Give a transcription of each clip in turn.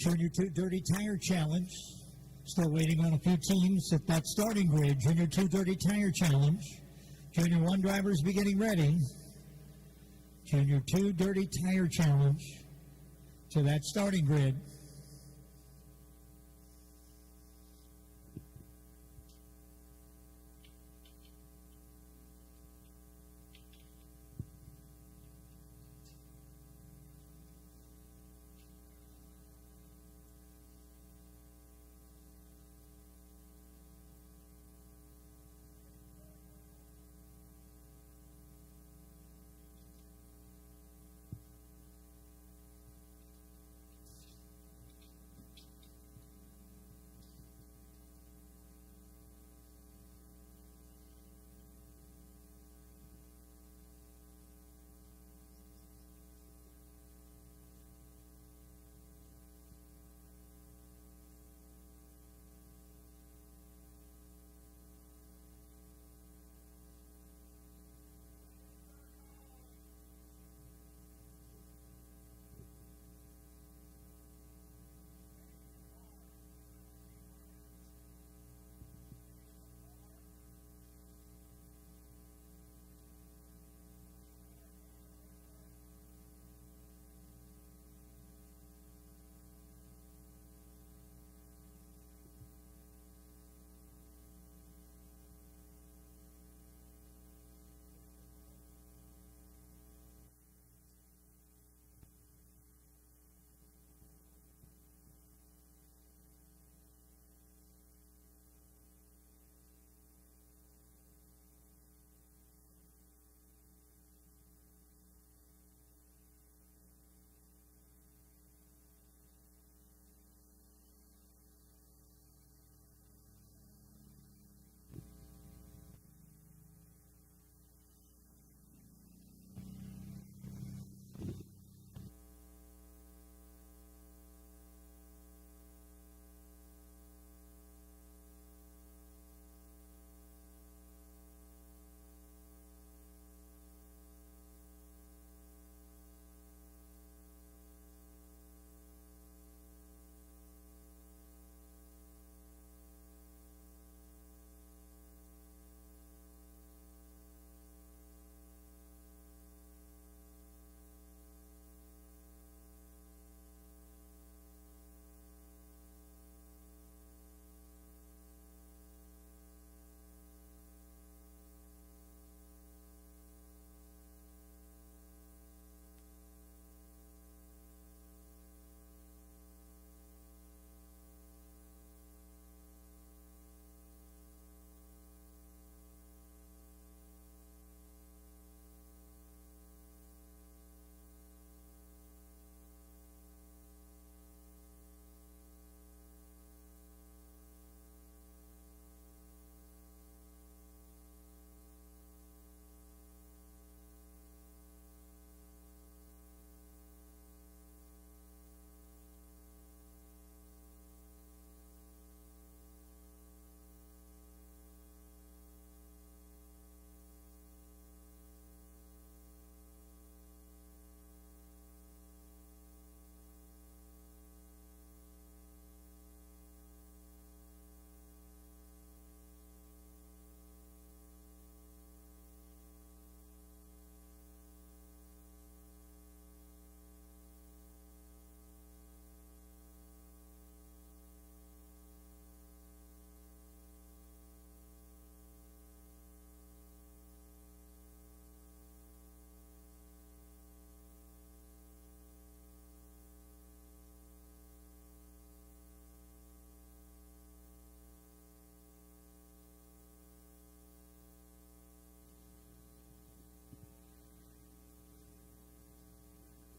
Junior 2 Dirty Tire Challenge. Still waiting on a few teams at that starting grid. Junior 2 Dirty Tire Challenge. Junior 1 drivers be getting ready. Junior 2 Dirty Tire Challenge to that starting grid.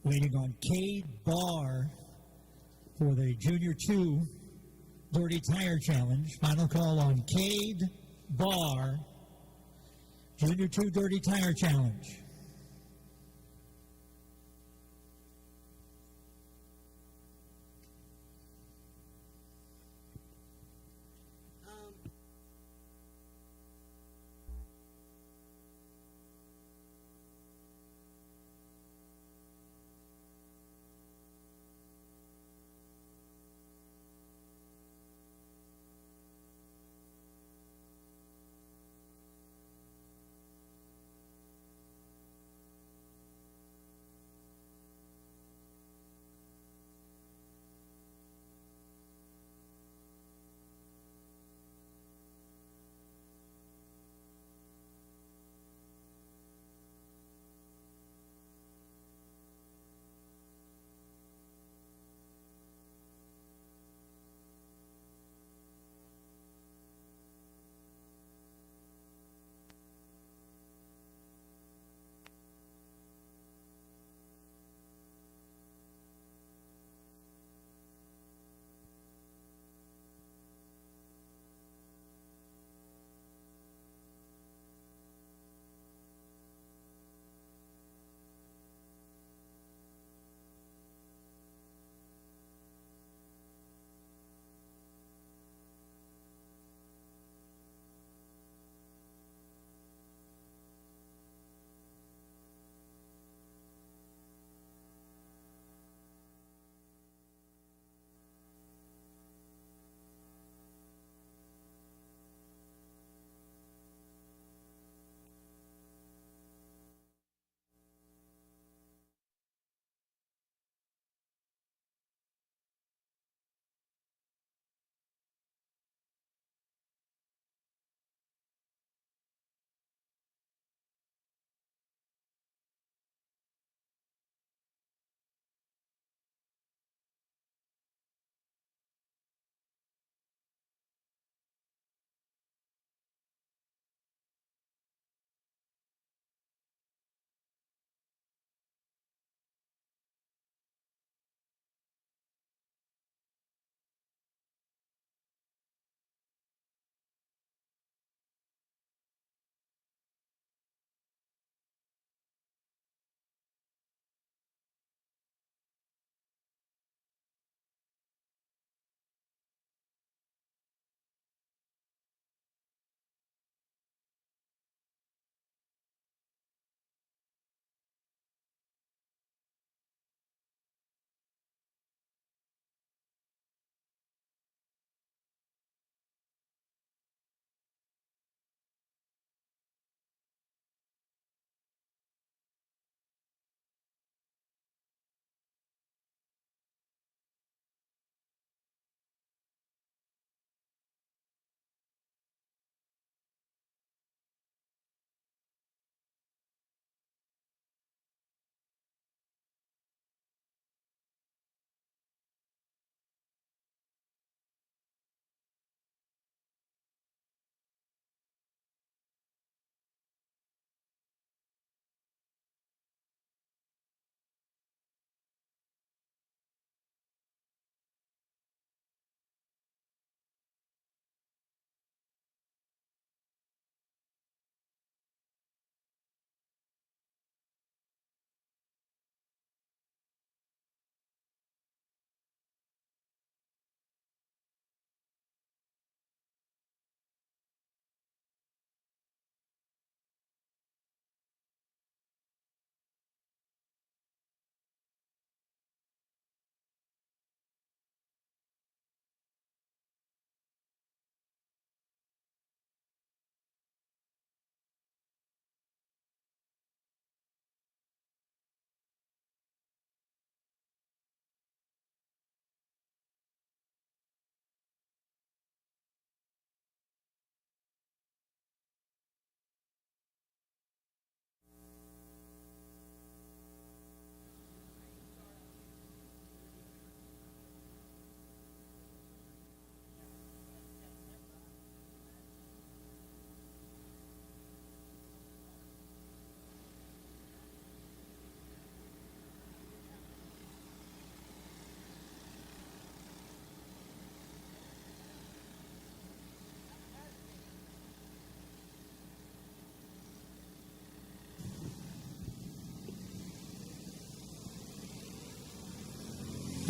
Waiting on Cade Barr for the Junior 2 Dirty Tire Challenge. Final call on Cade Barr, Junior 2 Dirty Tire Challenge.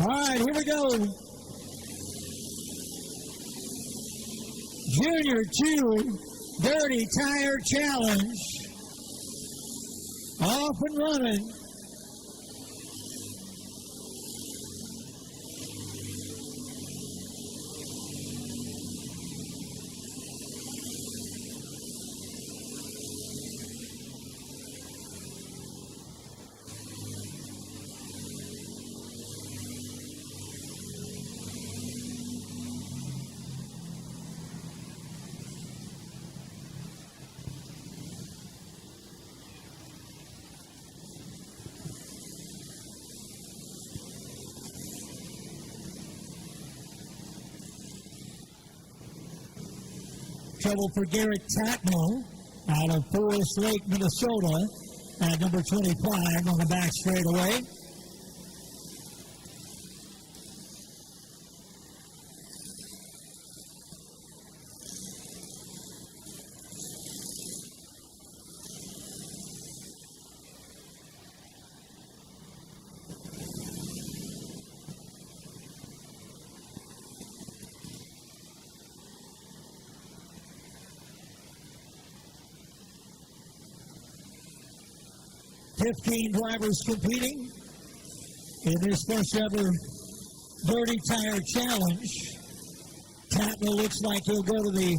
All right, here we go. Junior 2 Dirty Tire Challenge. Off and running. Trouble for Garrett Tatnall out of Forest Lake, Minnesota, at number 25 on the back straightaway. Fifteen drivers competing in this first ever Dirty Tire Challenge. Tatnall looks like he'll go to the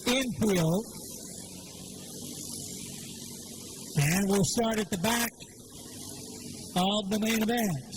infield. And we'll start at the back of the main event.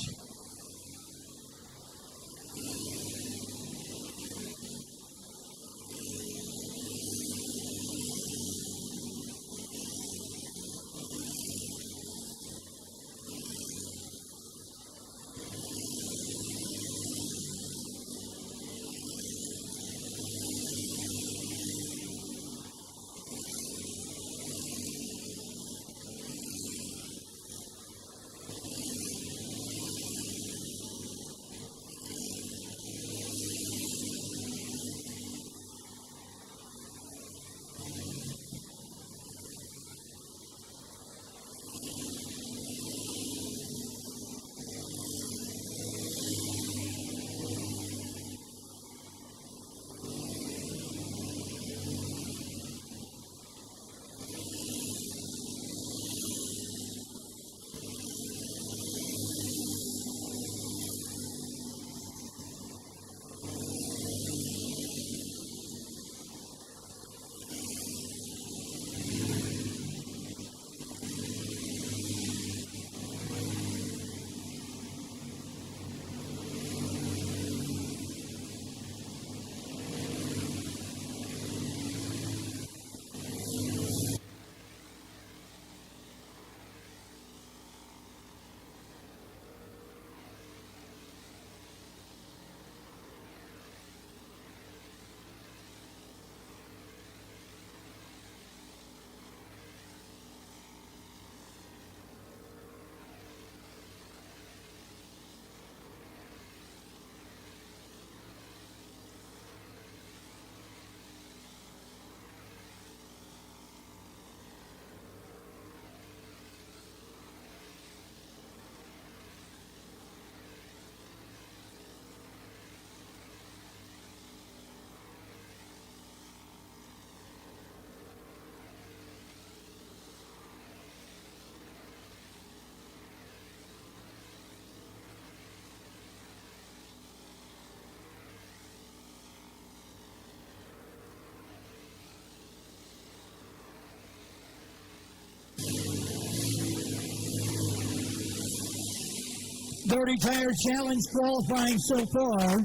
Dirty Tire Challenge qualifying so far.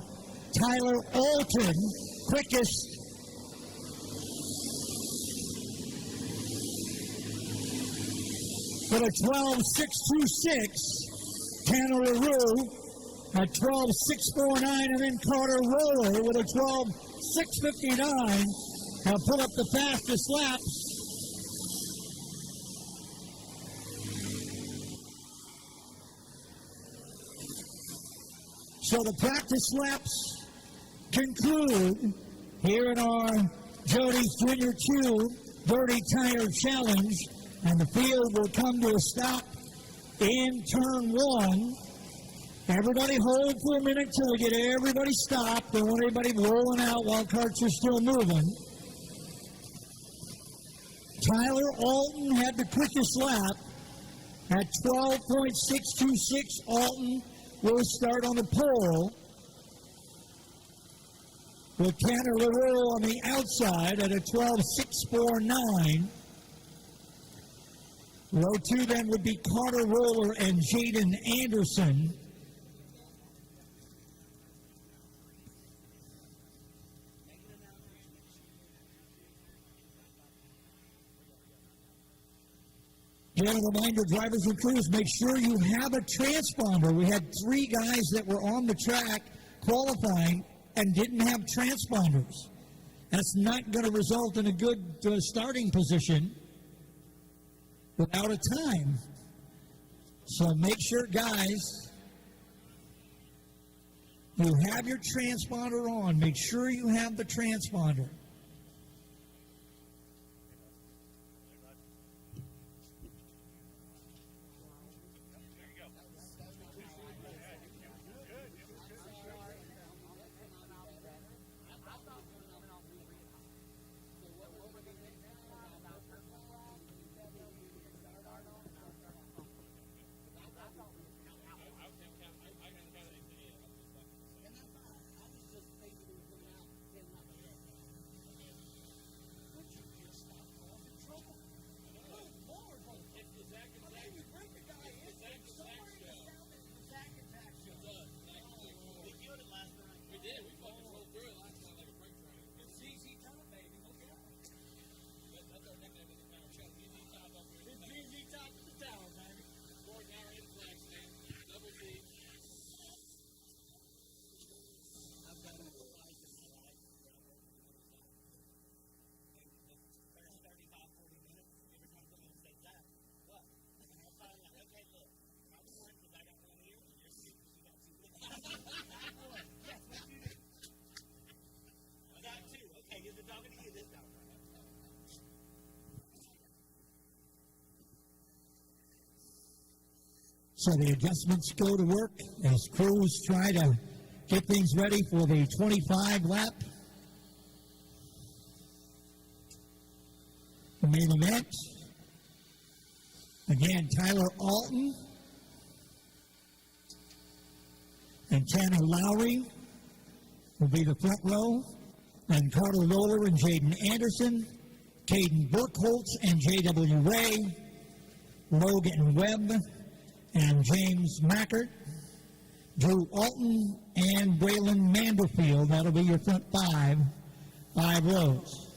Tyler Alton, quickest. With a 12.626. Tanner LaRue at 12.649, and then Carter Roller with a 12.659. Now put up the fastest laps. So the practice laps conclude here in our Jody's Junior 2 Dirty Tire Challenge, and the field will come to a stop in turn 1 Everybody hold for a minute till we get everybody stopped. Don't want anybody rolling out while carts are still moving. Tyler Alton had the quickest lap at 12.626. Alton will start on the pole, with Tanner LaRue on the outside at a 12.649. Row 2 then would be Carter Roller and Jaden Anderson. Again, a reminder, drivers and crews, make sure you have a transponder. We had 3 guys that were on the track qualifying and didn't have transponders. That's not going to result in a good starting position without a time. So make sure, guys, you have your transponder on. Make sure you have the transponder. So the adjustments go to work as crews try to get things ready for the 25 lap main event. Again, Tyler Alton and Tanner Lowry will be the front row, and Carter Roller and Jaden Anderson, Caden Burkholtz and J.W. Ray, Logan Webb and James Mackert, Drew Alton, and Braylon Manderfield. That'll be your front five rows.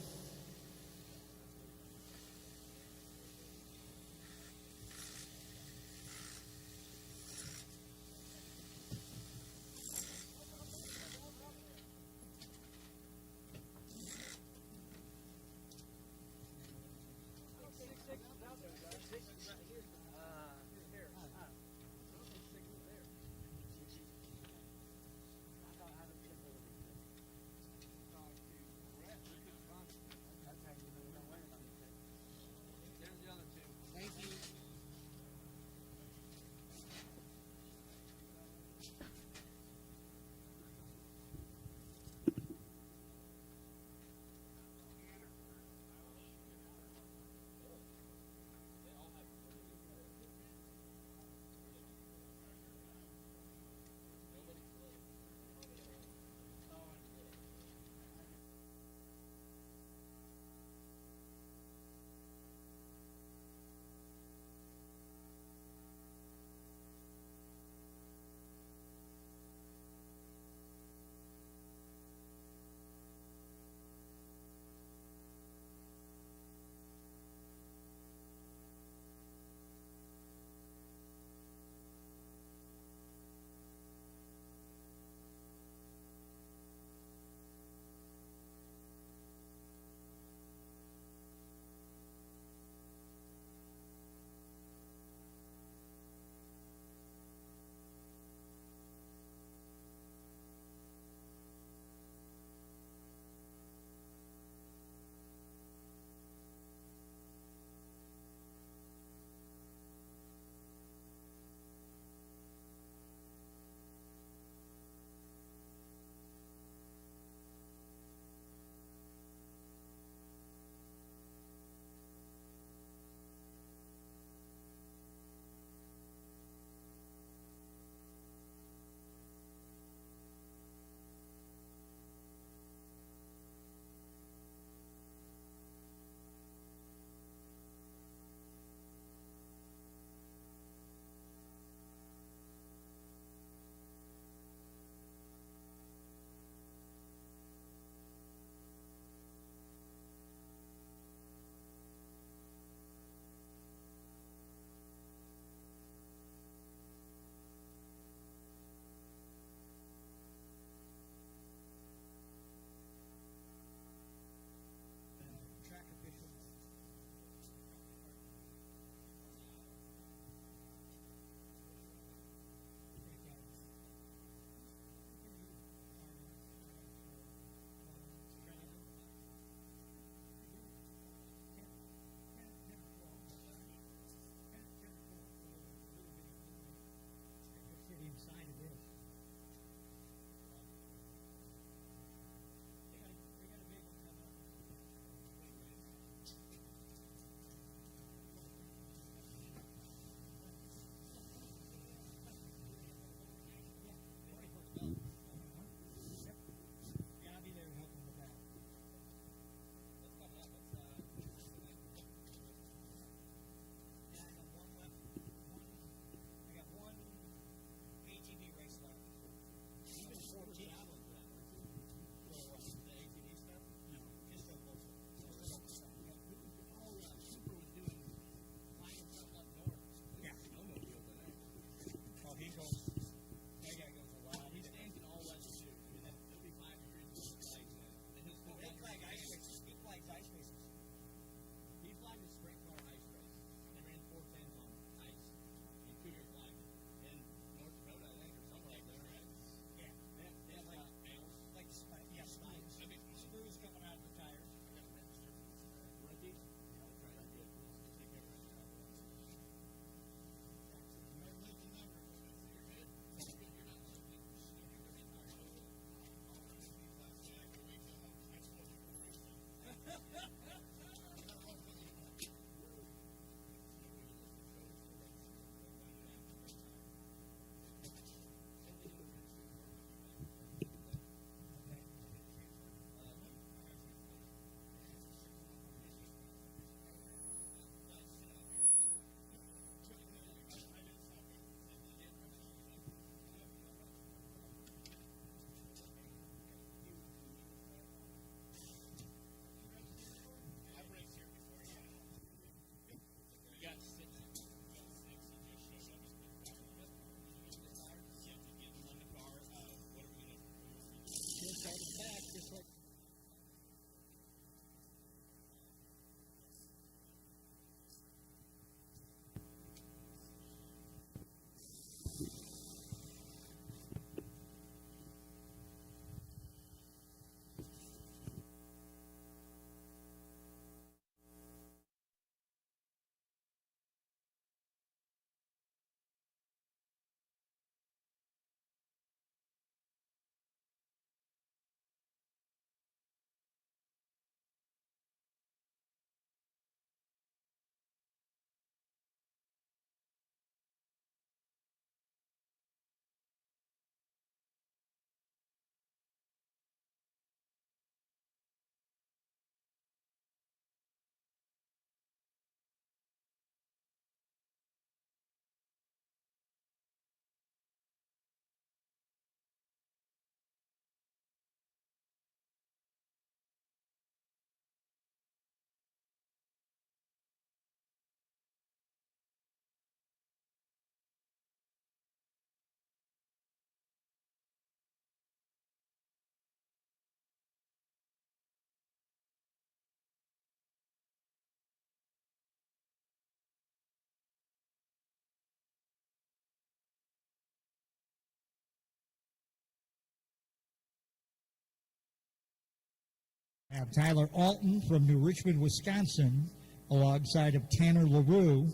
Have Tyler Alton from New Richmond, Wisconsin, alongside of Tanner LaRue.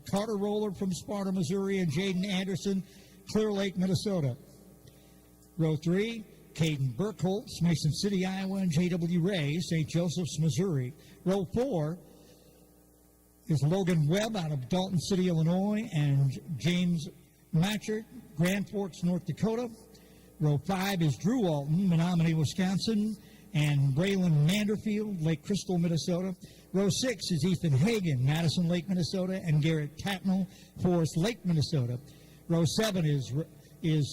Carter Roller from Sparta, Missouri, and Jaden Anderson, Clear Lake, Minnesota. Row 3, Caden Burkholtz, Mason City, Iowa, and J.W. Ray, St. Joseph's, Missouri. Row 4 is Logan Webb out of Dalton City, Illinois, and James Matchert, Grand Forks, North Dakota. Row 5 is Drew Alton, Menominee, Wisconsin, and Braylon Manderfield, Lake Crystal, Minnesota. Row 6 is Ethan Hagan, Madison Lake, Minnesota, and Garrett Tatnell, Forest Lake, Minnesota. Row 7 is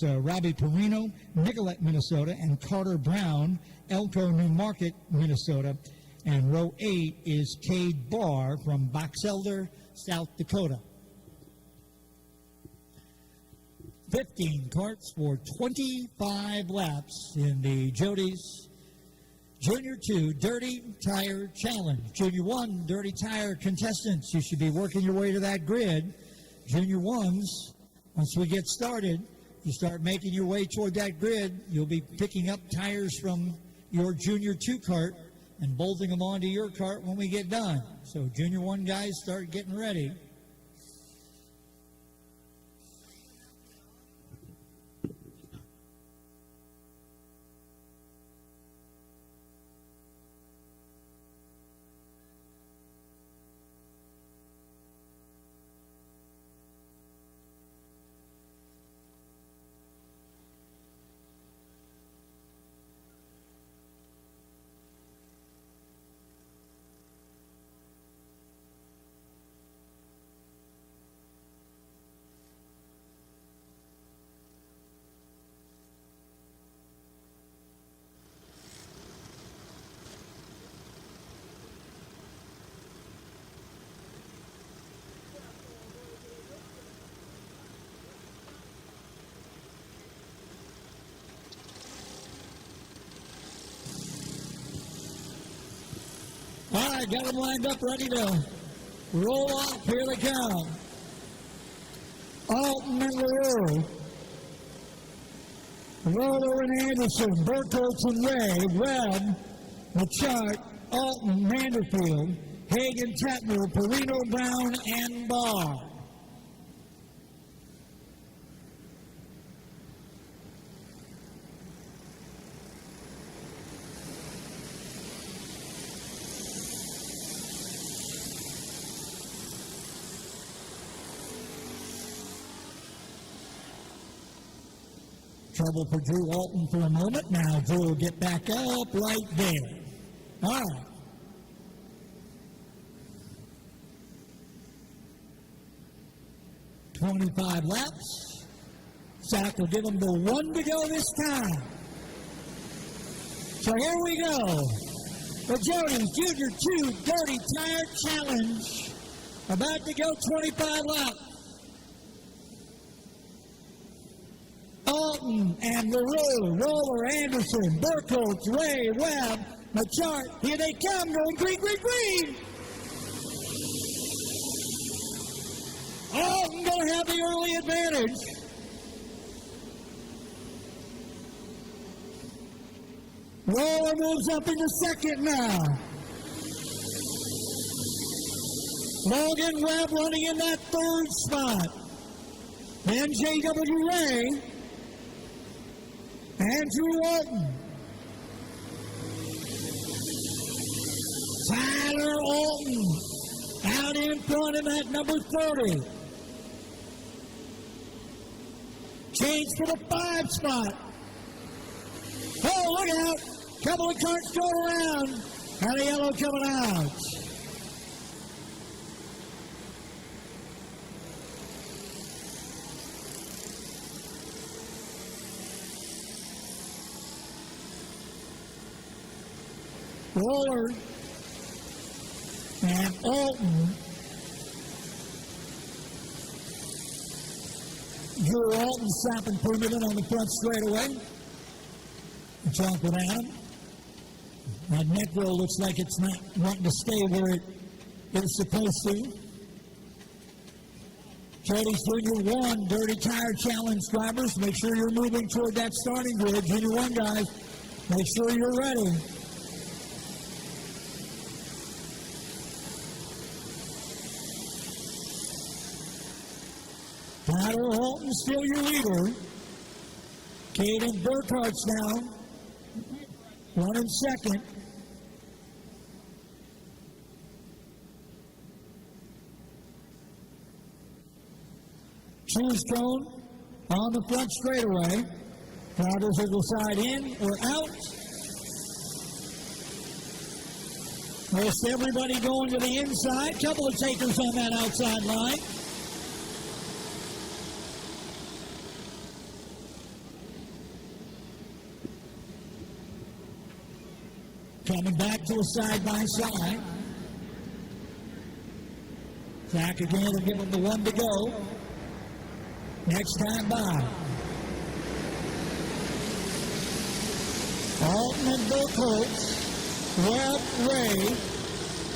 Robbie Perino, Nicollet, Minnesota, and Carter Brown, Elko, New Market, Minnesota. And row 8 is Cade Barr from Box Elder, South Dakota. 15 carts for 25 laps in the Jody's Junior 2 Dirty Tire Challenge. Junior 1 Dirty Tire contestants, you should be working your way to that grid. Junior 1s, once we get started, you start making your way toward that grid, you'll be picking up tires from your Junior 2 cart and bolting them onto your cart when we get done. So Junior 1 guys, start getting ready. All right, got them lined up, ready to roll off. Here they come. Alton and LaRue. Roller and Anderson, Burkholtz and Ray, Webb, Machart, Alton, Manderfield, Hagan, Tatner, Perino, Brown, and Barr. Trouble for Drew Alton for a moment. Now Drew will get back up right there. All right. "25 laps. Zach will give him the 1 to go this time. So here we go. The Jody's Junior 2 Dirty Tire Challenge. About to go 25 laps. Alton and LaRue, Roller, Anderson, Burkholtz, Ray, Webb, Machart. Here they come, going green, green, green. Alton going to have the early advantage. Roller moves up into second now. Logan Webb running in that third spot. Then J.W. Ray. Andrew Alton. Tyler Alton out in front of that number 30. Change for the 5 spot. Oh, look out. Couple of carts going around. And a yellow coming out. Roller and Alton. Drew Alton stopping for a minute on the front straightaway. Talk with Adam. That neck roll looks like it's not wanting to stay where it is supposed to. Jody's Junior 1 Dirty Tire Challenge drivers, make sure you're moving toward that starting grid. Junior 1 guys, make sure you're ready. Tyler Holton still your leader. Caden Burkhart's now running second. Shoestone on the front straightaway. Drivers will decide in or out. Most everybody going to the inside. Couple of takers on that outside line. Coming back to a side-by-side. Back again and give them the one to go. Next time by. Alton and Burkholz. Webb, Ray.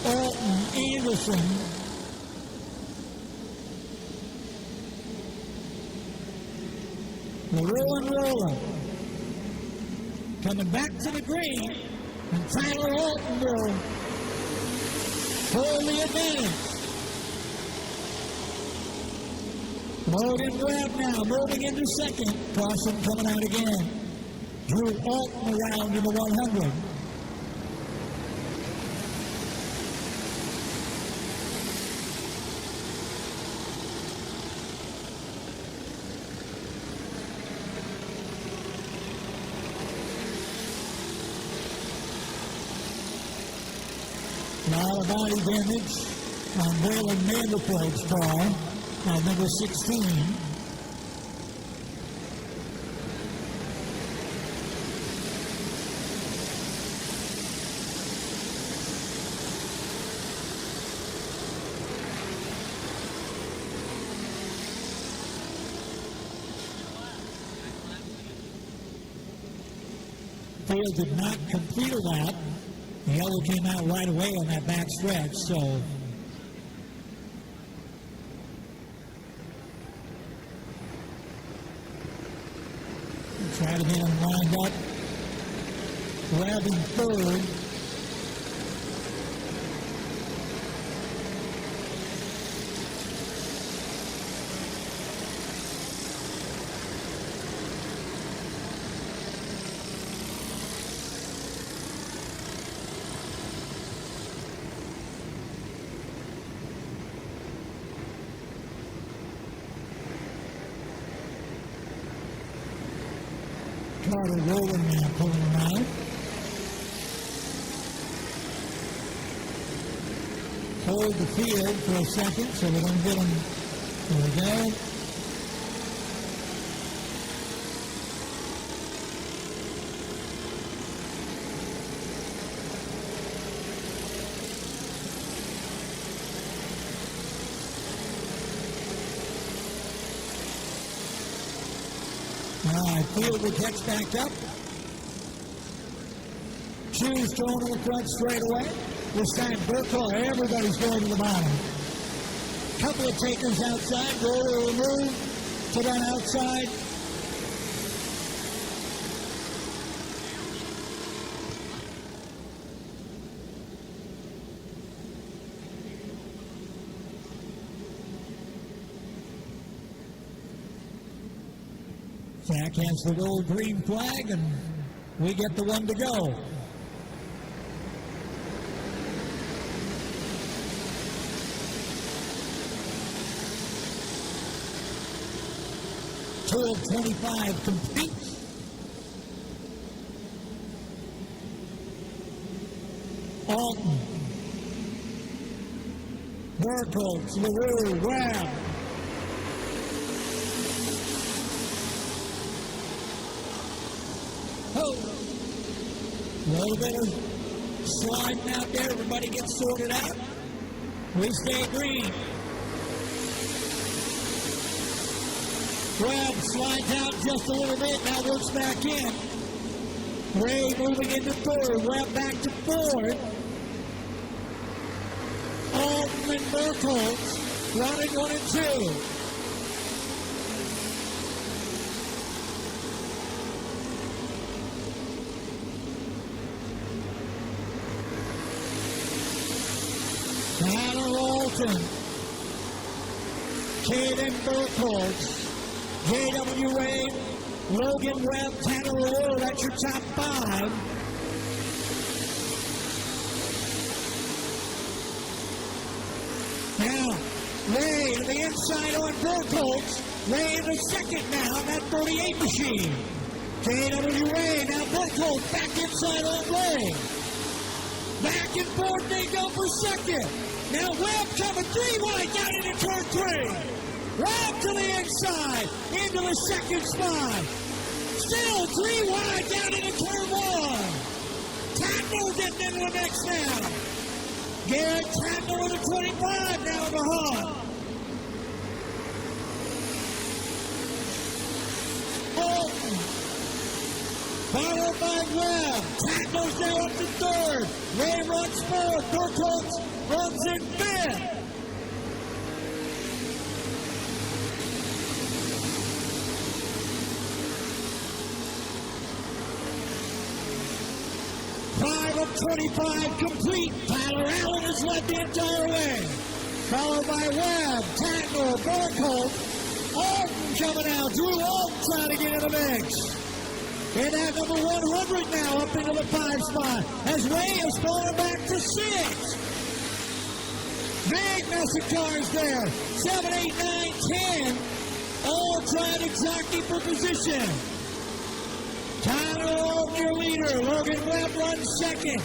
Alton, Anderson. LaRue and Rowland. Coming back to the green. And Tyler Alton will hold the advantage. Logan Webb now moving into second. Caution coming out again. Drew Alton around in the 100. A lot of body damage on Braylon Vanderpool's car, number 16. Field did not complete a lap. The yellow came out right away on that back stretch, so try to get him lined up. Grabbing third. Carter Rowland now pulling around. Hold the field for a second so we don't get him. There we go. All right, field will catch back up. Shoes thrown on the front straightaway. This time Burkle, everybody's going to the bottom. Couple of takers outside. Roller will move to that outside. Jack has the gold green flag, and we get the one to go. Total 25 complete. Alton, Burkholz, LaRue, Webb. A little bit of sliding out there. Everybody gets sorted out. We stay green. Webb slides out just a little bit. Now works back in. Ray moving into third. Webb back to fourth. Alton and Burkholz running 1 and 2. Anderson, Caden Burkholz, J.W. Ray, Logan Webb, Tanner Rowe. That's your top five. Now, Ray to the inside on Burkholz. Ray in the second now, that 38 machine. J.W. Ray, now Burkholz back inside on Ray. Back and forth they go for second. Now Webb coming 3 wide down into turn 3. Webb to the inside, into the second spot. Still 3 wide down into turn 1. Tatnall getting into the mix now. Garrett Tatnall with a 25 now in the hunt. Followed by Webb. Tatnall's now up to third. Ray runs fourth. Burkholz runs in fifth. Five of 25 complete. Tyler Allen has led the entire way. Followed by Webb, Tatnall, Burkholz. Alton coming out. Drew Alton trying to get in the mix. And at number 100 now, up into the 5 spot, as Ray has fallen back to 6. Big mess of cars there. 7, 8, 9, 10, all trying to jockey for position. Tyler Alton, your leader. Logan Webb runs second.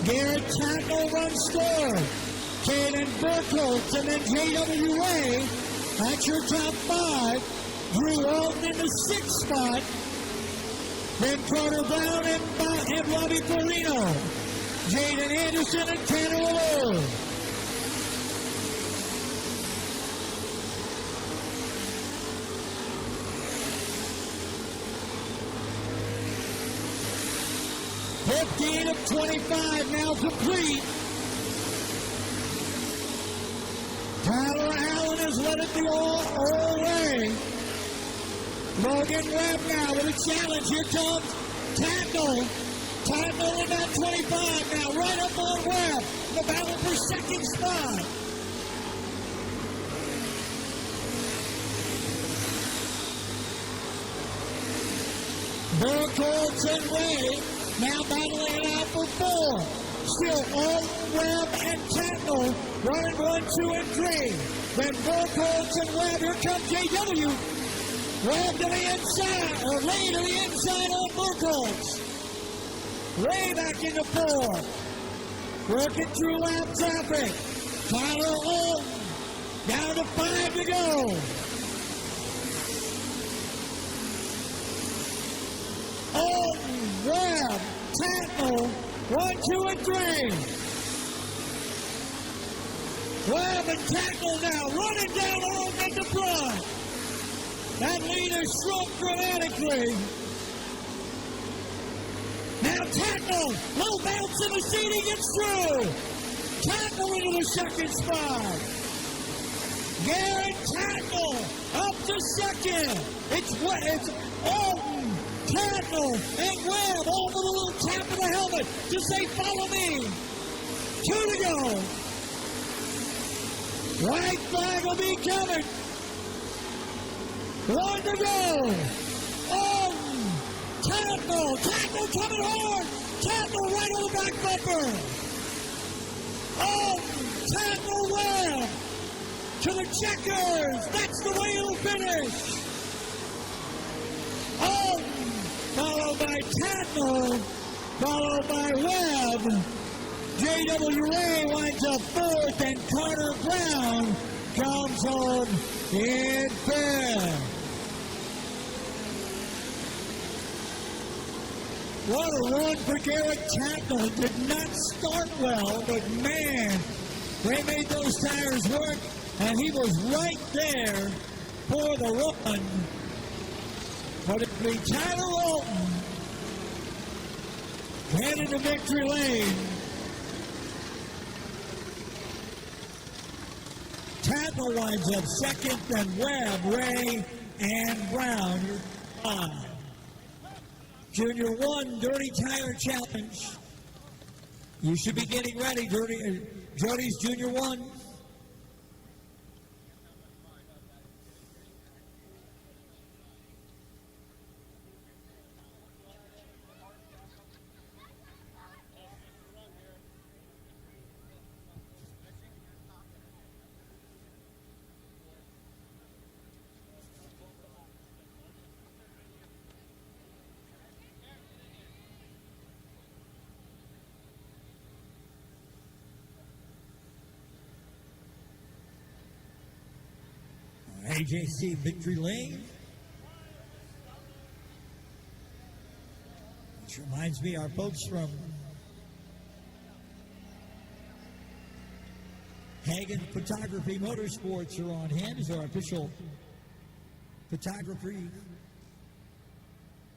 Garrett Tatnall runs third. Caden Burkholz and then J.W. Ray. That's your top 5. Drew Alton in the 6th spot. Then Carter Brown and Robbie Corino. Jaden Anderson and Tanner Rowe. Fifteen of 25 now complete. Tyler Allen has led it the all way. Logan Webb now with a challenge. Here comes Tatnall. Tatnall in that 25 now, right up on Webb. The battle for second spot. Burkholz and Ray now battling it out for 4. Still Alton, Webb, and Tatnall running 1, 2, and 3. Then Burkholz and Webb. Here comes J.W. Webb to the inside, or Ray to the inside on Burkholz. Ray back into 4. Working through lap traffic. Tyler Alton down to 5 to go. Alton, Webb, Tatnall, 1, 2, and 3. Webb and Tatnall now running down Alton at the front. That lead has shrunk dramatically. Now Tatnall, low bounce in the seat, he gets through. Tatnall into the second spot. Garrett Tatnall up to second. It's Alton, Tatnall, and Webb, all with a little tap of the helmet to say, follow me. 2 to go. White flag will be covered. 1 to go. Alton, Tatnall coming hard. Tatnall right on the back bumper. Alton, Tatnall, Webb to the checkers. That's the way it'll finish. Alton, followed by Tatnall, followed by Webb. J.W. Ray winds up 4th, and Carter Brown comes home in 5th. What a run for Garrett Tatnall. Did not start well, but man, they made those tires work, and he was right there for the run. But it'll be Tyler Alton headed to victory lane. Tatnall winds up 2nd, then Webb, Ray, and Brown, your 5. Junior 1 Dirty Tire Challenge. You should be getting ready, Jody's Junior 1. AJC Victory Lane. Which reminds me, our folks from Hagen Photography Motorsports are on hand as our official photography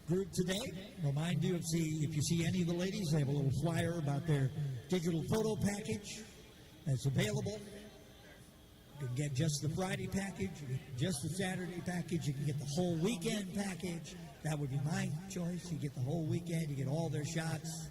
group today. Remind you, if you see any of the ladies, they have a little flyer about their digital photo package that's available. You can get just the Friday package, you can get just the Saturday package, you can get the whole weekend package. That would be my choice. You get the whole weekend, you get all their shots.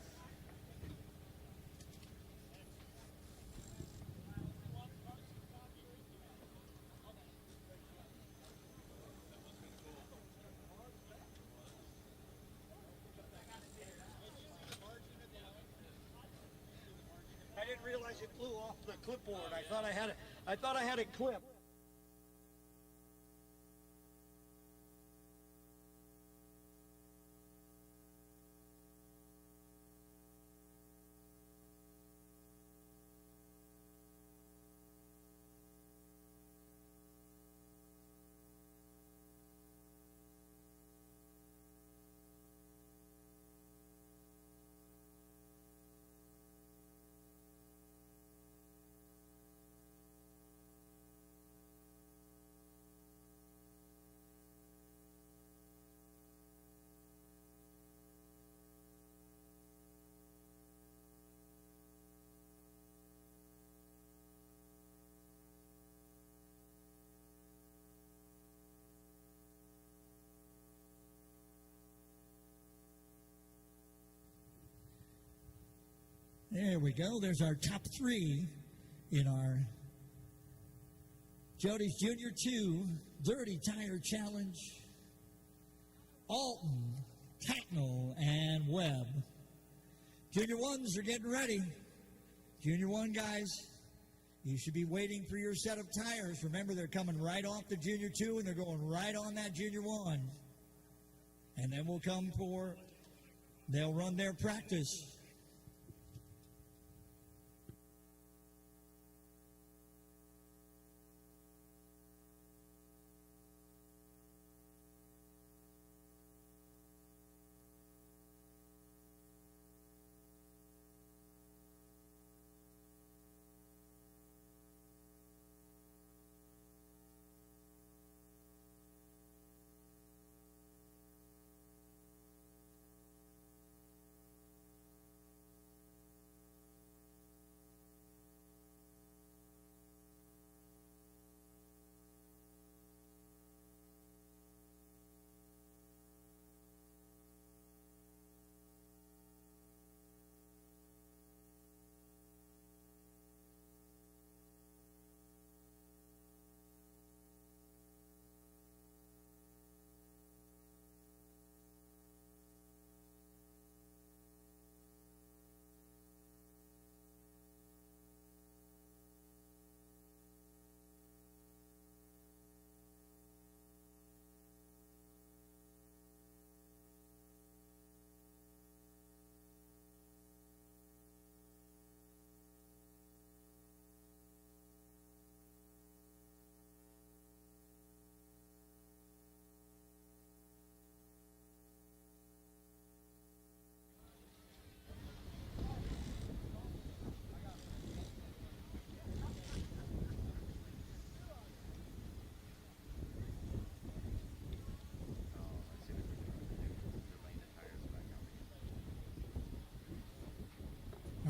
I didn't realize it flew off the clipboard. I thought I had it clipped. There we go. There's our top 3 in our Jody's Junior 2 Dirty Tire Challenge. Alton, Tacknell, and Webb. Junior 1s are getting ready. Junior 1 guys, you should be waiting for your set of tires. Remember, they're coming right off the Junior 2 and they're going right on that Junior 1. And then they'll run their practice.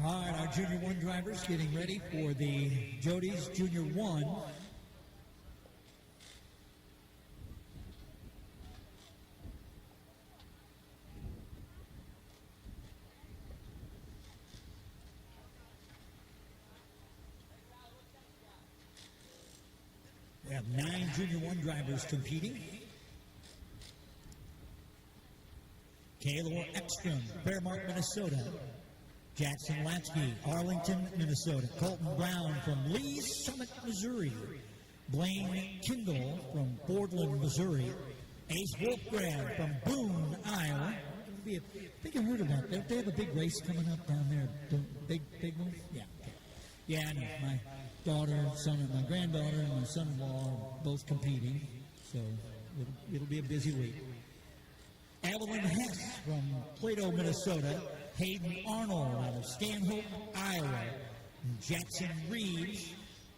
All right, our Junior 1 drivers getting ready for the Jody's Junior 1. have 9 Junior 1 drivers competing. Kaylor Ekstrom, Fairmont, Minnesota. Jackson Latsky, Arlington, Minnesota. Colton Brown from Lee's Summit, Missouri. Blaine Kindle from Fordland, Missouri. Ace Wolfgrad from Boone, Iowa. I think I heard of that. They have a big race coming up down there. Big one? Yeah. Yeah, I know. My daughter, my granddaughter, and my son-in-law are both competing. So it'll be a busy week. Evelyn Hess from Plato, Minnesota. Hayden Arnold out of Stanhope, Iowa. And Jackson Reeves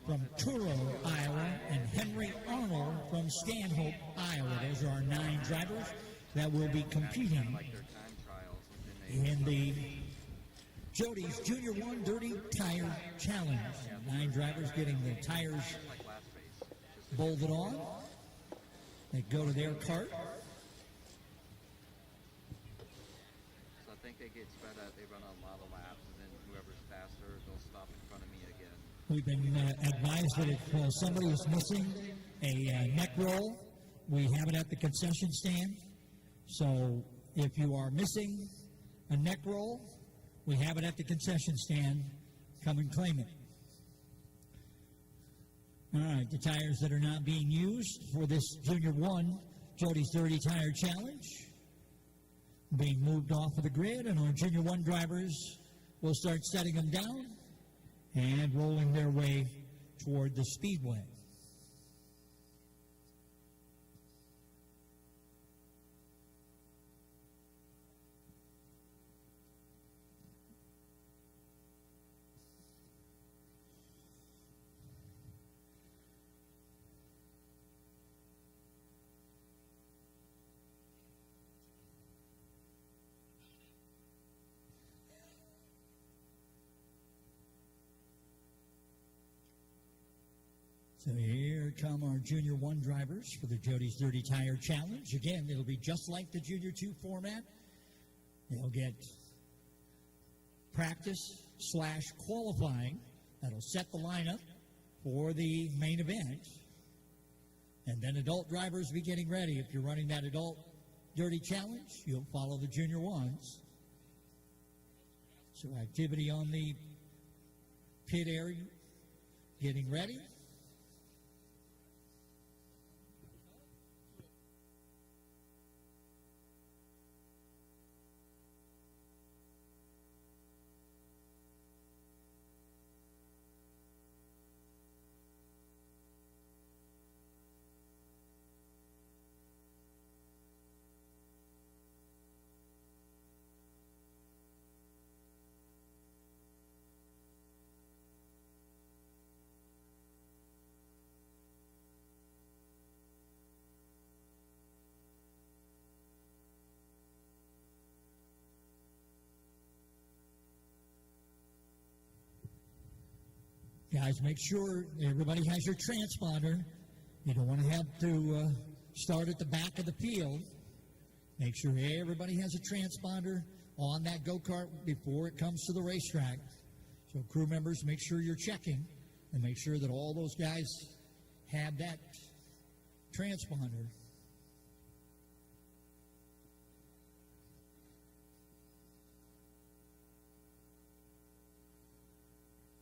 from Truro, Iowa. And Henry Arnold from Stanhope, Iowa. Those are our 9 drivers that will be competing in the Jody's Junior 1 Dirty Tire Challenge. 9 drivers getting the tires bolted on. They go to their cart. So I think they get spread out. They run a lot of laps, and then whoever's faster, they'll stop in front of me again. We've been advised that if somebody is missing a neck roll, we have it at the concession stand. So if you are missing a neck roll, we have it at the concession stand. Come and claim it. All right, the tires that are not being used for this Junior 1 Jody's Dirty Tire Challenge being moved off of the grid, and our Junior 1 drivers will start setting them down and rolling their way toward the Speedway. So here come our Junior 1 drivers for the Jody's Dirty Tire Challenge. Again, it'll be just like the Junior 2 format. They'll get practice/qualifying. That'll set the lineup for the main event. And then adult drivers will be getting ready. If you're running that adult Dirty Challenge, you'll follow the Junior 1s. So activity on the pit area, getting ready. Guys, make sure everybody has your transponder. You don't want to have to start at the back of the field. Make sure everybody has a transponder on that go-kart before it comes to the racetrack. So crew members, make sure you're checking and make sure that all those guys have that transponder.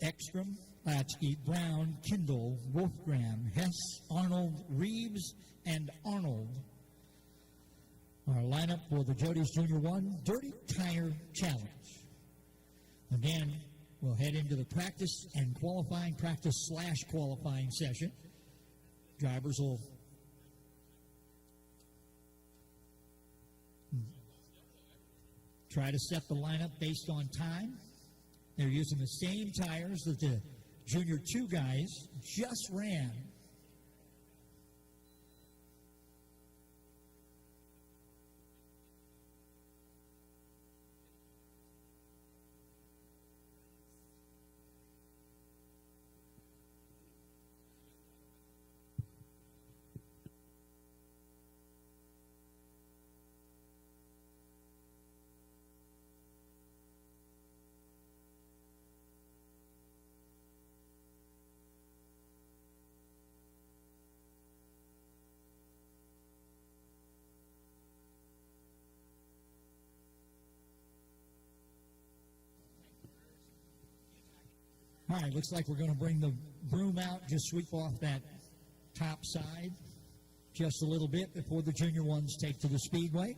Ekstrom, Latsky, Brown, Kindle, Wolfgram, Hess, Arnold, Reeves, and Arnold. Our lineup for the Jody's Junior 1 Dirty Tire Challenge. Again, we'll head into the practice/qualifying session. Drivers will try to set the lineup based on time. They're using the same tires that the Junior 2 guys just ran. All right, looks like we're going to bring the broom out, just sweep off that top side just a little bit before the junior ones take to the Speedway.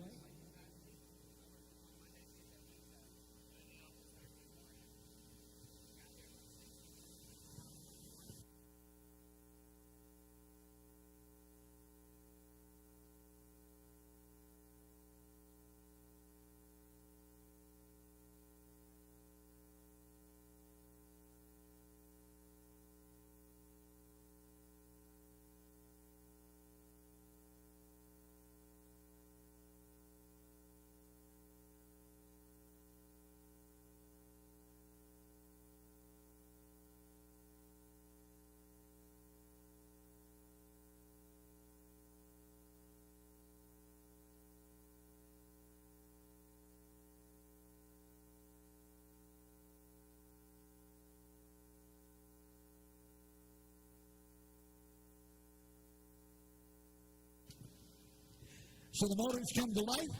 So the motors come to life.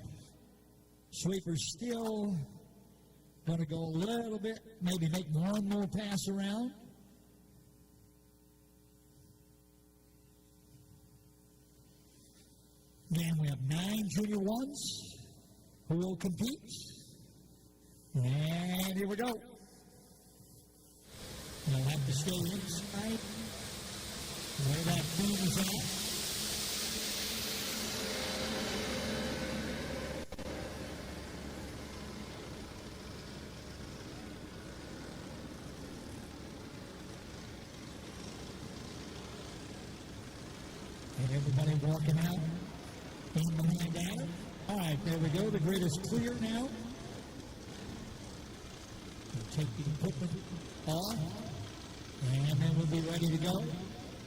Sweeper's still going to go a little bit, maybe make one more pass around. And we have 9 junior ones who will compete. And here we go. They'll have to stay inside where that beam is at. And everybody walking out in behind Adam. All right, there we go. The grid is clear now. We'll take the equipment off, and then we'll be ready to go.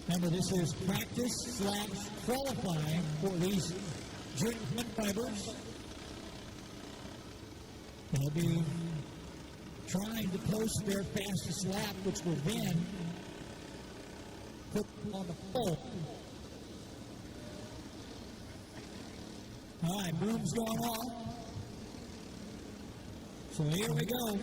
Remember, this is practice/qualifying for these junior drivers. They'll be trying to post their fastest lap, which will then put on the pole. All right, broom's going off. So here we go.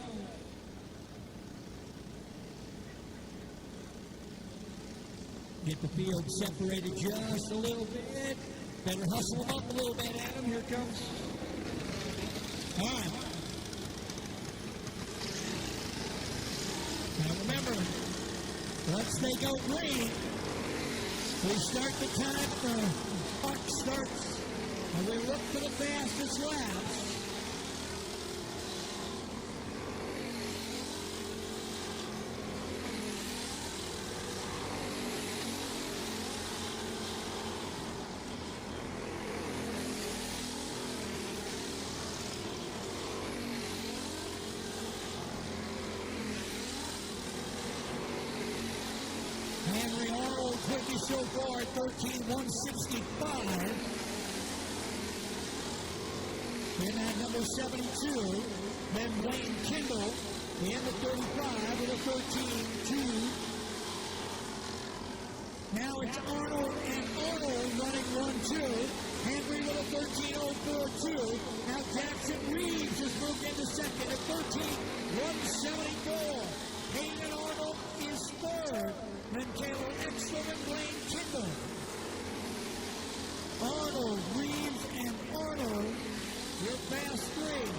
Get the field separated just a little bit. Better hustle them up a little bit, Adam. Here it comes. All right. Now remember, once they go green, we start the time, the clock starts. And we look for the fastest laps. Henry Arnold quickly so far at 13:165. In at number 72, then Wayne Kendall in the 35 with a 13:2. Now it's Arnold and Arnold running 1-2. Henry with a 13:042. Now Jackson Reeves has moved into second at 13:174. Hayden Arnold is third. Then Taylor Ekstrom and Wayne Kendall. Arnold, Reeves, and Arnold. Your fast 3.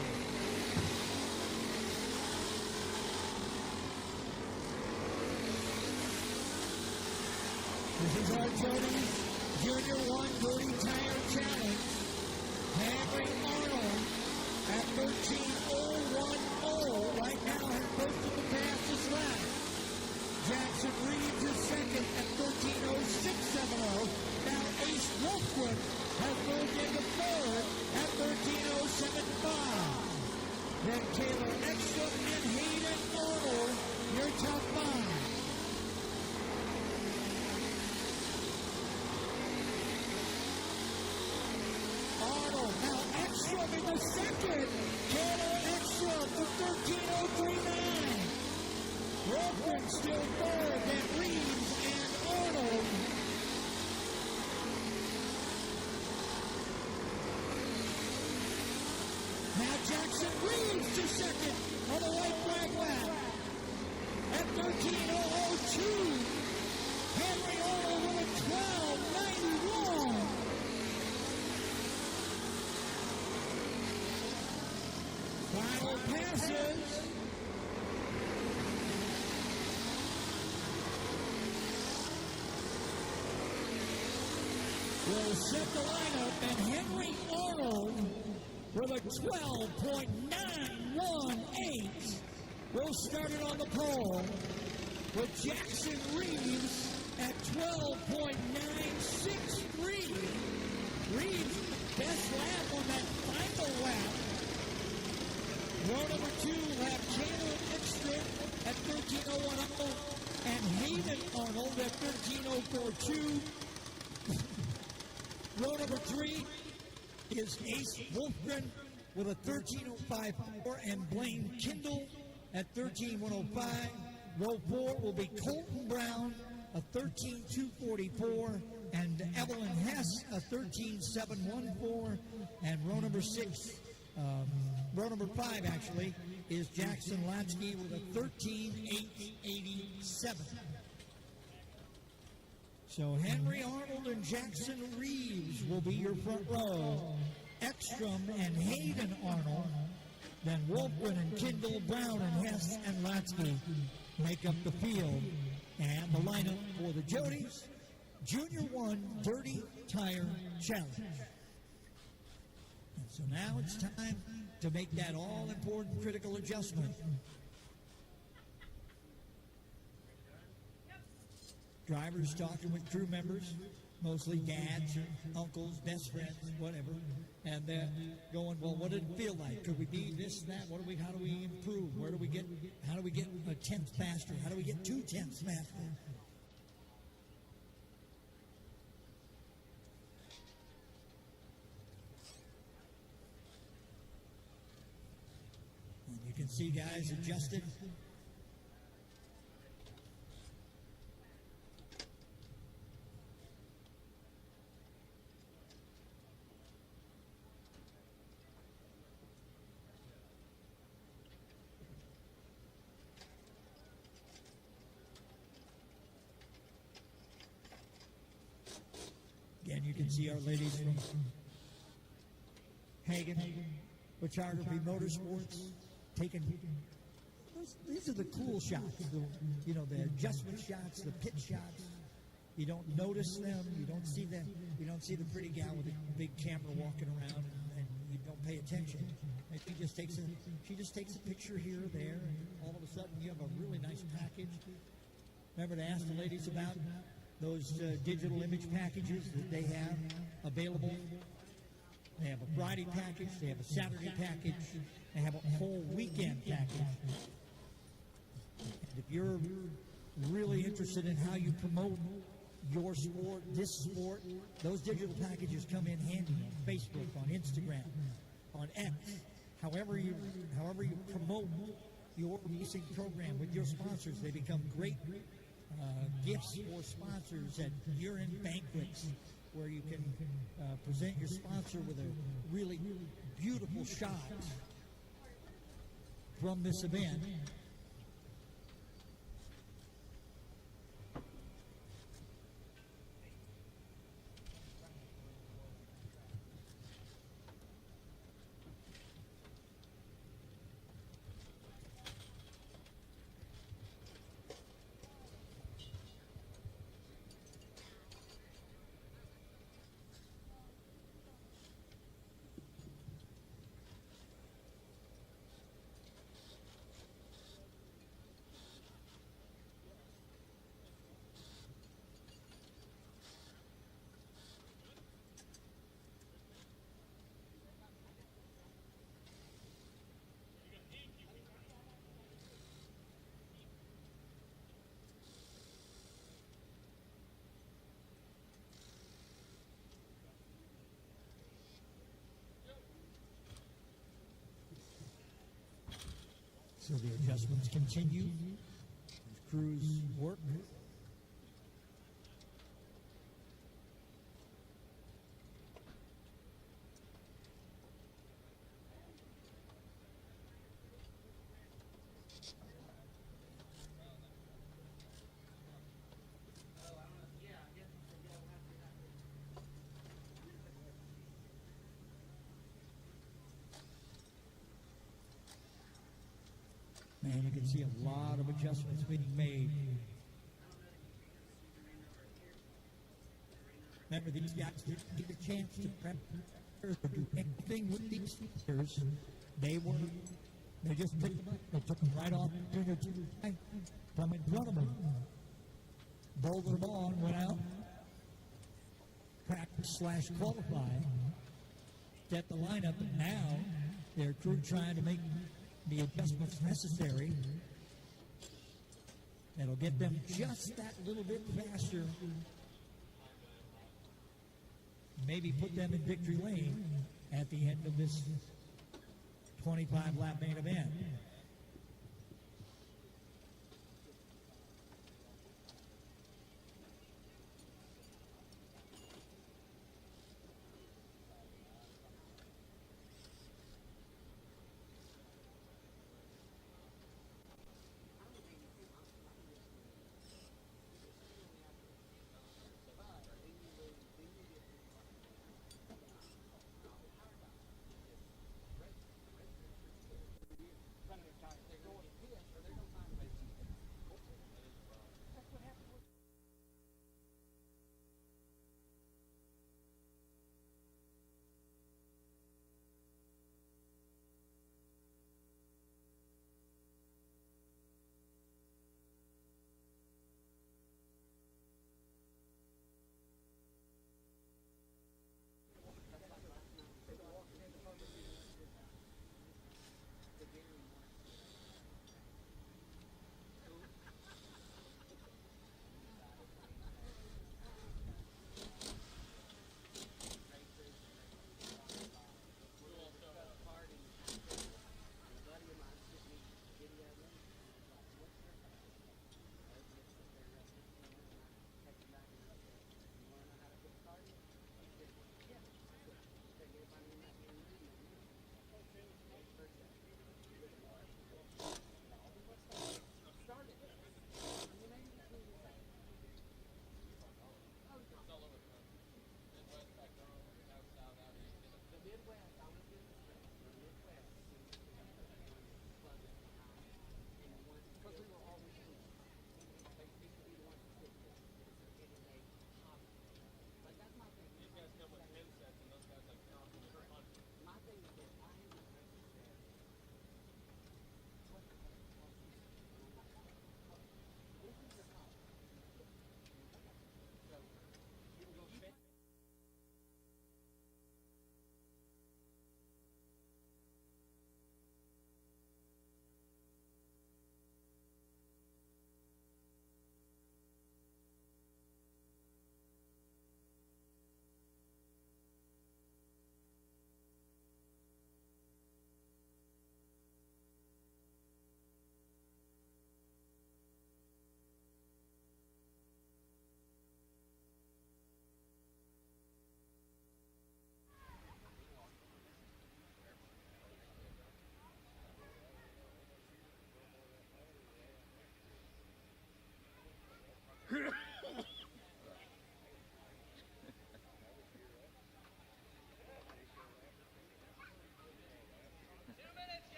This is our Jody's Junior 1 Dirty Tire Challenge. Henry Arnold at 13:010 right now has posted the fastest lap. Jackson Reeves is second at 13:0670. Now Ace Wolfwood has moved into third at 13:075. Then Taylor Ekstrom and Hayden Arnold, your top 5. Arnold, now Ekstrom in the second. Taylor Ekstrom for 13:039. Wolfwood still third, then Reeves and Arnold. Now Jackson Reeves to second on the white flag lap at 13:0. passes. Will set the lineup, and Henry Arnold with a 12.918 will start it on the pole, with Jackson Reeves at 12.963. Reeves, best lap on that final lap. Row number 2 will have Chandler Extra at 13.01 and Hayden Arnold at 13.042. Row number 3 is Ace Wolfgren with a 13.054 and Blaine Kindle at 13.105. Row 4 will be Colton Brown, a 13.244, and Evelyn Hess, a 13.714. And row number 5 actually, is Jackson Latsky with a 13.887. So Henry Arnold and Jackson Reeves will be your front row. Ekstrom and Hayden Arnold. Then Wolfgren and Kindle, Brown and Hess and Latsky make up the field. And the lineup for the Jodies, Junior 1 Dirty Tire Challenge. And so now it's time to make that all-important critical adjustment. Drivers talking with crew members, mostly dads or uncles, best friends, whatever, and they're going, well, what did it feel like? Could we be this, that? How do we improve? How do we get a tenth faster? How do we get 2 tenths faster? And you can see guys adjusted. Again, you can see our ladies from Hagen, Photography Motorsports, taking. These are the cool shots, the adjustment shots, the pit shots. You don't notice them, you don't see them, you don't see the pretty gal with a big camera walking around, and you don't pay attention. And she just takes a picture here or there, and all of a sudden you have a really nice package. Remember to ask the ladies about those digital image packages that they have available. They have a Friday package, they have a Saturday package, they have a whole weekend package. And if you're really interested in how you promote your sport, this sport, those digital packages come in handy on Facebook, on Instagram, on X. However you promote your racing program with your sponsors, they become great gifts for sponsors at year-end banquets, where you can present your sponsor with a really beautiful shot from this event. So the adjustments continue as crews work. And you can see a lot of adjustments being made. Remember, these guys didn't get a chance to prep or do anything with these features. They just picked them up. They took them right off from in front of them. Bolted them on, went out, practice/qualify, set the lineup, and now their crew trying to make the adjustments necessary. That'll get them just that little bit faster. Maybe put them in victory lane at the end of this 25-lap main event.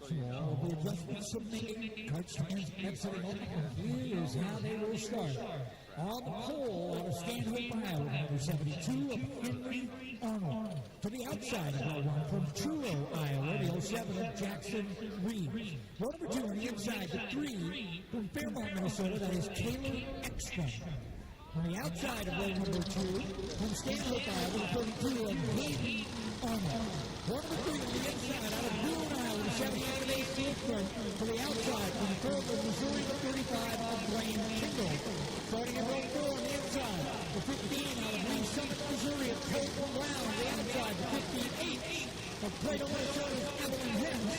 So all the adjustments submitted, kart stands exiting open, and here is how they will start. On the pole out of Stanhope, Iowa, number 72 of Henry Arnold. To the outside of row 1 from Truro, Iowa, the 07 of Jackson Reed. Row number 2 on the inside, the 3 from Fairmont, Minnesota, that is Taylor Ekstrom. On the outside of row number 2 from Stanhope, Iowa, the 32 of Hayden Arnold. Row number 3 on the inside out of Boone, Iowa, the 78 of Ace Wolfman. To the outside from the 3rd of Missouri, the 35 of Blaine Kindle. Starting in row 4 on the inside, the 15 out of Lee Summit, Missouri, of Colton Brown. On the outside, the 58 of Plato, Minnesota's Evelyn Hens.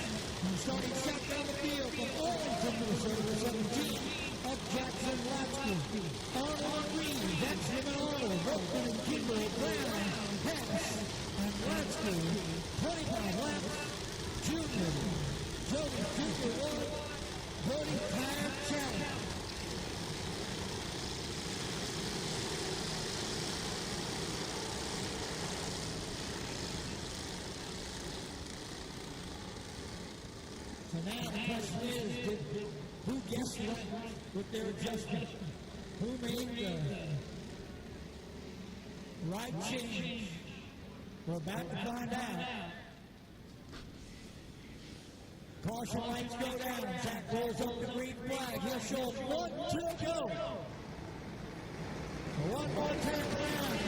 And starting shotgun the field from Arlington, Minnesota, the 17 of Jackson Latsky. Arnold Reed, that's him and Arnold, Wolfman and Kindle, Brown, Hens, and Latsky. 25 laps, Junior, Jody Cooper 1, Brody Tire Challenge. So now the question is, who guessed right with their adjustment? Who made the right change? We're about to find out. Caution lights go down. Jack rolls up the green flag. He'll show 1, 2, go. One more turn around.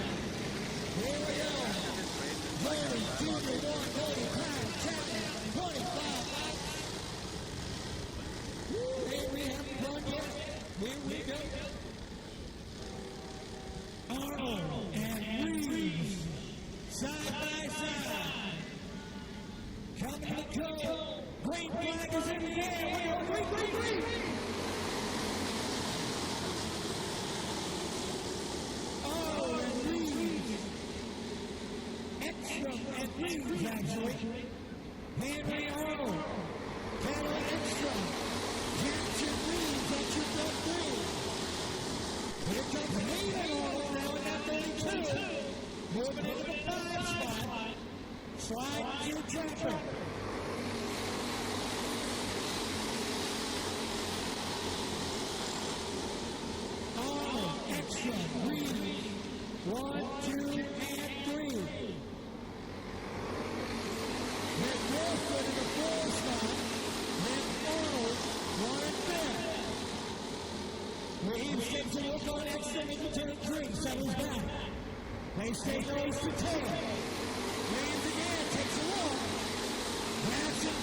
Here we go. Jody, Junior, 1, Cody, Crown, Chapman, 25 laps. Here we haven't done yet. Here we go. Arnold and Reeves, side by side. Coming to the goal. Green flag is in the air. Green. Oh, and Reeves. Ekstrom and Reeves, actually. Henry Arnold. Taylor Ekstrom. Jackson Reeves, that's your top 3. Here comes Hayden Arnold now in that 32. Moving into the 5 spot. Slide through traffic. Arnold, Ekstrom, Reeves. 1, 2, and 3. Then Wolfman in the 4 spot. Then Arnold, 1 and 5. Reeves takes a look on Ekstrom into turn 3, settles back. They stay nose to tail. Reeves again takes a look. Jackson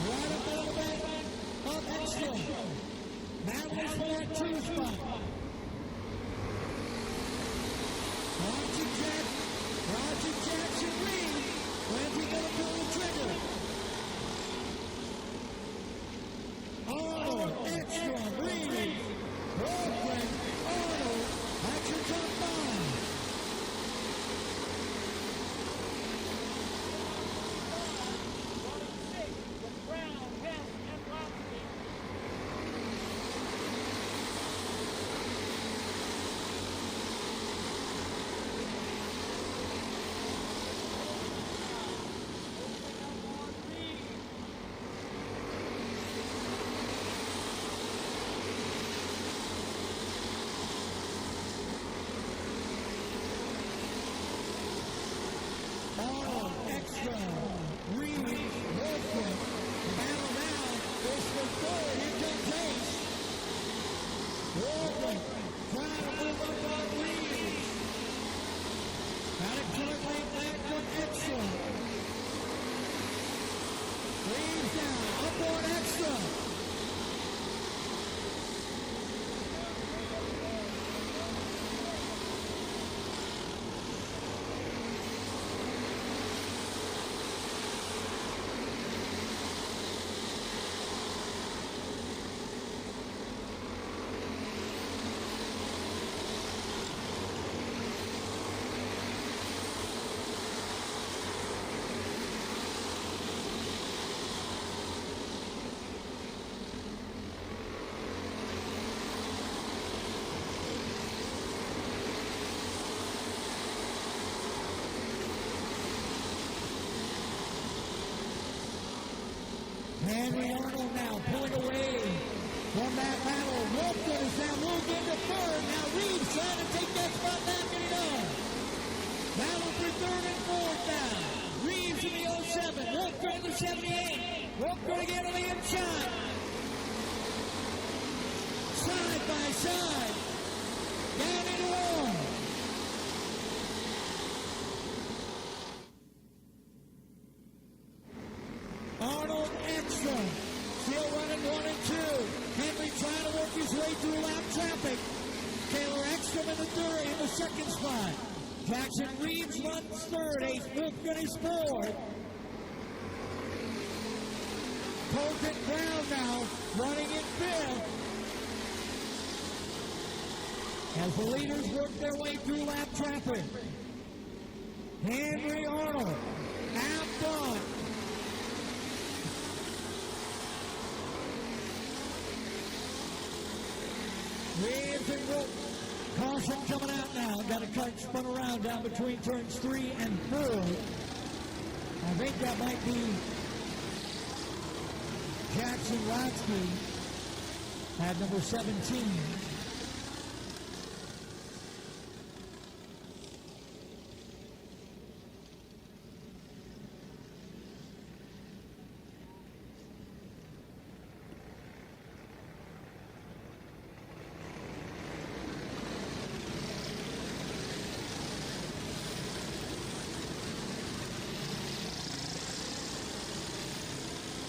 right up on the back of Ekstrom. Now he's for that 2 spot. Roger Jackson Reed. When's he going to pull the trigger? Arnold, Ekstrom, Reed, Wolfman, Arnold, that's your top 5. Reed, Wolfman, battle now, goes for 4, here comes Ace. Wolfman, trying to move up on Reed. Got it currently back from Ekstrom. Reed's down, up on Ekstrom. Henry Arnold now pulling away from that battle. Wolfgren is now moved into third. Now Reeves trying to take that spot back, and he does. Battle for third and fourth now. Reeves in the 07. Wolfgren in the 78. Wolfgren again on the inside. Side by side. Down into one. Arnold Ekstrom still running 1 and 2. Henry trying to work his way through lap traffic. Taylor Ekstrom in the second spot. Jackson Reeves runs third. Ace Wolfgren is fourth. Colton Brown now running in fifth. As the leaders work their way through lap traffic. Henry Arnold out front. Reeves and Wolf. Caution coming out now. Got a cut spun around down between turns 3 and 4. I think that might be Jackson Watsky at number 17.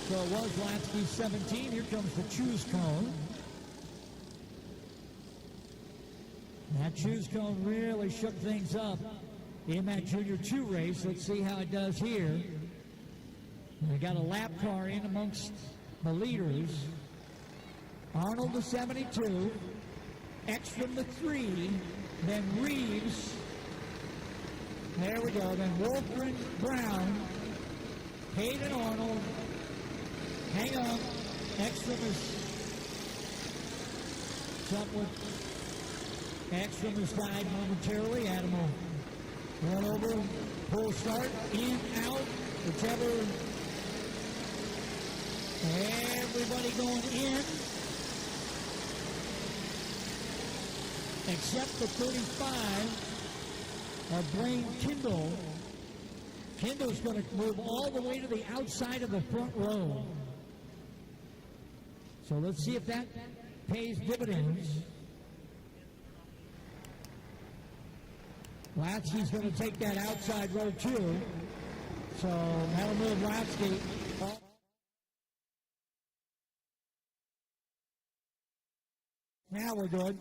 So it was Lansky 17. Here comes the choose cone. That choose cone really shook things up in that Junior 2 race. Let's see how it does here. We got a lap car in amongst the leaders. Arnold the 72. Ekstrom the 3. Then Reeves. There we go. Then Wolfgren, Brown. Hayden Arnold. Hang on. Ekstrom is somewhat. Ekstrom is tied momentarily. Adam will run over. Full start. In, out. Whichever. Everybody going in. Except the 35 of Blaine Kendall. Kendall's going to move all the way to the outside of the front row. So let's see if that pays dividends. Latsky's going to take that outside row too. So that'll move Latsky. Now we're good.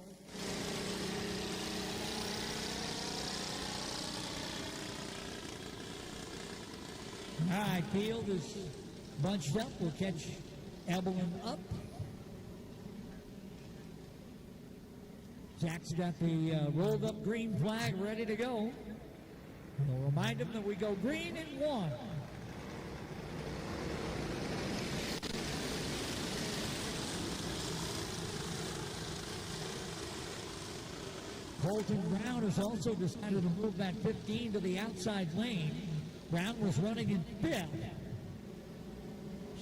All right, field is bunched up. We'll catch Evelyn up. Zach's got the rolled up green flag ready to go. We'll remind him that we go green in 1. Colton Brown has also decided to move that 15 to the outside lane. Brown was running in 5th.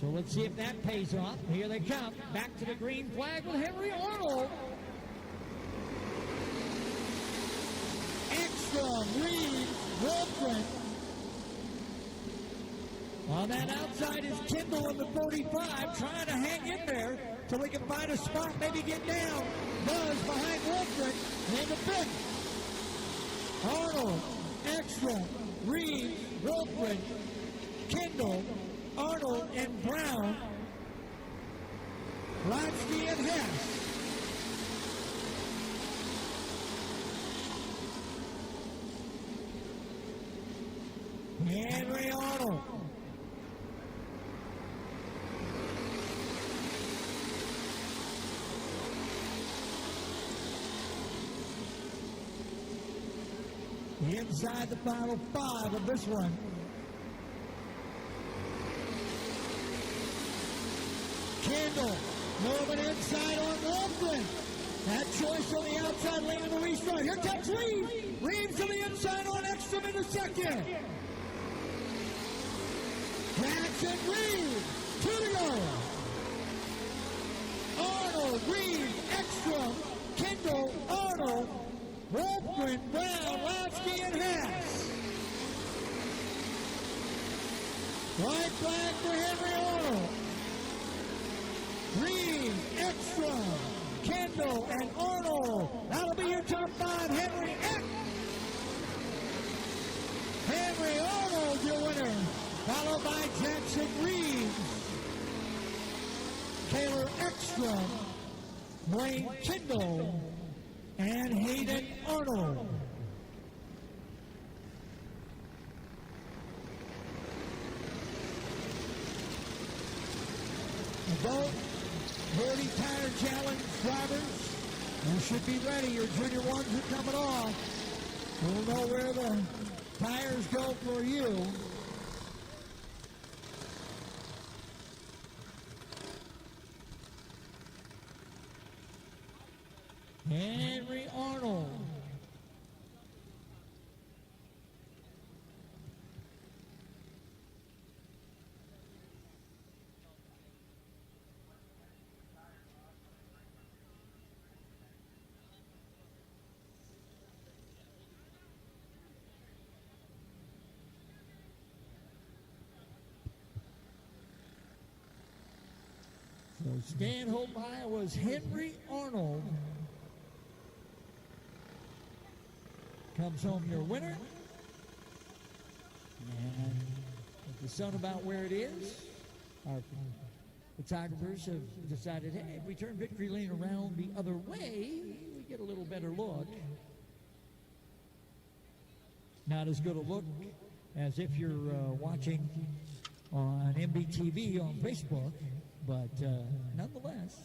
So let's see if that pays off. Here they come. Back to the green flag with Henry Arnold. Reeves, Wolfgren. On that outside is Kendall in the 45, trying to hang in there till we can find a spot, maybe get down. Buzz behind Wolfgren in the 5th. Arnold, Ekstrom, Reeves, Wolfgren, Kendall, Arnold, and Brown. Lansky and Hess. Henry Arnold. Inside the final 5 of this one. Kendall moving inside on Wolfgren. That choice on the outside lane of the restart. Here comes Reeves. Reeves to the inside on Ekstrom in the 2nd. Jackson Reeves, 2 to go. Arnold, Reed, Ekstrom, Kendall, Arnold, Wolfgren, Brown, Lasky, and Hess. White flag for Henry Arnold. Reed, Ekstrom, Kendall, and Arnold. That'll be your top five. Henry Arnold, your winner, followed by Jackson Reeves, Taylor Ekstrom, Wayne Kendall, and Hayden Arnold. Adult 40 Tire Challenge drivers, you should be ready. Your junior ones are coming off. We'll know where the tires go for you. Henry Arnold. So Stanhope, Iowa's Henry Arnold comes home your winner. And with the sun about where it is, our photographers have decided, hey, if we turn victory lane around the other way, we get a little better look. Not as good a look as if you're watching on MBTV on Facebook, but nonetheless,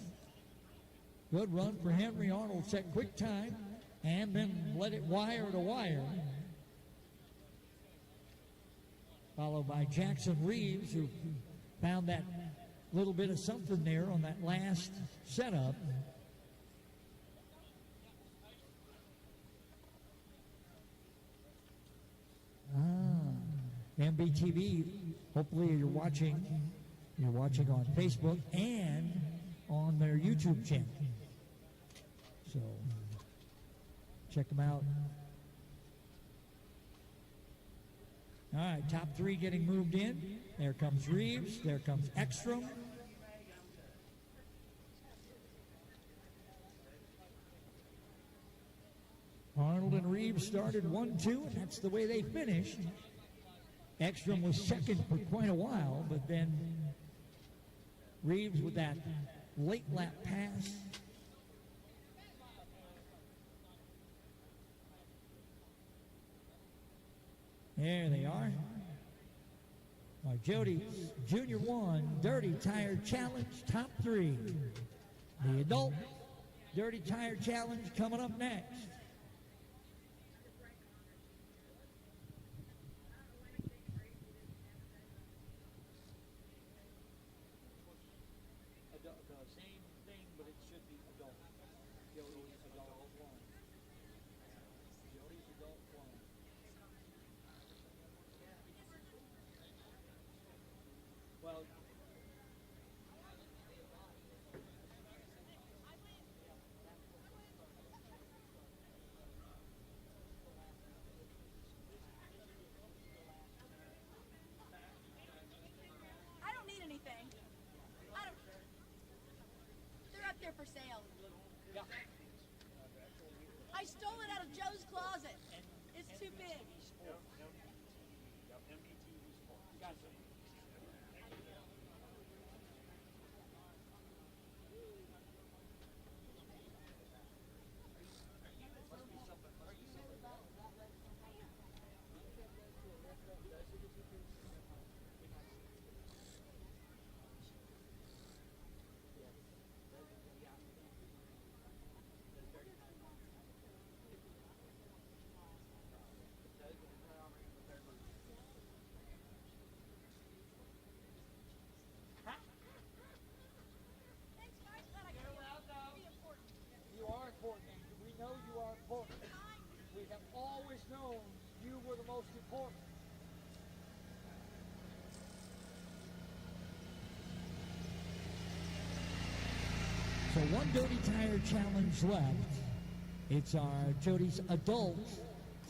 good run for Henry Arnold. Set quick time and then let it wire to wire. Followed by Jackson Reeves, who found that little bit of something there on that last setup. MBTV, hopefully you're watching on Facebook and on their YouTube channel. So check them out. All right, top three getting moved in. There comes Reeves. There comes Ekstrom. Arnold and Reeves started 1-2, and that's the way they finished. Ekstrom was second for quite a while, but then Reeves with that late lap pass. There they are. Jody's Junior 1 Dirty Tire Challenge top three. The adult Dirty Tire Challenge coming up next. Same thing, but it should be adult. Jody's adult 1. Jody's adult 1. Well, I don't need anything. They're up there for sale. yeah. I stole it out of Joe's closet. It's too big. Gotcha. Thanks, guys. Glad I could be important. You are important. We know you are important. We have always known you were the most important. one Dirty Tire Challenge left. It's our Jody's adult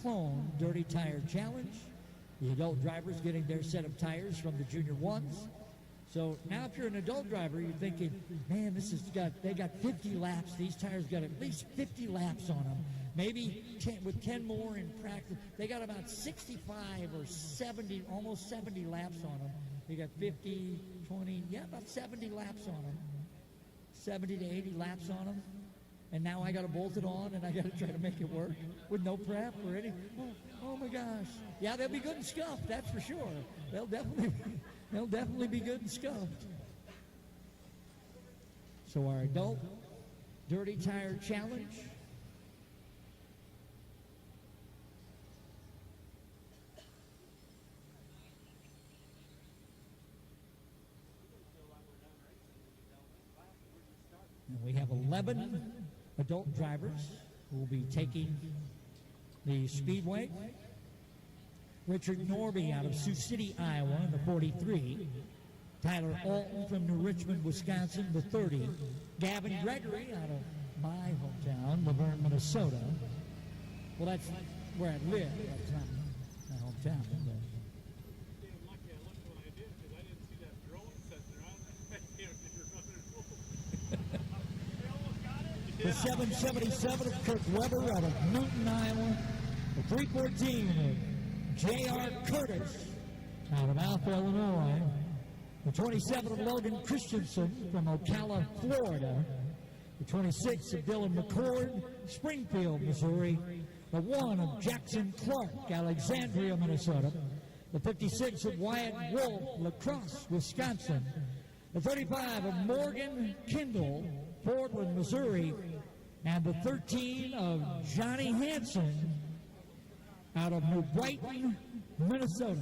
clone Dirty Tire Challenge. The adult drivers getting their set of tires from the junior ones. So now if you're an adult driver, you're thinking, man, they got 50 laps. These tires got at least 50 laps on them. Maybe 10, with 10 more in practice. They got about 65 or 70, almost 70 laps on them. They got 50, 20, about 70 laps on them. 70 to 80 laps on them. And now I got to bolt it on, and I got to try to make it work with no prep or any. Oh my gosh! Yeah, they'll be good and scuffed. That's for sure. They'll definitely be good and scuffed. So our adult Dirty Tire Challenge. And we have 11 adult drivers who will be taking the Speedway. Richard Norby out of Sioux City, Iowa, in the 43. Tyler Alton from New Richmond, Wisconsin, the 30. Gavin Gregory out of my hometown, Laverne, Minnesota. Well, that's where I live. That's not my hometown. The 777 of Kirk Weber out of Newton, Iowa. The 314 of J.R. Curtis out of Alpha, Illinois. The 27 of Logan Christensen from Ocala, Florida. The 26 of Dylan McCord, Springfield, Missouri. The 1 of Jackson Clark, Alexandria, Minnesota. The 56 of Wyatt Wolf, La Crosse, Wisconsin. The 35 of Morgan Kindle, Portland, Missouri. And the 13 of Johnny Hansen out of New Brighton, Minnesota.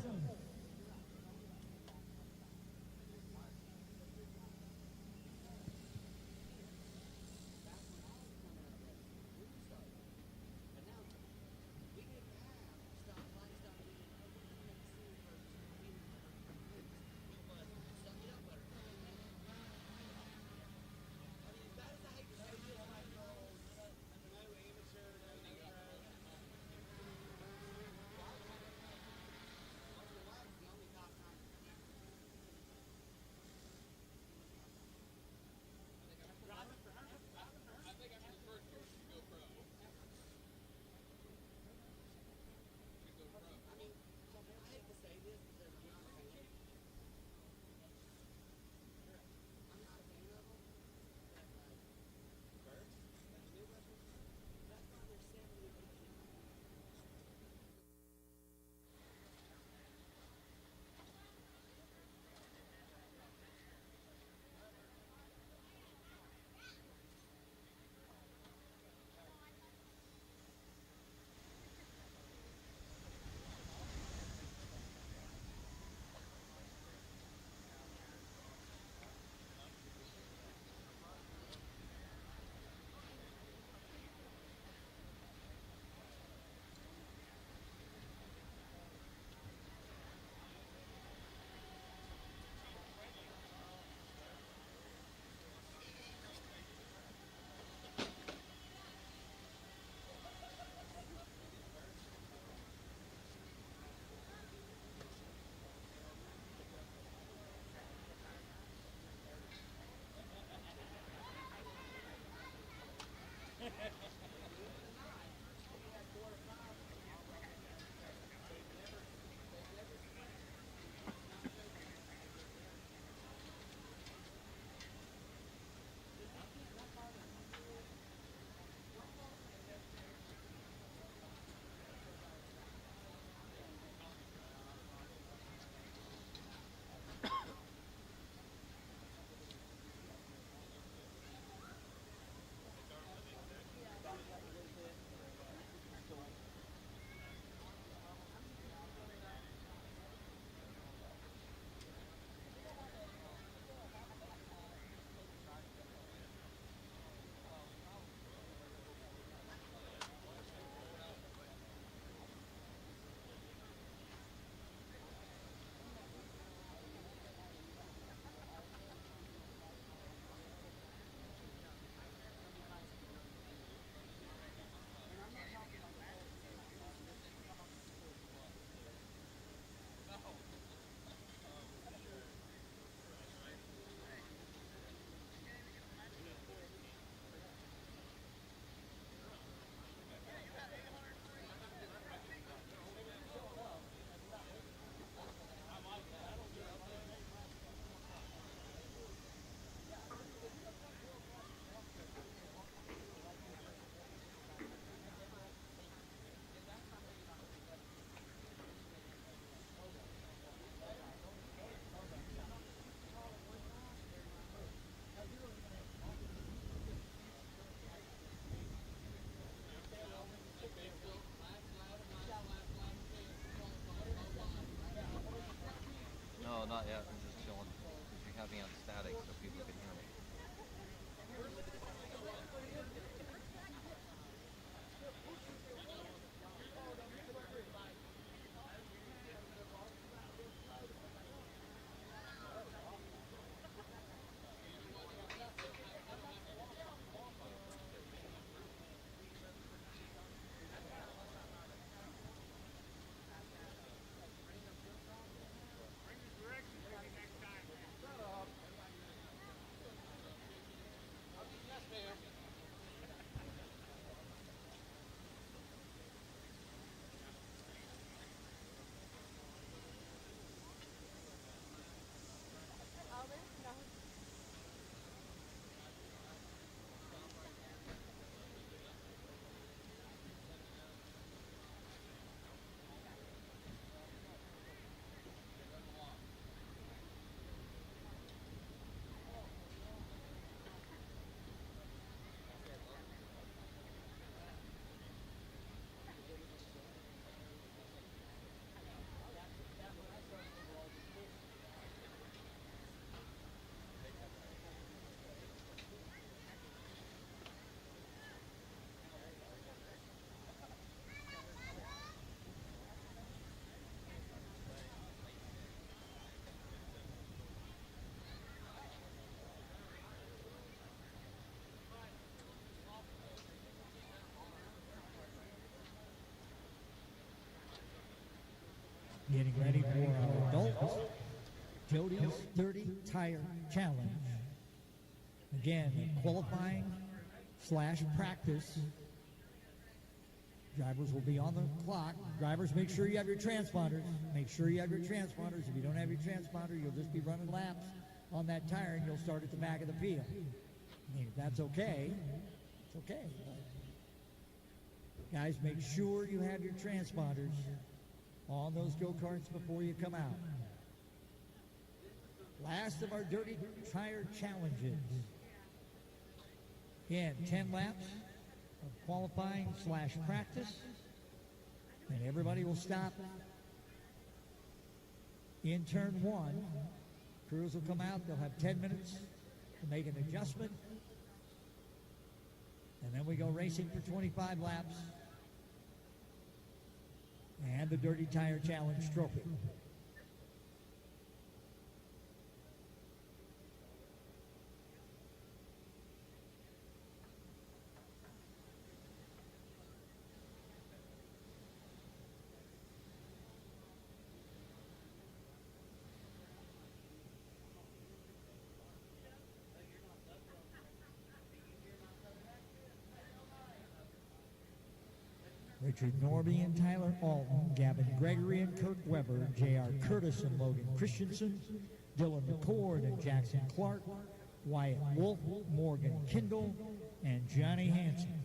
Yeah, I'm just chilling. You have me on static so people can hear me. Getting ready for our adults, Jody's 30 Tire Challenge. Again, qualifying / practice. Drivers will be on the clock. Drivers, make sure you have your transponders. Make sure you have your transponders. If you don't have your transponder, you'll just be running laps on that tire and you'll start at the back of the field. I mean, if that's okay, it's okay. But guys, make sure you have your transponders on those go-karts before you come out. Last of our Dirty Tire Challenges. Again, 10 laps of qualifying / practice. And everybody will stop in turn 1. Crews will come out. They'll have 10 minutes to make an adjustment. And then we go racing for 25 laps. And the Dirty Tire Challenge trophy. Richard Norby and Tyler Alton, Gavin Gregory and Kirk Weber, J.R. Curtis and Logan Christensen, Dylan McCord and Jackson Clark, Wyatt Wolf, Morgan Kindle, and Johnny Hansen.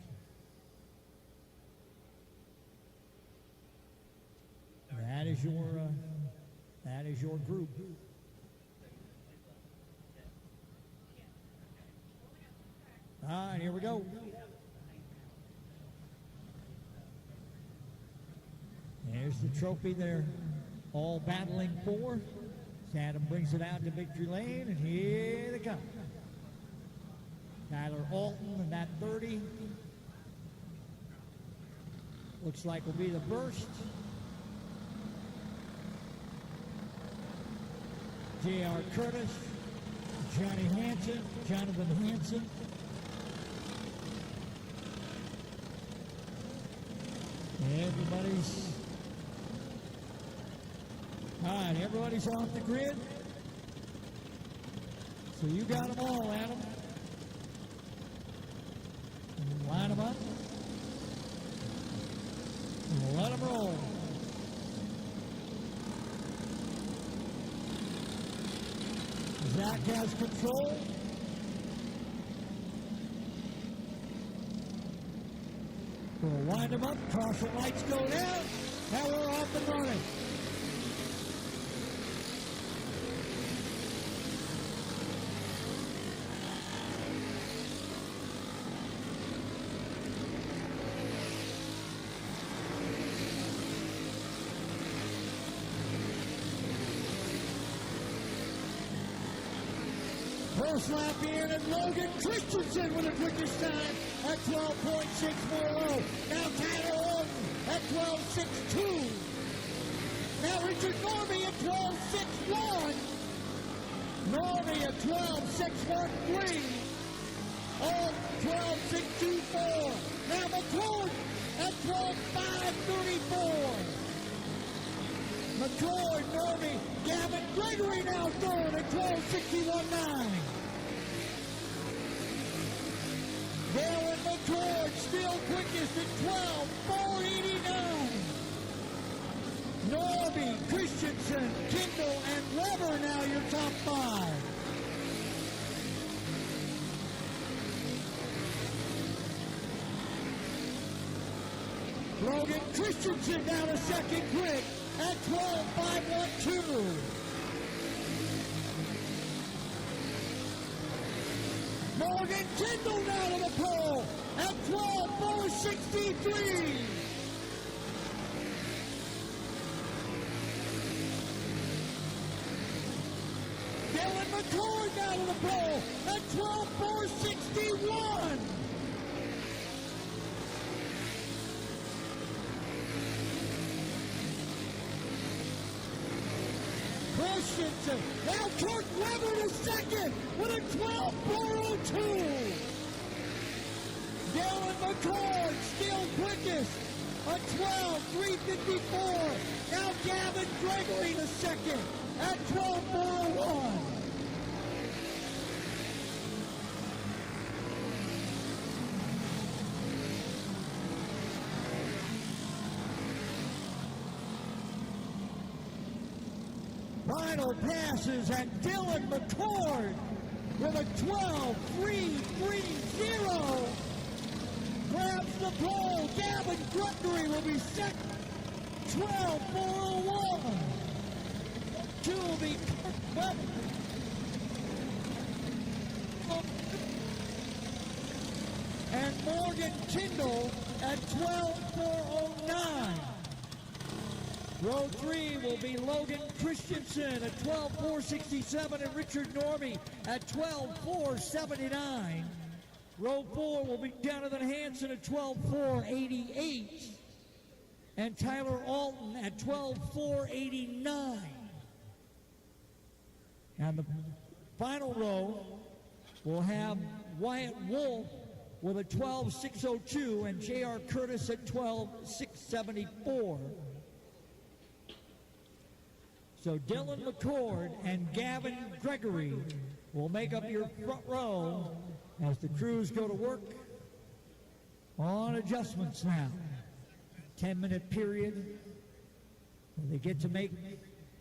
That is your group. All right, here we go. There's the trophy they're all battling for. Adam brings it out to victory lane, and here they come. Tyler Alton and that 30. Looks like will be the burst. J.R. Curtis, Johnny Hansen, Jonathan Hansen. Everybody's off the grid. So you got them all, Adam. Line them up. And let them roll. Zach has control. We'll wind them up. Caution lights go down. Now we're off and running. First lap in, and Logan Christensen with the quickest time at 12.640. Now Tyler Orton at 12.62. Now Richard Norby at 12.61. Norby at 12.613. On 12.624. Now McCord at 12.534. McCord, Norby, Gavin Gregory now third at 12.61.9. Darren McCord still quickest at 12.489. Norby, Christensen, Kendall, and Weber now your top five. Logan Christensen down a second quick at 12.512. Morgan Kendall now to the pole at 12.463. Dylan McCord down to the pole at 12.461. Christensen, now Kurt Weber to second with a 12.402. Dylan McCord still quickest, a 12.354. Now Gavin Gregory to second at 12.401. Final passes, and Dylan McCord with a 12.330 grabs the pole. Gavin Gregory will be second, 12.401. Two will be Kurt Weber. And Morgan Kendall at 12.409. Row 3 will be Logan Christensen at 12.467 and Richard Norby at 12.479. Row 4 will be Jonathan Hanson at 12.488 and Tyler Alton at 12.489. And the final row will have Wyatt Wolf with a 12.602 and J.R. Curtis at 12.674. So Dylan McCord and Gavin Gregory will make up your front row as the crews go to work on adjustments now. 10-minute period where they get to make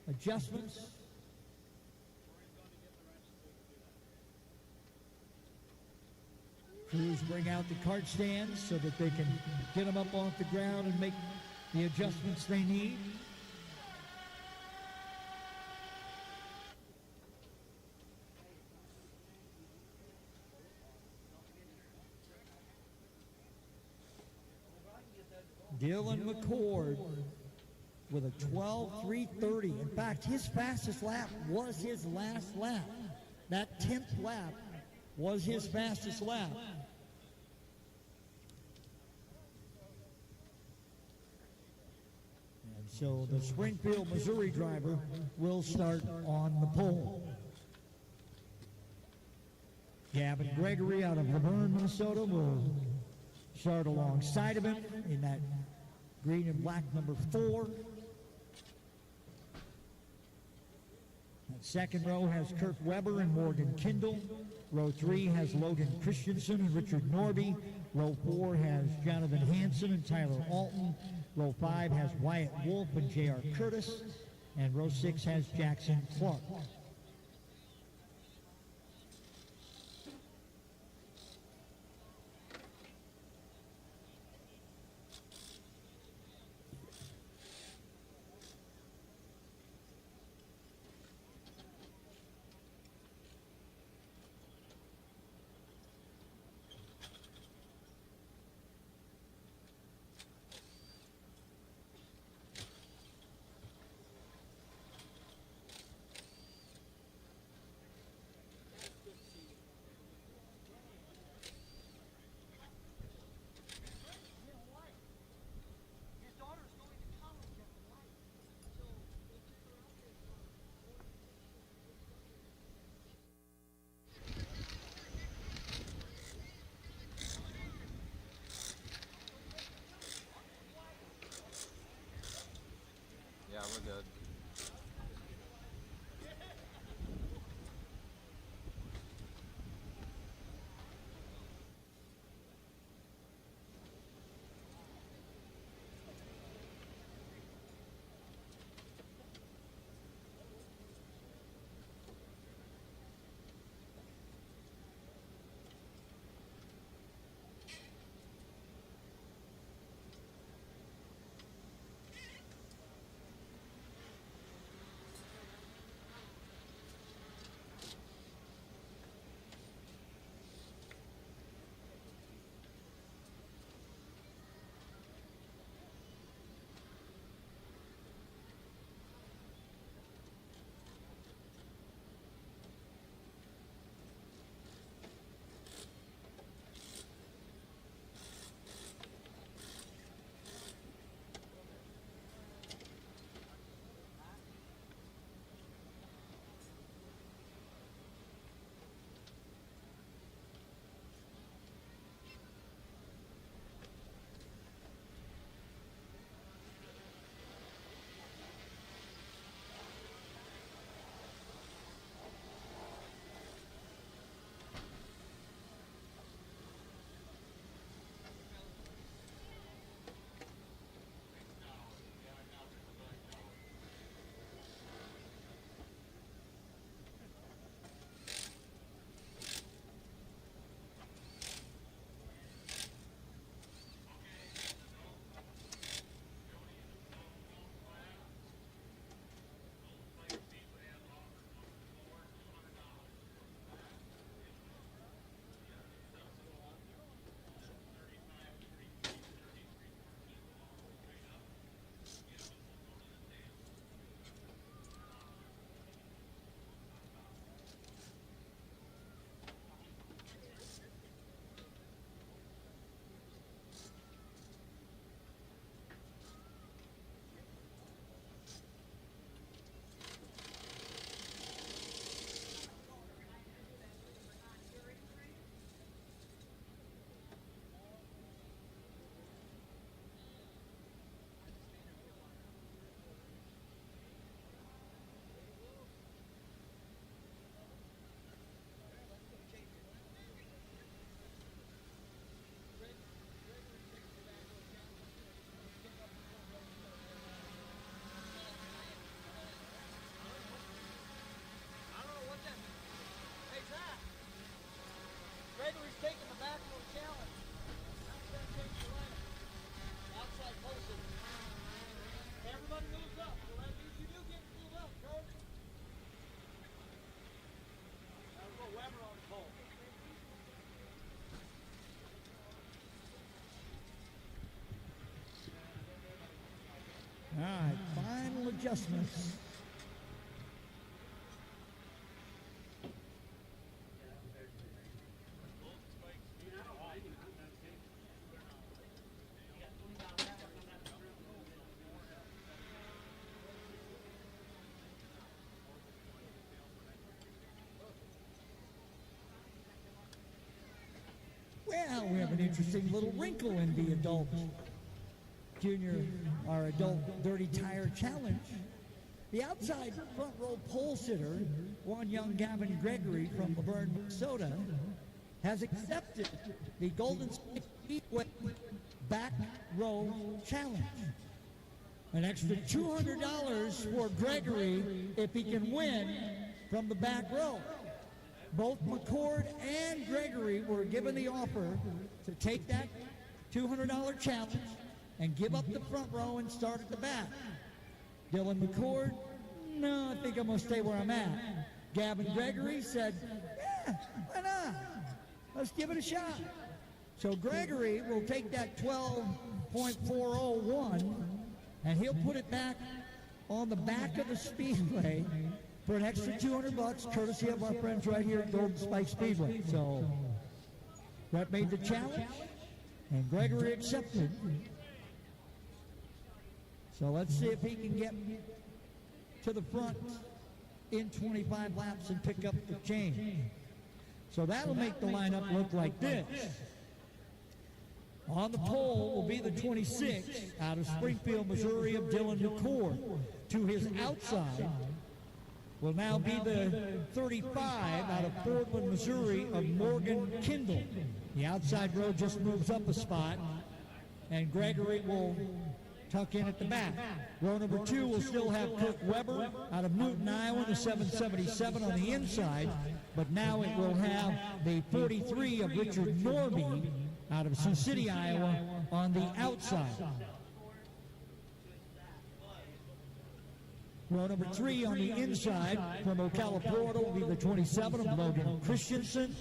adjustments. Crews bring out the cart stands so that they can get them up off the ground and make the adjustments they need. Dylan McCord with a 12.330. In fact, his fastest lap was his last lap. That 10th lap was his fastest lap. And so the Springfield, Missouri driver will start on the pole. Gavin Gregory out of Laverne, Minnesota will start alongside of him in that green and black number 4. That second row has Kurt Weber and Morgan Kendall. Row 3 has Logan Christensen and Richard Norby. Row 4 has Jonathan Hanson and Tyler Alton. Row 5 has Wyatt Wolf and J.R. Curtis. And row 6 has Jackson Clark. good. Gregory's taking the back row challenge. That's going to take the lane. Outside posted. Everybody moves up. So that means you do get to move up, Coach. Now we'll go Weber on the pole. All right, final adjustments. Well, we have an interesting little wrinkle in the adult junior or adult dirty tire challenge. The outside front row pole sitter, one young Gavin Gregory from Laverne, Minnesota, has accepted the Golden State Speedway back row challenge. An extra $200 for Gregory if he can win from the back row. Both McCord and Gregory were given the offer to take that $200 challenge and give up the front row and start at the back. Dylan McCord, no, I think I'm going to stay where I'm at. Gavin Gregory said, yeah, why not? Let's give it a shot. So Gregory will take that 12.401 and he'll put it back on the back of the Speedway for an extra $200, courtesy of our friends right here at Golden Spike Speedway. So that made the challenge, and Gregory accepted. So let's see if he can get to the front in 25 laps and pick up the chain. So that'll make the lineup look like this. On the pole will be the 26 out of Springfield, Missouri of Dylan McCord. To his outside will now be the 35 out of Portland, Missouri of Morgan Kindle. The outside row just moves up a spot, and Gregory will tuck in at the back. Row number 2 will still have Kirk Weber out of Newton, Iowa, the 777 on the inside, but now it will have the 43 of Richard Norby out of Sioux City, Iowa on the outside. Row number 3 on the inside from Ocala, Florida will be the 27 of Logan Christensen.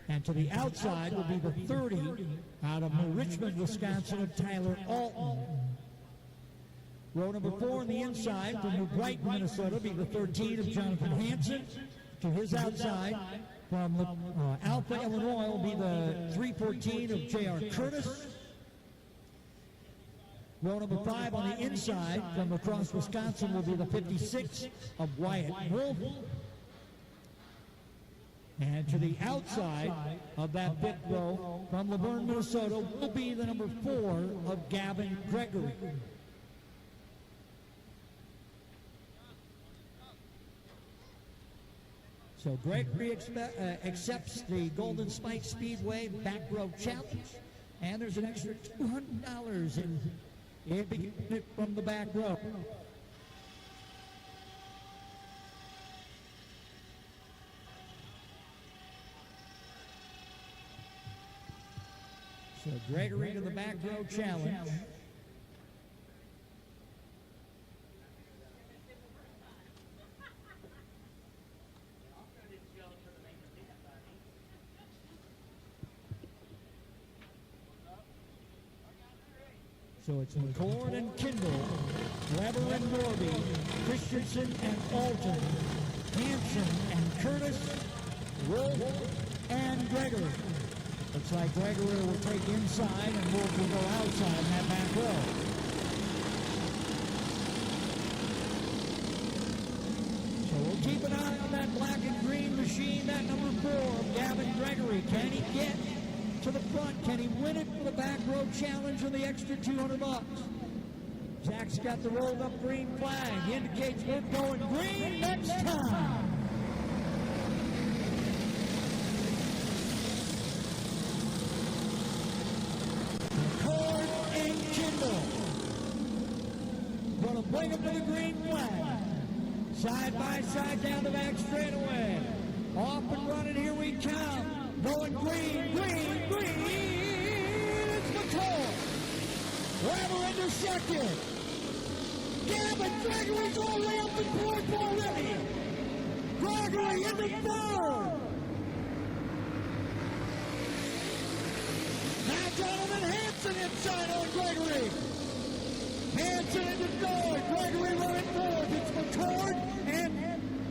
And to the outside will be the 30 out of New Richmond, Wisconsin of Tyler Alton. Row number 4 on the inside from New Brighton, Minnesota will be the 13 of Jonathan Hansen. To his outside from Alpha, Illinois will be the 314 of J.R. Curtis. Row number 5 on the inside from across Wisconsin will be the 56 of Wyatt Wolf. And to the outside of that 5th row from Laverne, Minnesota will be the number 4 of Gavin Gregory. So Gregory accepts the Golden Spike Speedway back row challenge, and there's an extra $200 in beginning it from the back row. So Gregory to the back row challenge. So it's McCord and Kindle, Weber and Norby, Christensen and Alton, Hansen and Curtis, Wolf and Gregory. Looks like Gregory will take inside and Wolf will go outside in that back row. So we'll keep an eye on that black and green machine, that number 4, Gavin Gregory. Can he get to the front? Can he win it for the back row challenge and the extra $200? Zach's got the rolled up green flag. He indicates we're going green next time. McCord and Kindle going to bring him to the green flag. Side by side down the back straightaway. Off and running, here we come. Going green, green, green. It's McCord. Weber into second. Gavin Gregory's all the way up the fourth already. Gregory into third. Now Jonathan Hansen inside on Gregory. Hansen into third. Gregory running fourth. It's McCord and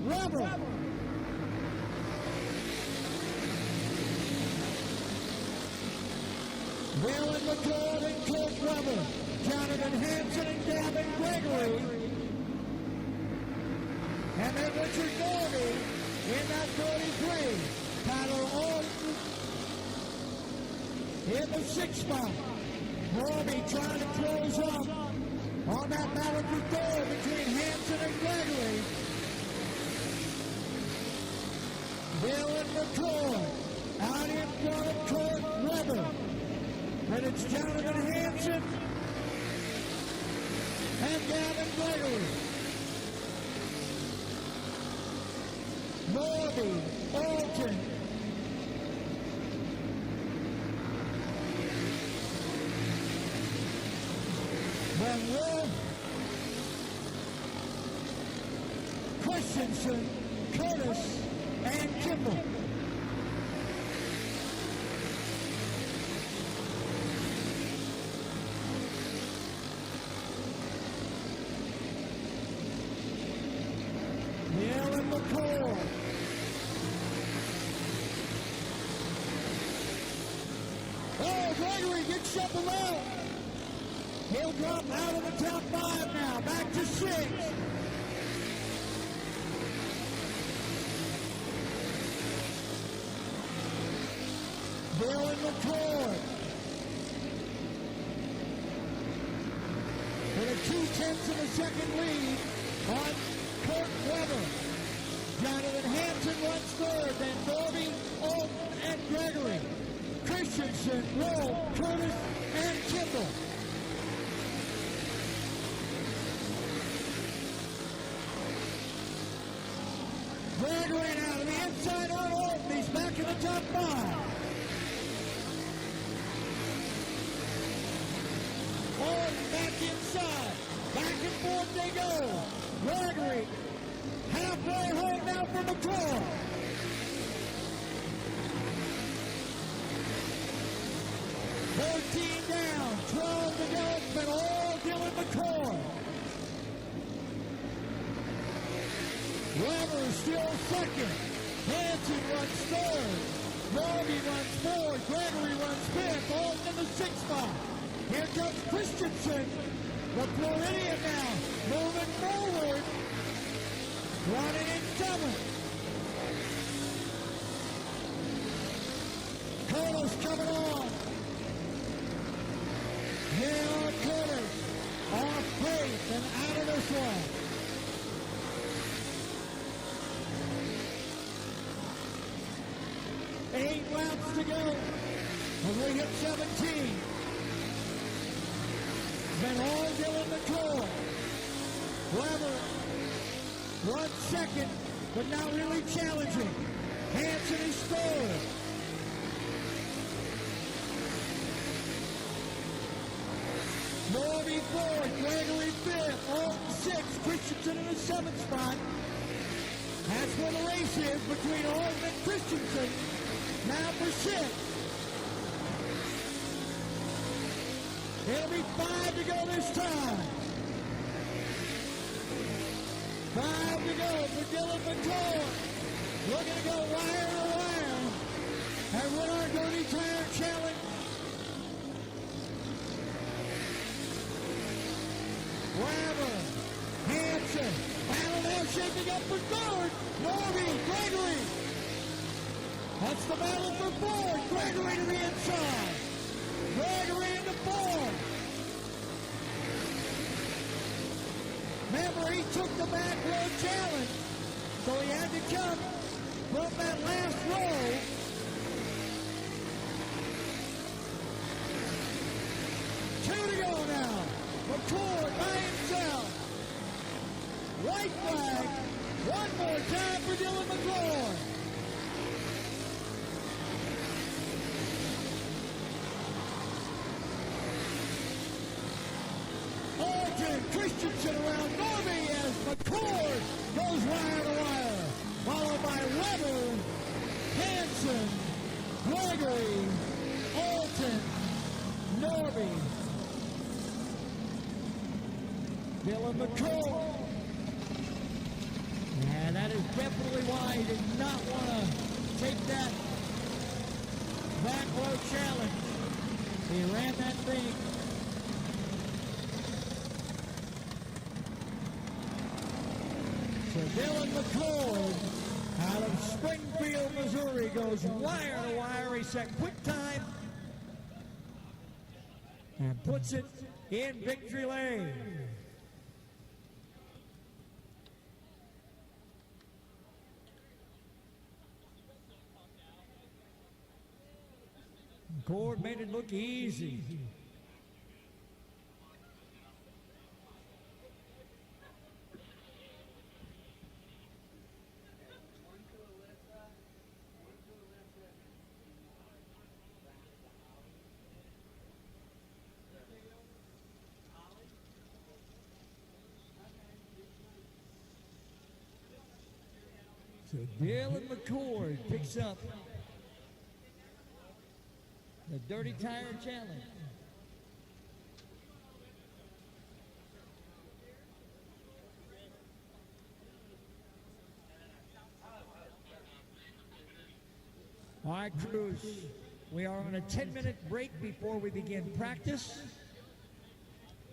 Weber. Will and McCord and Kirk Weber. Jonathan Hansen and Gavin Gregory. And then Richard Norby in that 43. Tyler Alton in the 6th spot. Norby trying to close up on that battle for third between Hansen and Gregory. Will and McCord out in front of Kirk Weber. And it's Jonathan Hansen and Gavin Gregory. Norby, Alton. Then Wolf, Christensen, Curtis, and Kimball. McCord. Oh, Gregory gets shuffled out. He'll drop out of the top 5 now. Back to 6. Bill and McCord. 2/10 of a second lead on Kurt Weber. Jonathan Hansen runs third, then Norby, Alton, and Gregory. Christensen, Rowe, Curtis, and Kimball. Gregory now to the inside on Alton. He's back in the top 5. Alton back inside. Back and forth they go. Gregory halfway home now for McCall. Down, 12 to go, but all Dylan McCall. Weber still second. Hansen runs third. Norby runs fourth. Gregory runs fifth. Alton in the 6th spot. Here comes Christensen. The Floridian now moving forward. Running in 7th. Curtis coming on. Here are Curtis. Off pace and out of this one. 8 laps to go. And we hit 17. Then all Dylan McCall. Weber runs second, but not really challenging. Hansen is third. Norby fourth, Gregory fifth, Alton sixth, Christensen in the 7th spot. That's where the race is between Alton and Christensen. Now for 6th. It'll be 5 to go this time. 5 to go for Dylan McCall. Looking to go wire to wire and win our Dirty Tire Challenge. Weber, Hansen, battle now shaping up for third. Norby, Gregory. That's the battle for fourth. Gregory to the inside. Gregory into 4th. Remember, he took the back row challenge, so he had to come from that last row. Two to go now. McCord by himself. White flag. One more time for Dylan McCord. Alton, Christensen around Norby as McCord goes wire to wire. Followed by Weber, Hansen, Gregory, Alton, Norby. Dylan McCall. And that is definitely why he did not want to take that back row challenge. He ran that thing. So Dylan McCall out of Springfield, Missouri goes wire to wire. He set quick time and puts it in victory lane. McCord made it look easy. So Dylan McCord picks up the Dirty Tire Challenge. All right, crews, we are on a 10-minute break before we begin practice.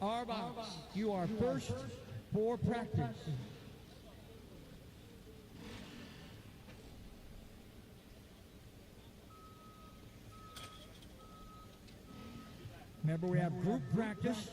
Arbox, you are first for practice. Remember, we have group practice.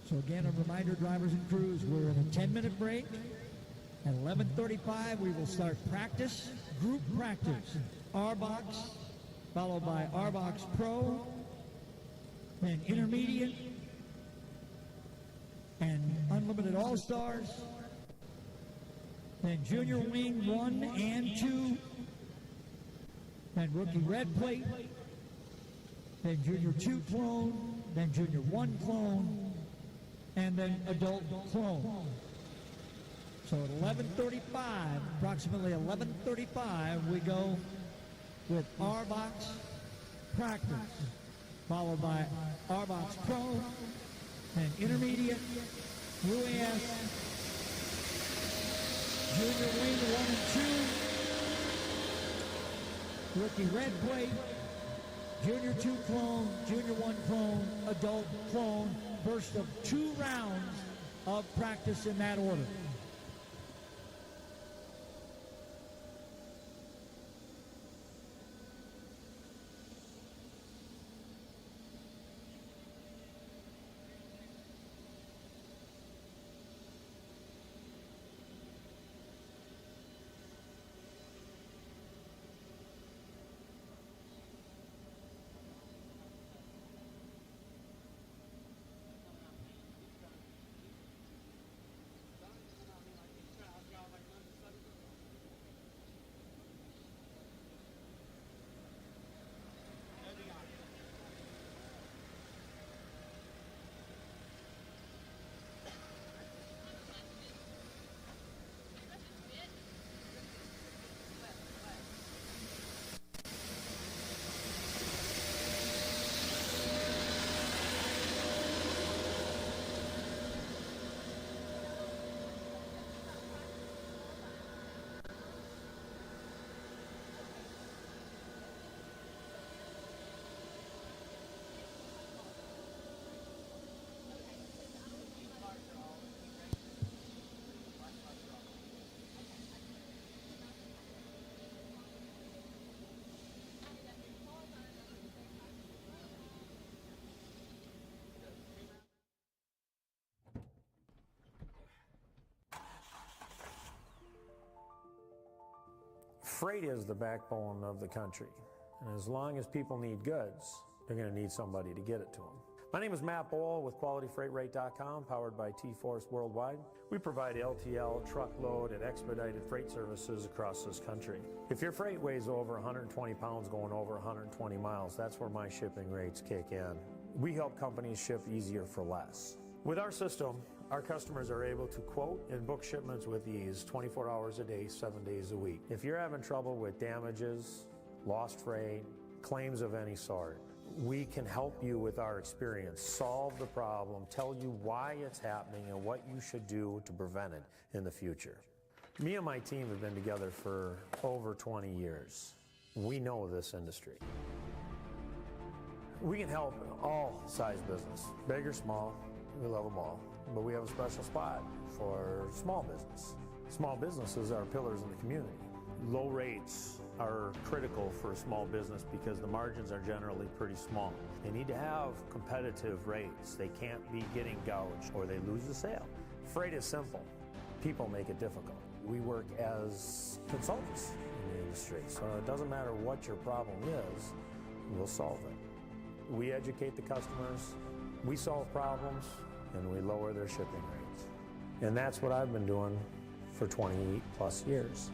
So again, a reminder, drivers and crews, we're in a 10-minute break. At 11:35, we will start practice, group practice. R-Box, followed by R-Box Pro, then Intermediate, and Unlimited All-Stars, then Junior Wing 1 and 2, then Rookie Red Plate, then Junior 2 Clone, then Junior 1 Clone, and then Adult Clone. So at 11:35, approximately 11:35, we go with R-Box Practice, followed by R-Box Pro, and Intermediate, UAS, Junior Wing 1 and 2, Rookie Red Plate, Junior 2 Clone, Junior 1 Clone, Adult Clone, burst of 2 rounds of practice in that order. Freight is the backbone of the country, and as long as people need goods, they're going to need somebody to get it to them. My name is Matt Bohl with QualityFreightRate.com, powered by T-Force Worldwide. We provide LTL, truckload, and expedited freight services across this country. If your freight weighs over 120 pounds going over 120 miles, that's where my shipping rates kick in. We help companies ship easier for less. With our system, our customers are able to quote and book shipments with ease 24 hours a day, 7 days a week. If you're having trouble with damages, lost freight, claims of any sort, we can help you with our experience, solve the problem, tell you why it's happening and what you should do to prevent it in the future. Me and my team have been together for over 20 years. We know this industry. We can help all size business, big or small, we love them all. But we have a special spot for small business. Small businesses are pillars in the community. Low rates are critical for a small business because the margins are generally pretty small. They need to have competitive rates. They can't be getting gouged or they lose the sale. Freight is simple. People make it difficult. We work as consultants in the industry, so it doesn't matter what your problem is, we'll solve it. We educate the customers, we solve problems, and we lower their shipping rates. And that's what I've been doing for 20 plus years.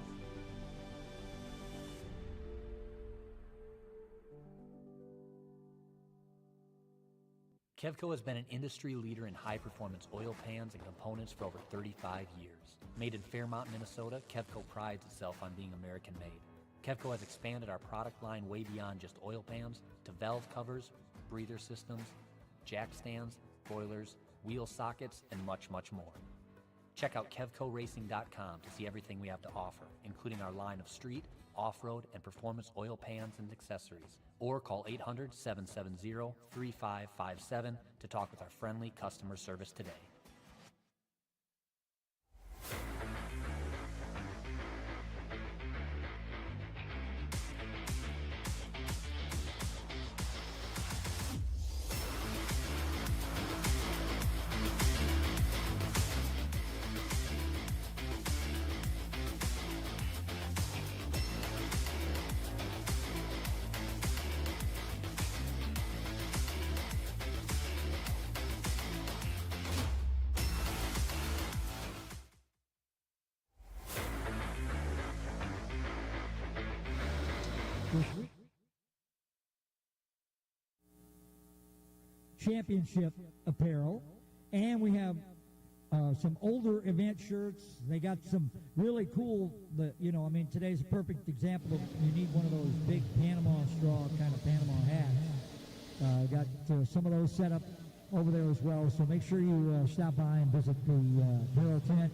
Kevco has been an industry leader in high-performance oil pans and components for over 35 years. Made in Fairmont, Minnesota, Kevco prides itself on being American-made. Kevco has expanded our product line way beyond just oil pans to valve covers, breather systems, jack stands, boilers, wheel sockets, and much, much more. Check out KevcoRacing.com to see everything we have to offer, including our line of street, off-road, and performance oil pans and accessories. Or call 800-770-3557 to talk with our friendly customer service today. championship apparel, and we have some older event shirts. They got some really cool, today's a perfect example of you need one of those big Panama straw kind of Panama hats. Got some of those set up over there as well, so make sure you stop by and visit the apparel tent.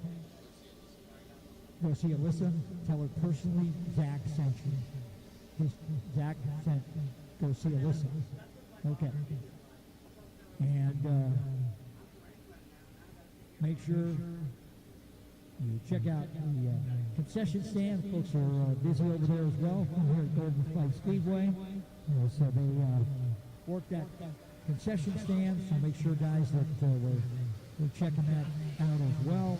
Go see Alyssa, tell her personally Zach sent you. Zach sent, go see Alyssa. Okay. And make sure you check out the concession stand. Folks are busy over there as well here at Golden Flight Speedway. So they work that concession stand, so make sure, guys, that we're checking that out as well.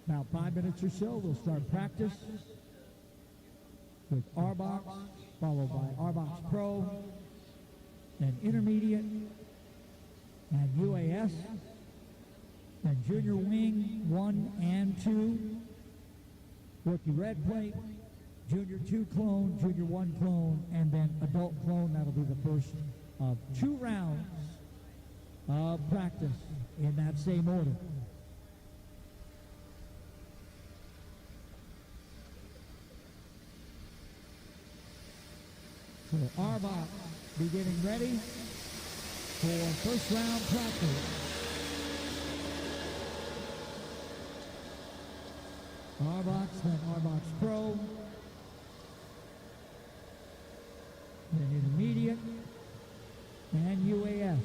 About 5 minutes or so, we'll start practice with R-Box, followed by R-Box Pro, then Intermediate, and UAS, then Junior Wing 1 and 2, Rookie Red Plate, Junior 2 Clone, Junior 1 Clone, and then Adult Clone. That'll be the first of 2 rounds of practice in that same order. So R-Box be getting ready for first round practice. R-Box, then R-Box Pro, then Intermediate, and UAS.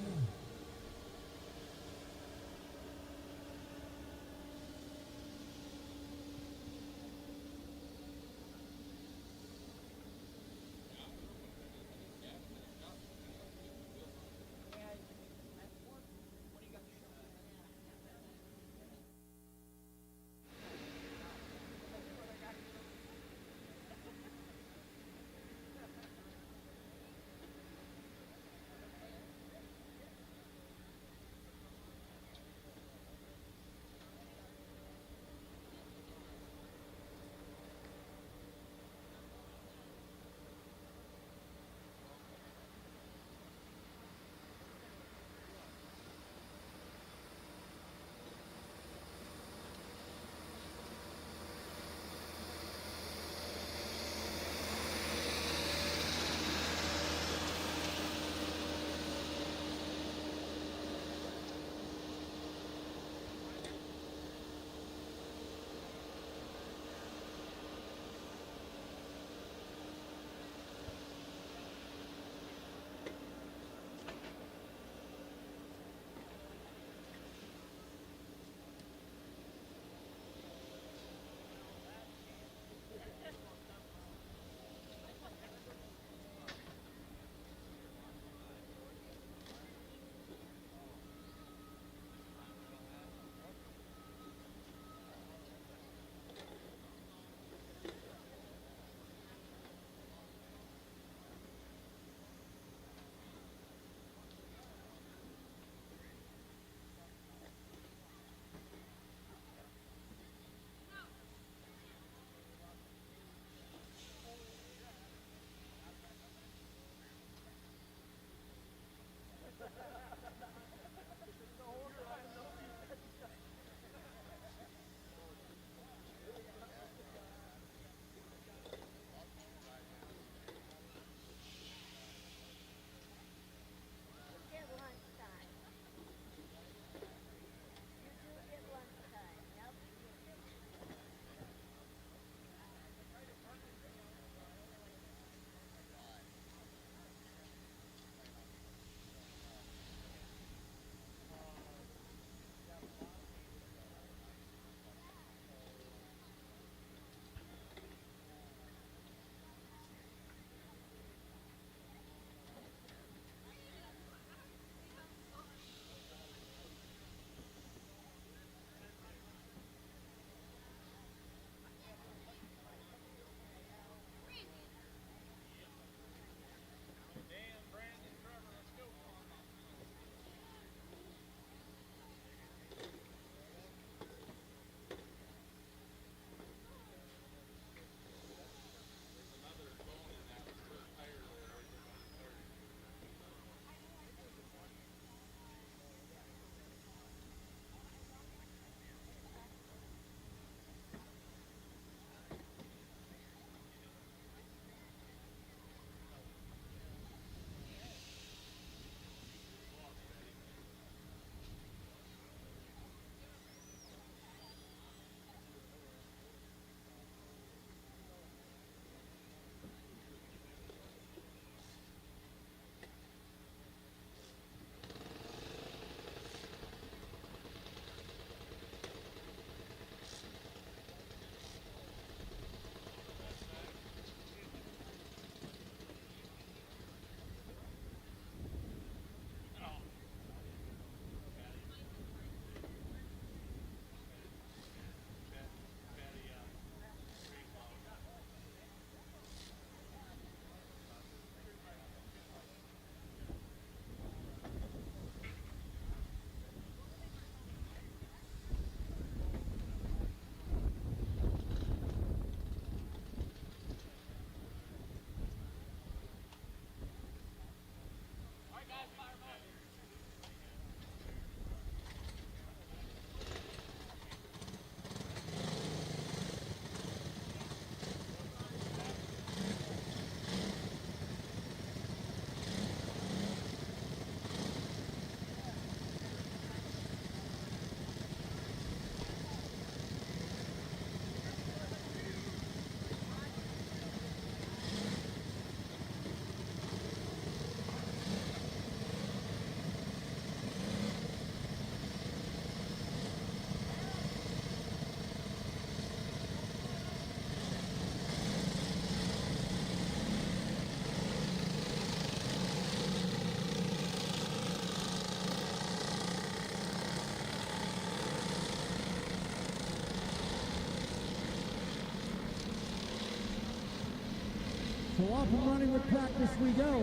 So off and running with practice we go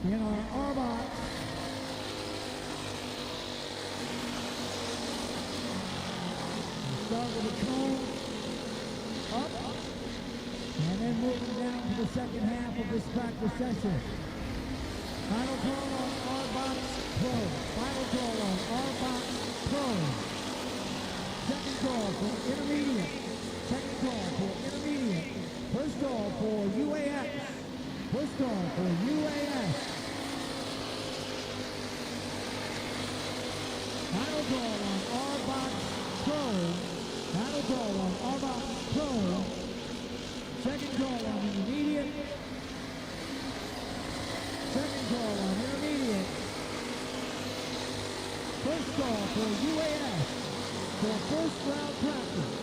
in our R-Box. Start with a cone, up, and then moving down to the second half of this practice session. Final call on R-Box Pro. Final call on R-Box Pro. Second call for intermediate. Second call for intermediate. First call for UAS. First call for UAS. Final call on R-Box Pro. Final call on R-Box Pro. Second call on intermediate. Second call on intermediate. First call for UAS for first round practice.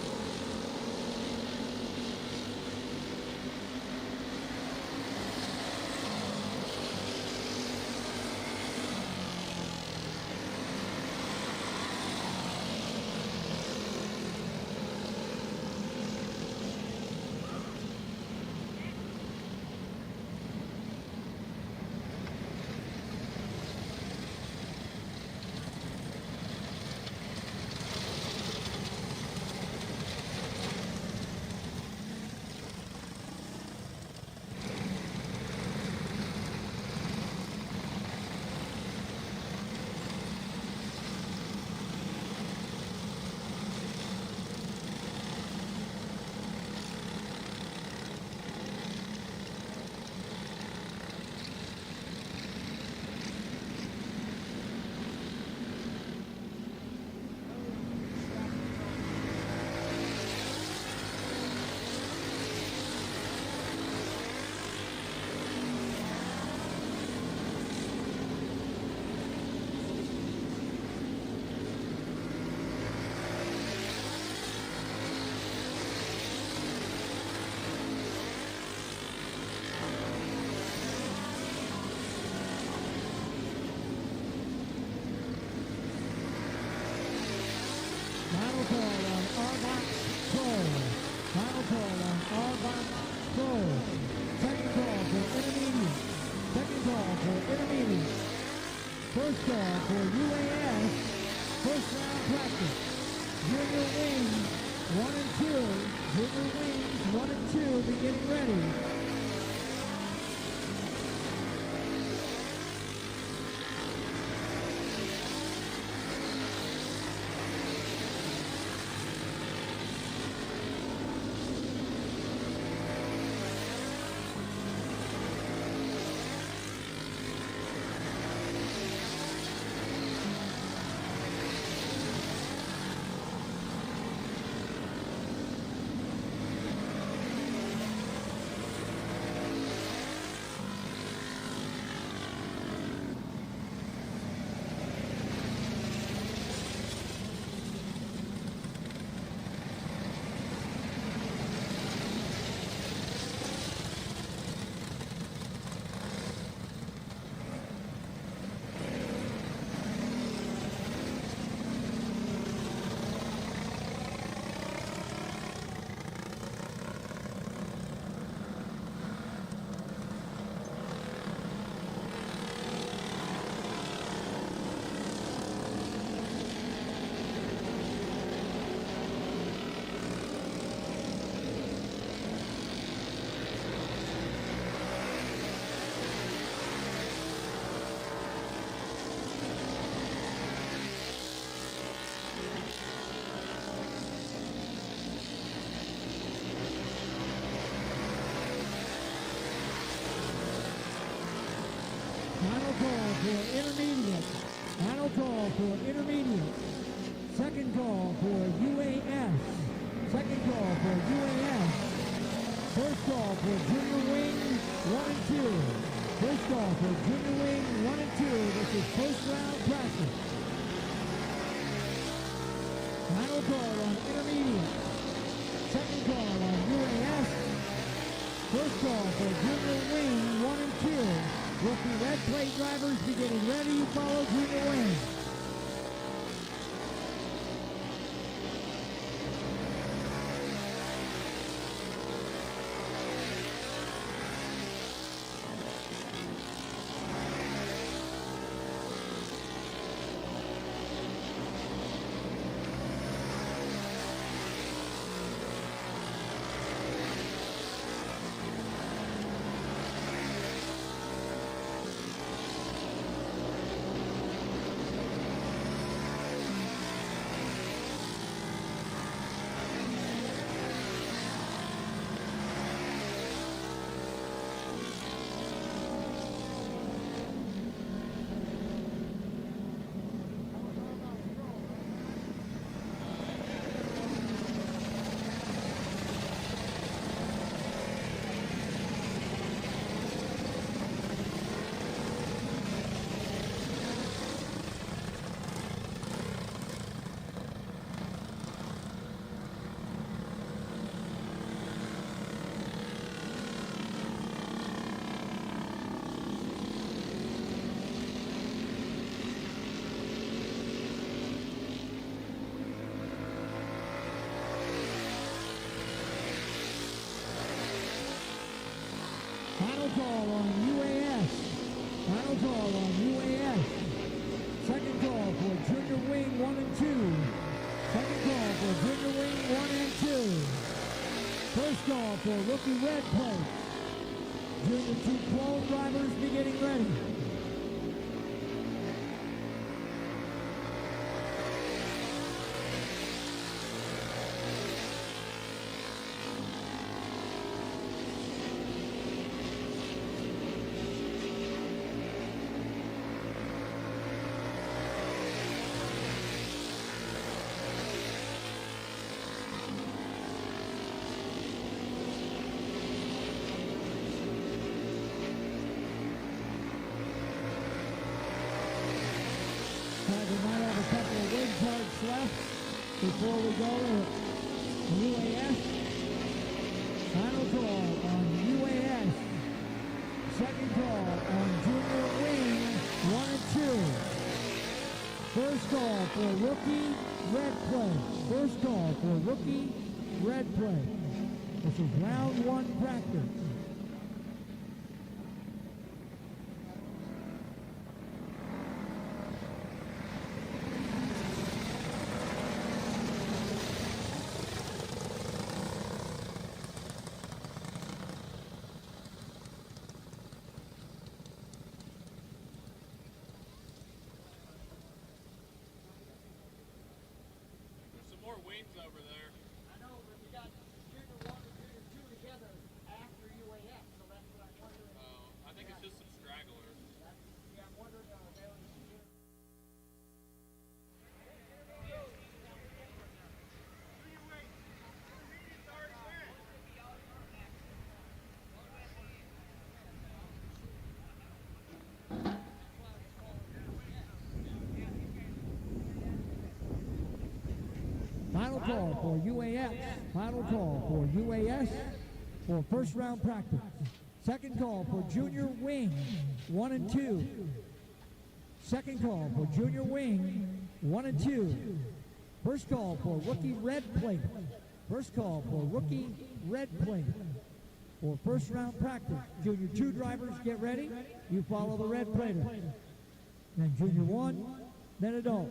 Final call on R-Box Pro. Final call on R-Box Pro. Second call for intermediate. Second call for intermediate. First call for UAS. First round practice. Junior wings 1 and 2. Junior wings 1 and 2 be getting ready. Final call for intermediate. Final call for intermediate. Second call for UAS. Second call for UAS. First call for junior wing 1 and 2. First call for junior wing 1 and 2. This is first round practice. Final call on intermediate. Second call on UAS. First call for junior wing 1 and 2. With the red plate drivers be getting ready to follow junior wing. call on UAS. Final call on UAS. Second call for Junior Wing 1 and 2. Second call for Junior Wing 1 and 2. First call for Rookie Red Plate. Junior 2 clone drivers be getting ready. We might have a couple of wing cards left before we go to UAS. Final call on UAS. Second call on Junior Wing 1 and 2. First call for Rookie Red Plate. First call for Rookie Red Plate. This is round 1 practice. Over there. I know, but we got Junior 1 and Junior 2 together after UAF, so that's what I'm wondering. Oh, I think it's just some stragglers. Yeah, I'm wondering if there was Final call for UAS. Final call for UAS for first round practice. Second call for Junior Wing 1 and 2. Second call for Junior Wing 1 and 2. First call for Rookie Red Plate. First call for Rookie Red Plate for first round practice. Junior 2 drivers, get ready. You follow the red plater. Then Junior 1, then adult.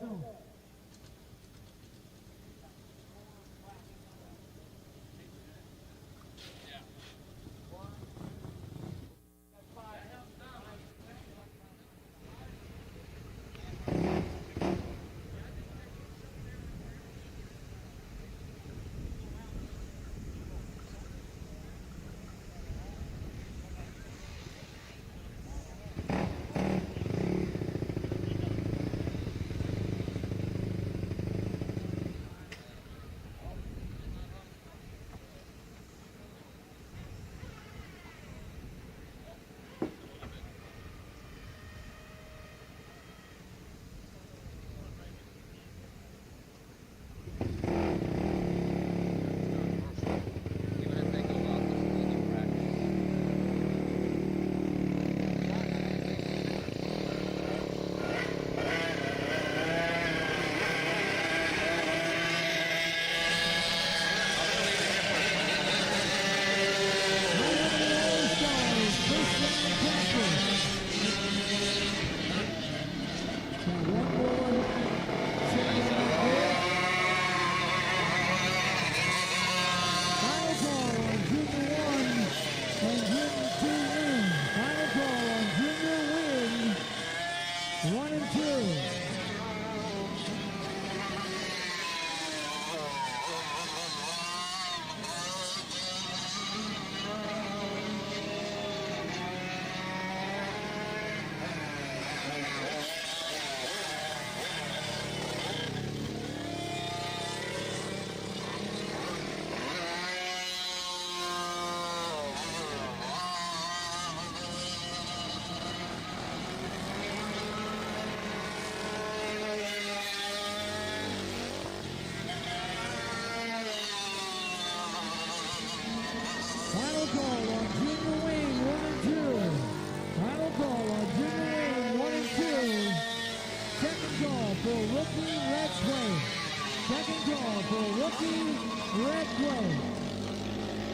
Red Plate.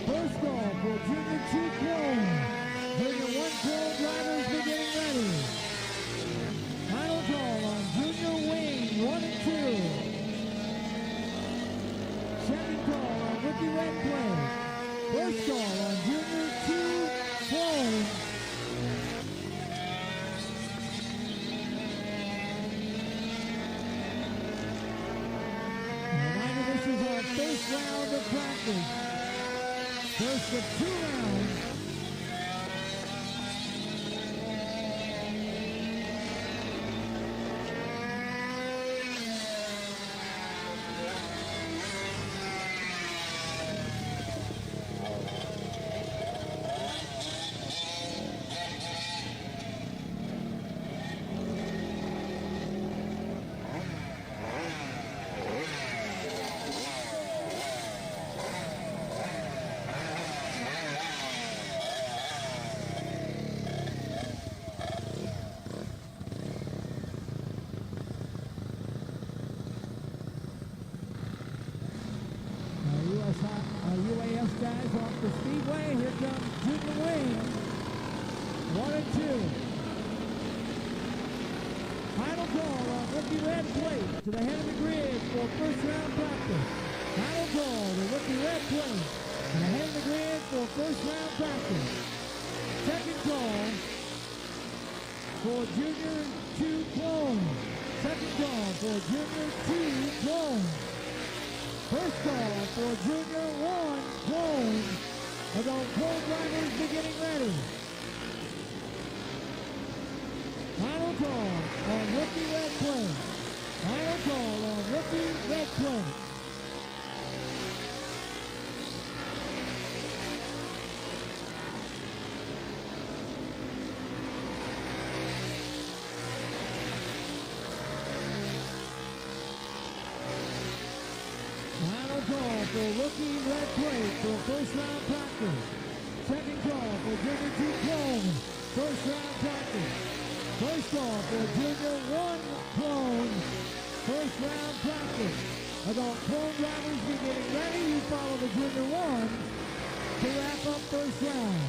First call for Junior 2 clone. Junior 1 clone drivers beginning ready. Final call on Junior Wing 1 and 2. Second call on Ricky Red Plate. First call on Junior 2 clone. Reminder, this is our first round of practice. First of 2 rounds. UAS guys off the Speedway. Here comes Junior Wing. 1 and 2. Final call on Rookie Red Plate to the head of the grid for first round practice. Final call to Rookie Red Plate to the head of the grid for first round practice. Second call for Junior 2 clone. Second call for Junior 2 clone. First call for Junior 1 clone. Adult clone drivers beginning ready. Final call on Rookie Red Plate. Final call on Rookie Red Plate. Final call for Rookie Red Plate for first round practice. Second call for Junior 2 clone. First round practice. First call for Junior 1 clone. First round practice. Adult clone drivers beginning ready. You follow the Junior 1 to wrap up first round.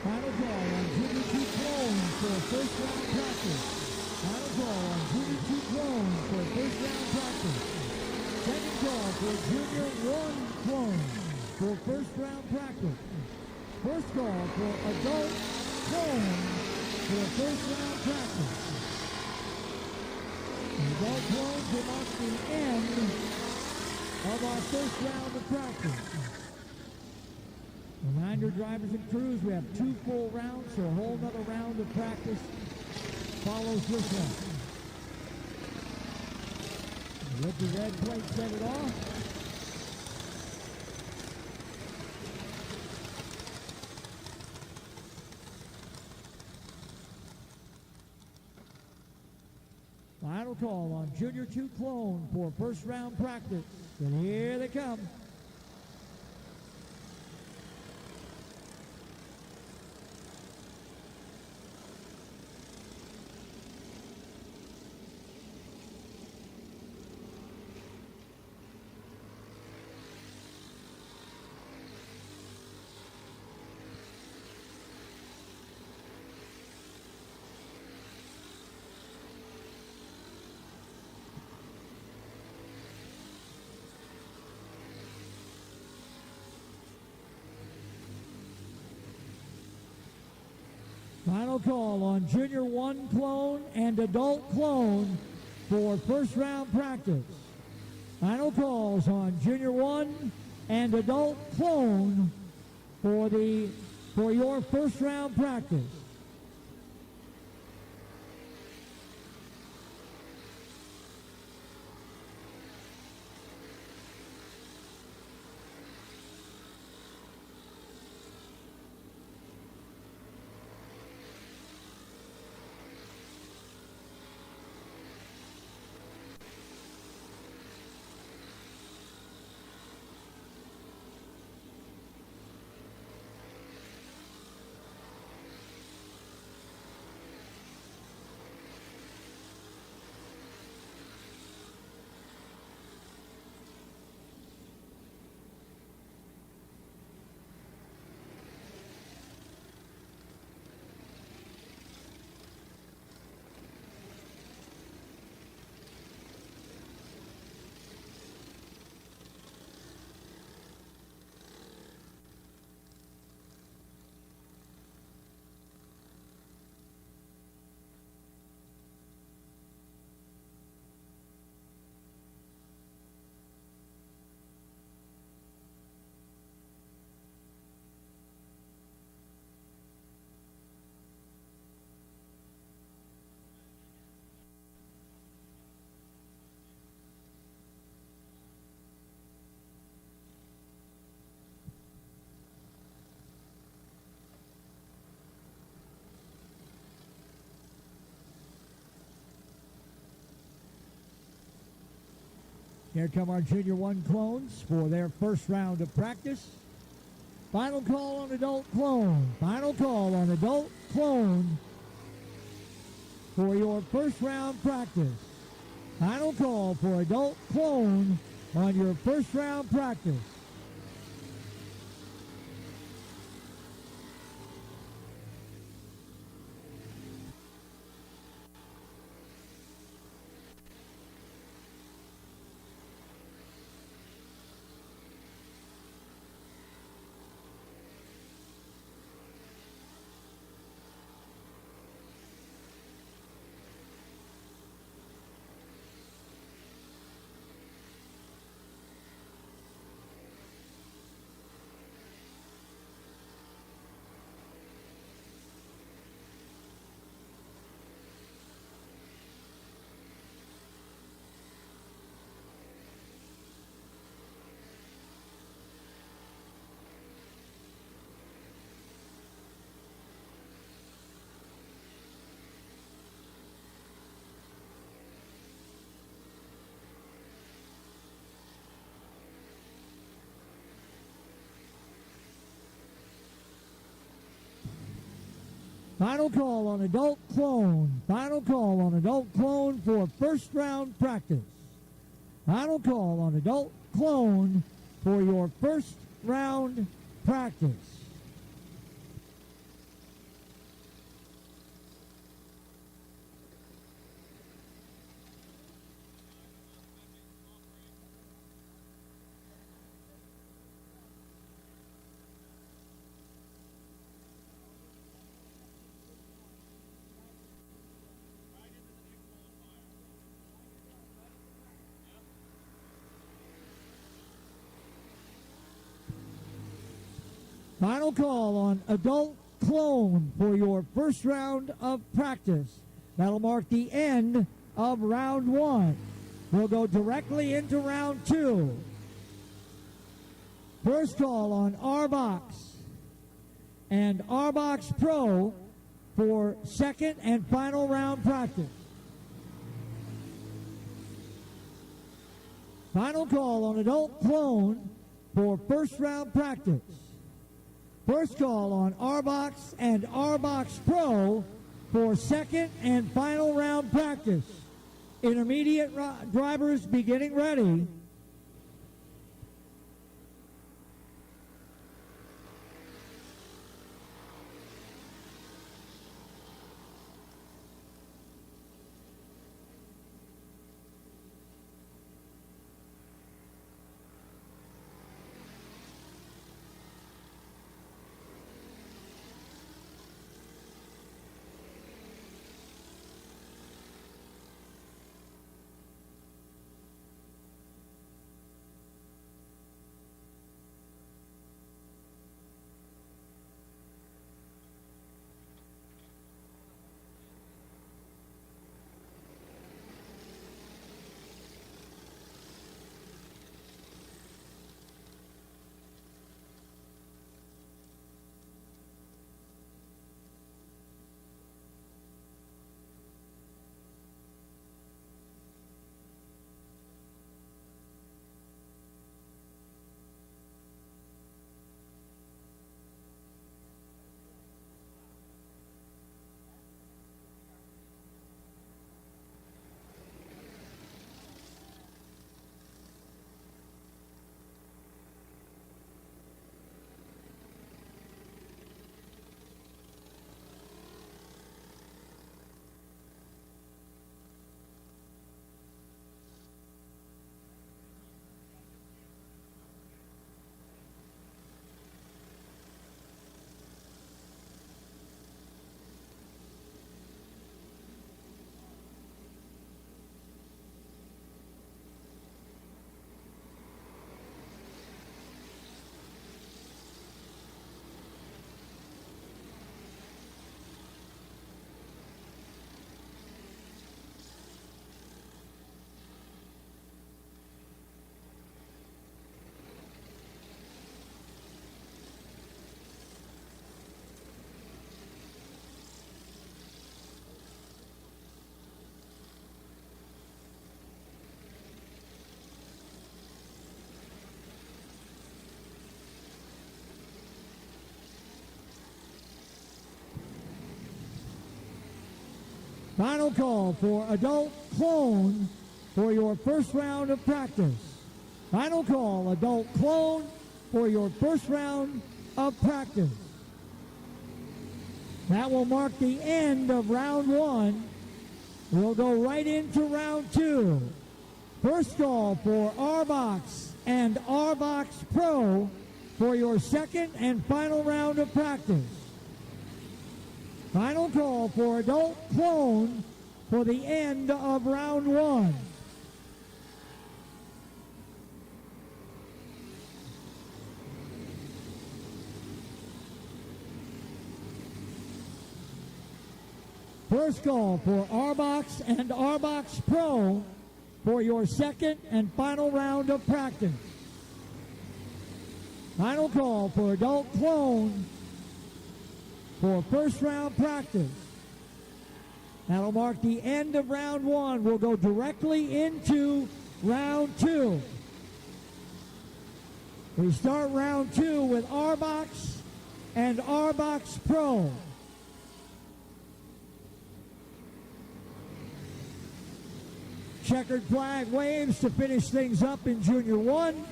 Final call on Junior 2 clone for first round practice. Final call on Junior 2 clone for first round practice. Second call for Junior 1 clone for first round practice. First call for adult clone for first round practice. The adult clones will mark the end of our first round of practice. Reminder, drivers and crews, we have 2 full rounds, so a whole nother round of practice follows this one. With the red plate, set it off. Final call on Junior 2 Clone for first round practice. And here they come. Final call on Junior 1 Clone and Adult Clone for first round practice. Final calls on Junior 1 and Adult Clone for your first round practice. Here come our Junior 1 Clones for their first round of practice. Final call on Adult Clone. Final call on Adult Clone for your first round practice. Final call for Adult Clone on your first round practice. Final call on Adult Clone. Final call on Adult Clone for first round practice. Final call on Adult Clone for your first round practice. Final call on adult clone for your first round of practice. That'll mark the end of round 1. We'll go directly into round 2. First call on R-Box and R-Box Pro for second and final round practice. Final call on adult clone for first round practice. First call on R-Box and R-Box Pro for second and final round practice. Intermediate drivers be getting ready. Final call for adult clone for your first round of practice. Final call, adult clone for your first round of practice. That will mark the end of round 1. We'll go right into round 2. First call for R-Box and R-Box Pro for your second and final round of practice. Final call for adult clone for the end of round 1. First call for R-Box and R-Box Pro for your second and final round of practice. Final call for adult clone for first round practice. That'll mark the end of round 1. We'll go directly into round 2. We start round 2 with R-Box and R-Box Pro. Checkered flag waves to finish things up in Junior 1.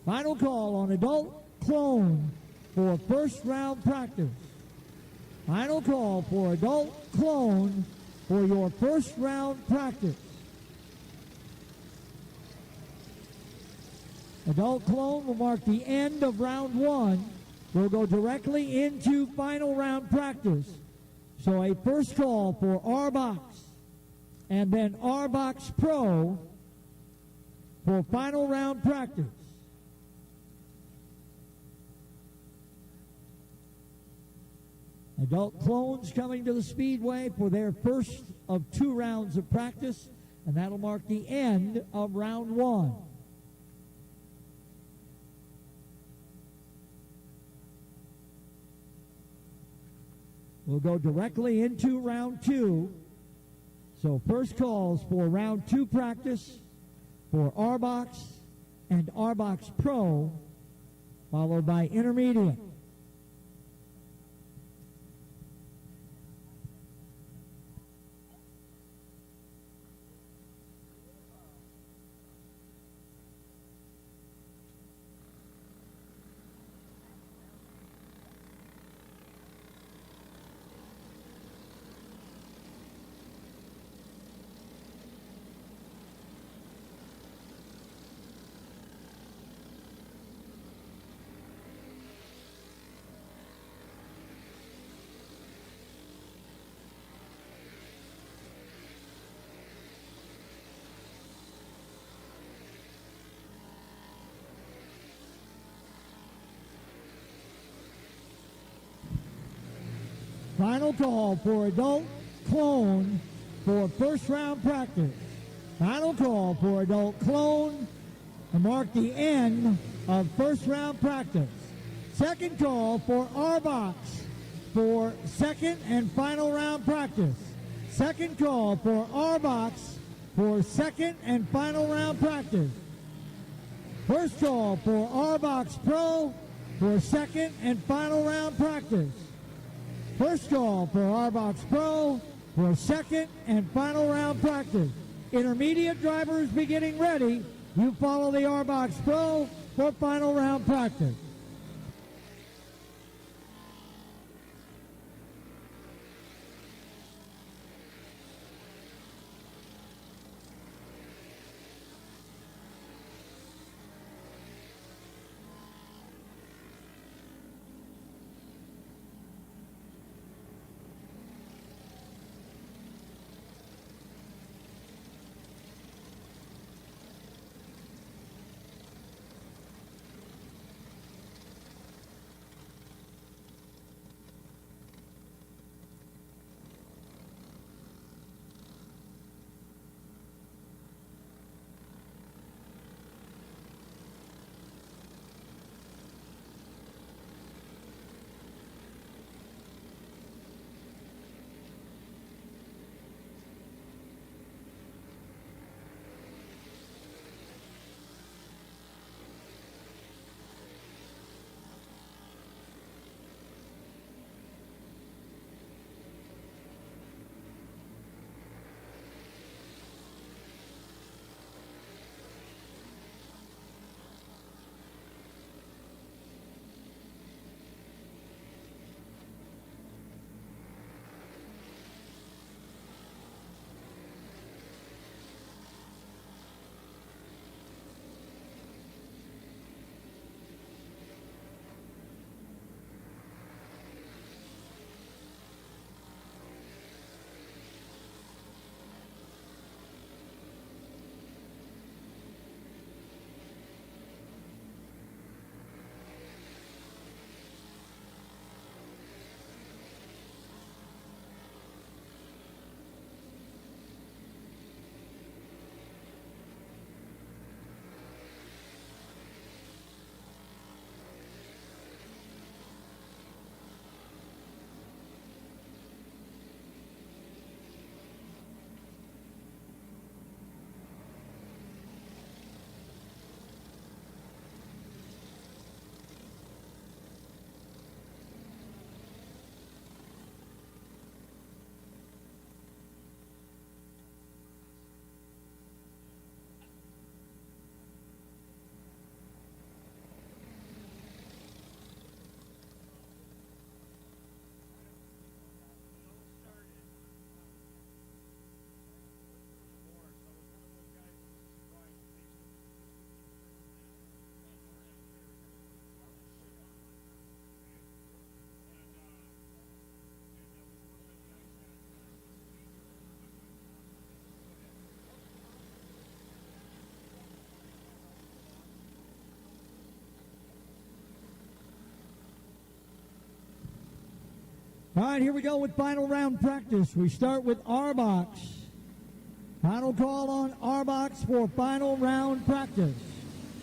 Final call on adult clone for first round practice. Final call for adult clone for your first round practice. Adult clone will mark the end of round 1. We'll go directly into final round practice. So a first call for R-Box and then R-Box Pro for final round practice. Adult clones coming to the Speedway for their first of 2 rounds of practice, and that'll mark the end of round 1. We'll go directly into round 2. So first calls for round 2 practice for R-Box and R-Box Pro, followed by intermediate. Final call for adult clone for first round practice. Final call for adult clone to mark the end of first round practice. Second call for R-Box for second and final round practice. Second call for R-Box for second and final round practice. First call for R-Box Pro for second and final round practice. First call for R-Box Pro for second and final round practice. Intermediate drivers be getting ready. You follow the R-Box Pro for final round practice. All right, here we go with final round practice. We start with R-Box. Final call on R-Box for final round practice.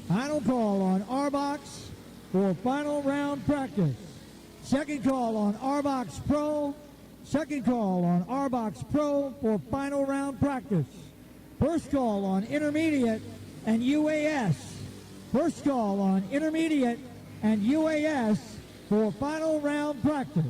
Final call on R-Box for final round practice. Second call on R-Box Pro. Second call on R-Box Pro for final round practice. First call on intermediate and UAS. First call on intermediate and UAS for final round practice.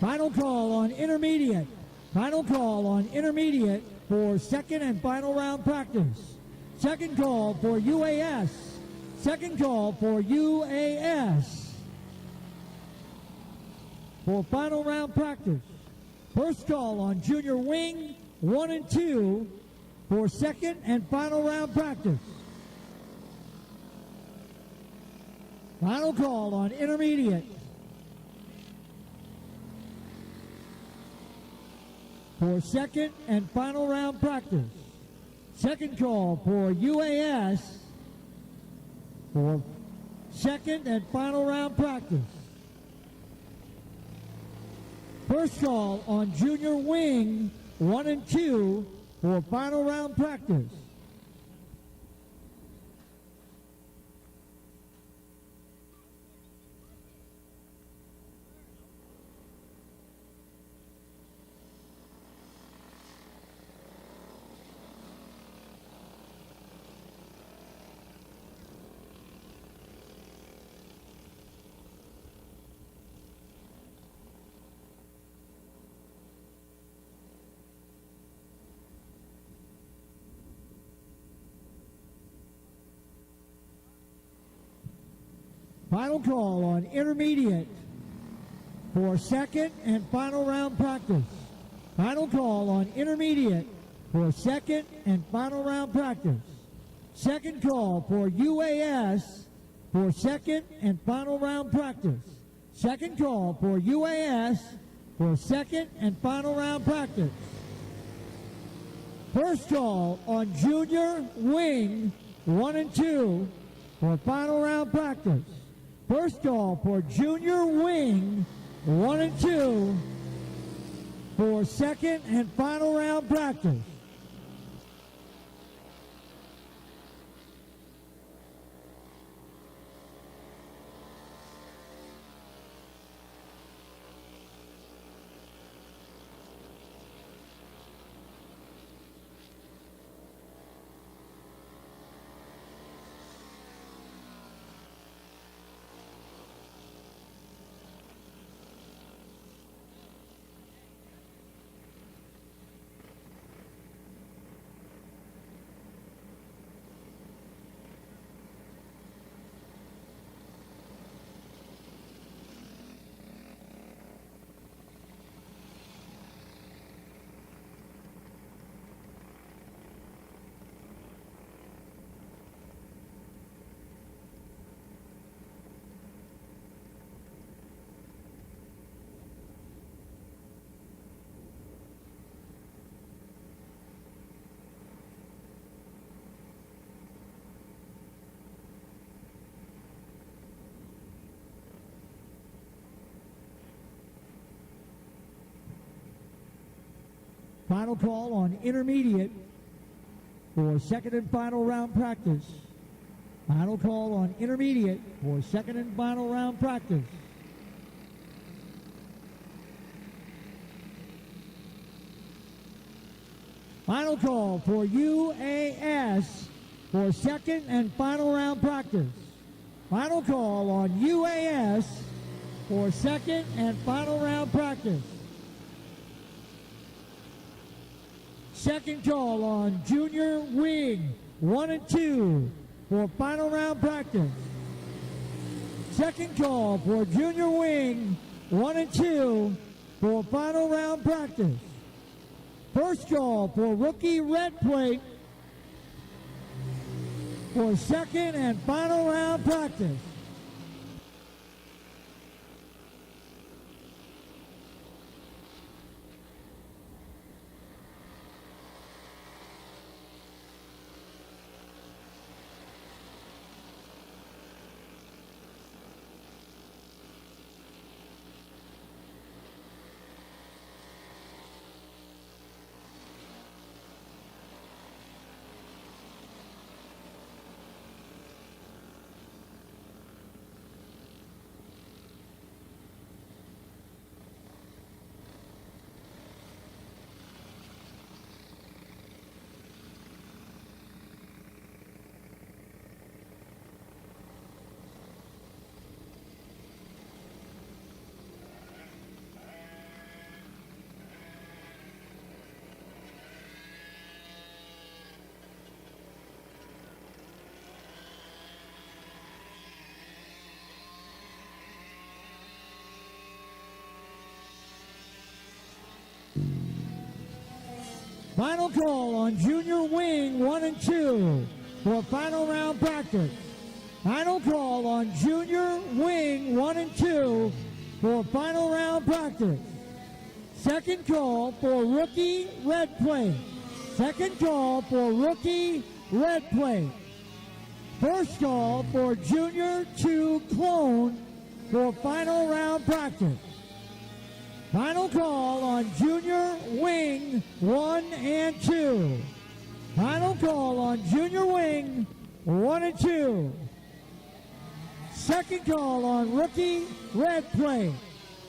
Final call on intermediate. Final call on intermediate for second and final round practice. Second call for UAS. Second call for UAS for final round practice. First call on junior wing 1 and 2 for second and final round practice. Final call on intermediate for second and final round practice. Second call for UAS for second and final round practice. First call on junior wing 1 and 2 for final round practice. Final call on intermediate for second and final round practice. Final call on intermediate for second and final round practice. Second call for UAS for second and final round practice. Second call for UAS for second and final round practice. First call on junior wing 1 and 2 for final round practice. First call for junior wing 1 and 2 for second and final round practice. Final call on intermediate for second and final round practice. Final call on intermediate for second and final round practice. Final call for UAS for second and final round practice. Final call on UAS for second and final round practice. Second call on junior wing 1 and 2 for final round practice. Second call for junior wing 1 and 2 for final round practice. First call for rookie red plate for second and final round practice. Final call on junior wing 1 and 2 for final round practice. Final call on junior wing 1 and 2 for final round practice. Second call for rookie red plate. Second call for rookie red plate. First call for junior 2 clone for final round practice. Final call on junior wing 1 and 2. Final call on junior wing 1 and 2. Second call on rookie red plate.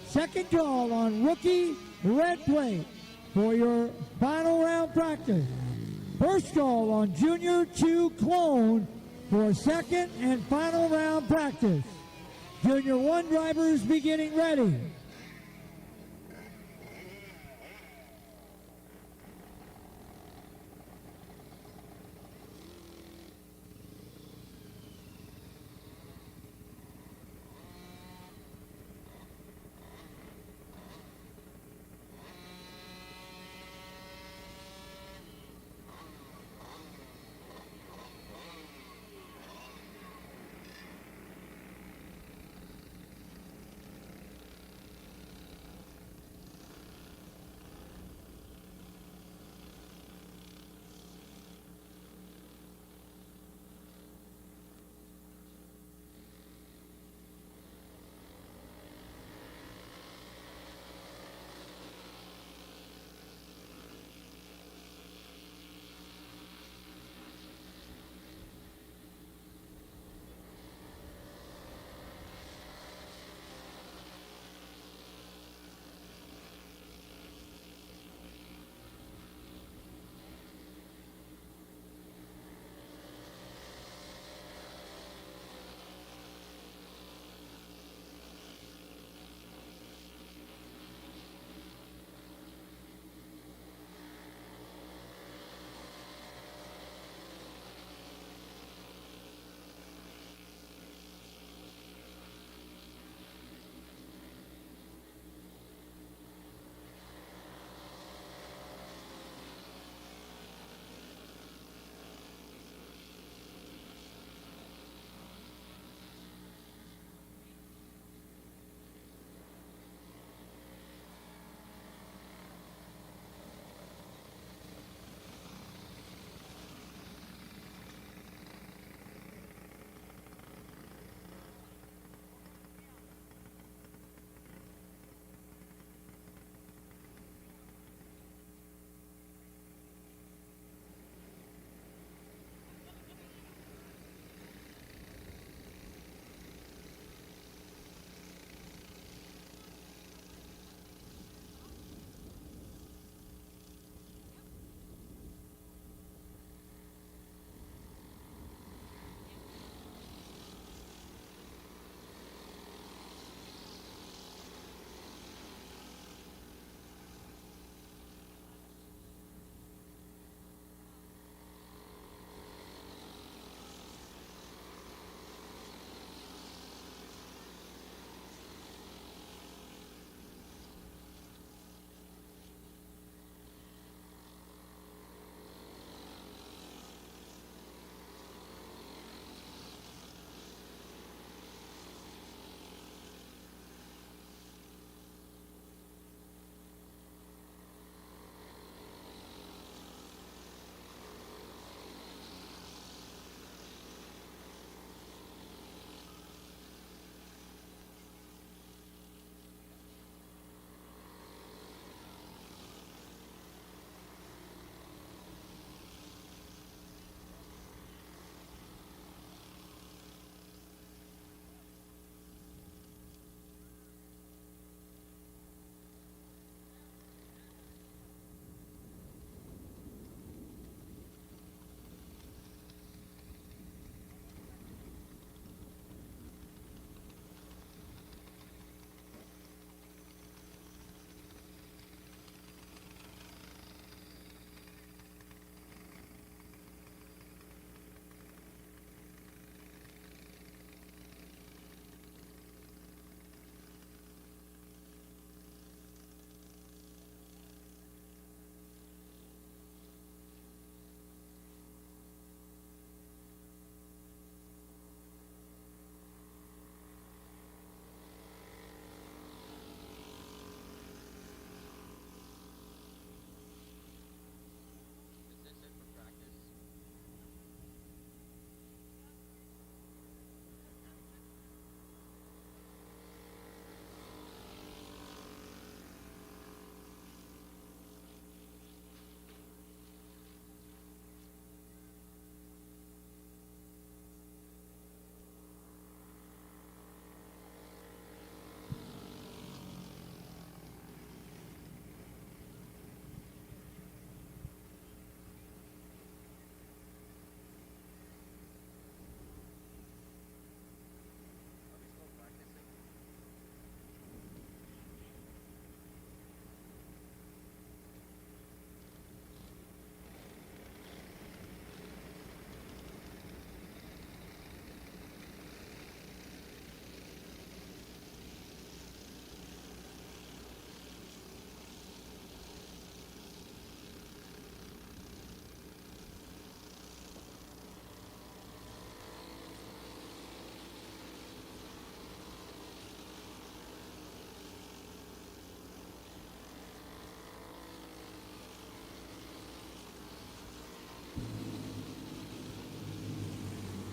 Second call on rookie red plate for your final round practice. First call on junior 2 clone for second and final round practice. Junior 1 drivers beginning ready.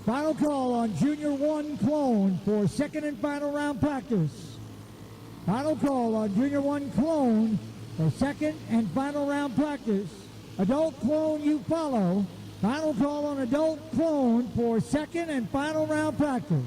Final call on Junior 1 Clone for second and final round practice. Final call on Junior 1 Clone for second and final round practice. Adult Clone, you follow. Final call on Adult Clone for second and final round practice.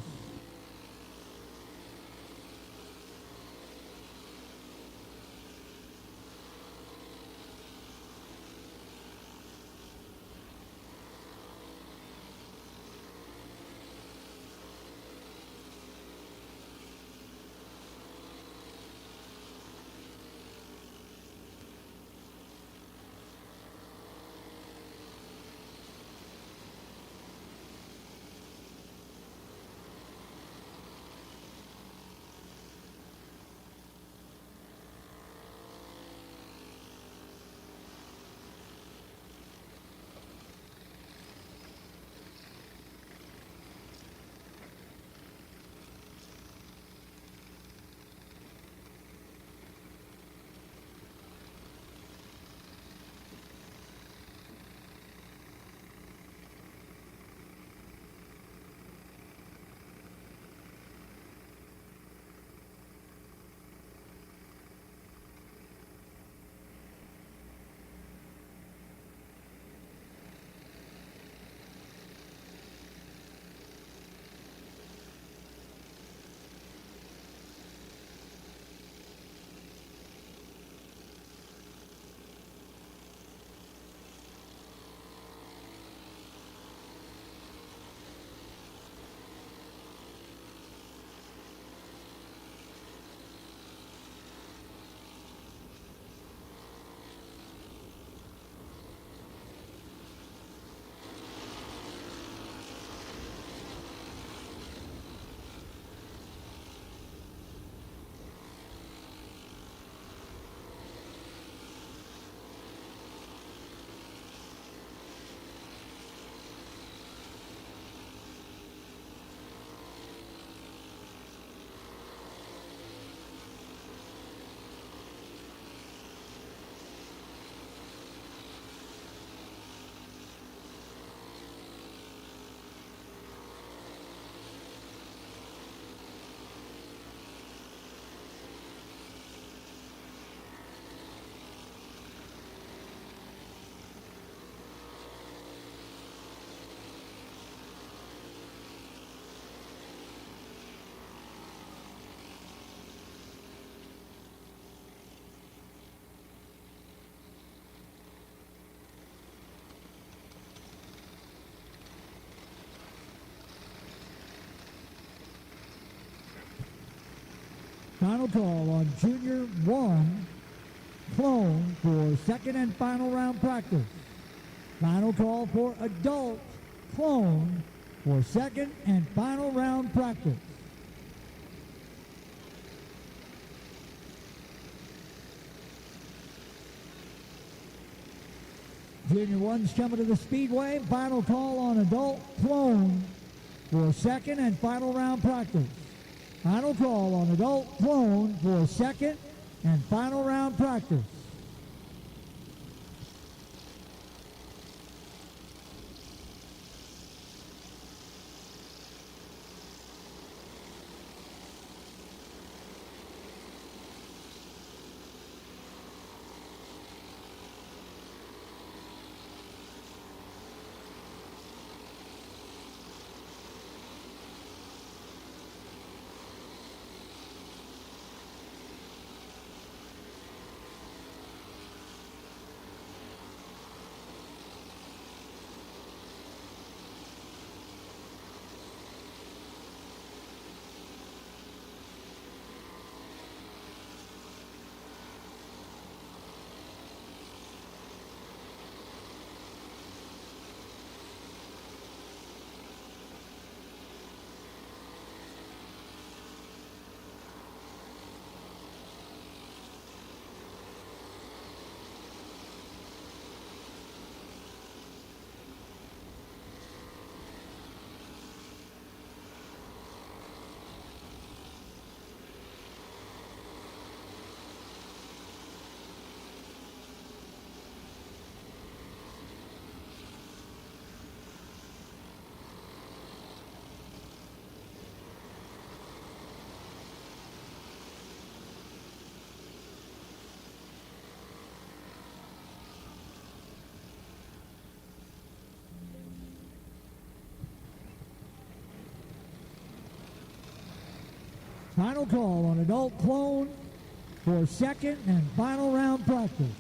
Final call on Junior 1 Clone for second and final round practice. Final call for Adult Clone for second and final round practice. Junior 1's coming to the Speedway. Final call on Adult Clone for second and final round practice. Final call on Adult Clone for second and final round practice. Final call on adult clone for second and final round practice.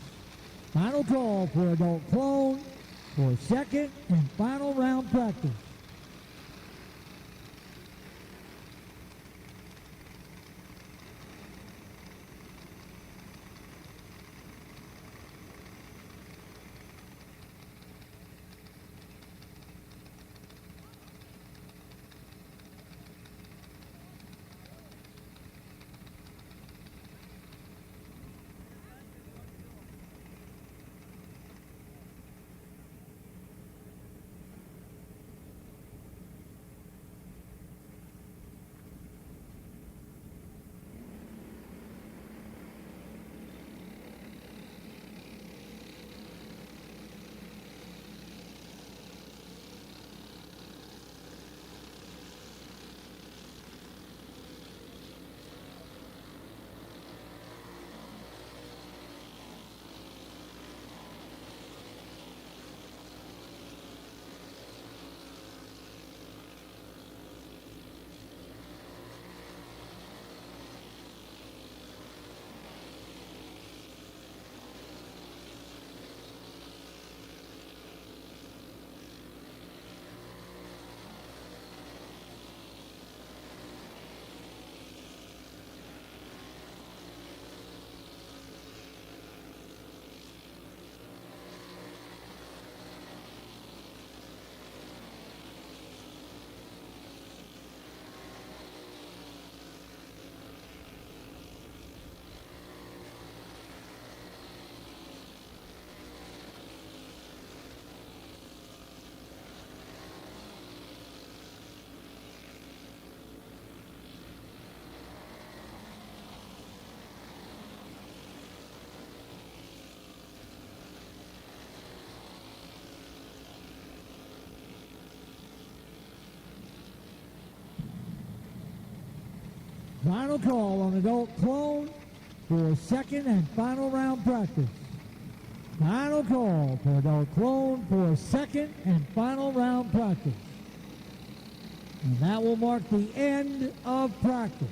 Final call for adult clone for second and final round practice. Final call on adult clone for second and final round practice. Final call for adult clone for second and final round practice. And that will mark the end of practice.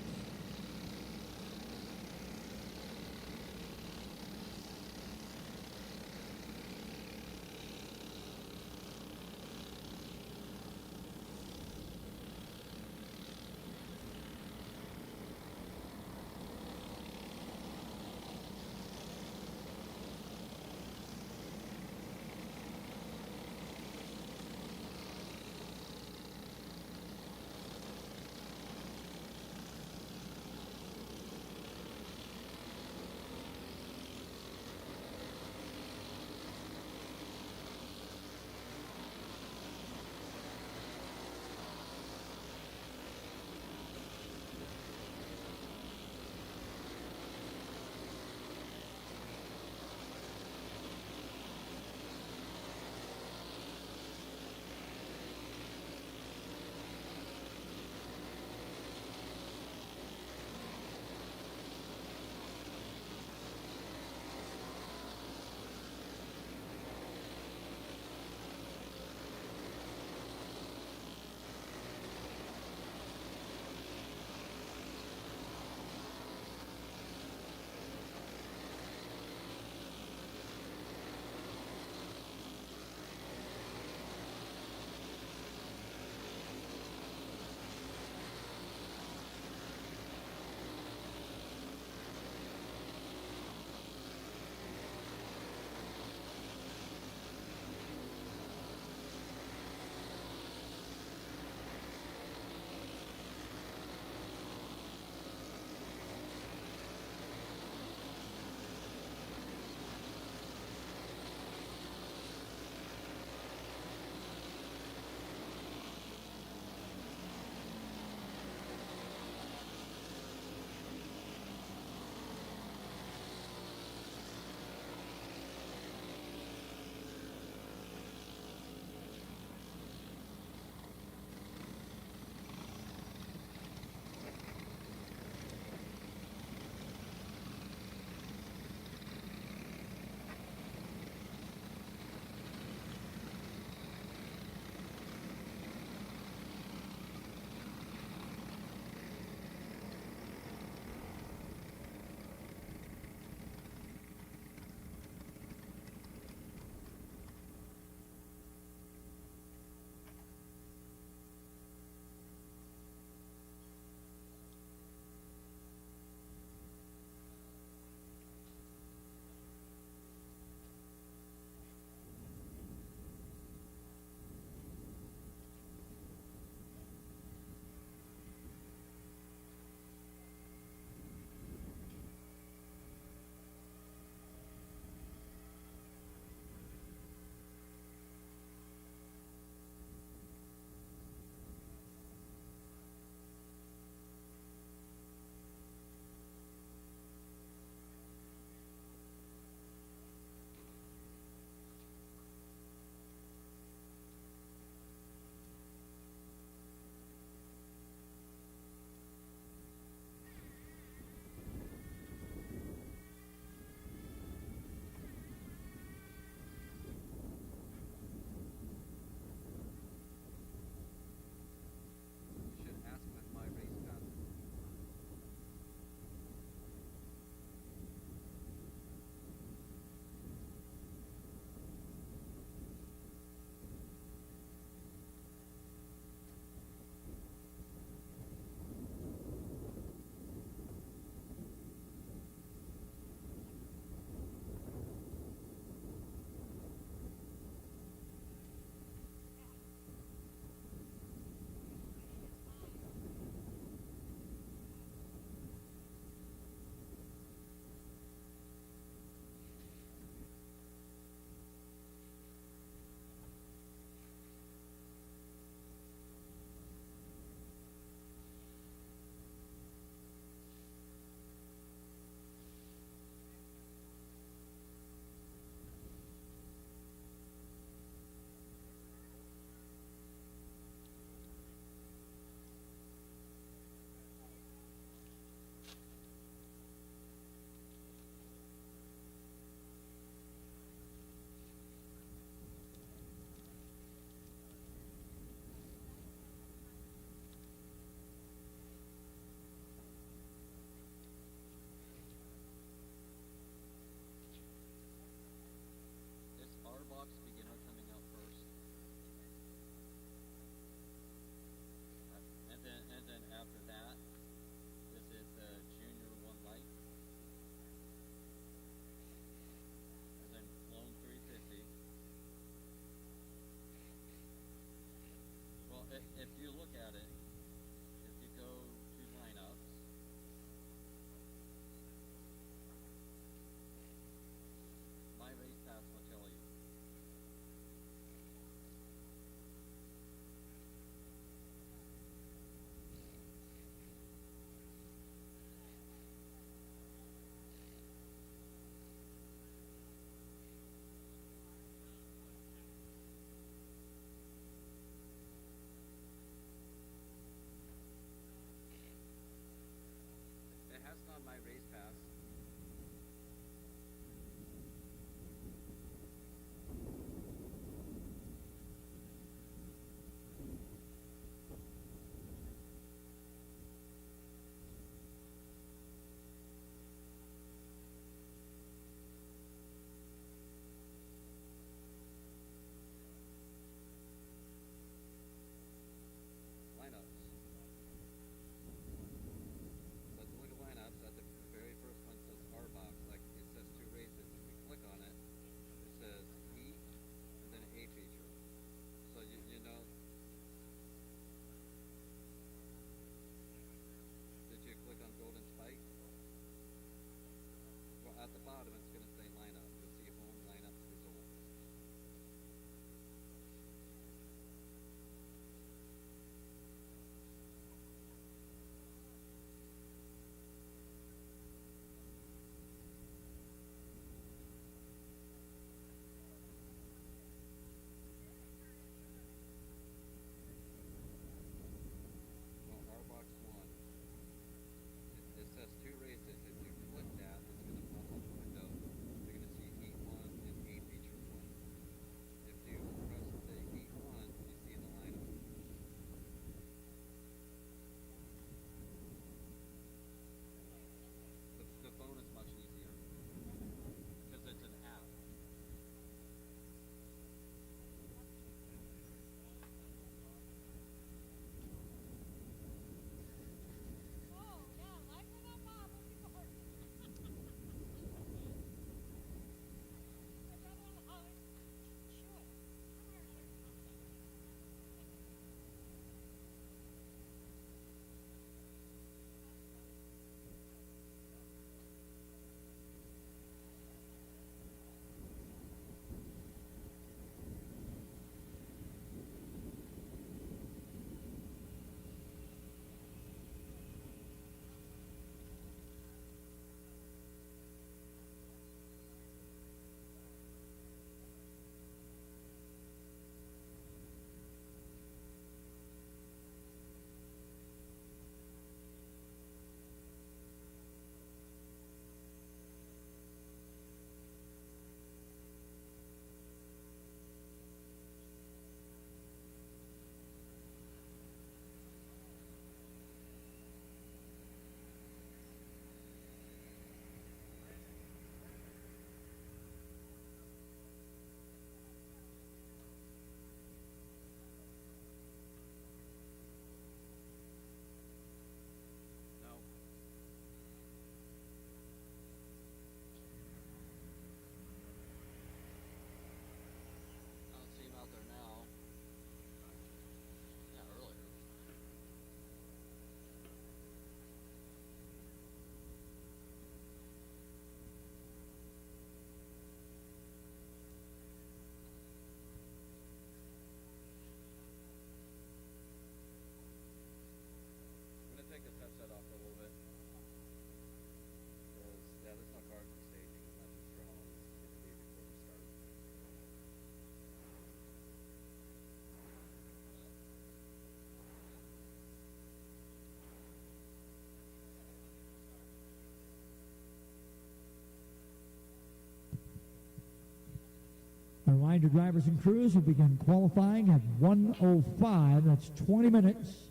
reminder, drivers and crews will begin qualifying at 1:05. That's 20 minutes.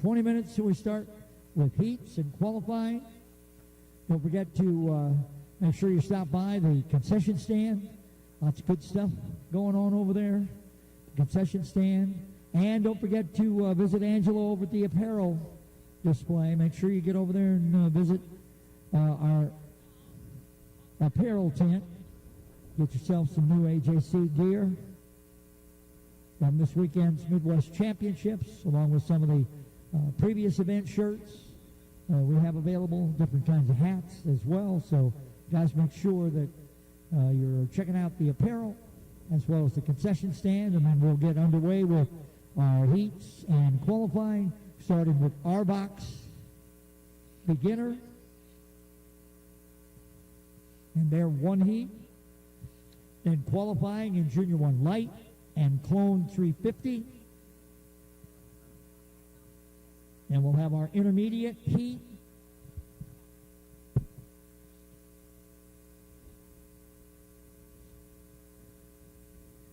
20 minutes till we start with heats and qualifying. Don't forget to make sure you stop by the concession stand. Lots of good stuff going on over there. Concession stand. And don't forget to visit Angelo over at the apparel display. Make sure you get over there and visit our apparel tent. Get yourself some new AJC gear from this weekend's Midwest Championships, along with some of the previous event shirts. We have available different kinds of hats as well. So, guys, make sure that you're checking out the apparel as well as the concession stand, and then we'll get underway with our heats and qualifying, starting with R-Box Beginner. And they're one heat. Then qualifying in Junior 1 Light and Clone 350. And we'll have our intermediate heat.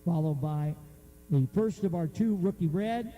Followed by the first of our two Rookie Red.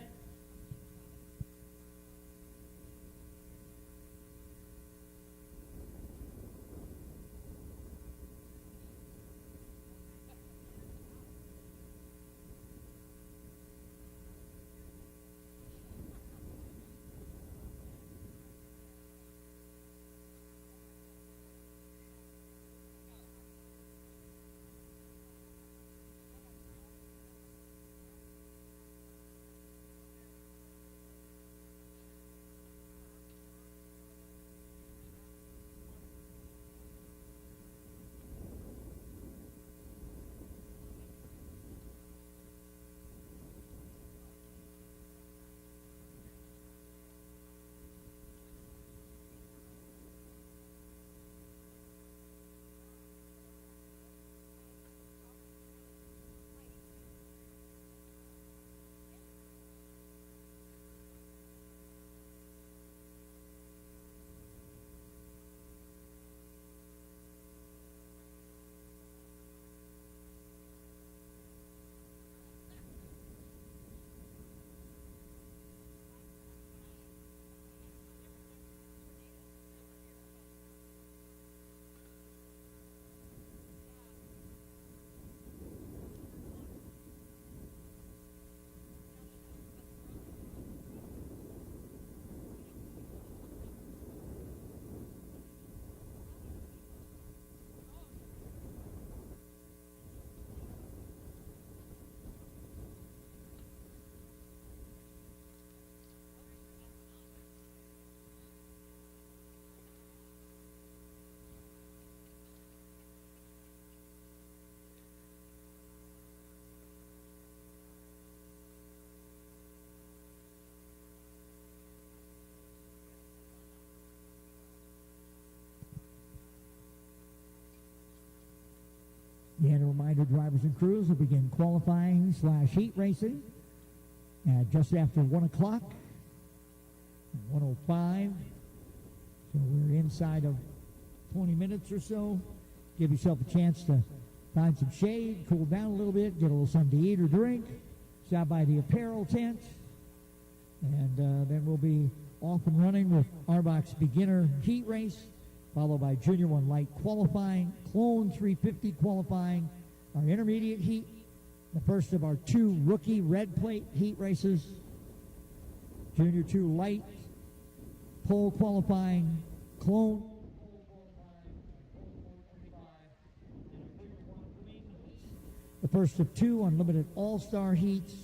And a reminder, drivers and crews will begin qualifying / heat racing at just after 1 o'clock, 1:05. So we're inside of 20 minutes or so. Give yourself a chance to find some shade, cool down a little bit, get a little something to eat or drink. Stop by the apparel tent. And then we'll be off and running with R-Box Beginner Heat Race, followed by Junior 1 Light qualifying, Clone 350 qualifying, our intermediate heat, the first of our two Rookie Red Plate heat races, Junior 2 Light, pole qualifying, Clone, the first of two unlimited all-star heats.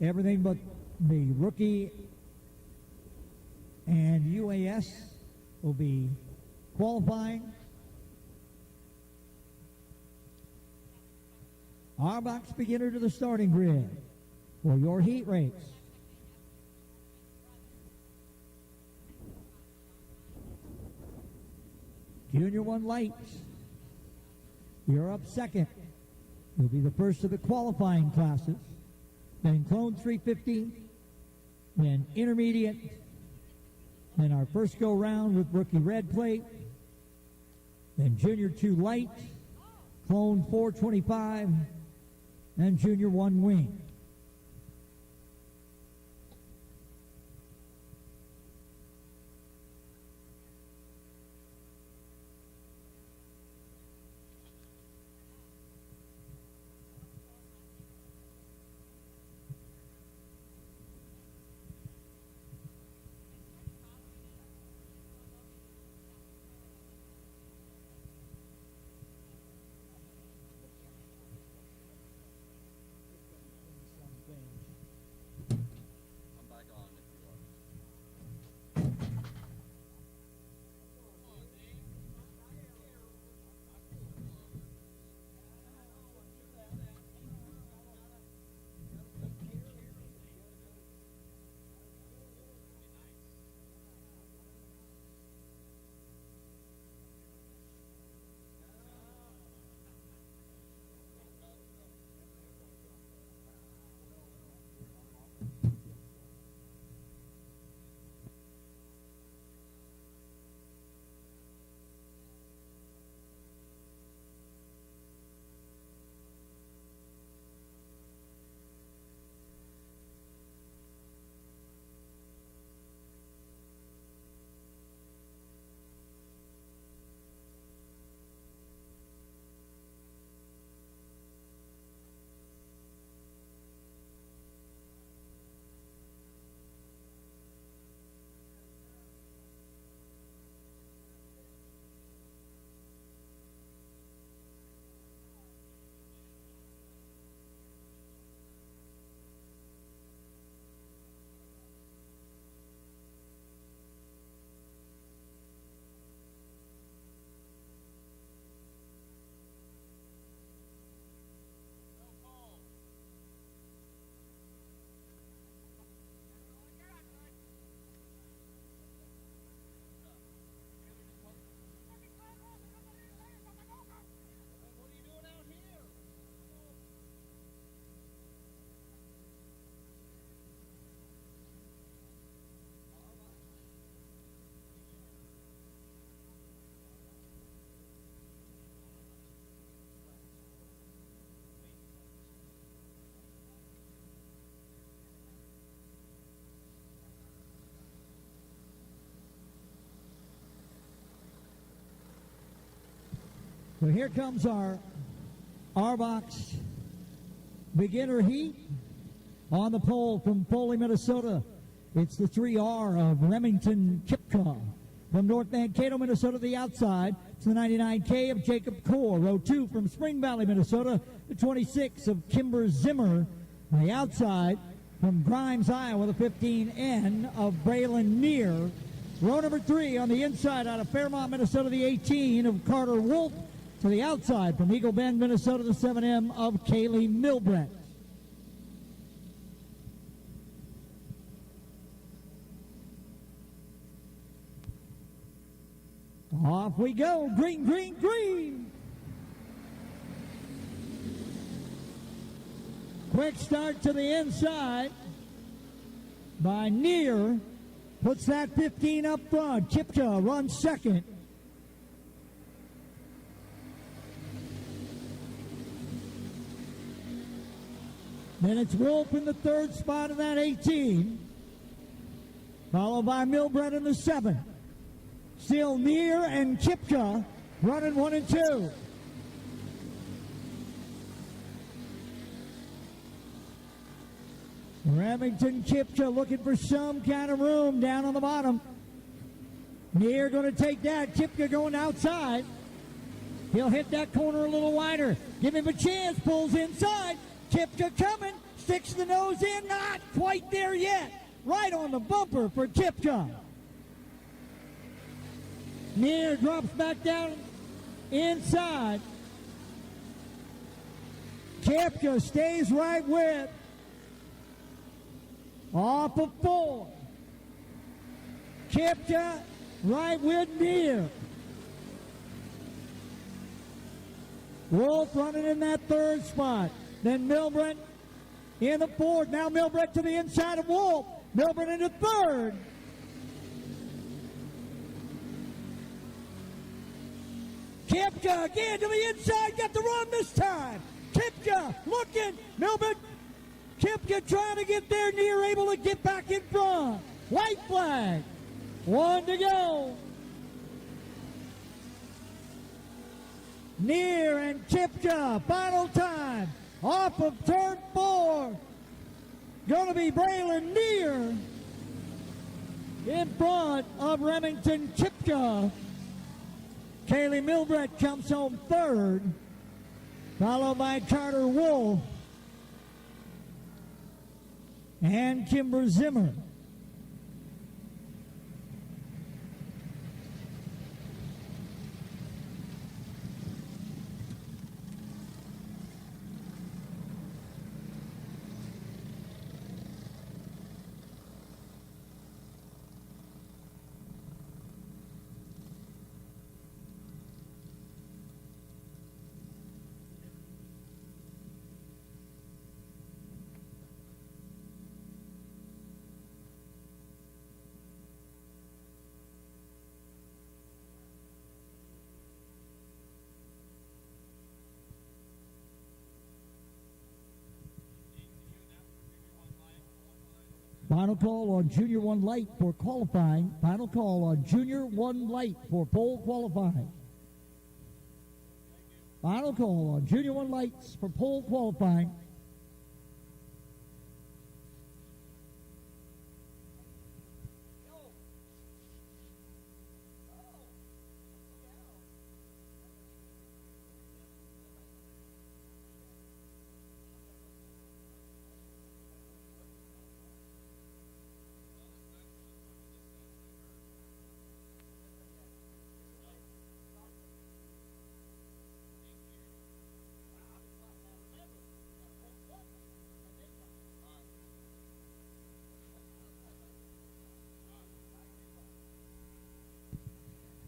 everything but the rookie and UAS will be qualifying. Our box beginner to the starting grid for your heat race. Junior 1 lights. You're up second. You'll be the first of the qualifying classes. Then Clone 350. Then intermediate. Then our first go round with rookie red plate. Then Junior 2 light. Clone 425. And Junior 1 wing. I'm back on if you are. So here comes our R-Box beginner heat. On the pole from Foley, Minnesota, it's the 3R of Remington Kipka. From North Mankato, Minnesota, the outside, it's the 99K of Jacob Core. Row 2 from Spring Valley, Minnesota, the 26 of Kimber Zimmer. On the outside, from Grimes, Iowa, the 15N of Braylon Neer. Row number 3 on the inside out of Fairmont, Minnesota, the 18 of Carter Wolf. To the outside from Eagle Bend, Minnesota, the 7M of Kaylee Milbrett. Off we go. Green, green, green. Quick start to the inside by Neer. Puts that 15 up front. Kipka runs second. Then it's Wolf in the third spot of that 18. Followed by Milbrett in the 7. Still Neer and Kipka running 1 and 2. Remington Kipka looking for some kind of room down on the bottom. Neer going to take that. Kipka going outside. He'll hit that corner a little wider. Give him a chance. Pulls inside. Kipka coming. sticks the nose in, not quite there yet. Right on the bumper for Kipka. Near drops back down inside. Kipka stays right with. Off of 4. Kipka right with Near. Wolf running in that 3rd spot. Then Milbrent in the 4th. Now Milbrent to the inside of Wolf. Milbrent into 3rd. Kipka again to the inside. Got the run this time. Kipka looking. Milbrent. Kipka trying to get there. Near able to get back in front. White flag. 1 to go. Near and Kipka. Final time. Off of turn 4. Going to be Braylon Near in front of Remington Kipka. Kaylee Milbrett comes home 3rd, followed by Carter Wolf and Kimber Zimmer. Final call on Junior 1 Light for qualifying. Final call on Junior 1 Light for pole qualifying. Final call on Junior 1 Lights for pole qualifying.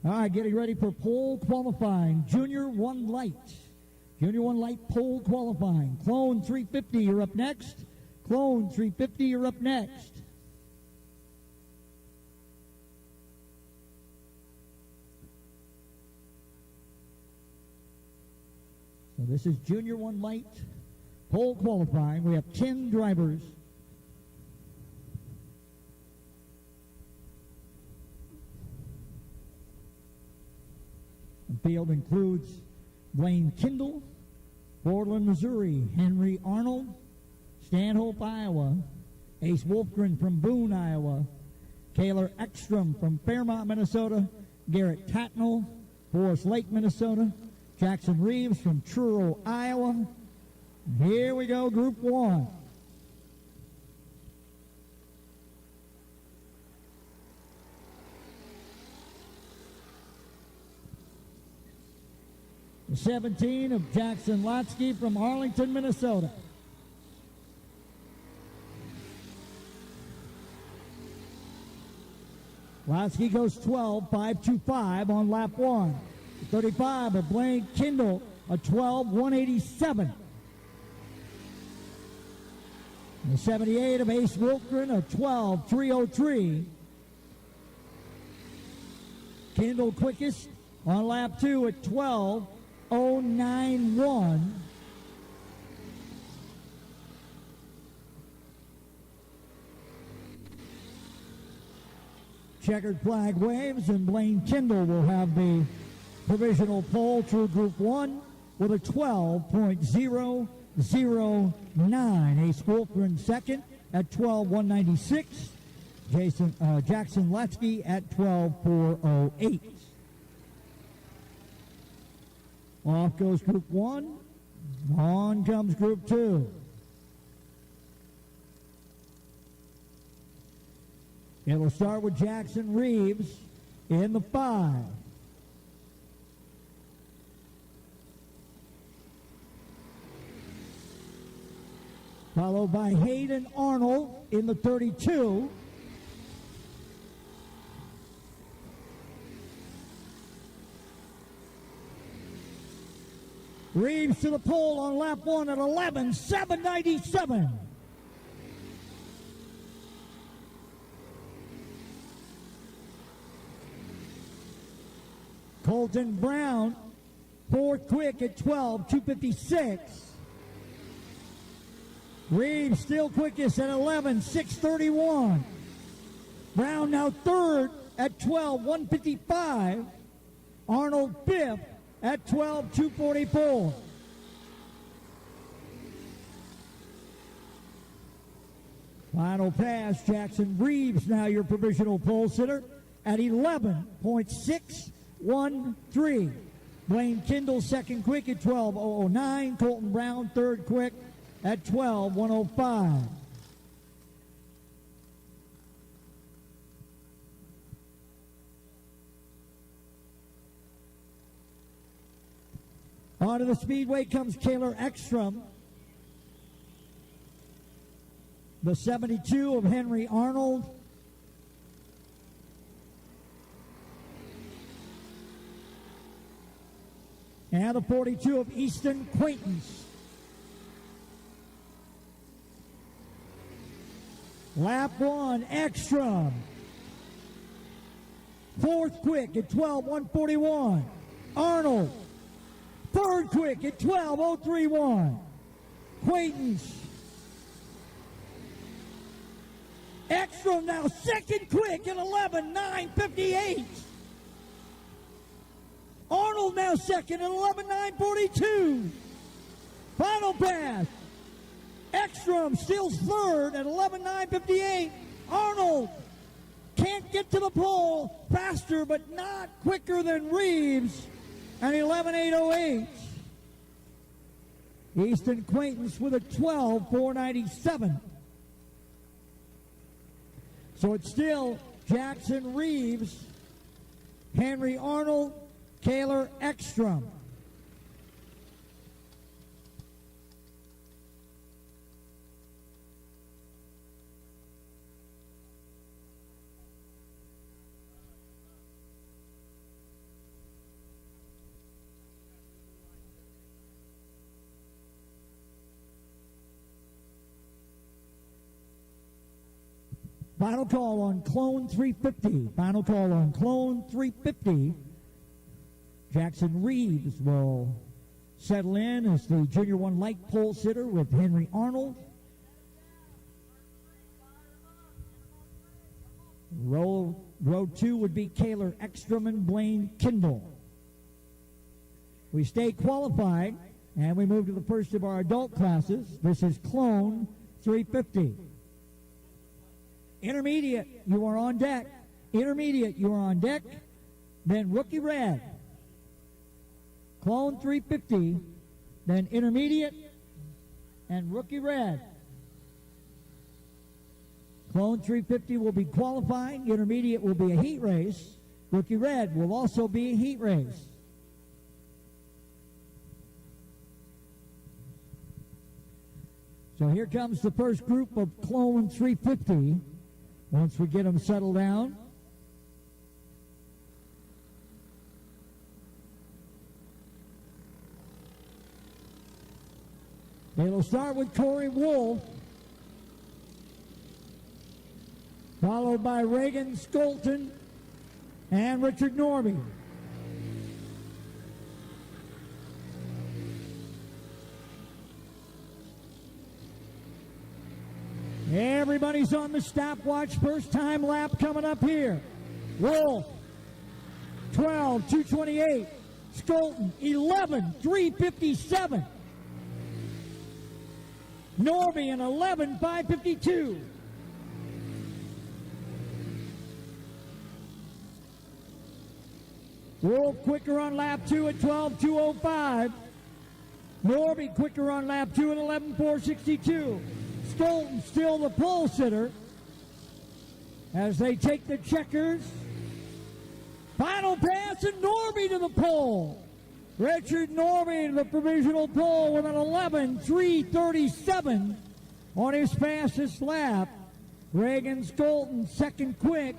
All right, getting ready for pole qualifying. Junior 1 Light. Junior 1 Light pole qualifying. Clone 350, you're up next. Clone 350, you're up next. So this is Junior 1 Light pole qualifying. We have 10 drivers. The field includes Blaine Kindle, Portland, Missouri, Henry Arnold, Stanhope, Iowa, Ace Wolfgren from Boone, Iowa, Kaylor Ekstrom from Fairmont, Minnesota, Garrett Tatnell, Forest Lake, Minnesota, Jackson Reeves from Truro, Iowa. Here we go, Group 1. The 17 of Jackson Lotsky from Arlington, Minnesota. Lotsky goes 12.525 on lap 1. The 35 of Blaine Kindle, a 12.187. The 78 of Ace Wolfgren, a 12.303. Kindle quickest on lap 2 at 12.091. Checkered flag waves, and Blaine Kindle will have the provisional pole through Group 1 with a 12.009. Ace Wolfgren second at 12.196. Jackson Letsky at 12.408. Off goes Group 1. On comes Group 2. It'll start with Jackson Reeves in the 5. Followed by Hayden Arnold in the 32. Reeves to the pole on lap 1 at 11:797. Colton Brown, 4th quick at 12:256. Reeves still quickest at 11:631. Brown now 3rd at 12:155. Arnold 5th at 12:244. Final pass, Jackson Reeves now your provisional pole sitter at 11.613. Blaine Kindle second quick at 12:009. Colton Brown third quick at 12:105. Onto the speedway comes Kaylor Ekstrom. The 72 of Henry Arnold. And the 42 of Easton Quaintance. Lap 1, Ekstrom. 4th quick at 12:141. Arnold. 3rd quick at 12:031. Quaintance. Ekstrom now 2nd quick at 11:958. Arnold now 2nd at 11:942. Final pass. Ekstrom still 3rd at 11:958. Arnold can't get to the pole, faster but not quicker than Reeves at 11:808. Easton Quaintance with a 12:497. So it's still Jackson Reeves, Henry Arnold, Kaylor Ekstrom. Final call on Clone 350. Final call on Clone 350. Jackson Reeves will settle in as the Junior 1 light pole sitter with Henry Arnold. Row 2 would be Kaylor Ekstrom and Blaine Kindle. We stay qualified and we move to the first of our adult classes. This is Clone 350. Intermediate, you are on deck. Intermediate, you are on deck. Then rookie red. Clone 350. Then intermediate and rookie red. Clone 350 will be qualifying. Intermediate will be a heat race. Rookie red will also be a heat race. So here comes the first group of Clone 350. Once we get them settled down. It'll start with Corey Wolf, followed by Reagan Skolton and Richard Norby. Everybody's on the stopwatch. First time lap coming up here. Wolf, 12:228. Skolton, 11:357. Norby in 11:552. Wolf quicker on lap 2 at 12:205. Norby quicker on lap 2 at 11:462. Skolton still the pole sitter as they take the checkers. Final pass and Norby to the pole. Richard Norby to the provisional pole with an 11:3:37 on his fastest lap. Reagan Skolton second quick.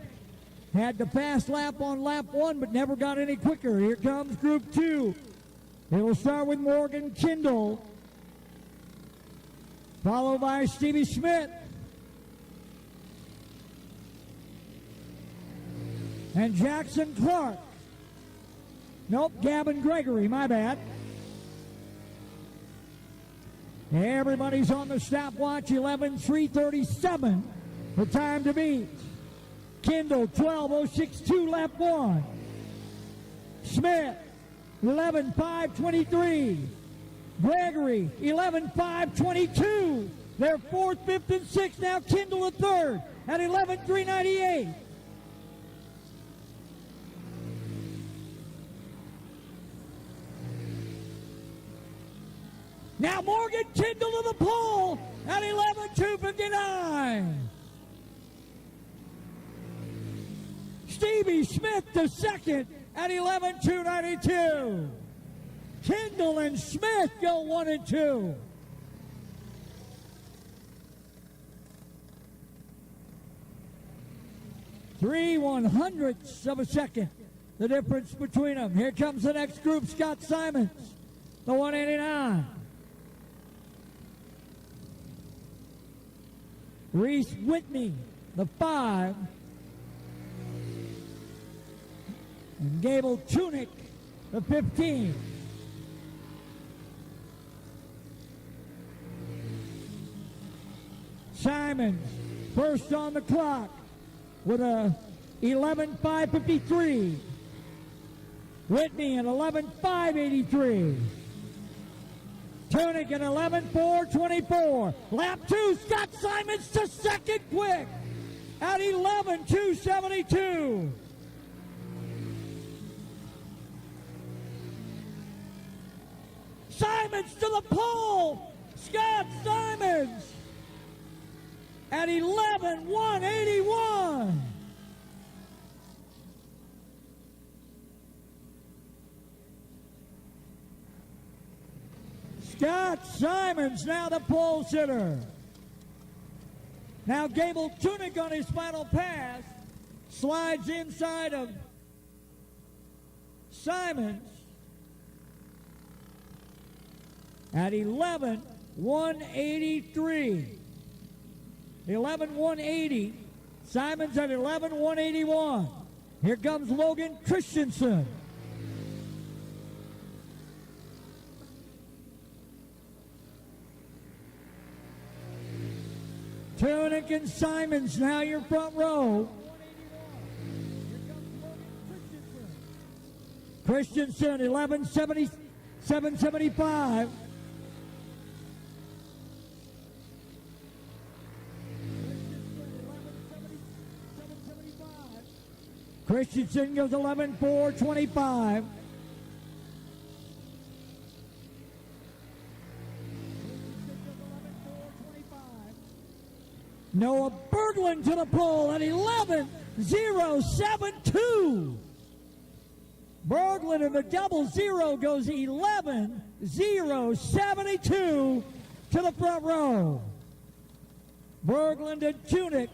Had the fast lap on lap 1 but never got any quicker. Here comes Group 2. It will start with Morgan Kindle, followed by Stevie Schmidt. And Jackson Clark. Nope, Gavin Gregory, my bad. Everybody's on the stopwatch, 11:3:37, the time to beat. Kindle, 12:062, lap 1. Schmidt, 11:5:23. Gregory, 11:5:22. They're fourth, fifth, and sixth. Now Kindle at third at 11:3:98. Now Morgan Kindle to the pole at 11:2:59. Stevie Smith to second at 11:2:92. Kindle and Smith go 1 and 2. Three 100ths of a second, the difference between them. Here comes the next group, Scott Simons, the 189. Reese Whitney, the 5. And Gable Tunick, the 15. Simons, first on the clock with a 11:5:53. Whitney at 11:5:83. Tunick at 11:4:24. Lap 2, Scott Simons to second quick at 11:2:72. Simons to the pole. Scott Simons at 11:1:81. Scott Simons now the pole sitter. Now Gable Tunick on his final pass slides inside of Simons at 11:1:83. 11:1:80. Simons at 11:1:81. Here comes Logan Christensen. Tunick and Simons now your front row. Christensen 11:77:75. Christensen goes 11:4:25. Noah Berglund to the pole at 11:072. Berglund in the double zero goes 11:072 to the front row. Berglund and Tunick,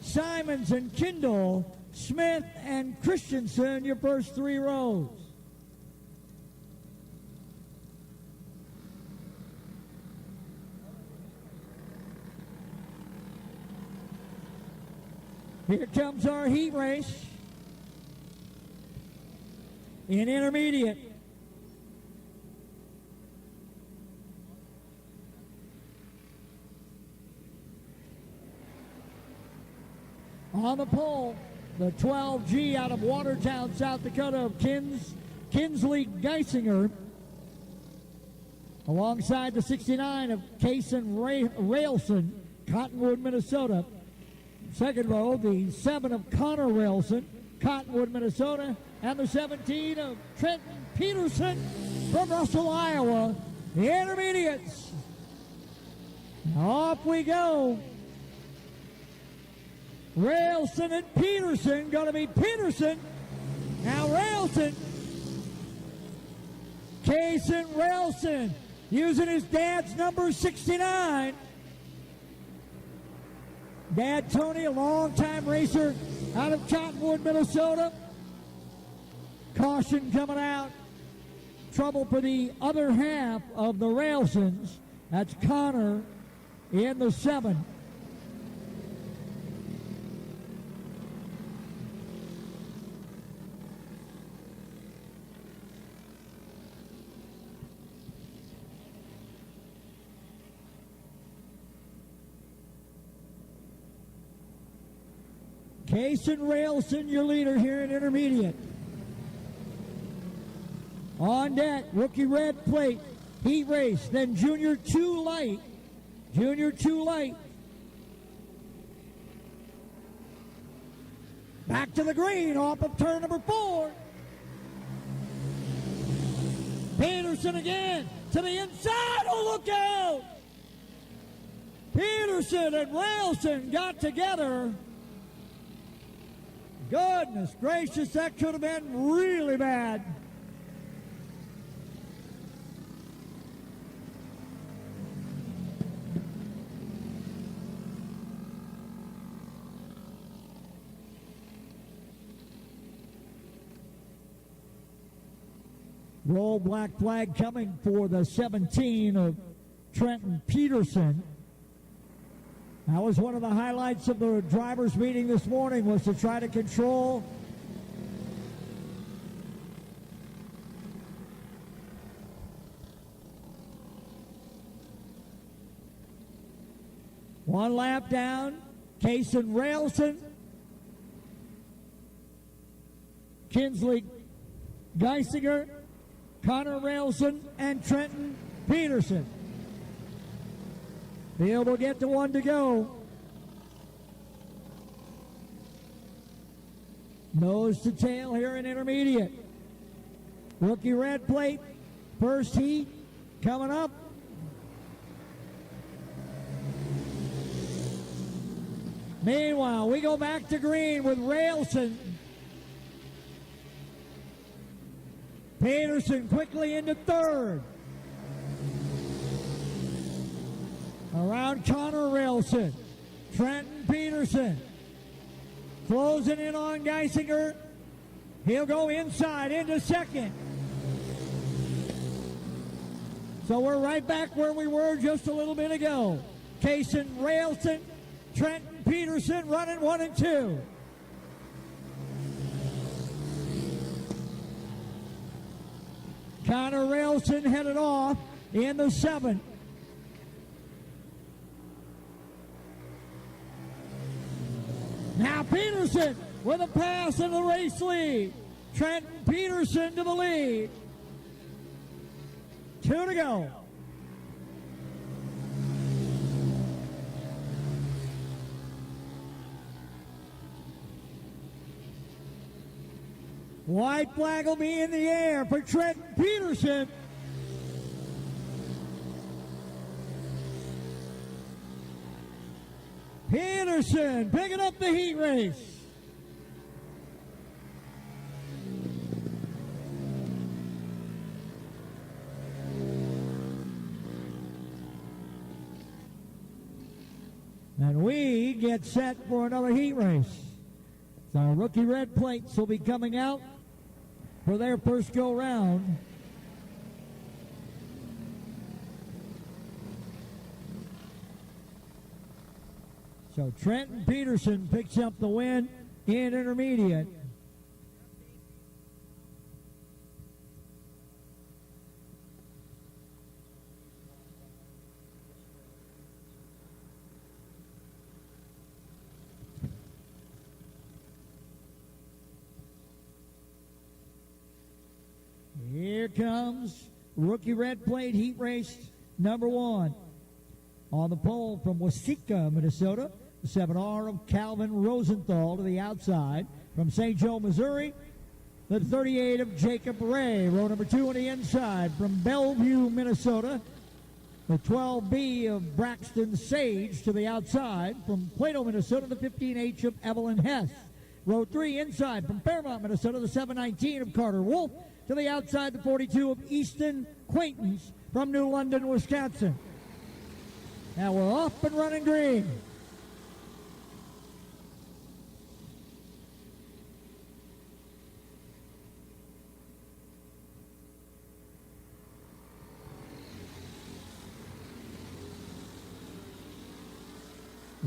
Simons and Kindle, Smith and Christensen, your first three rows. Here comes our heat race in intermediate. On the pole, the 12G out of Watertown, South Dakota of Kinsley Geisinger, alongside the 69 of Kason Railson, Cottonwood, Minnesota. Second row, the 7 of Connor Railson, Cottonwood, Minnesota, and the 17 of Trenton Peterson from Russell, Iowa. The intermediates. Off we go. Railson and Peterson. Going to be Peterson. Now Railson. Kason Railson using his dad's number 69. Dad Tony, a longtime racer out of Cottonwood, Minnesota. Caution coming out. Trouble for the other half of the Railsons. That's Connor in the 7. Kason Railson, your leader here in intermediate. On deck, rookie red plate, heat race, then junior 2 light. Junior 2 light. Back to the green, off of turn number 4. Peterson again, to the inside, oh look out! Peterson and Railson got together. Goodness gracious, that could have been really bad. Roll black flag coming for the 17 of Trenton Peterson. That was one of the highlights of the drivers' meeting this morning, was to try to control one lap down. Kason Railson, Kinsley Geisinger, Connor Railson, and Trenton Peterson. Field will get to 1 to go. Nose to tail here in intermediate. Rookie red plate, first heat coming up. Meanwhile, we go back to green with Railson. Peterson quickly into 3rd. Around Connor Railson. Trenton Peterson. Closing in on Geisinger. He'll go inside into 2nd. So we're right back where we were just a little bit ago. Kason Railson, Trenton Peterson running 1 and 2. Connor Railson headed off in the 7th. Now Peterson with a pass in the race lead. Trenton Peterson to the lead. 2 to go. White flag will be in the air for Trenton Peterson. Peterson picking up the heat race. And we get set for another heat race. So our rookie red plates will be coming out for their first go round. So Trenton Peterson picks up the win in intermediate. Here comes rookie red plate heat race number 1. On the pole from Waseca, Minnesota, the 7R of Calvin Rosenthal to the outside. From St. Joe, Missouri, the 38 of Jacob Ray. Row number 2 on the inside. From Bellevue, Minnesota, The 12B of Braxton Sage to the outside from Plato, Minnesota, the 15H of Evelyn Hess. Row 3 inside from Fairmont, Minnesota, the 719 of Carter Wolf to the outside, the 42 of Easton Quaintance from New London, Wisconsin. Now we're off and running green.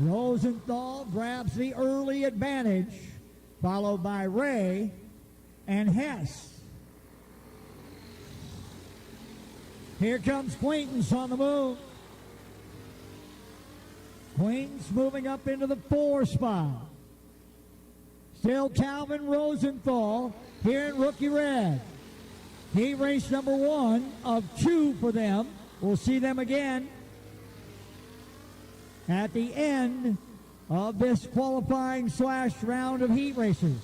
Rosenthal grabs the early advantage, followed by Ray and Hess. Here comes Quaintance on the move. Quaintance moving up into the 4 spot. Still Calvin Rosenthal here in rookie red. He raced number 1 of 2 for them. We'll see them again at the end of this qualifying / round of heat races.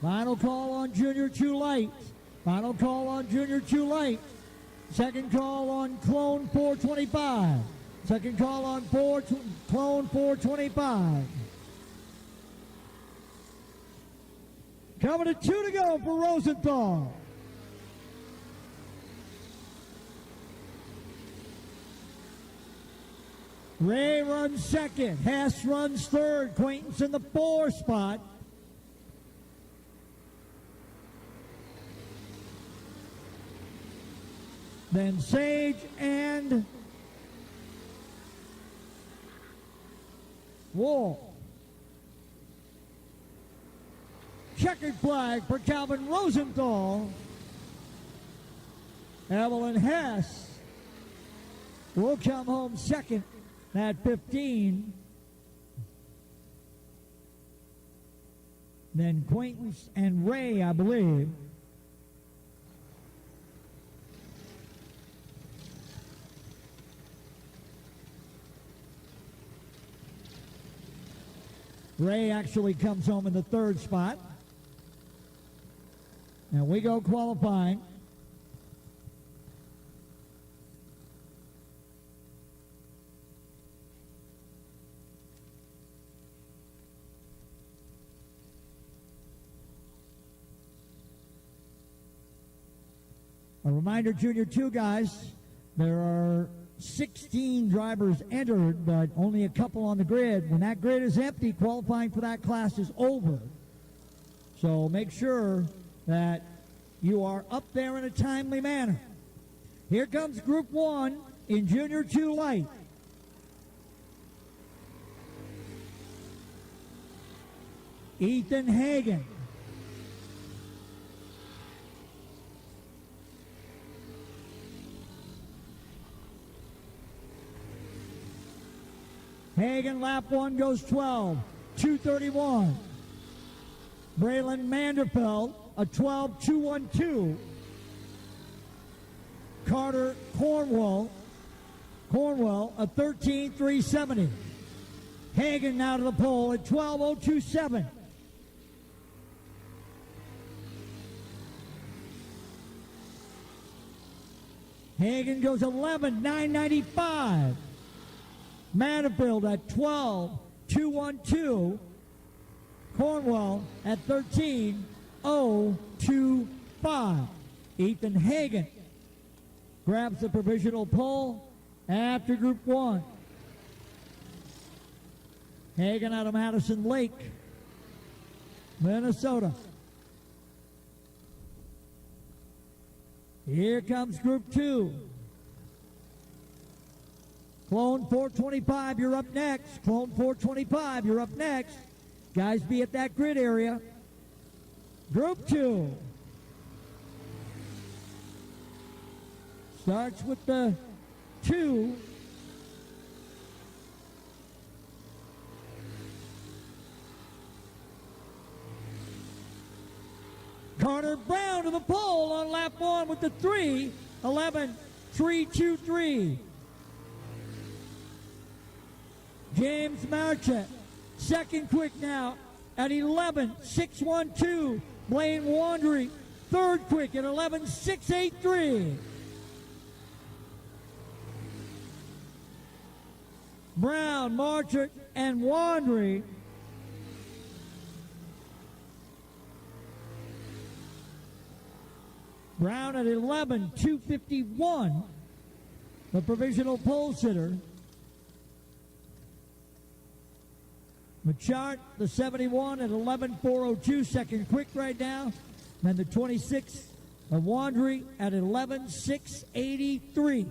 Final call on Junior 2 Light. Final call on Junior 2 Light. Second call on Clone 425. Second call on Clone 425. Coming to 2 to go for Rosenthal. Ray runs second. Hess runs third. Quaintance in the 4 spot. Then Sage and Wolf. Checkered flag for Calvin Rosenthal. Evelyn Hess will come home second at 15. Then Quaintance and Ray, I believe. Ray actually comes home in the 3rd spot. And we go qualifying. A reminder, Junior 2 guys, there are 16 drivers entered, but only a couple on the grid. When that grid is empty, qualifying for that class is over. So make sure that you are up there in a timely manner. Here comes Group 1 in Junior 2 Light. Ethan Hagen. Hagen, lap 1 goes 12:231. Braylon Manderfeld, a 12:212. Carter Cornwell, a 13:370. Hagen now to the pole at 12:027. Hagen goes 11:995. Manderfield at 12:212. Cornwell at 13:025. Ethan Hagen grabs the provisional pole after Group 1. Hagen out of Madison Lake, Minnesota. Here comes Group 2. Clone 425, you're up next. Clone 425, you're up next. Guys, be at that grid area. Group 2. Starts with the 2. Carter Brown to the pole on lap 1 with the 3. 11:323. James Marchett, second quick now at 11:612. Blaine Wandry third quick at 11.683. Brown, Marchant, and Wandry Brown at 11.251, the provisional pole sitter. Machart, the 71 at 11.402, second quick right now. And the 26 of Wandry at 11.683.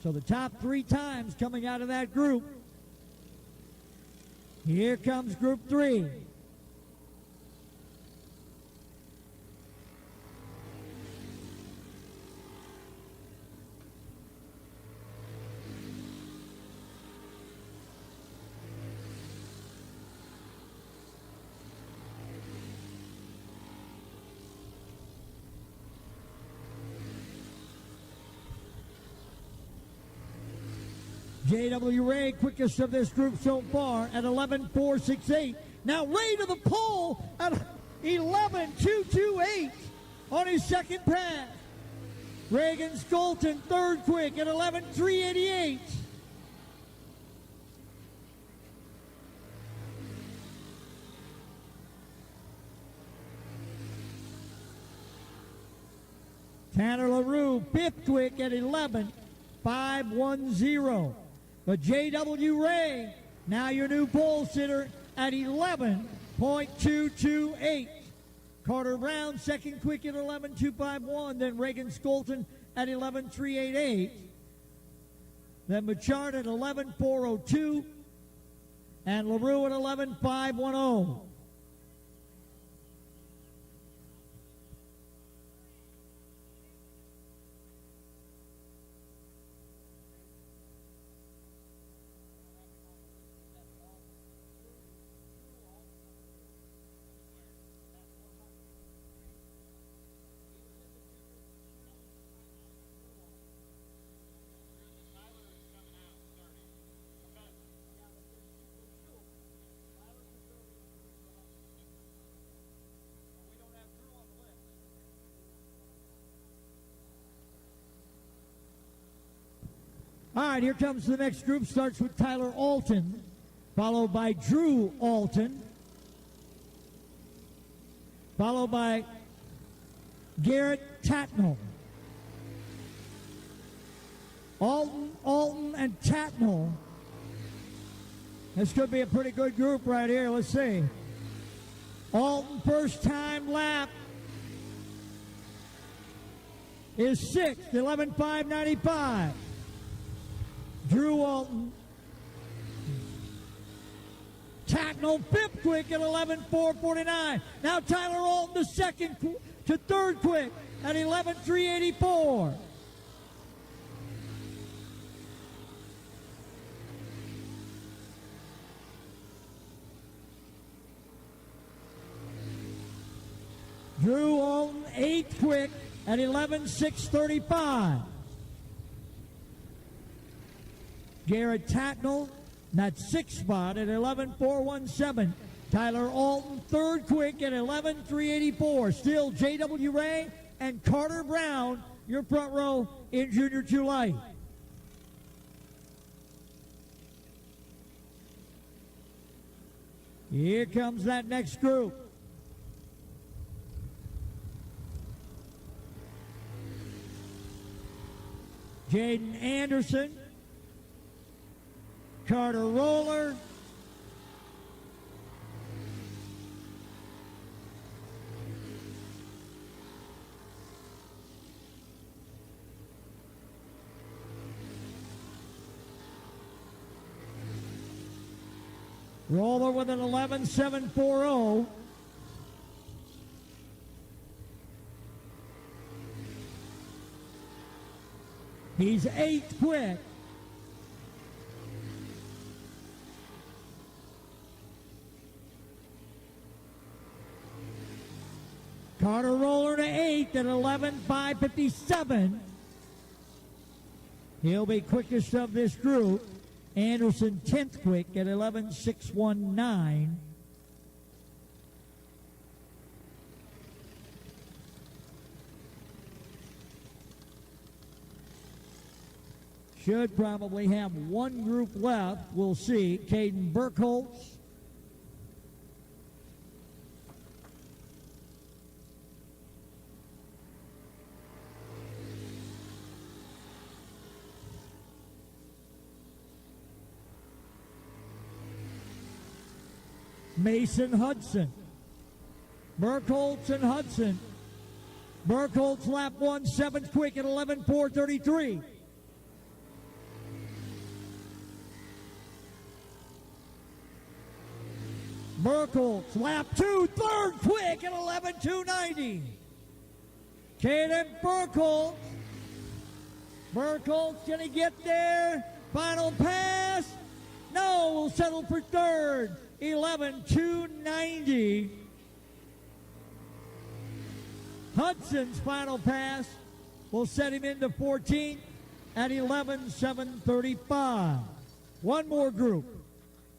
So the top 3 times coming out of that group. Here comes Group 3. J.W. Ray, quickest of this group so far at 11.468. Now Ray to the pole at 11.228 on his second pass. Reagan Skolton, third quick at 11.388. Tanner LaRue, fifth quick at 11.510. But J.W. Ray, now your new pole sitter at 11.228. Carter Brown, second quick at 11.251. Then Reagan Skolton at 11.388. Then Machart at 11.402. And LaRue at 11.510. All right, here comes the next group. Starts with Tyler Alton, followed by Drew Alton, followed by Garrett Tatnall. Alton, and Tatnall. This could be a pretty good group right here. Let's see. Alton, first time lap, is sixth, 11.595. Drew Alton. Tatnall, fifth quick at 11.449. Now Tyler Alton, the second to third quick at 11.384. Drew Alton, eighth quick at 11.635. Garrett Tatnall, that sixth spot at 11.417. Tyler Alton, third quick at 11.384. Still J.W. Ray and Carter Brown, your front row in Junior 2 Light. Here comes that next group. Jaden Anderson, Carter Roller, Roller with an 11.740. He's eighth quick. Carter Roller to eighth at 11.557. He'll be quickest of this group. Anderson 10th quick at 11.619. should probably have one group left. We'll see. Caden Burkholz. Mason Hudson. Burkholz and Hudson. Burkholz lap 1, 7th quick at 11:4:33. Burkholz lap 2, 3rd quick at 11:2:90. Caden Burkholz. Burkholz gonna get there. Final pass. No, will settle for 3rd. 11:2:90. Hudson's final pass will set him into 14th at 11:7:35. One more group.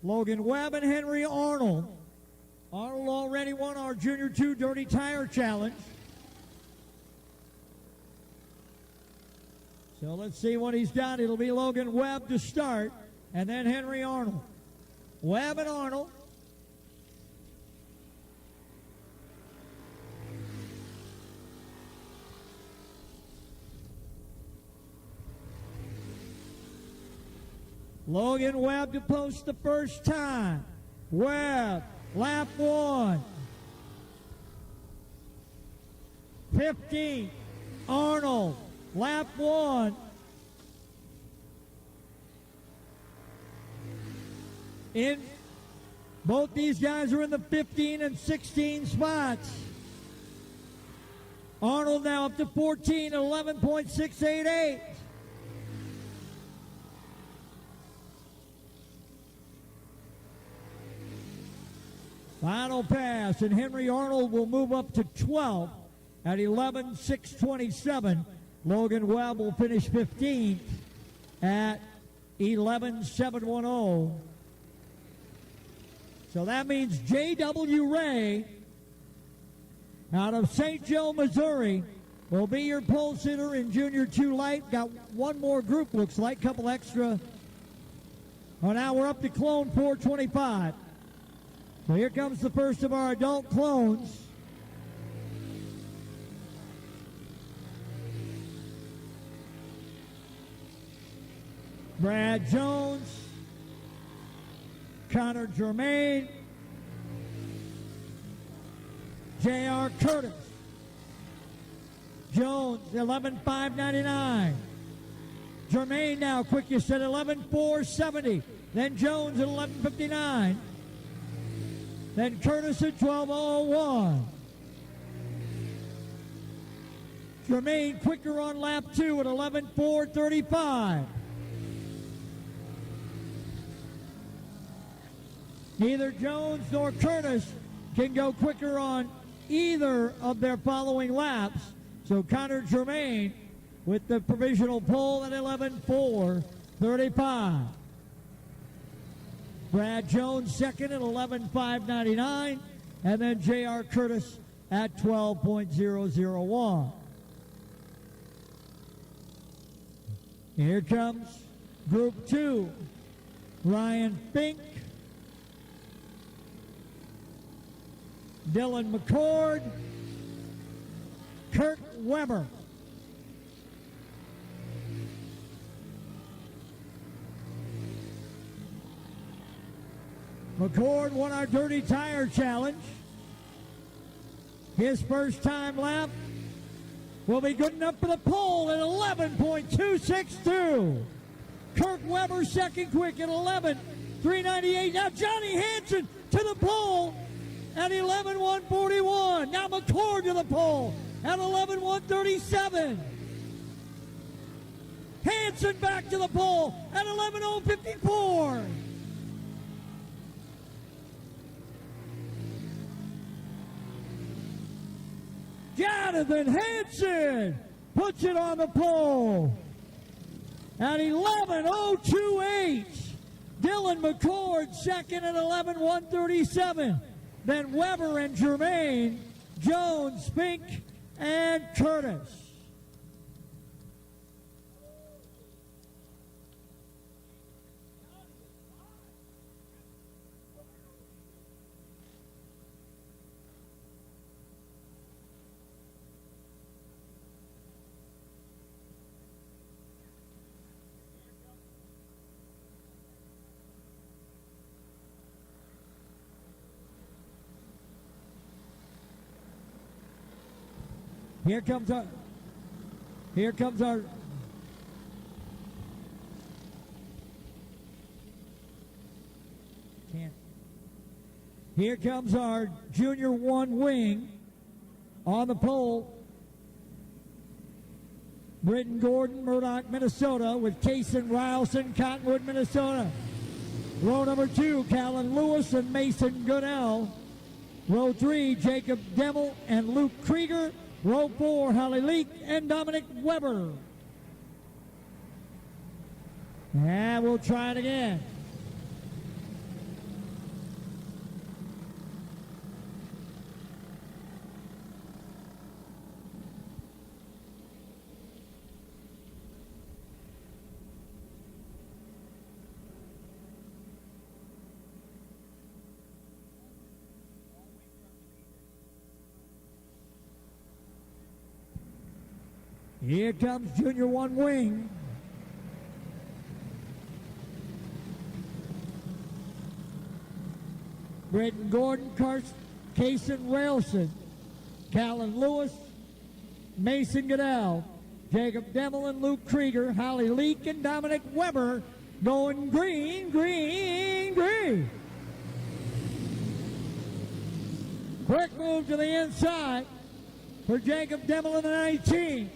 Logan Webb and Henry Arnold. Arnold already won our Junior 2 Dirty Tire Challenge. So let's see what he's got. It'll be Logan Webb to start, and then Henry Arnold. Webb and Arnold. Logan Webb to post the first time. Webb, lap 1. 15. Arnold, lap 1. Both these guys are in the 15 and 16 spots. Arnold now up to 14 at 11.688. Final pass, and Henry Arnold will move up to 12 at 11.627. Logan Webb will finish 15th at 11.710. So that means J.W. Ray out of St. Joe, Missouri will be your pole sitter in Junior 2 Light. Got one more group, looks like, couple extra. Oh, now we're up to Clone 425. So here comes the first of our adult clones. Brad Jones, Connor Germain, J.R. Curtis. Jones, 11.599. Germain now quickest at 11.470. Then Jones at 11.59. Then Curtis at 12.01. Germain quicker on lap 2 at 11.435. Neither Jones nor Curtis can go quicker on either of their following laps. So Connor Germain with the provisional pole at 11.435. Brad Jones second at 11.599. And then J.R. Curtis at 12.001. Here comes Group 2. Ryan Fink, Dylan McCord, Kurt Weber. McCord won our Dirty Tire Challenge. His first time lap will be good enough for the pole at 11.262. Kurt Weber second quick at 11.398. Now Johnny Hansen to the pole at 11.141. Now McCord to the pole at 11.137. Hansen back to the pole at 11.054. Jonathan Hansen puts it on the pole at 11.028. Dylan McCord second at 11.137. Then Weber and Germain, Jones, Fink, and Curtis. Here comes our. Can't. Here comes our Junior 1 wing on the pole. Britton Gordon, Murdoch, Minnesota, with Kason Rylson, Cottonwood, Minnesota. Row number 2, Callan Lewis and Mason Goodell. Row 3, Jacob Demmel and Luke Krieger. Row 4, Holly Leak and Dominic Weber. And we'll try it again. Here comes Junior 1 wing. Britton Gordon, Kason Railson, Callan Lewis, Mason Goodell, Jacob Demmel and Luke Krieger, Holly Leak and Dominic Weber going green, green, green. Quick move to the inside for Jacob Demmel in the 19.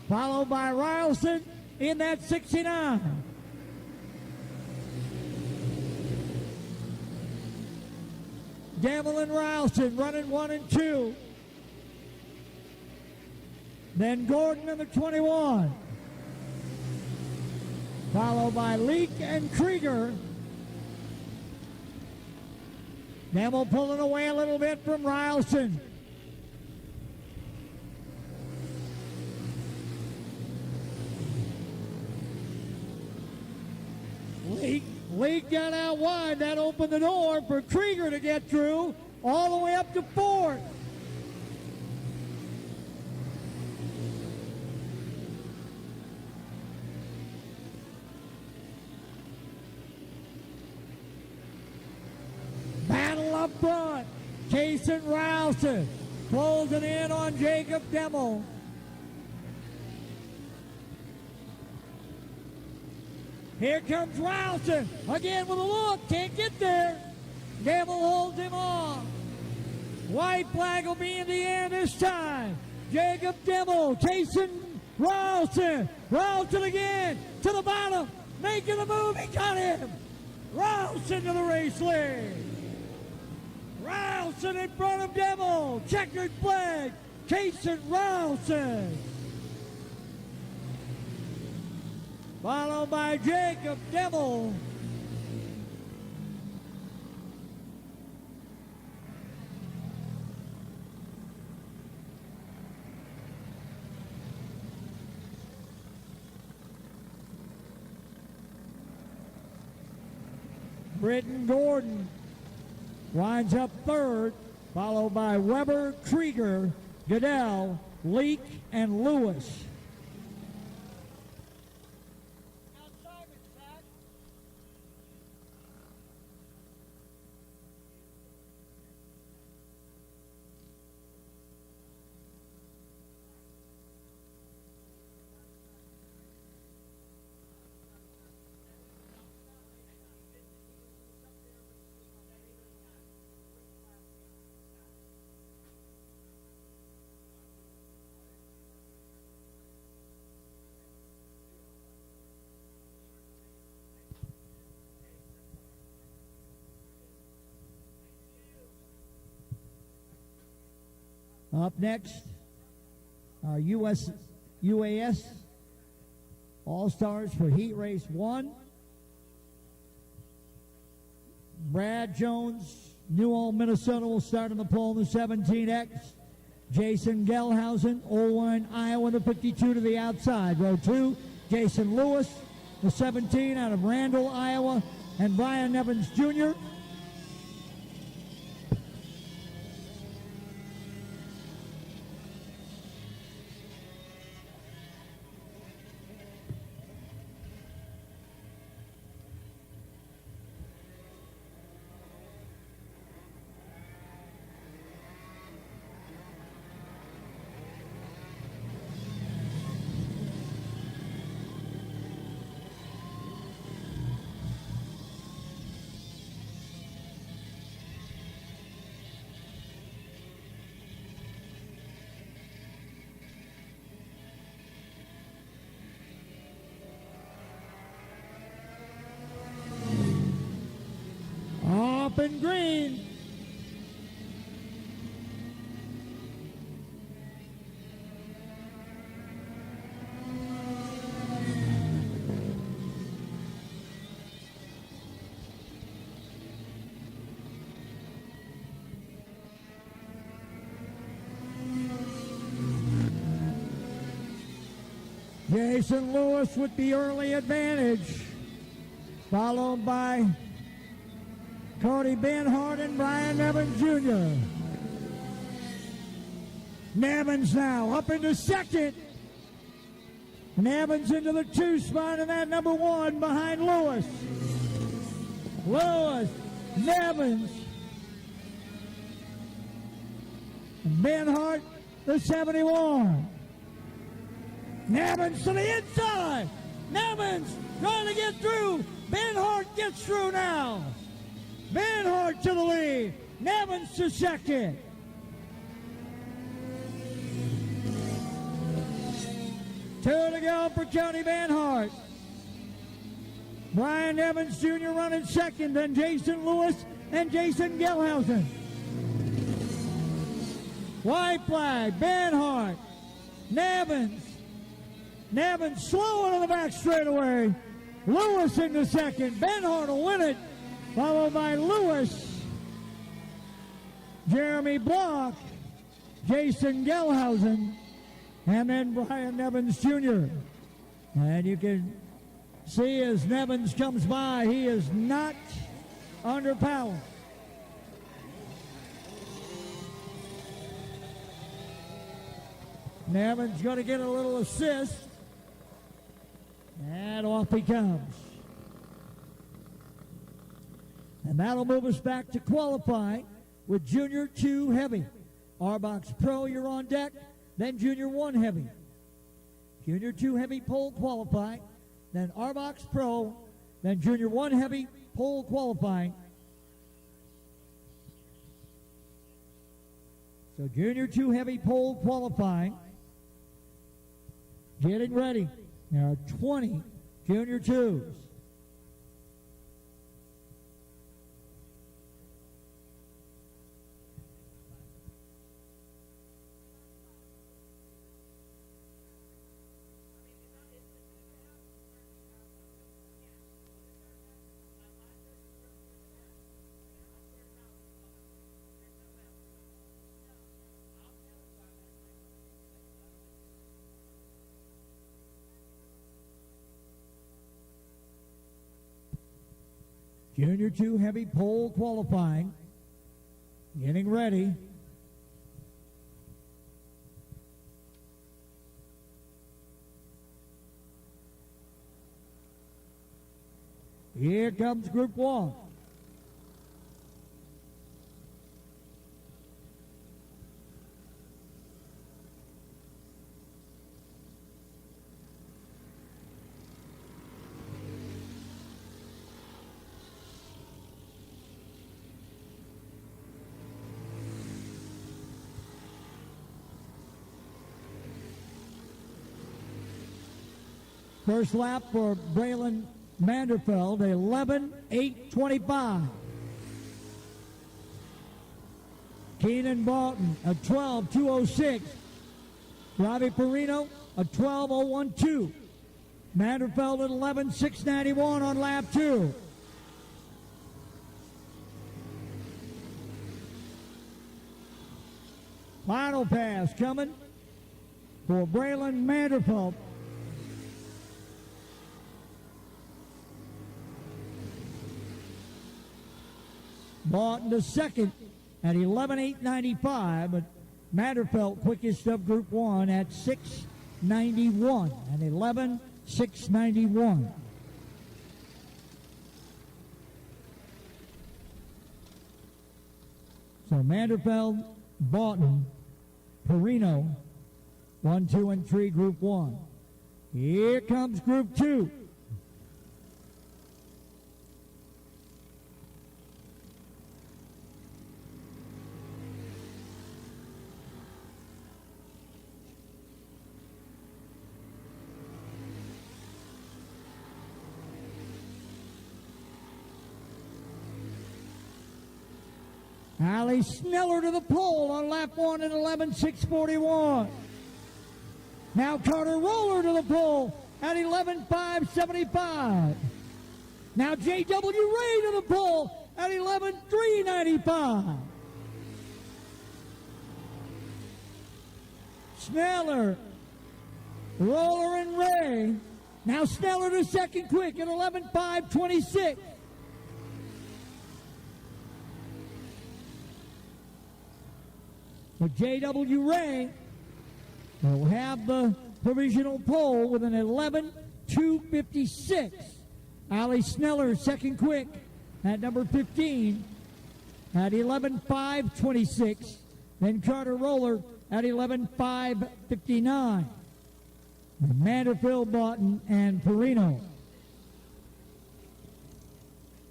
Followed by Rylson in that 69. Demmel and Rylson running 1 and 2. Then Gordon in the 21. Followed by Leak and Krieger. Demmel pulling away a little bit from Rylson. Leak got out wide. That opened the door for Krieger to get through all the way up to 4th. Battle up front. Kason Rylson closing in on Jacob Demmel. Here comes Rylson, again with a look, can't get there. Demmel holds him off. White flag will be in the air this time. Jacob Demmel, Kason Rylson. Rylson again, to the bottom, making the move, he got him. Rylson to the race lead. Rylson in front of Demmel, checkered flag, Kason Rylson. Followed by Jacob Demmel. Britton Gordon winds up 3rd, followed by Weber, Krieger, Goodell, Leak, and Lewis. Up next, our UAS All-Stars for Heat Race 1. Brad Jones, New Ulm, Minnesota, will start on the pole in the 17X. Jason Gelhausen, Olwine, Iowa, the 52 to the outside. Row 2, Jason Lewis, the 17 out of Randall, Iowa, and Brian Evans Jr. up in green. Jason Lewis with the early advantage, followed by Cody Benhart and Brian Nevins Jr. Nevins now up into second. Nevins into the 2 spot in that number 1 behind Lewis. Lewis, Nevins, and Benhart, the 71. Nevins to the inside. Nevins trying to get through. Benhart gets through now. Benhart to the lead. Nevins to second. Two to go for Cody Benhart. Brian Nevins Jr. running second, then Jason Lewis and Jason Gelhausen. White flag, Benhart, Nevins. Nevins slowing on the back straightaway. Lewis into second. Benhart will win it, followed by Lewis, Jeremy Block, Jason Gelhausen, and then Brian Nevins Jr. And you can see as Nevins comes by, he is not under power. Nevins going to get a little assist. And off he comes. And that'll move us back to qualifying with Junior 2 Heavy. R-Box Pro, you're on deck. Then Junior 1 Heavy. Junior 2 Heavy pole qualifying. Then R-Box Pro. Then Junior 1 Heavy pole qualifying. So Junior 2 Heavy pole qualifying. Getting ready. There are 20 Junior 2s. Junior 2 Heavy pole qualifying. Getting ready. Here comes Group 1. First lap for Braylon Manderfeld, 11:8:25. Keenan Barton, a 12:2:06. Robbie Perino, a 12:012. Manderfeld at 11:6:91 on lap 2. Final pass coming for Braylon Manderfeld. Barton to second at 11:8:95, but Manderfeld quickest of Group 1 at 6:91 and 11:6:91. So Manderfeld, Barton, Perino, 1, 2, and 3, Group 1. Here comes Group 2. Allie Sneller to the pole on lap 1 at 11:6:41. Now Carter Roller to the pole at 11:5:75. Now J.W. Ray to the pole at 11:3:95. Sneller, Roller, and Ray. Now Sneller to second quick at 11:5:26. But J.W. Ray will have the provisional pole with an 11:2:56. Ali Sneller, second quick at number 15 at 11:5:26. Then Carter Roller at 11:5:59. Manderfield, Boughton, and Perino.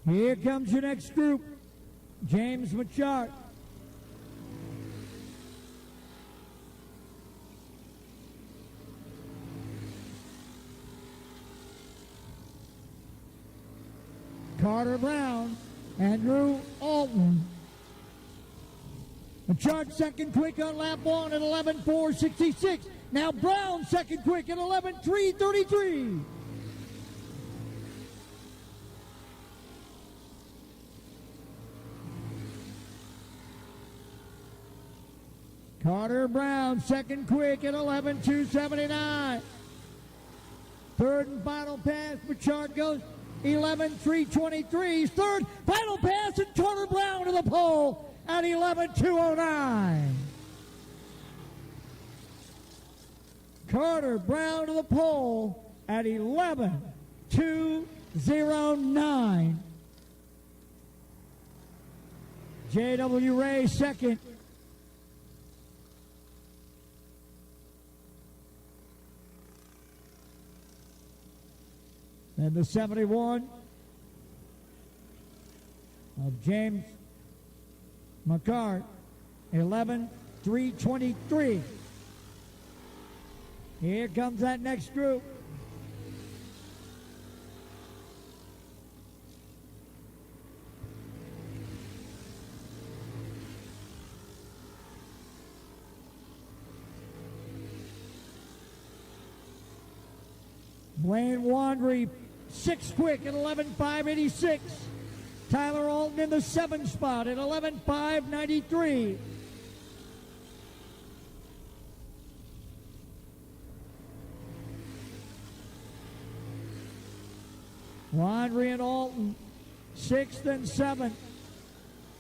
Here comes your next group. James Machart. Carter Brown, Andrew Alton. Machart second quick on lap 1 at 11:4:66. Now Brown second quick at 11:3:33. Carter Brown second quick at 11:2:79. Third and final pass, Machart goes 11:3:23. Third final pass, and Carter Brown to the pole at 11:2:09. Carter Brown to the pole at 11:2:09. J.W. Ray second. And the 71 of James McCart, 11:3:23. Here comes that next group. Blaine Wandry, sixth quick at 11:5:86. Tyler Alton in the seventh spot at 11:5:93. Wandry and Alton, sixth and seventh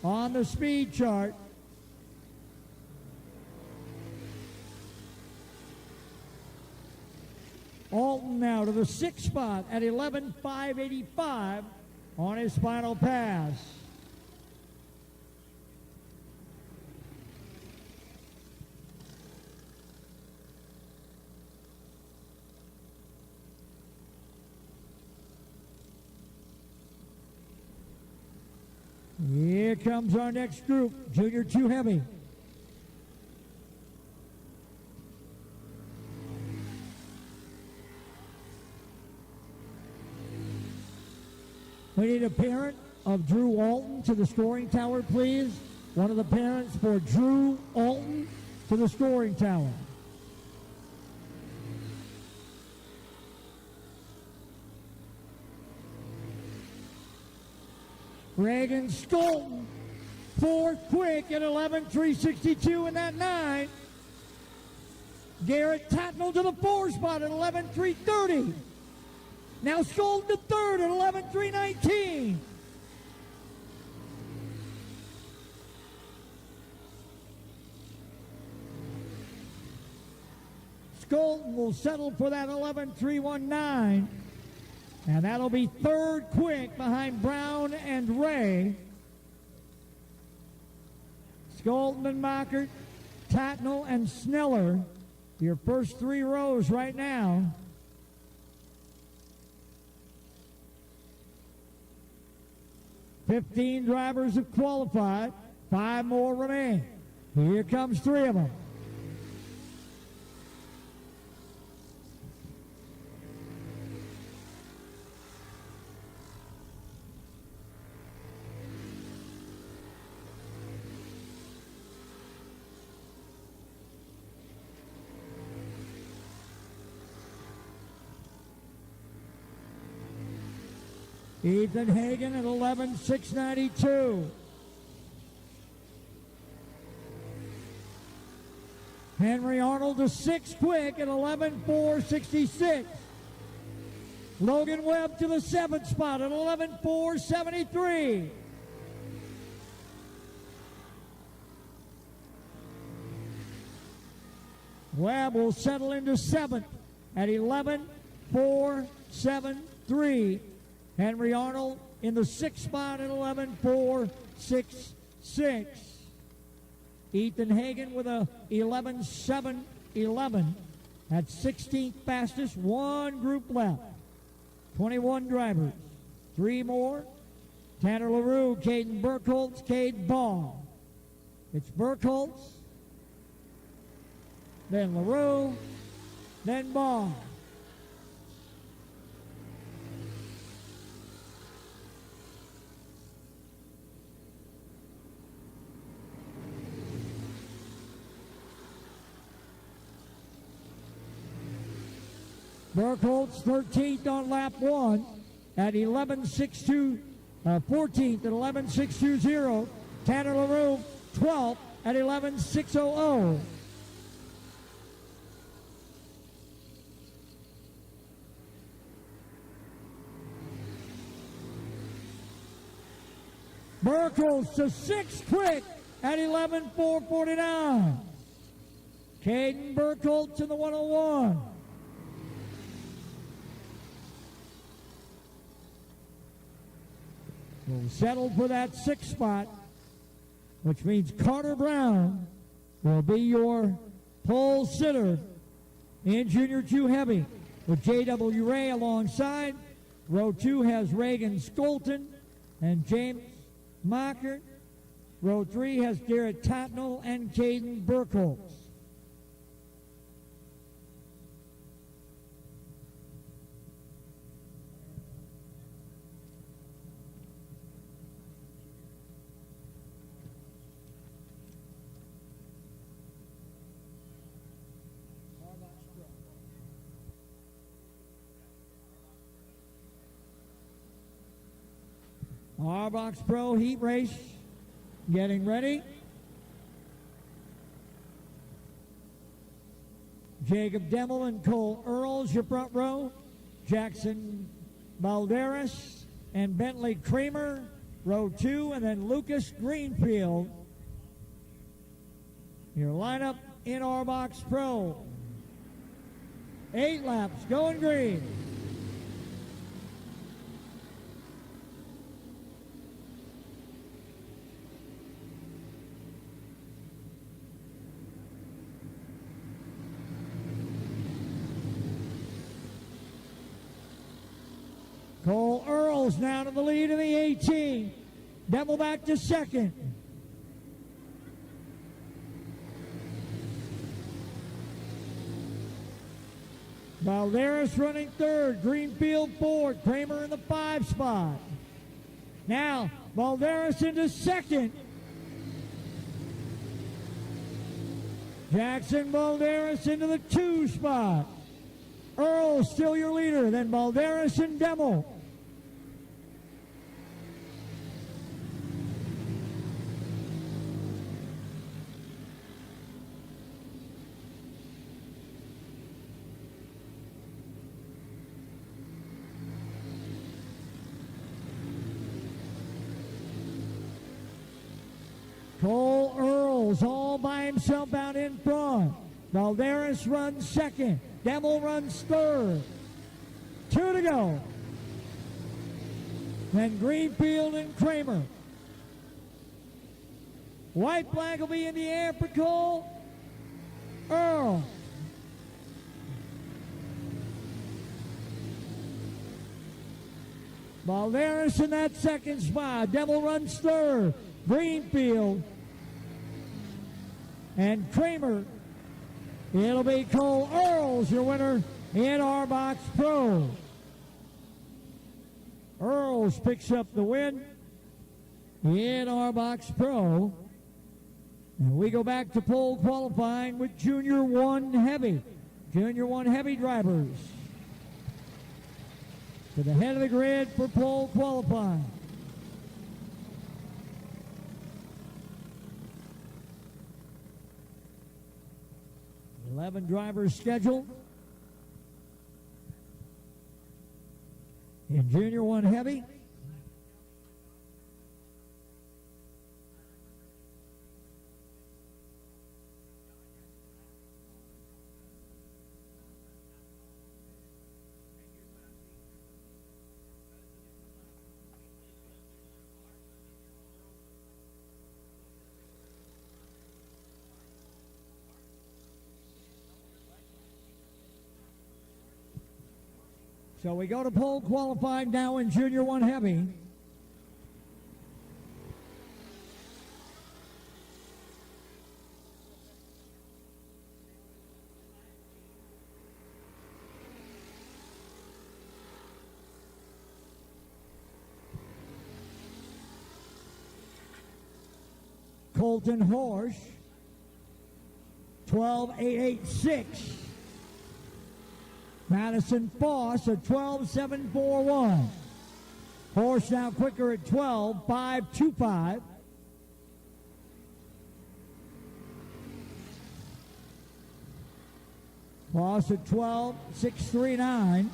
on the speed chart. Alton now to the sixth spot at 11:5:85 on his final pass. Here comes our next group, Junior 2 Heavy. We need a parent of Drew Alton to the scoring tower, please. One of the parents for Drew Alton to the scoring tower. Reagan Skolton, fourth quick at 11:3:62 in that 9. Garrett Tatnell to the fourth spot at 11:3:30. Now Skolton to third at 11:3:19. Skolton will settle for that 11:3:19. And that'll be third quick behind Brown and Ray. Skolton and Mockert, Tatnell and Sneller, your first three rows right now. "15 drivers have qualified. 5 more remain. Here comes 3 of them. Ethan Hagen at 11,692. Henry Arnold to 6 quick at 11,466. Logan Webb to the 7th spot at 11,473. Webb will settle into 7th at 11,473. Henry Arnold in the 6th spot at 11,466. Ethan Hagen with a 11,711 at 16th fastest. One group left. 21 drivers. 3 more. Tanner LaRue, Caden Burkholz, Cade Ball. It's Burkholz, then LaRue, then Ball. Burkholz 13th on lap 1 at 11.62, 14th at 11.620. Tanner LaRue 12th at 11.600. Burkholz to 6 quick at 11.449. Caden Burkholz in the 101. Will settle for that 6th spot, which means Carter Brown will be your pole sitter in Junior 2 Heavy, with J.W. Ray alongside. Row 2 has Reagan Skolton and James Mockert. Row 3 has Garrett Totnell and Caden Burkholz. Arbox Pro heat race getting ready. Jacob Demmel and Cole Earls, your front row. Jackson Balderas and Bentley Kramer, row 2, and then Lucas Greenfield. Your lineup in Arbox Pro. 8 laps, going green. Cole Earls now to the lead of the 18. Demmel back to 2nd. Balderas running 3rd. Greenfield 4th. Kramer in the 5 spot. Now Balderas into 2nd. Jackson Balderas into the 2 spot. Earl still your leader, then Balderas and Demmel. Cole Earls all by himself out in front. Balderas runs 2nd. Demmel runs 3rd. 2 to go. Then Greenfield and Kramer. White flag will be in the air for Cole Earl. Balderas in that 2nd spot. Demmel runs 3rd. Greenfield and Kramer. It'll be Cole Earls, your winner in Arbox Pro. Earls picks up the win in Arbox Pro. And we go back to pole qualifying with Junior 1 Heavy. Junior 1 Heavy drivers. to the head of the grid for pole qualifying. Drivers scheduled. In Junior 1 Heavy, so we go to pole qualifying now in Junior 1 Heavy. Colton Horsch, 12.886. Madison Foss at 12.741. Horsch now quicker at 12.525. Foss at 12.639.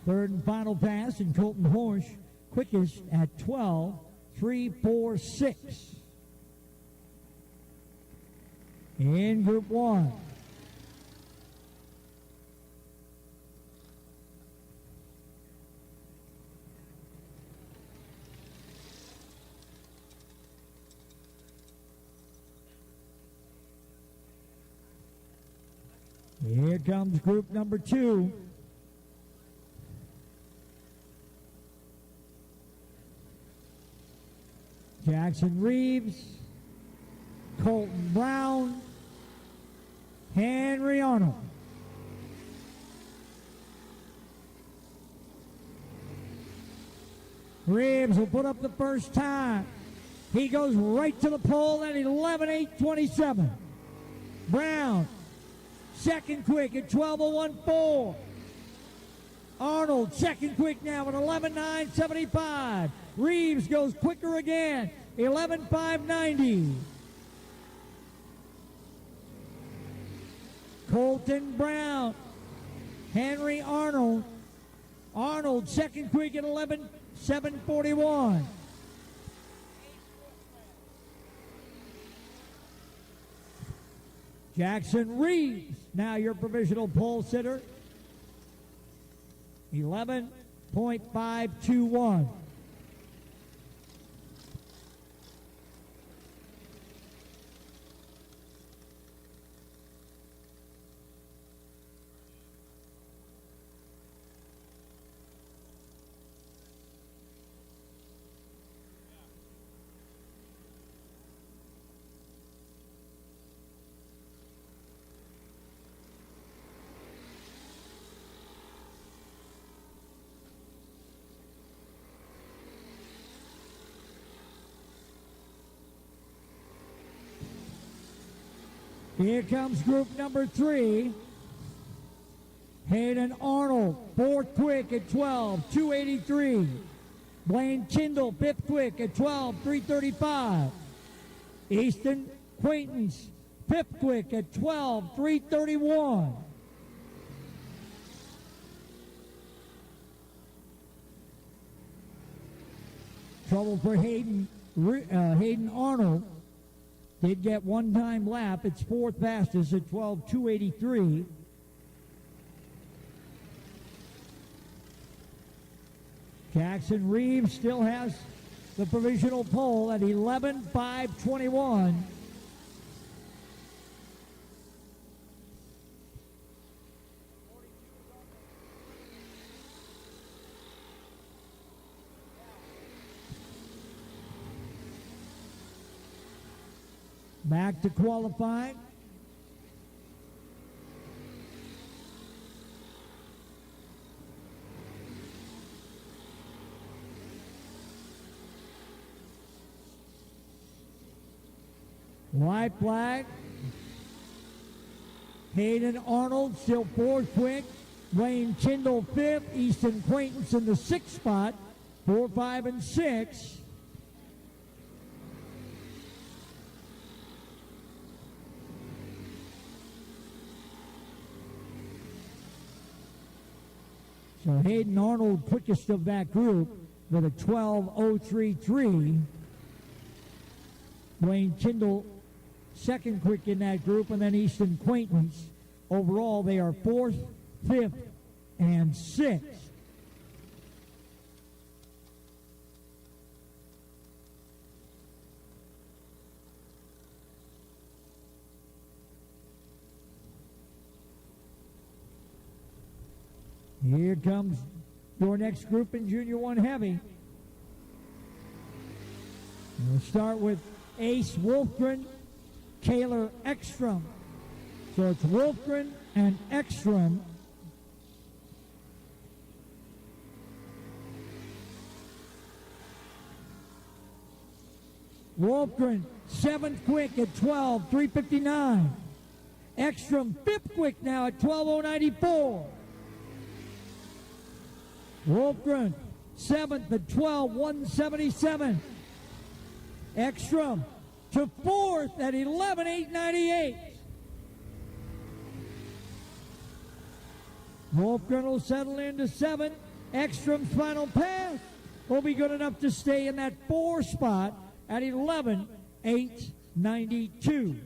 Third and final pass, and Colton Horsch quickest at 12.346. In Group 1. Here comes group number 2. Jackson Reeves, Colton Brown, Henry Arnold. Reeves will put up the first time. He goes right to the pole at 11.827. Brown, second quick at 12.014. Arnold, second quick now at 11.975. Reeves goes quicker again, 11.590. Colton Brown, Henry Arnold. Arnold, second quick at 11.741. Jackson Reeves, now your provisional pole sitter, 11.521. Here comes group number 3. Hayden Arnold, fourth quick at 12.283. Blaine Tyndall, fifth quick at 12.335. Easton Quaintance, fifth quick at 12.331. Trouble for Hayden Arnold. Did get one time lap. It's fourth fastest at 12.283. Jackson Reeves still has the provisional pole at 11.521. Back to qualifying. White flag. Hayden Arnold still fourth quick Wayne Tyndall 5th, Easton Quaintance in the 6th spot, 4, 5, and 6. So Hayden Arnold, quickest of that group, with a 12:03.3. Wayne Tyndall, second quick in that group, and then Easton Quaintance. Overall, they are 4th, 5th, and 6th. Here comes your next group in Junior 1 Heavy. We'll start with Ace Wolfgren, Kaylor Ekstrom. So it's Wolfgren and Ekstrom. Wolfgren, 7th quick at 12:359. Ekstrom, 5th quick now at 12:094. Wolfgren, 7th at 12:177. Ekstrom to 4th at 11:898. Wolfgren will settle into 7th. Ekstrom's final pass will be good enough to stay in that 4 spot at 11:892.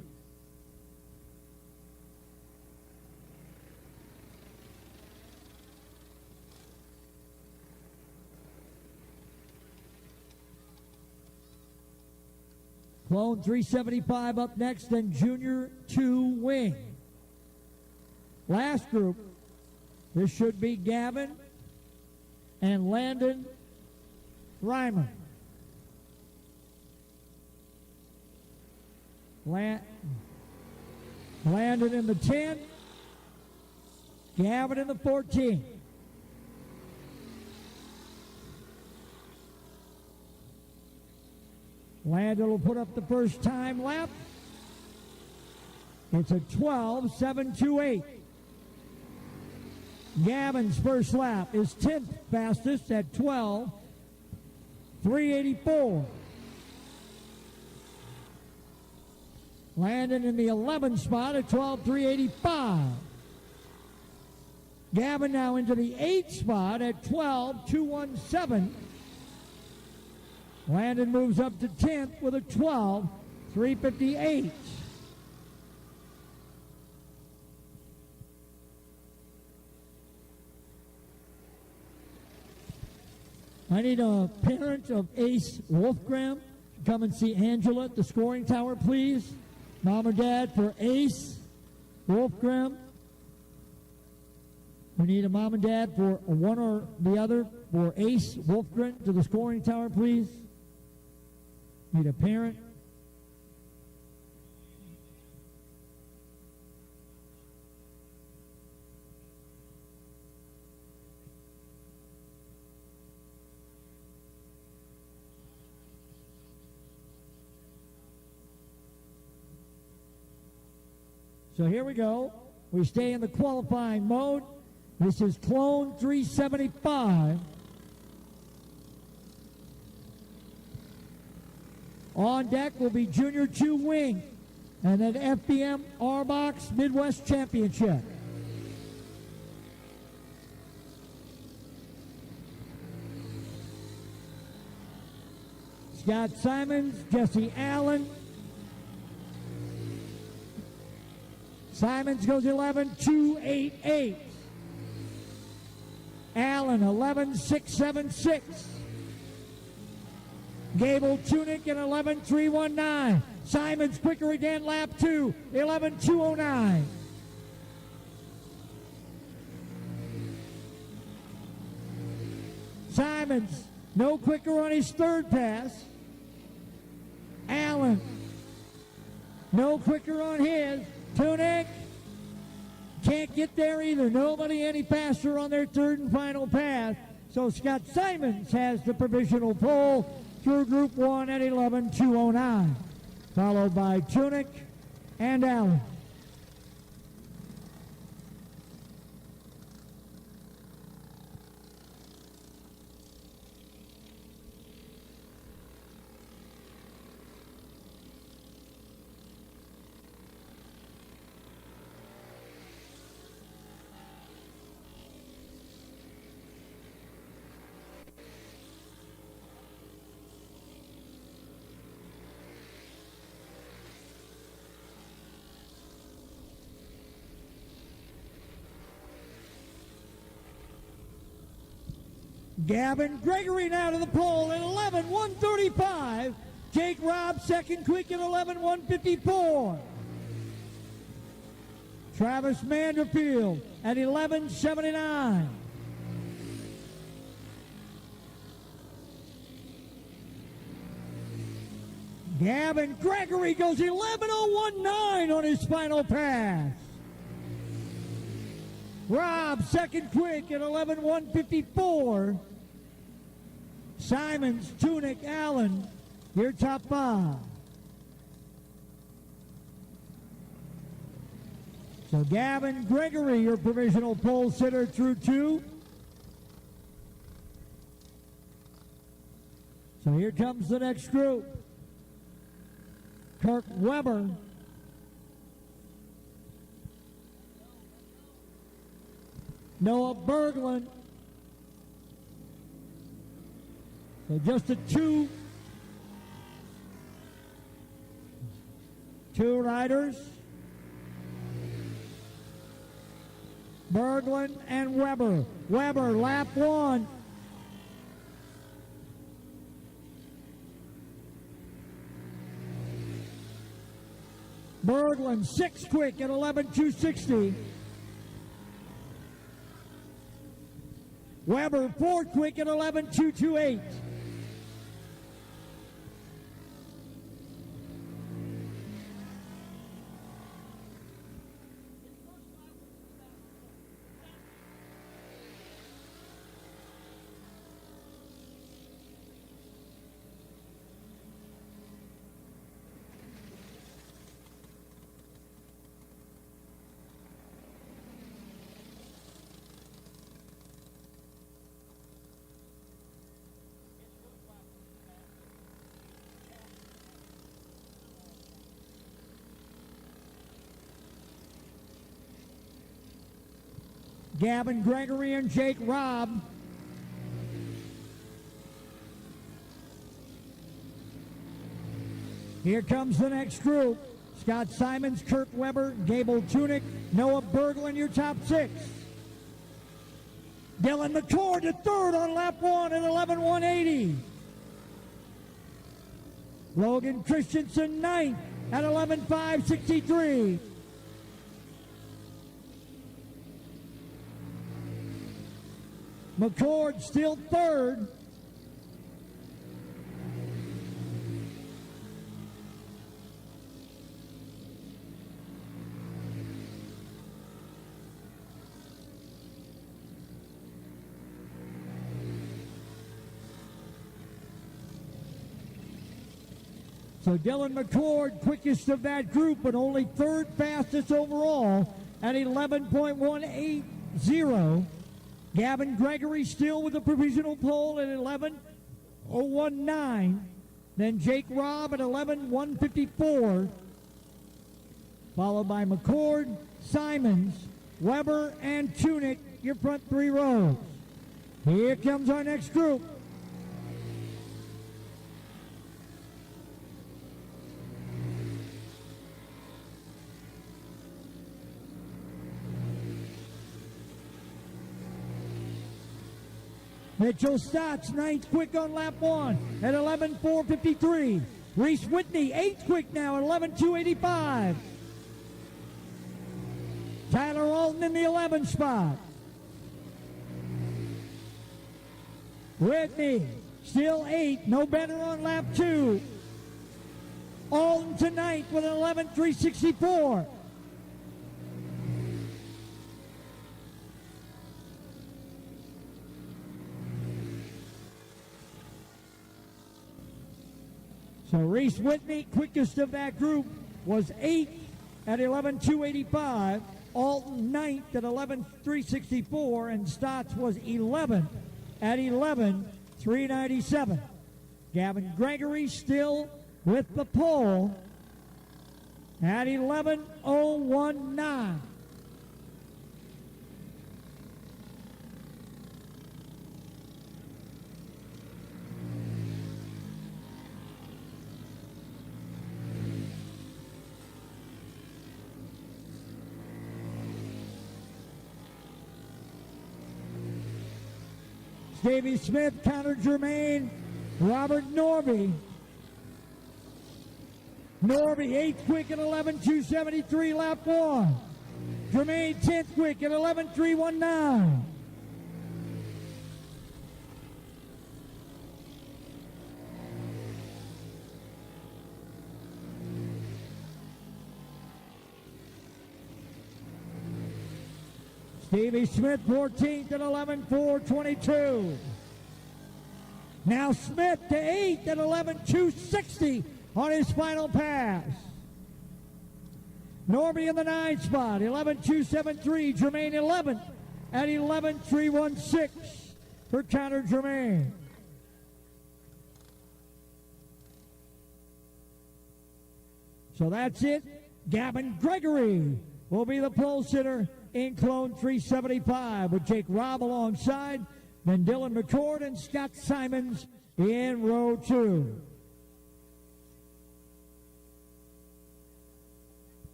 Clone 375 up next, then Junior 2 Wing. Last group, this should be Gavin and Landon Reimer. Landon in the 10, Gavin in the 14. Landon will put up the first time lap. It's a 12:728. Gavin's first lap is 10th fastest at 12:384. Landon in the 11th spot at 12:385. Gavin now into the 8th spot at 12:217. Landon moves up to 10th with a 12:358. I need a parent of Ace Wolfgram to come and see Angela at the scoring tower, please. Mom or Dad for Ace Wolfgram. We need a mom and dad for one or the other for Ace Wolfgren to the scoring tower, please. Need a parent. So here we go. We stay in the qualifying mode. This is Clone 375. On deck will be Junior 2 Wing and then FBM R-Box Midwest Championship. Scott Simons, Jesse Allen. Simons goes 11.288. Allen 11.676. Gable Tunick in 11.319. Simons quicker again, lap 2, 11.209. Simons no quicker on his third pass. Allen no quicker on his. Tunick can't get there either. Nobody any faster on their third and final pass. So Scott Simons has the provisional pole through Group 1 at 11.209, followed by Tunick and Allen. Gavin Gregory now to the pole at 11:135. Jake Robb second quick at 11:154. Travis Manderfield at 11:79. Gavin Gregory goes 11:019 on his final pass. Robb second quick at 11:154. Simons, Tunick, Allen, your top five. So Gavin Gregory, your provisional pole sitter through two. So here comes the next group. Kirk Weber, Noah Berglund. So just a two riders. Berglund and Weber. Weber, lap one. Berglund, six quick at 11:260. Weber, four quick at 11:228. Gavin Gregory and Jake Robb. Here comes the next group. Scott Simons, Kurt Weber, Gable Tunick, Noah Berglund, your top six. Dylan McCord to third on lap one at 11:180. Logan Christensen ninth at 11:563. McCord still third. So Dylan McCord, quickest of that group, but only third fastest overall at 11.180. Gavin Gregory still with the provisional pole at 11:019. Then Jake Robb at 11:154. Followed by McCord, Simons, Weber, and Tunick, your front three rows. Here comes our next group. Mitchell Stotts, ninth quick on lap one at 11:453. Reese Whitney, eighth quick now at 11:285. Tyler Alton in the 11th spot. Whitney, still eighth, no better on lap two. Alton to ninth with an 11:364. So Reese Whitney, quickest of that group, was 8th at 11:285. Alton 9th at 11:364, and Stotts was 11th at 11:397. Gavin Gregory still with the pole at 11:019. Davey Smith, Connor Germain, Robert Norby. Norby 8th quick at 11.273, lap 1. Germain 10th quick at 11.319. Stevie Smith 14th at 11.422. Now Smith to 8th at 11.260 on his final pass. Norby in the 9th spot, 11.273. Germain 11th at 11.316 for Connor Germain. So that's it. Gavin Gregory will be the pole sitter in Clone 375 with Jake Robb alongside, then Dylan McCord and Scott Simons in row 2.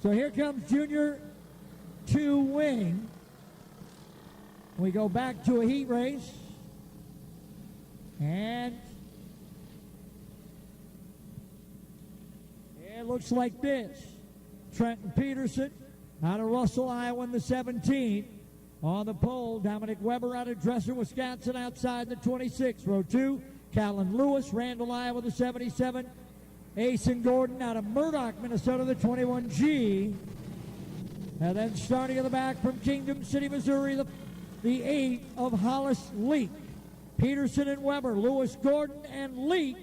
So here comes Junior 2 wing. We go back to a heat race. And it looks like this. Trenton Peterson out of Russell, Iowa in the 17. On the pole, Dominic Weber out of Dresser, Wisconsin outside the 26. Row 2, Callan Lewis, Randall, Iowa, the 77. Asen Gordon out of Murdoch, Minnesota, the 21G. And then starting in the back from Kingdom City, Missouri, the 8 of Hollis Leak. Peterson and Weber, Lewis, Gordon, and Leak.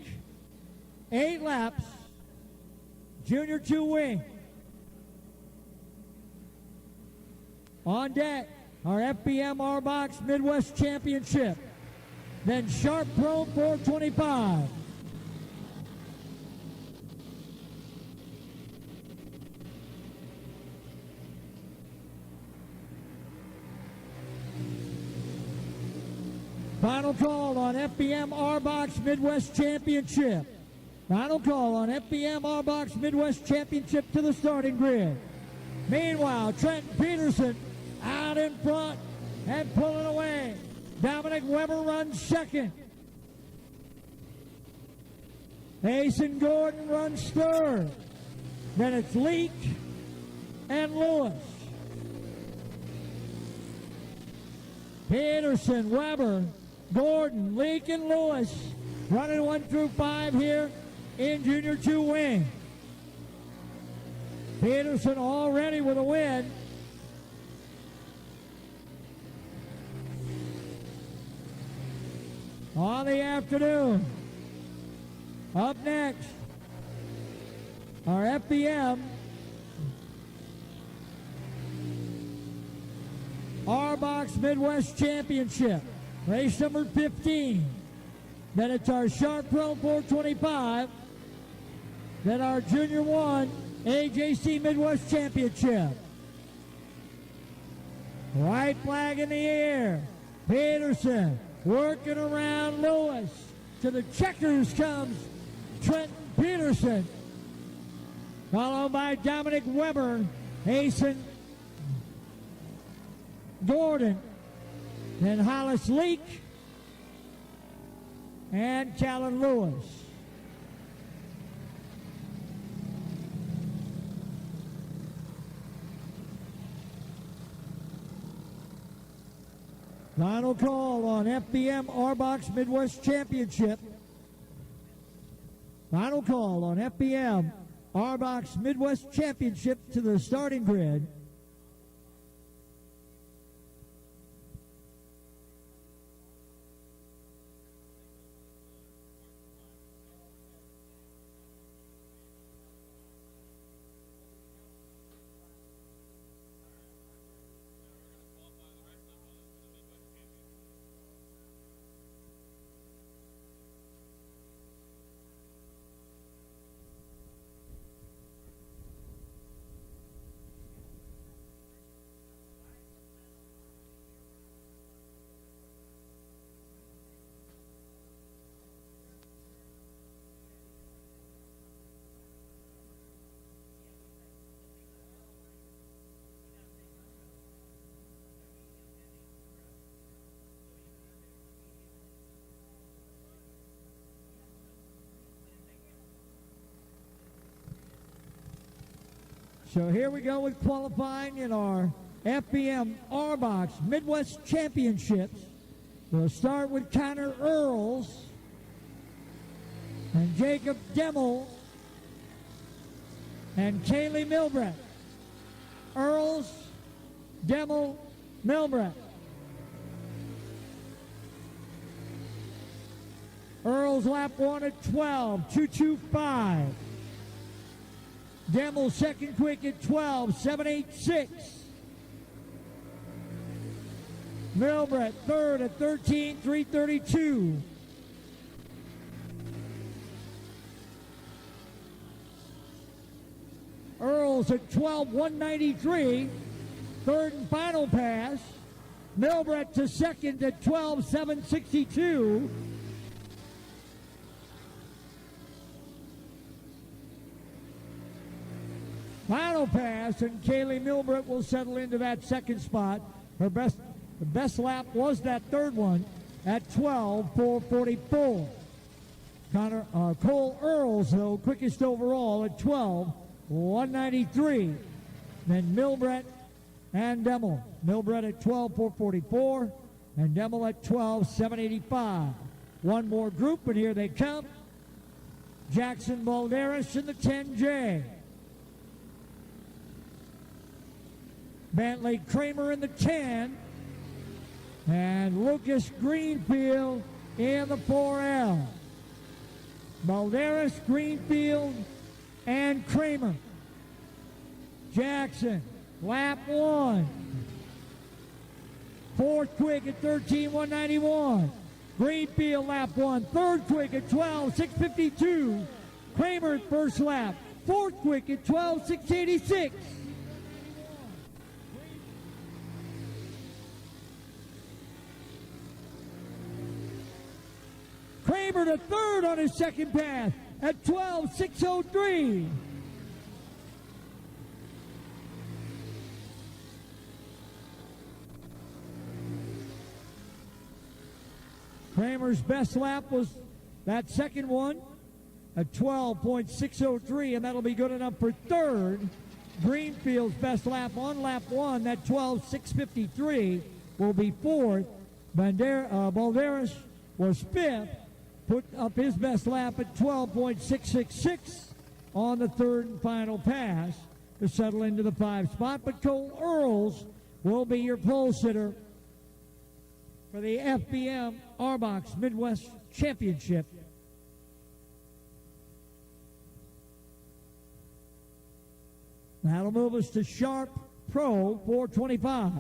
8 laps. Junior 2 wing. On deck, our FBM R-Box Midwest Championship. Then Sharp Pro 425. Final call on FBM R-Box Midwest Championship. Final call on FBM R-Box Midwest Championship to the starting grid. Meanwhile, Trenton Peterson out in front and pulling away. Dominic Weber runs second. Asen Gordon runs third. Then it's Leak and Lewis. Peterson, Weber, Gordon, Leak, and Lewis running 1 through 5 here in Junior 2 wing. Peterson already with a win. On the afternoon. Up next, our FBM R-Box Midwest Championship, race number 15. Then it's our Sharp Pro 425. Then our Junior 1 AJC Midwest Championship. White flag in the air. Peterson working around Lewis. To the checkers comes Trenton Peterson, followed by Dominic Weber, Asen Gordon, then Hollis Leak, and Callan Lewis. Final call on FBM R-Box Midwest Championship. Final call on FBM R-Box Midwest Championship to the starting grid. So here we go with qualifying in our FBM R-Box Midwest Championships. We'll start with Connor Earls and Jacob Demmel and Kaylee Milbrett. Earls, Demmel, Milbrett. Earls lap 1 at 12:225. Demmel second quick at 12:786. Milbrett third at 13:332. Earls at 12:193. Third and final pass. Milbrett to second at 12:762. Final pass, and Kaylee Milbrett will settle into that second spot. The best lap was that third one at 12:444. Cole Earls, though, quickest overall at 12:193. Then Milbrett and Demmel. Milbrett at 12:444 and Demmel at 12:785. One more group, and here they come. Jackson Balderas in the 10J. Bentley Kramer in the 10. And Lucas Greenfield in the 4L. Balderas, Greenfield, and Kramer. Jackson, lap 1. Fourth quick at 13:191. Greenfield, lap 1. Third quick at 12:652. Kramer, first lap. Fourth quick at 12:686. Kramer to third on his second pass at 12:603. Kramer's best lap was that second one at 12.603, and that'll be good enough for third. Greenfield's best lap on lap 1, that 12.653, will be fourth. Balderas was fifth. Put up his best lap at 12.666 on the third and final pass to settle into the 5 spot. But Cole Earls will be your pole sitter for the FBM R-Box Midwest Championship. That'll move us to Sharp Pro 425.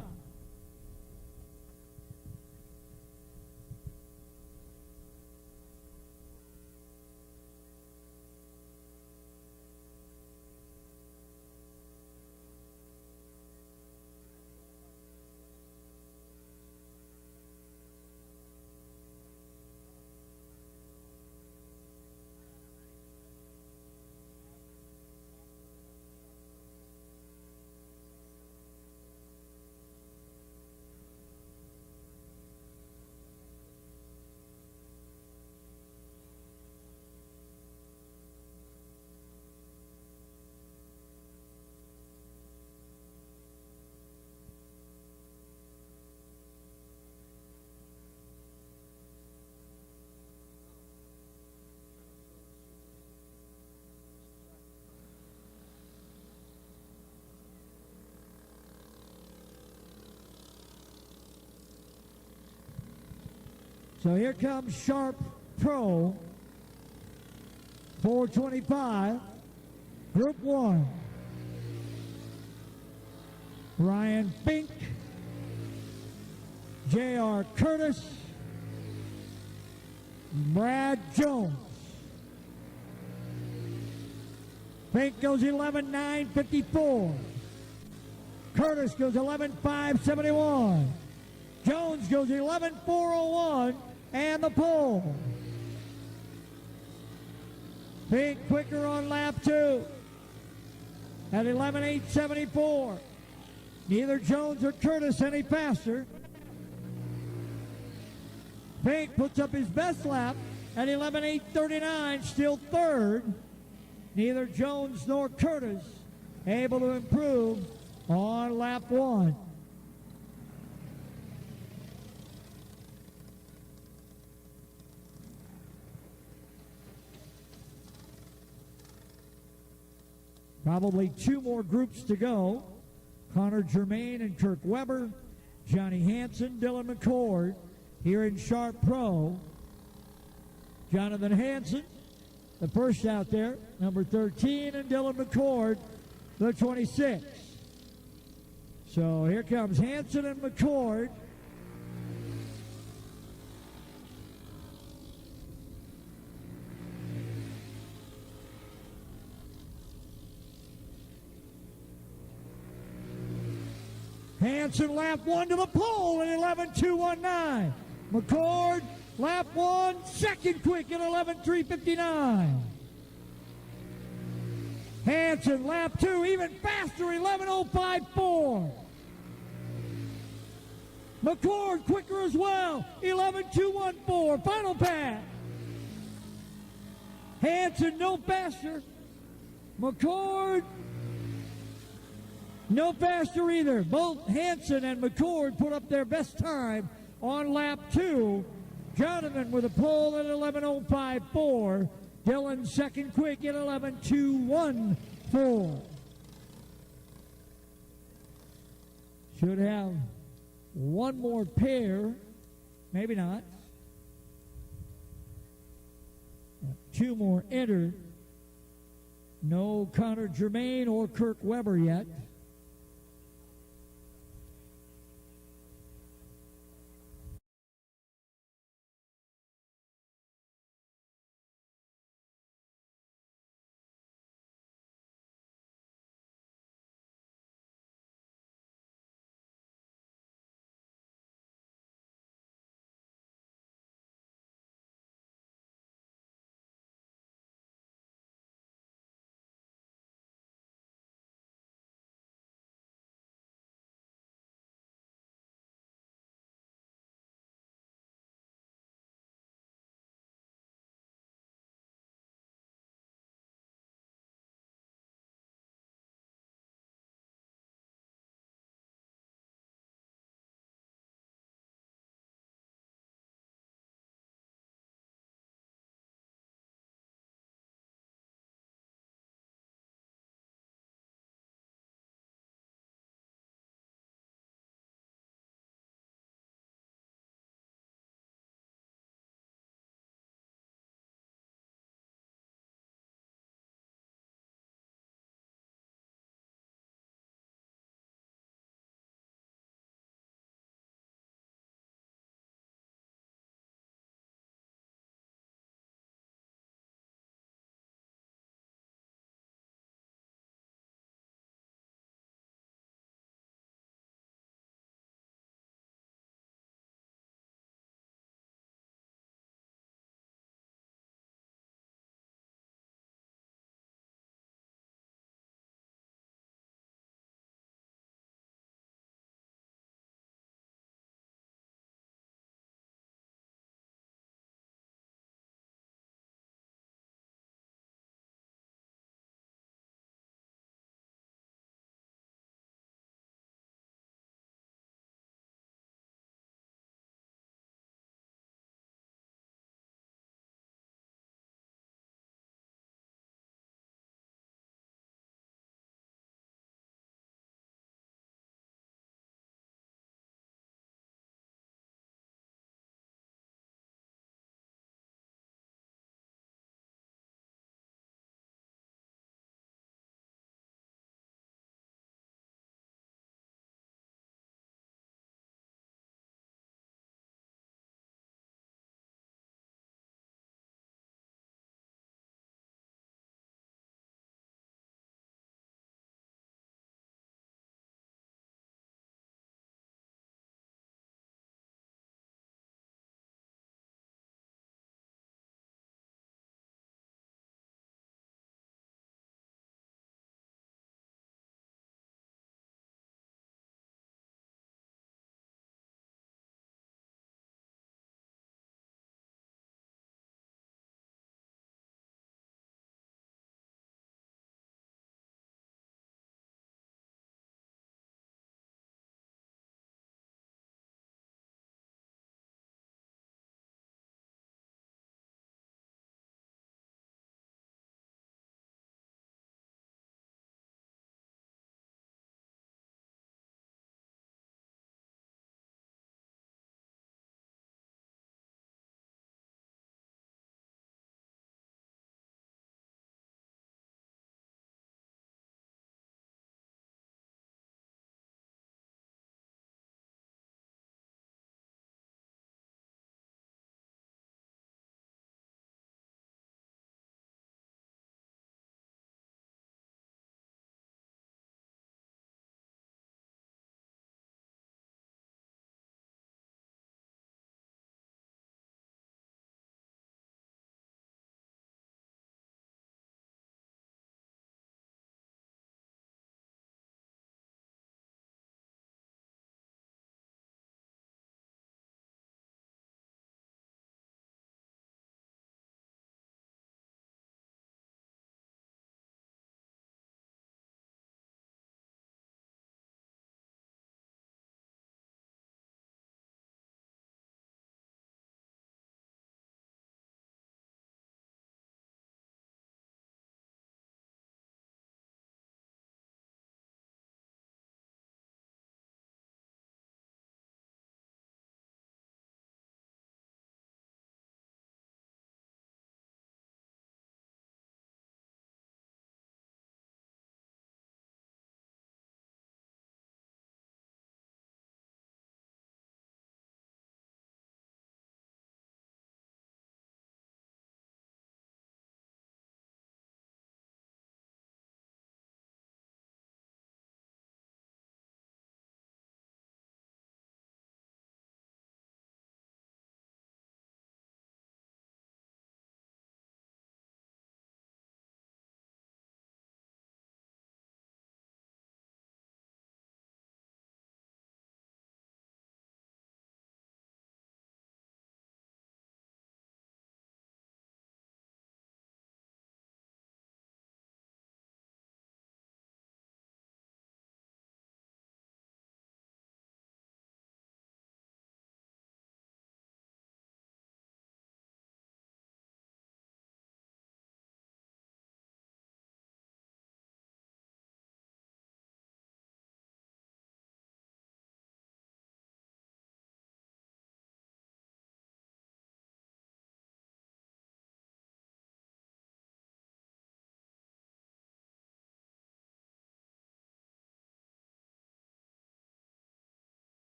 So here comes Sharp Pro 425, Group 1. Ryan Fink, J.R. Curtis, Brad Jones. Fink goes 11.954. Curtis goes 11.571. Jones goes 11.401 and the pole. Fink quicker on lap 2 at 11.874. Neither Jones or Curtis any faster. Fink puts up his best lap at 11.839, still third. Neither Jones nor Curtis able to improve on lap 1. Probably 2 more groups to go. Connor Germain and Kirk Weber, Johnny Hansen, Dylan McCord here in Sharp Pro. Jonathan Hansen, the first out there, number 13, and Dylan McCord, the 26. So here comes Hansen and McCord. Hansen lap 1 to the pole at 11.219. McCord lap 1, second quick at 11.359. Hansen lap 2, even faster, 11.054. McCord quicker as well, 11.214. Final pass. Hansen no faster. McCord no faster either. Both Hansen and McCord put up their best time on lap 2. Jonathan with a pole at 11.054. Dylan second quick at 11.214. Should have one more pair. Maybe not. 2 more entered. No Connor Germain or Kirk Weber yet.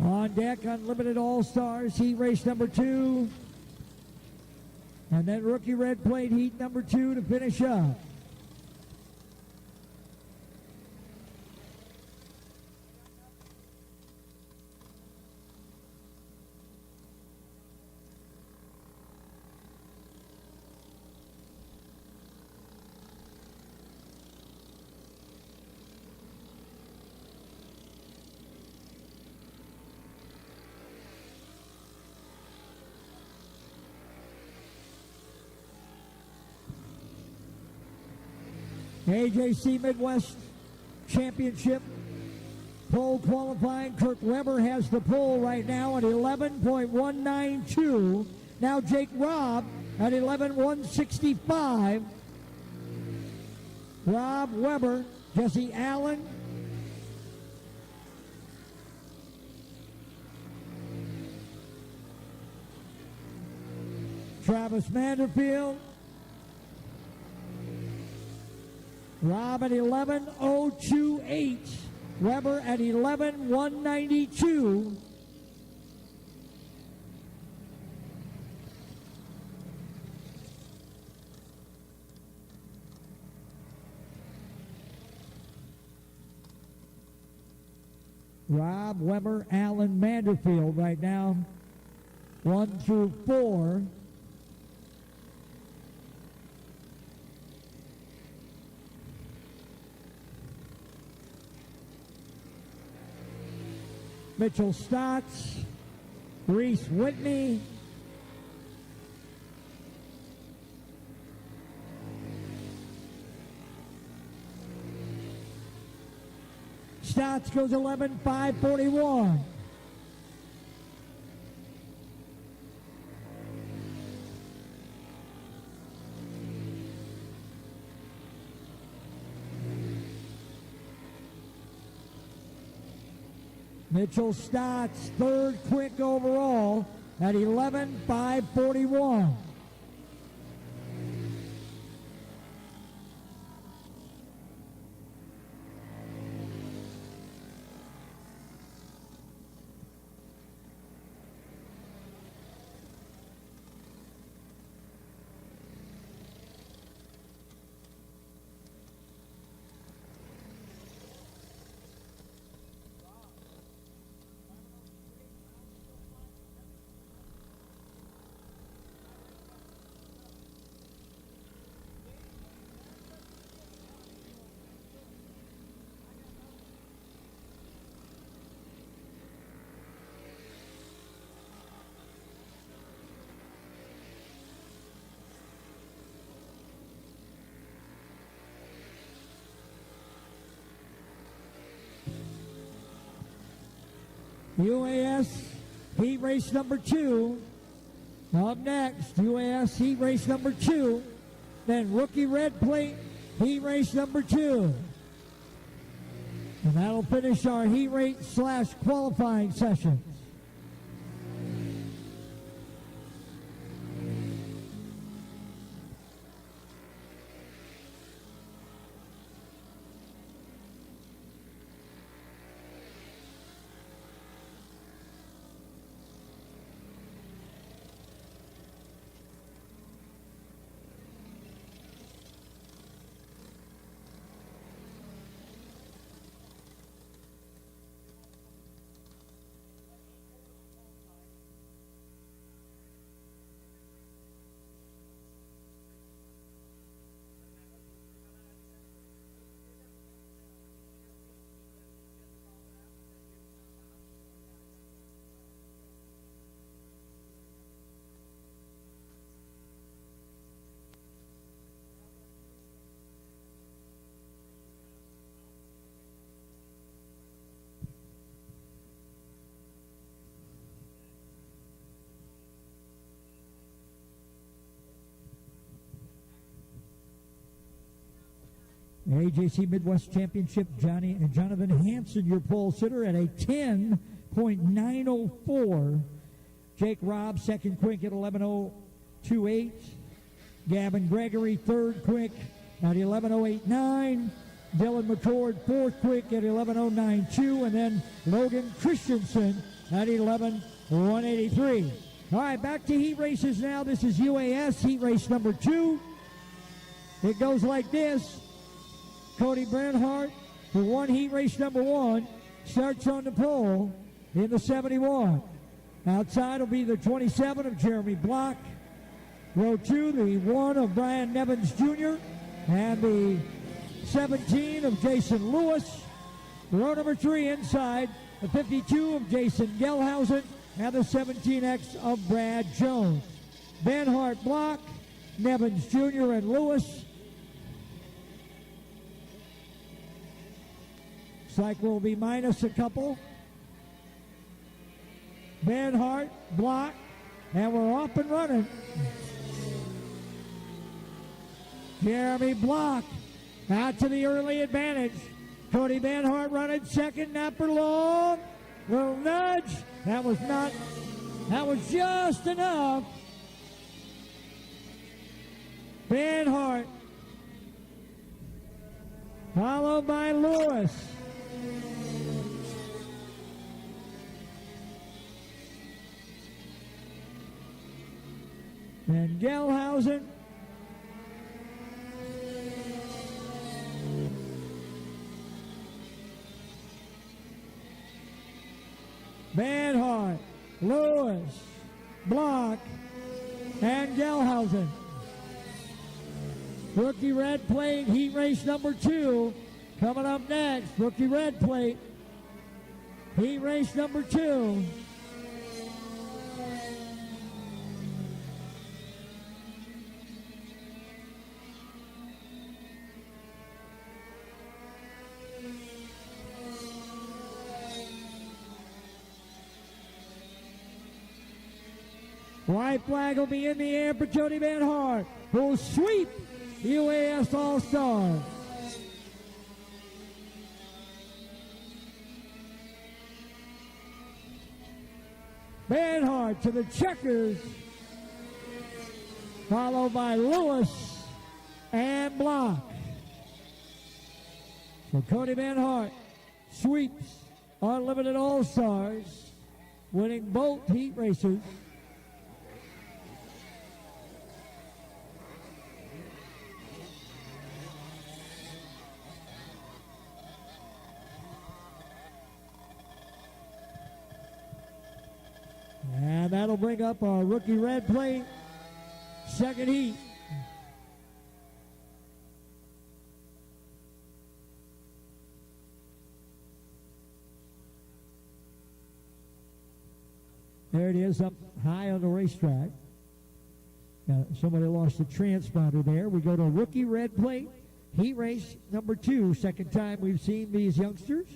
On deck, Unlimited All-Stars, heat race number 2. And then Rookie Red Plate, heat number 2 to finish up. AJC Midwest Championship pole qualifying. Kirk Weber has the pole right now at 11.192. Now Jake Robb at 11.165. Rob Weber, Jesse Allen, Travis Manderfield, Rob at 11.028. Weber at 11.192. Rob, Weber, Allen, Manderfield right now, 1 through 4. Mitchell Stotts, Reese Whitney, Stotts goes 11.541. Mitchell Stotts, third quick overall at 11.541. UAS heat race number 2. Up next, UAS heat race number 2. Then Rookie Red Plate heat race number 2. And that'll finish our heat race / qualifying session. AJC Midwest Championship, Jonathan Hansen, your pole sitter, at a 10.904. Jake Robb, second quick at 11.028. Gavin Gregory, third quick at 11.089. Dylan McCord, fourth quick at 11.092. And then Logan Christensen, at 11,183. All right, back to heat races now. This is UAS heat race number 2. It goes like this. Cody Bernhardt, who won heat race number 1, starts on the pole in the 71. Outside will be the 27 of Jeremy Block. Row 2, the 1 of Brian Nevins Jr. and the 17 of Jason Lewis. Row number 3 inside, the 52 of Jason Gelhausen and the 17X of Brad Jones. Bernhardt, Block, Nevins Jr. and Lewis. Cycle will be minus a couple. Bernhardt, Block, and we're off and running. Jeremy Block out to the early advantage. Cody Bernhardt running second, Napper long. Little nudge. That was just enough. Bernhardt followed by Lewis. And Gelhausen. Bernhardt, Lewis, Block, and Gelhausen. Rookie red plate, heat race number 2. Coming up next, rookie red plate, heat race number 2. White flag will be in the air for Cody Bernhardt, who will sweep UAS All-Star. Bernhardt to the checkers, followed by Lewis and Block. So Cody Bernhardt sweeps Unlimited All-Stars, winning both heat races. And that'll bring up our rookie red plate, second heat. There it is up high on the racetrack. Somebody lost the transponder there. We go to rookie red plate, heat race number 2. Second time we've seen these youngsters.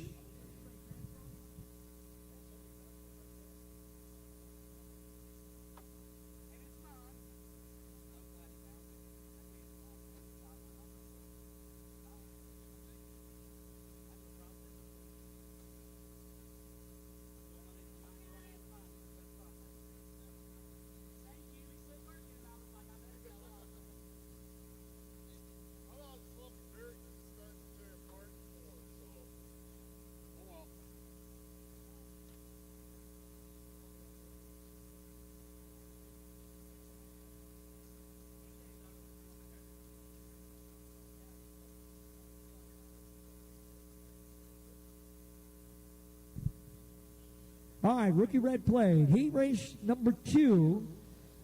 All right, rookie red plate. Heat race number 2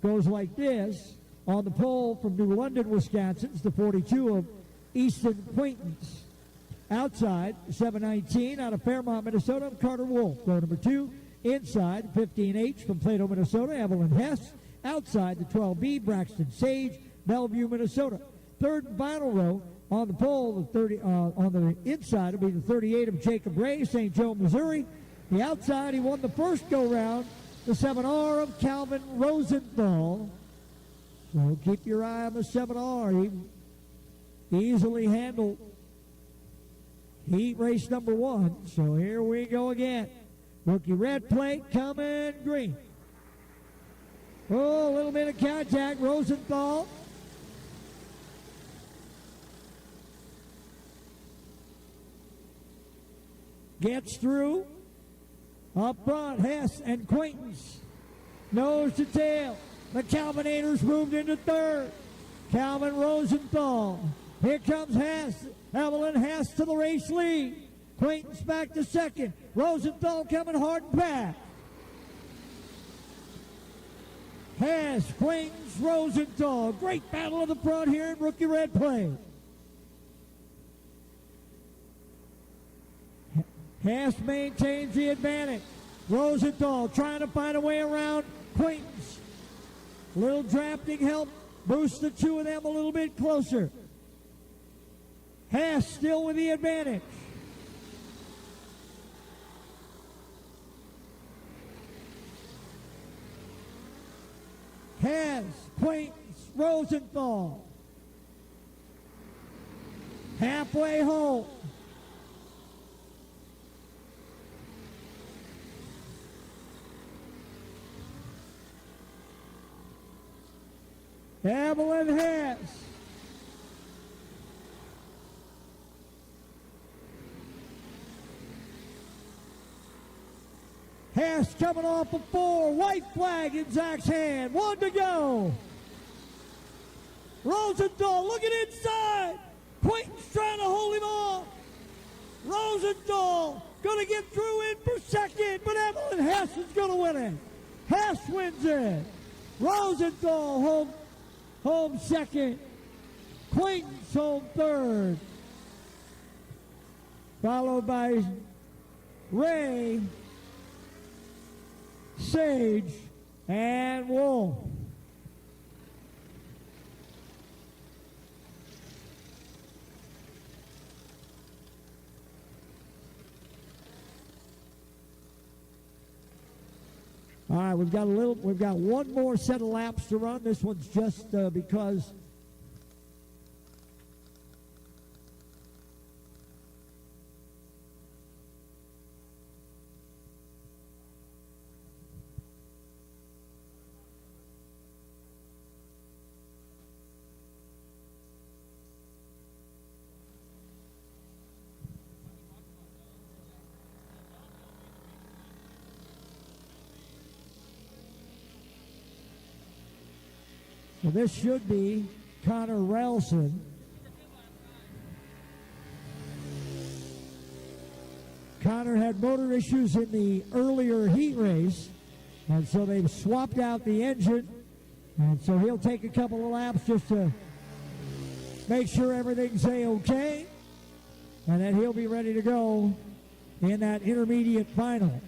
goes like this. On the pole from New London, Wisconsin, it's the 42 of Easton Quaintance. Outside, 719 out of Fairmont, Minnesota, Carter Wolf. Row number 2. Inside, 15H from Plato, Minnesota, Evelyn Hess. Outside, the 12B, Braxton Sage, Bellevue, Minnesota. Third and final row. On the pole, on the inside will be the 38 of Jacob Ray, St. Joe, Missouri. The outside, he won the first go-round, the 7R of Calvin Rosenthal. So keep your eye on the 7R. He easily handled heat race number 1. So here we go again. Rookie red plate coming green. Oh, a little bit of contact. Rosenthal. Gets through. Up front, Hess and Quaintance. Nose to tail. The Calvinators moved into third. Calvin Rosenthal. Here comes Hess. Evelyn Hess to the race lead. Quaintance back to second. Rosenthal coming hard and back. Hess, Quaintance, Rosenthal. Great battle of the front here in Rookie Red Plate. Hess maintains the advantage. Rosenthal trying to find a way around Quaintance. Little drafting help boosts the two of them a little bit closer. Hess still with the advantage. Hess, Quaintance, Rosenthal. Halfway home. Evelyn Hess. Hess coming off of 4. White flag in Zach's hand. 1 to go. Rosenthal looking inside. Quaintance trying to hold him off. Rosenthal going to get through in for second, but Evelyn Hess is going to win it. Hess wins it. Rosenthal home second. Quaintance home third. Followed by Ray, Sage, and Wolf. All right, we've got one more set of laps to run. This one's just because well, this should be Connor Relson. Connor had motor issues in the earlier heat race, and so they've swapped out the engine, and so he'll take a couple of laps just to make sure everything's A-okay, and then he'll be ready to go in that intermediate final.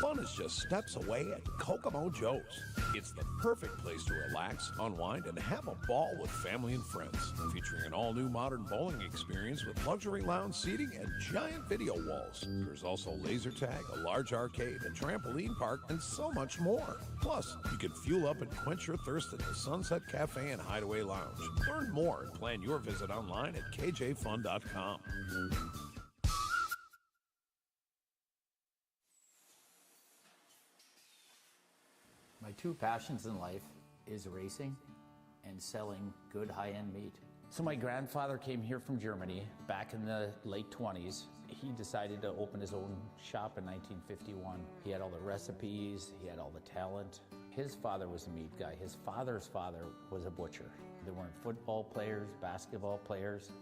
Fun is just steps away at Kokomo Joe's. It's the perfect place to relax, unwind, and have a ball with family and friends. Featuring an all-new modern bowling experience with luxury lounge seating and giant video walls. There's also laser tag, a large arcade, a trampoline park, and so much more. Plus, you can fuel up and quench your thirst at the Sunset Cafe and Hideaway Lounge. Learn more and plan your visit online at kjfun.com. My two passions in life is racing and selling good high-end meat. So my grandfather came here from Germany back in the late 20s. He decided to open his own shop in 1951. He had all the recipes, he had all the talent. His father was a meat guy. His father's father was a butcher. They weren't football players, basketball players.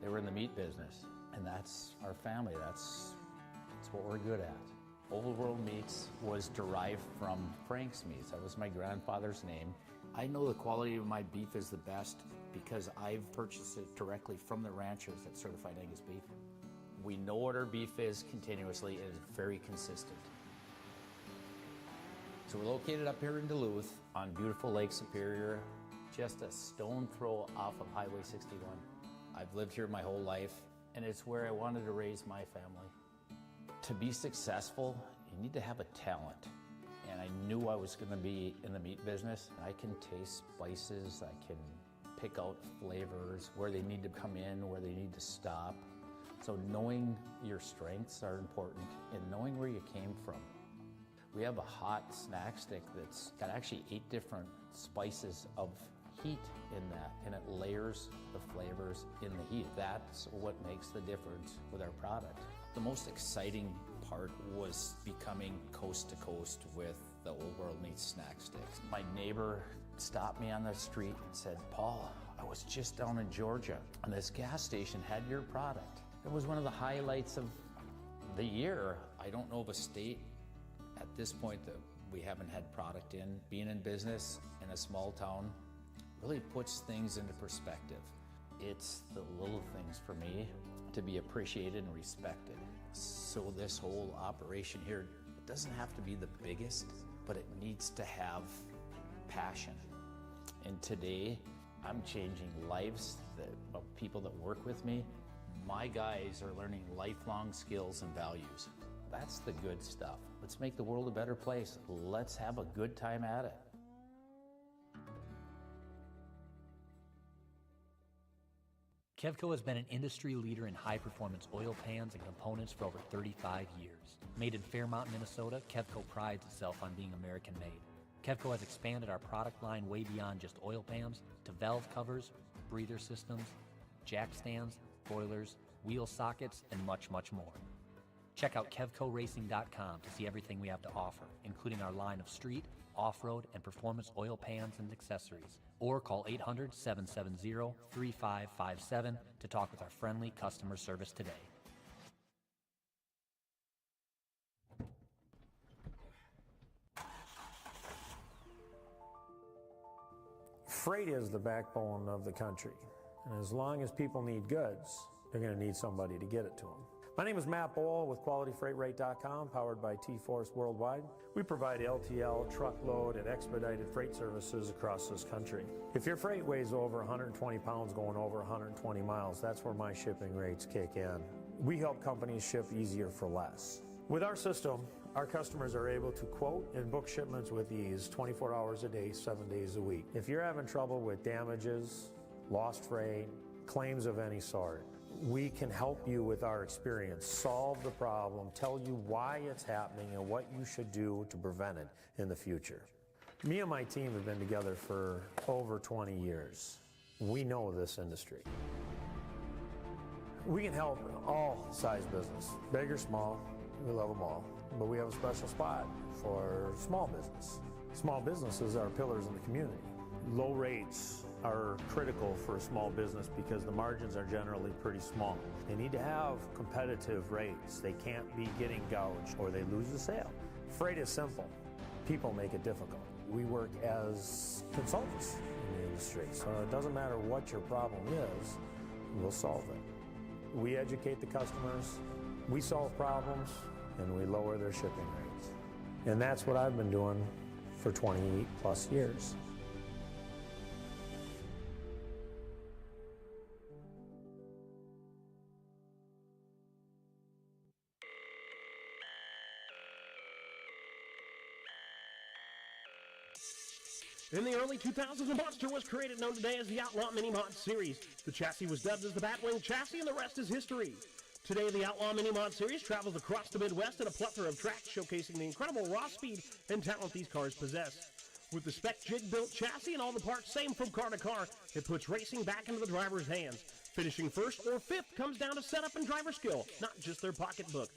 They were in the meat business. And that's our family. That's what we're good at. Old World Meats was derived from Frank's Meats. That was my grandfather's name. I know the quality of my beef is the best because I've purchased it directly from the ranchers at Certified Angus Beef. We know what our beef is continuously and it's very consistent. So we're located up here in Duluth on beautiful Lake Superior. just a stone throw off of Highway 61. I've lived here my whole life, and it's where I wanted to raise my family. To be successful, you need to have a talent. And I knew I was going to be in the meat business. I can taste spices, I can pick out flavors, where they need to come in, where they need to stop. So knowing your strengths are important and knowing where you came from. We have a hot snack stick that's got actually 8 different spices of heat in that, and it layers the flavors in the heat. That's what makes the difference with our product. The most exciting part was becoming coast to coast with the Old World Meats snack sticks. My neighbor stopped me on the street and said, "Paul, I was just down in Georgia and this gas station had your product." It was one of the highlights of the year. I don't know of a state at this point that we haven't had product in. Being in business in a small town really puts things into perspective. It's the little things for me to be appreciated and respected. So this whole operation here, it doesn't have to be the biggest, but it needs to have passion. And today, I'm changing lives of people that work with me. My guys are learning lifelong skills and values. That's the good stuff. Let's make the world a better place. Let's have a good time at it. Kevco has been an industry leader in high-performance oil pans and components for over 35 years. Made in Fairmont, Minnesota, Kevco prides itself on being American-made. Kevco has expanded our product line way beyond just oil pans to valve covers, breather systems, jack stands, boilers, wheel sockets, and much, much more. Check out KevcoRacing.com to see everything we have to offer, including our line of street, off-road, and performance oil pans and accessories. Or call 800-770-3557 to talk with our friendly customer service today. Freight is the backbone of the country. And as long as people need goods, they're going to need somebody to get it to them. My name is Matt Bohl with QualityFreightRate.com, powered by T-Force Worldwide. We provide LTL, truckload, and expedited freight services across this country. If your freight weighs over 120 pounds going over 120 miles, that's where my shipping rates kick in. We help companies ship easier for less. With our system, our customers are able to quote and book shipments with ease 24 hours a day, 7 days a week. If you're having trouble with damages, lost freight, claims of any sort, we can help you with our experience, solve the problem, tell you why it's happening and what you should do to prevent it in the future. Me and my team have been together for over 20 years. We know this industry. We can help all size business, big or small, we love them all. But we have a special spot for small business. Small businesses are pillars in the community. Low rates are critical for a small business because the margins are generally pretty small. They need to have competitive rates. They can't be getting gouged or they lose the sale. Freight is simple. People make it difficult. We work as consultants in the industry, so it doesn't matter what your problem is, we'll solve it. We educate the customers, we solve problems, and we lower their shipping rates. And that's what I've been doing for 20 plus years. In the early 2000s, a monster was created known today as the Outlaw Mini Mod Series. The chassis was dubbed as the Batwing chassis, and the rest is history. Today, the Outlaw Mini Mod Series travels across the Midwest in a plethora of tracks, showcasing the incredible raw speed and talent these cars possess. With the spec jig-built chassis and all the parts same from car to car, it puts racing back into the driver's hands. Finishing first or fifth comes down to setup and driver skill, not just their pocketbook.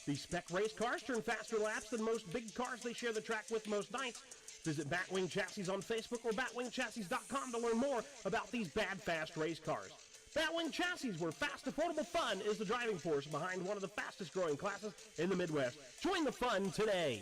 These spec race cars turn faster laps than most big cars they share the track with most nights. Visit Batwing Chassis on Facebook or batwingchassis.com to learn more about these bad, fast race cars. Batwing Chassis, where fast, affordable fun is the driving force behind one of the fastest growing classes in the Midwest. Join the fun today.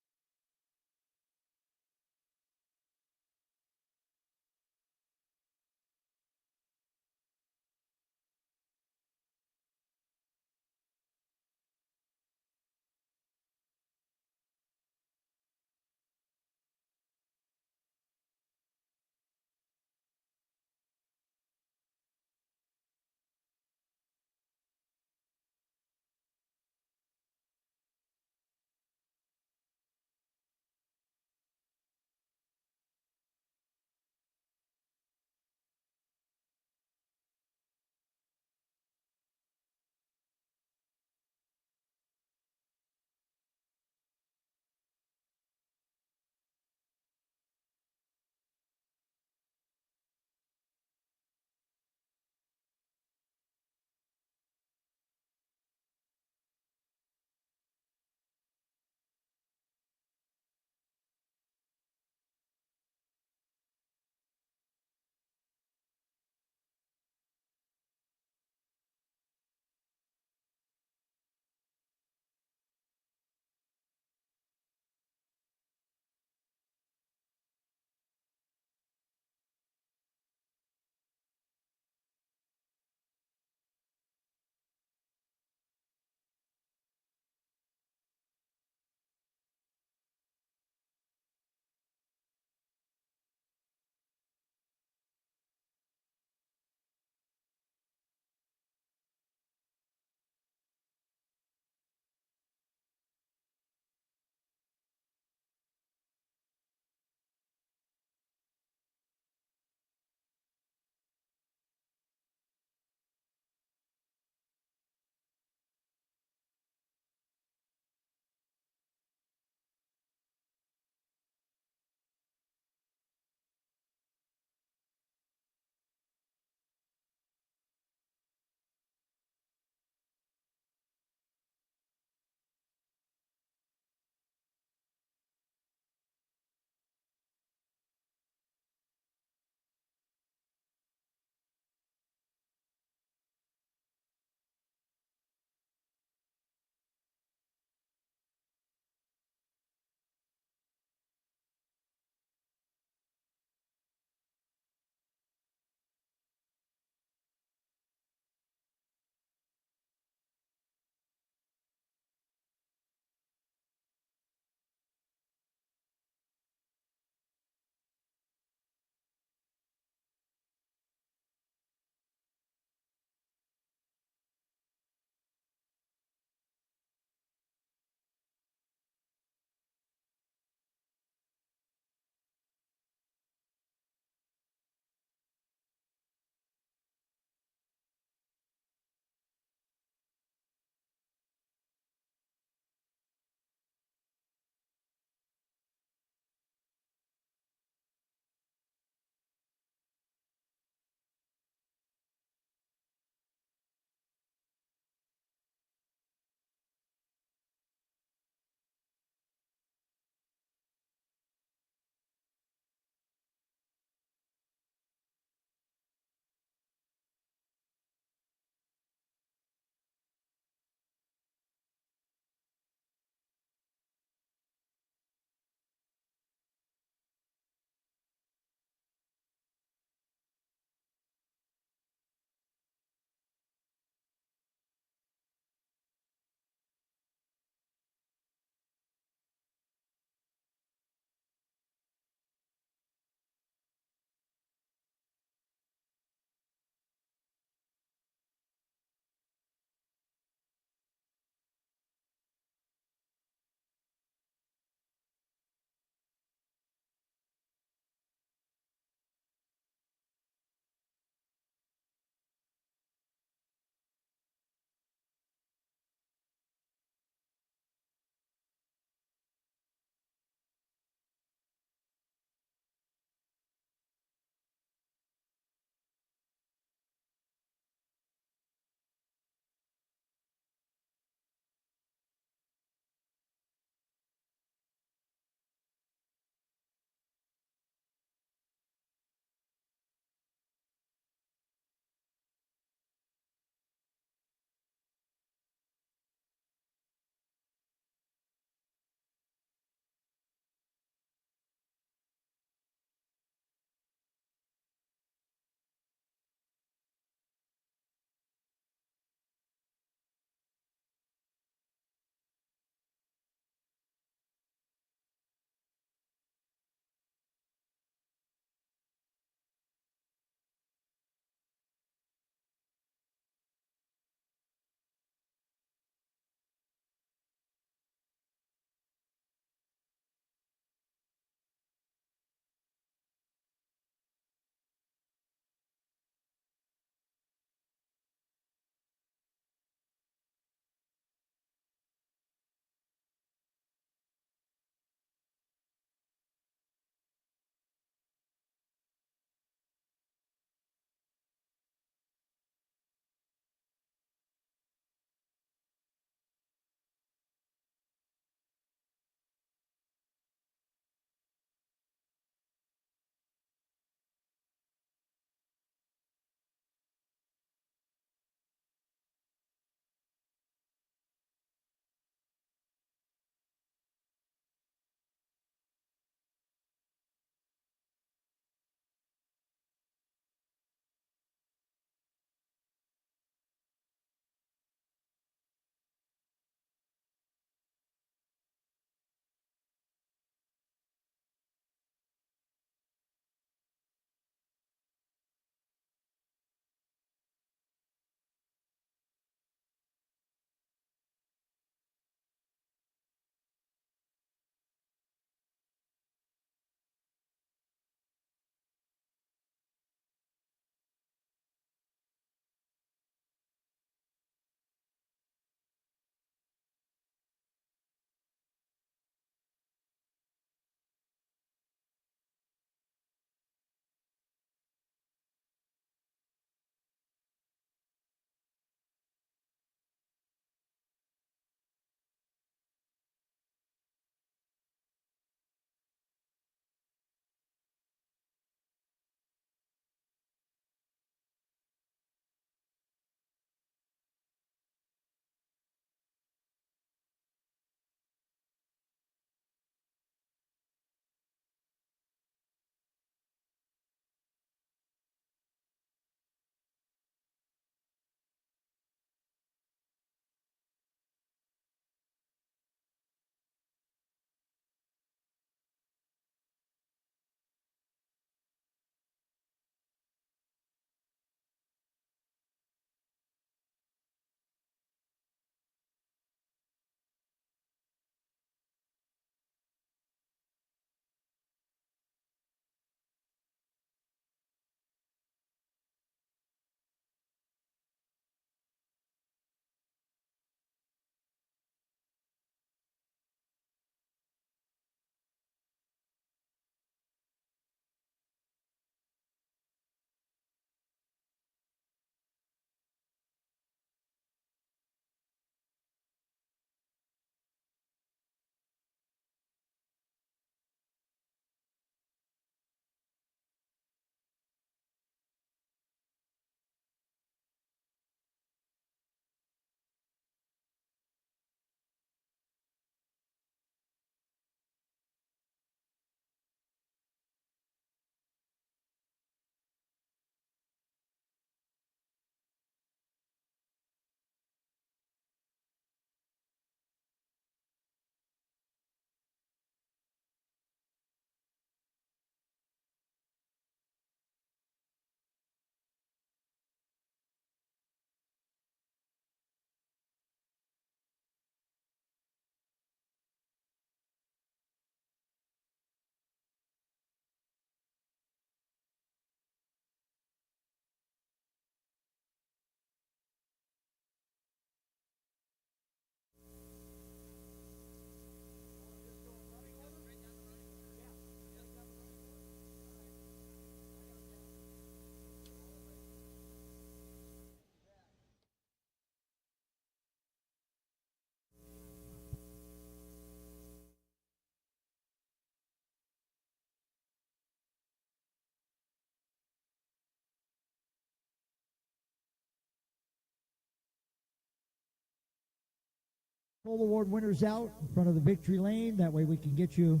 Full award winners out in front of the victory lane. That way we can get you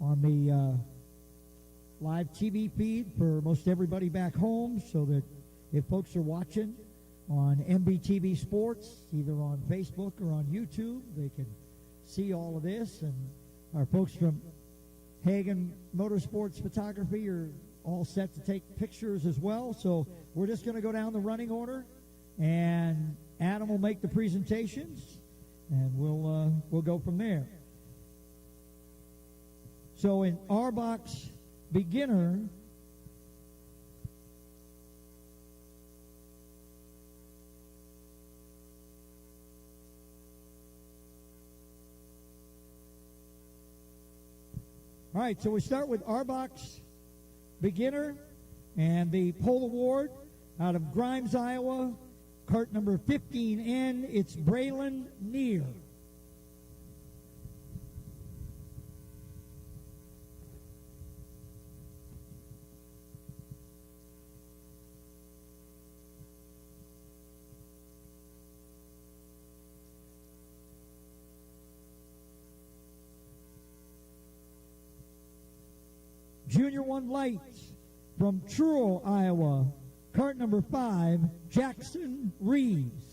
on the live TV feed for most everybody back home, so that if folks are watching on MBTV Sports, either on Facebook or on YouTube, they can see all of this. And our folks from Hagen Motorsports Photography are all set to take pictures as well. So we're just going to go down the running order, and Adam will make the presentations, and we'll go from there. So in our box beginner, all right, so we start with our box beginner, and the pole award out of Grimes, Iowa, cart number 15N, it's Braylon Neer. Junior 1 lights from Truro, Iowa, cart number 5, Jackson Reeves.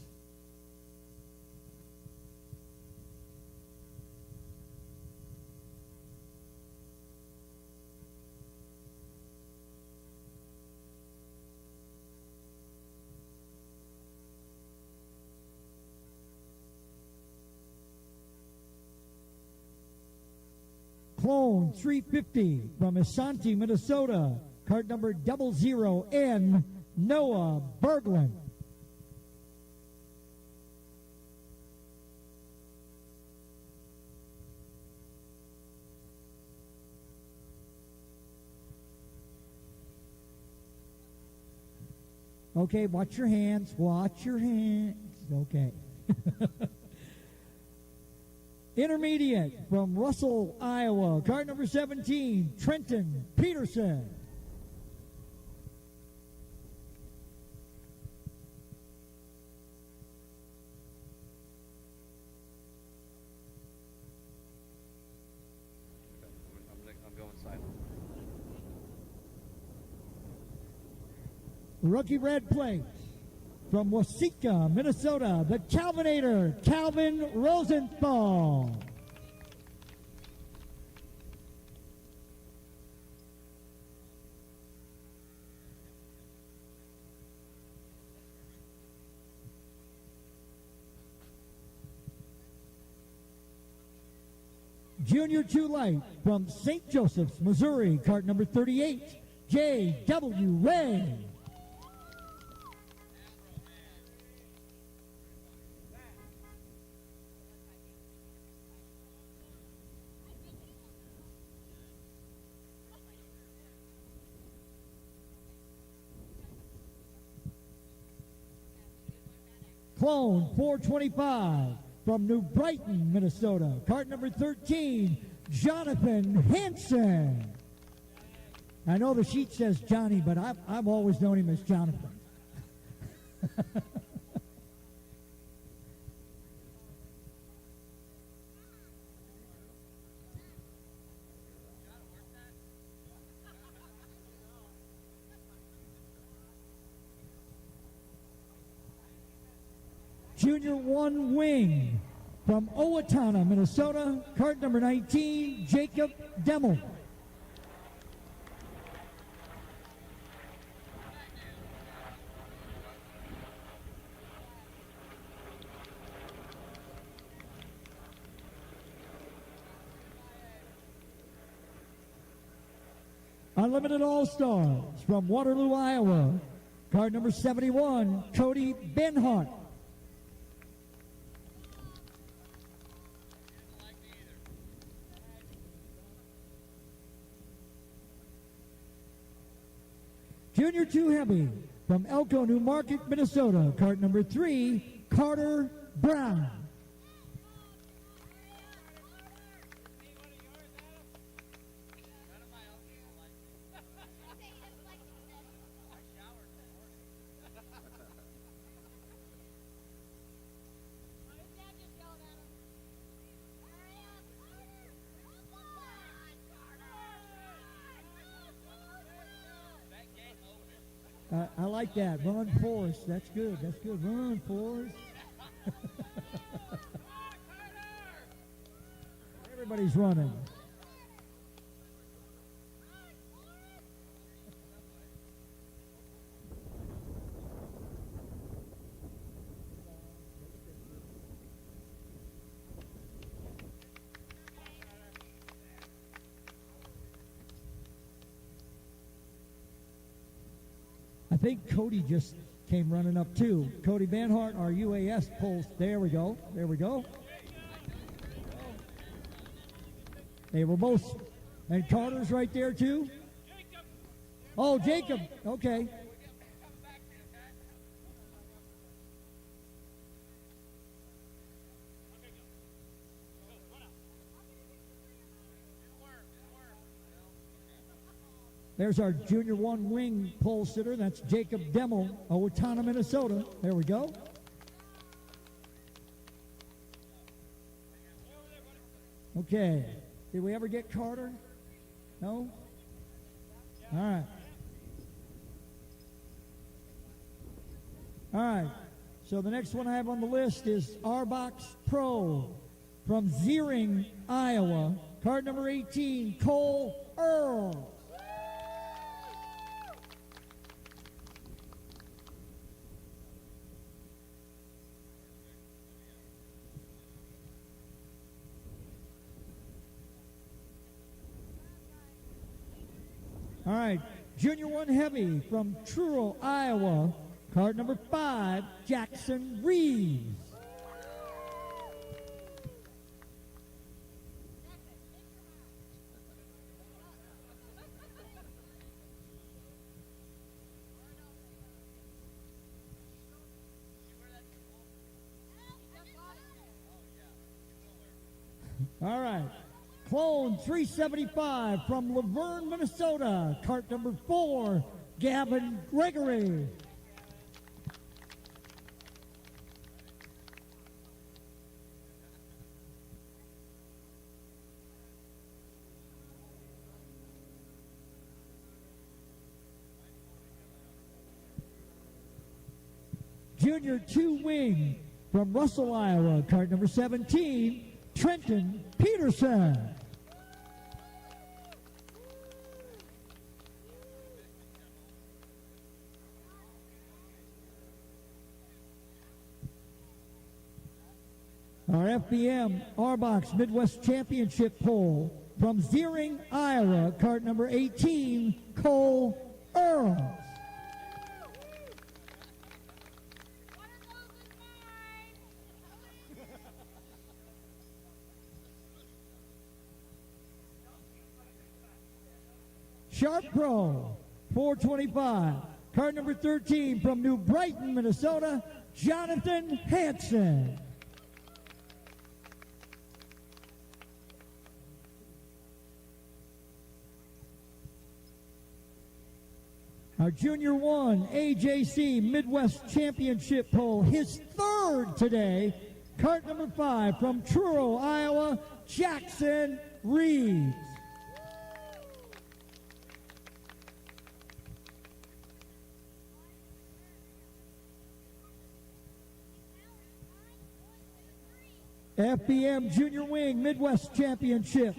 Clone 350 from Isanti, Minnesota, cart number 00N, Noah Berglund. Okay, watch your hands. Watch your hands. Okay. Intermediate from Russell, Iowa, card number 17, Trenton Peterson. I'm going silent. Rookie red plate from Waseca, Minnesota, the Calvinator, Calvin Rosenthal. Junior 2 light from St. Joseph's, Missouri, cart number 38, J.W. Ray. Clone 425 from New Brighton, Minnesota, cart number 13, Jonathan Hansen. I know the sheet says Johnny, but I've always known him as Jonathan. Junior 1 wing from Owatonna, Minnesota, cart number 19, Jacob Demmel. Unlimited All-Stars from Waterloo, Iowa, card number 71, Cody Benhart. Junior 2 heavy from Elko, New Market, Minnesota, cart number 3, Carter Brown. I like that. Run, Forrest. That's good. That's good. Run, Forrest. Everybody's running. I think Cody just came running up too. Cody Van Hart, our UAS pulls. There we go. There we go. They were both. And Carter's right there too. Oh, Jacob. Okay. There's our Junior 1 wing pole sitter. That's Jacob Demmel, Owatonna, Minnesota. There we go. Okay. Did we ever get Carter? No? All right. All right. So the next one I have on the list is Arbox Pro from Zeering, Iowa. Card number 18, Cole Earl. All right, Junior 1 Heavy from Truro, Iowa. Card number 5, Jackson Reeves. All right. Clone 375 from Laverne, Minnesota. Cart number 4, Gavin Gregory. Junior 2 wing from Russell, Iowa. Cart number 17, Trenton Peterson. Our FBM Arbox Midwest Championship pole from Zeering, Iowa. Cart number 18, Cole Earls. Sharp Pro, 425. Card number 13 from New Brighton, Minnesota, Jonathan Hansen. Our Junior 1 AJC Midwest Championship pole, his 3rd today. Cart number 5 from Truro, Iowa, Jackson Reeves. FBM Junior Wing Midwest Championship.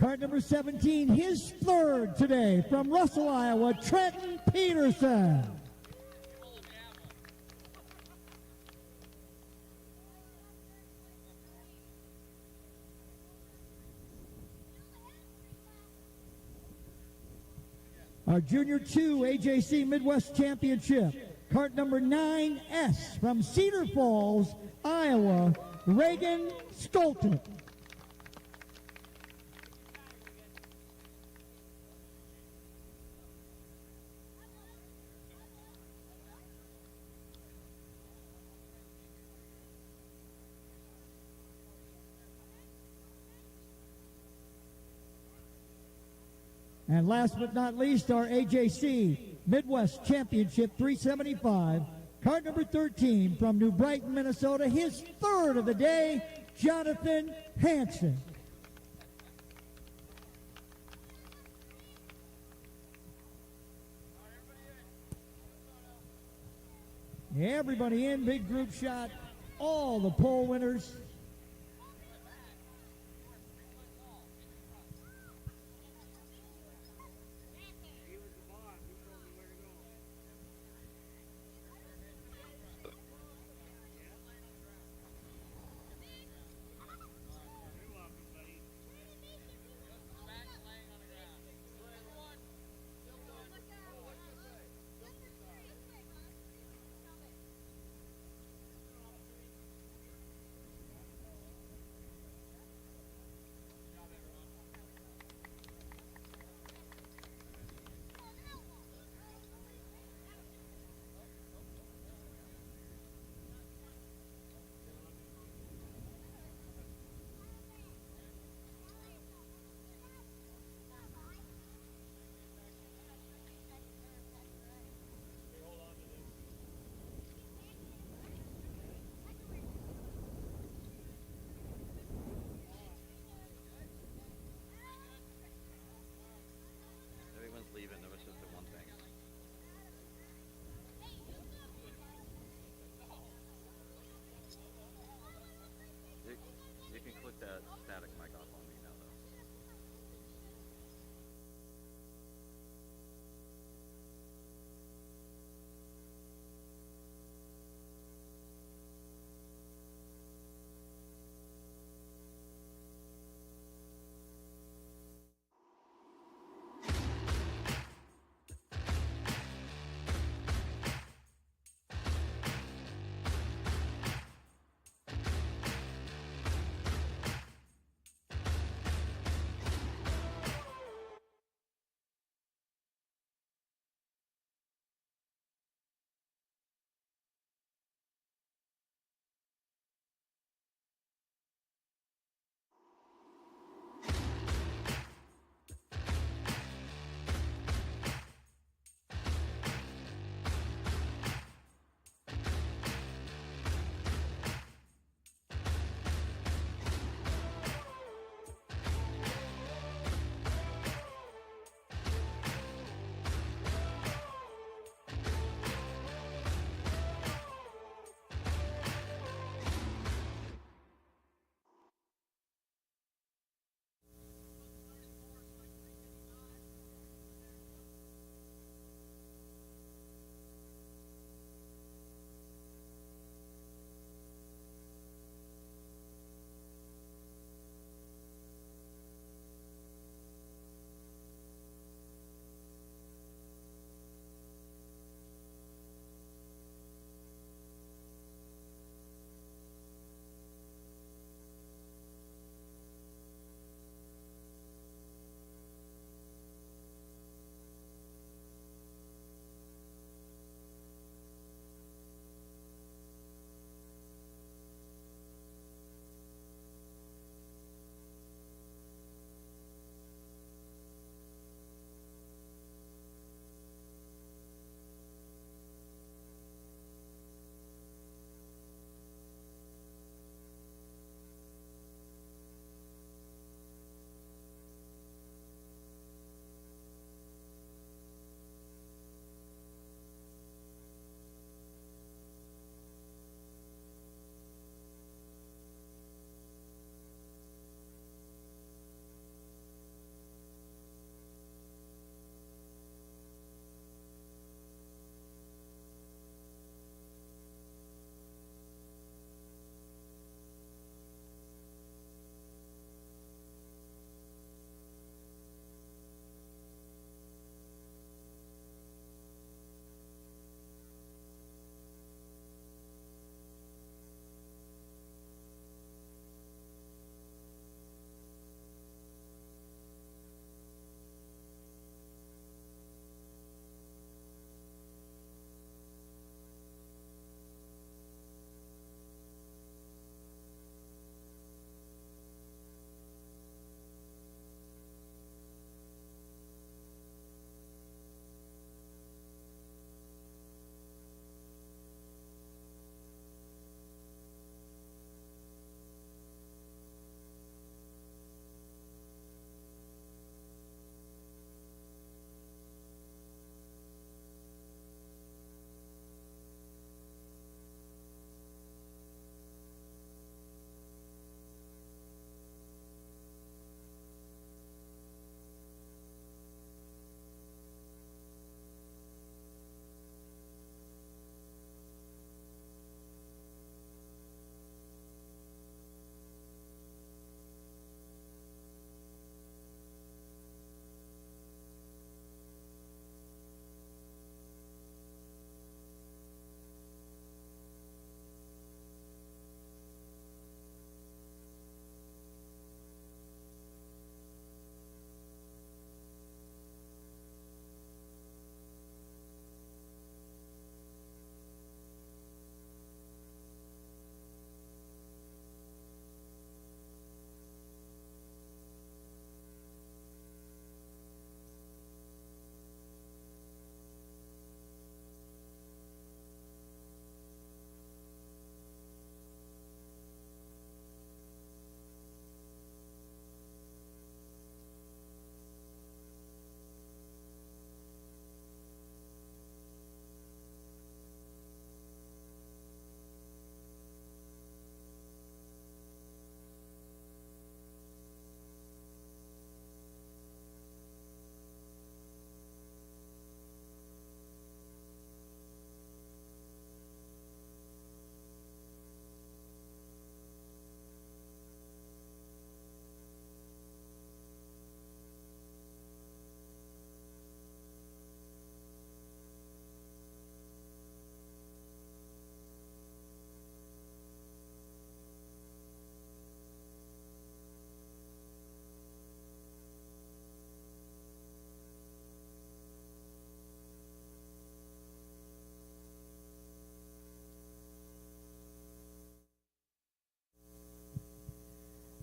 Card number 17, his 3rd today from Russell, Iowa, Trenton Peterson. Our Junior 2 AJC Midwest Championship. Cart number 9S from Cedar Falls, Iowa, Reagan Skolton. And last but not least, our AJC Midwest Championship 375. Card number 13 from New Brighton, Minnesota, his 3rd of the day, Jonathan Hansen. Everybody in, big group shot. All the pole winners.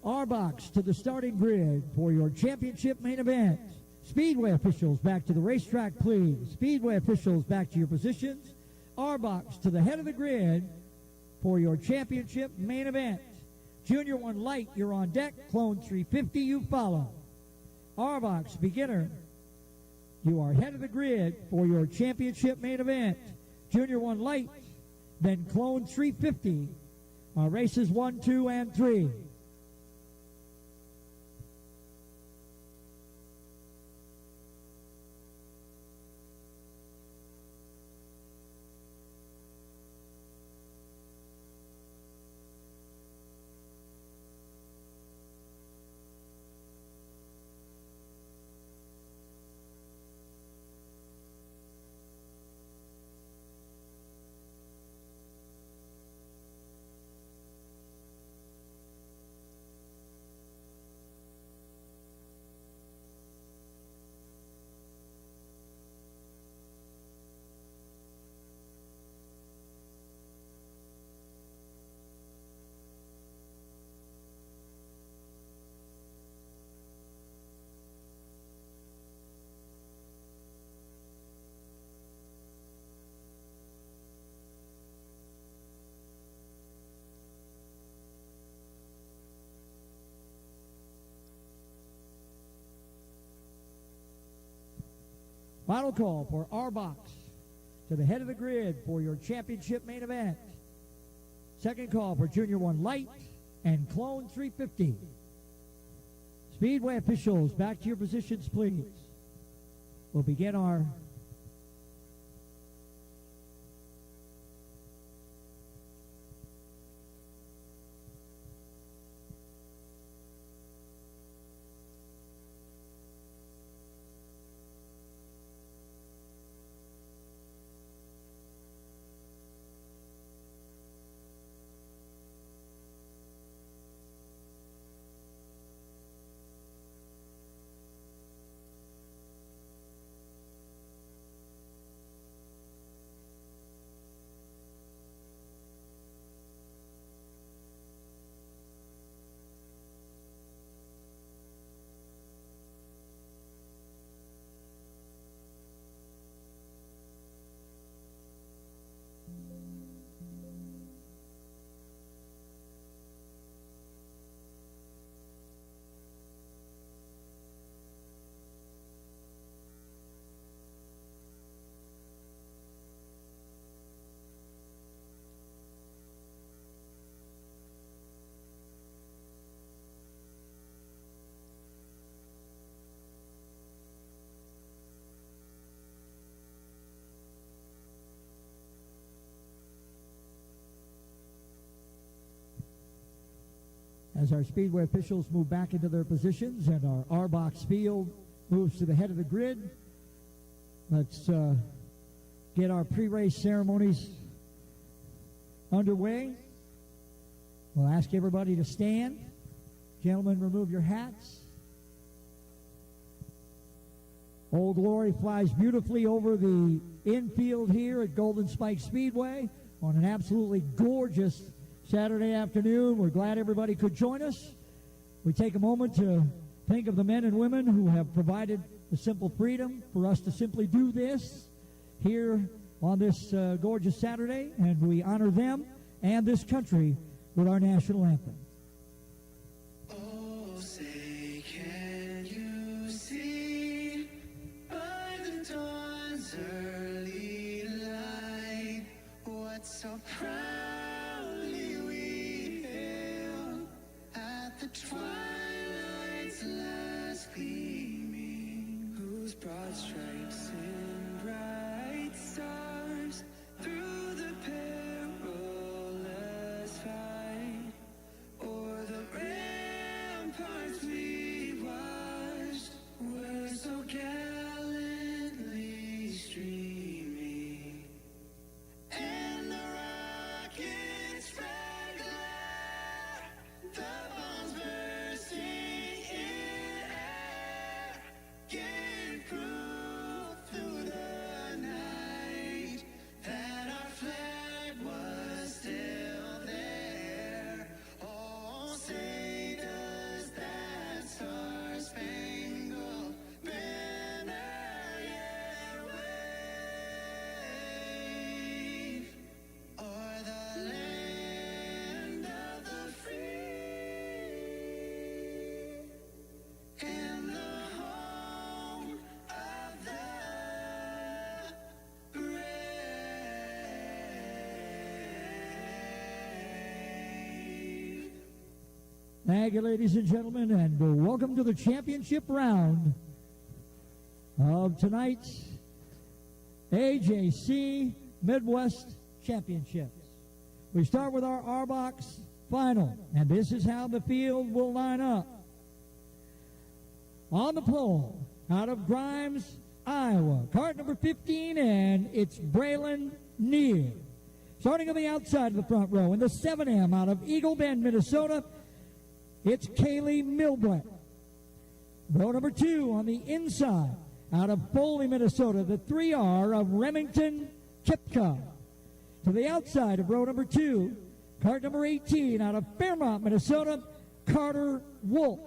our box to the starting grid for your championship main event. Speedway officials, back to the racetrack, please. Speedway officials, back to your positions. Our box to the head of the grid for your championship main event. Junior 1 Light, you're on deck. Clone 350, you follow. Our box beginner, you are head of the grid for your championship main event. Junior 1 Light, then Clone 350. Races 1, 2, and 3. Final call for our box to the head of the grid for your championship main event. Second call for Junior 1 Light and Clone 350. Speedway officials, back to your positions, please. We'll begin our as our Speedway officials move back into their positions and our R-Box field moves to the head of the grid. Let's get our pre-race ceremonies underway. We'll ask everybody to stand. Gentlemen, remove your hats. Old Glory flies beautifully over the infield here at Golden Spike Speedway on an absolutely gorgeous Saturday afternoon. We're glad everybody could join us. We take a moment to think of the men and women who have provided the simple freedom for us to simply do this here on this gorgeous Saturday, and we honor them and this country with our national anthem. Oh, say, can you see by the dawn's early light what so proudly we hailed at the twilight's last gleaming, whose broad stripes and bright stars through the perilous fight o'er the ramparts we watched were so gallantly streaming, and the rocket's red glare, the bombs burst Thank you, ladies and gentlemen, and welcome to the championship round of tonight's AJC Midwest Championships. We start with our R-Box final, and this is how the field will line up. On the pole, out of Grimes, Iowa, card number 15, and it's Braylon Neal. Starting on the outside of the front row, in the 7M out of Eagle Bend, Minnesota, it's Kaylee Milbrett. Row number 2 on the inside, out of Foley, Minnesota, the 3R of Remington Kipka. To the outside of row number 2, card number 18 out of Fairmont, Minnesota, Carter Wolf.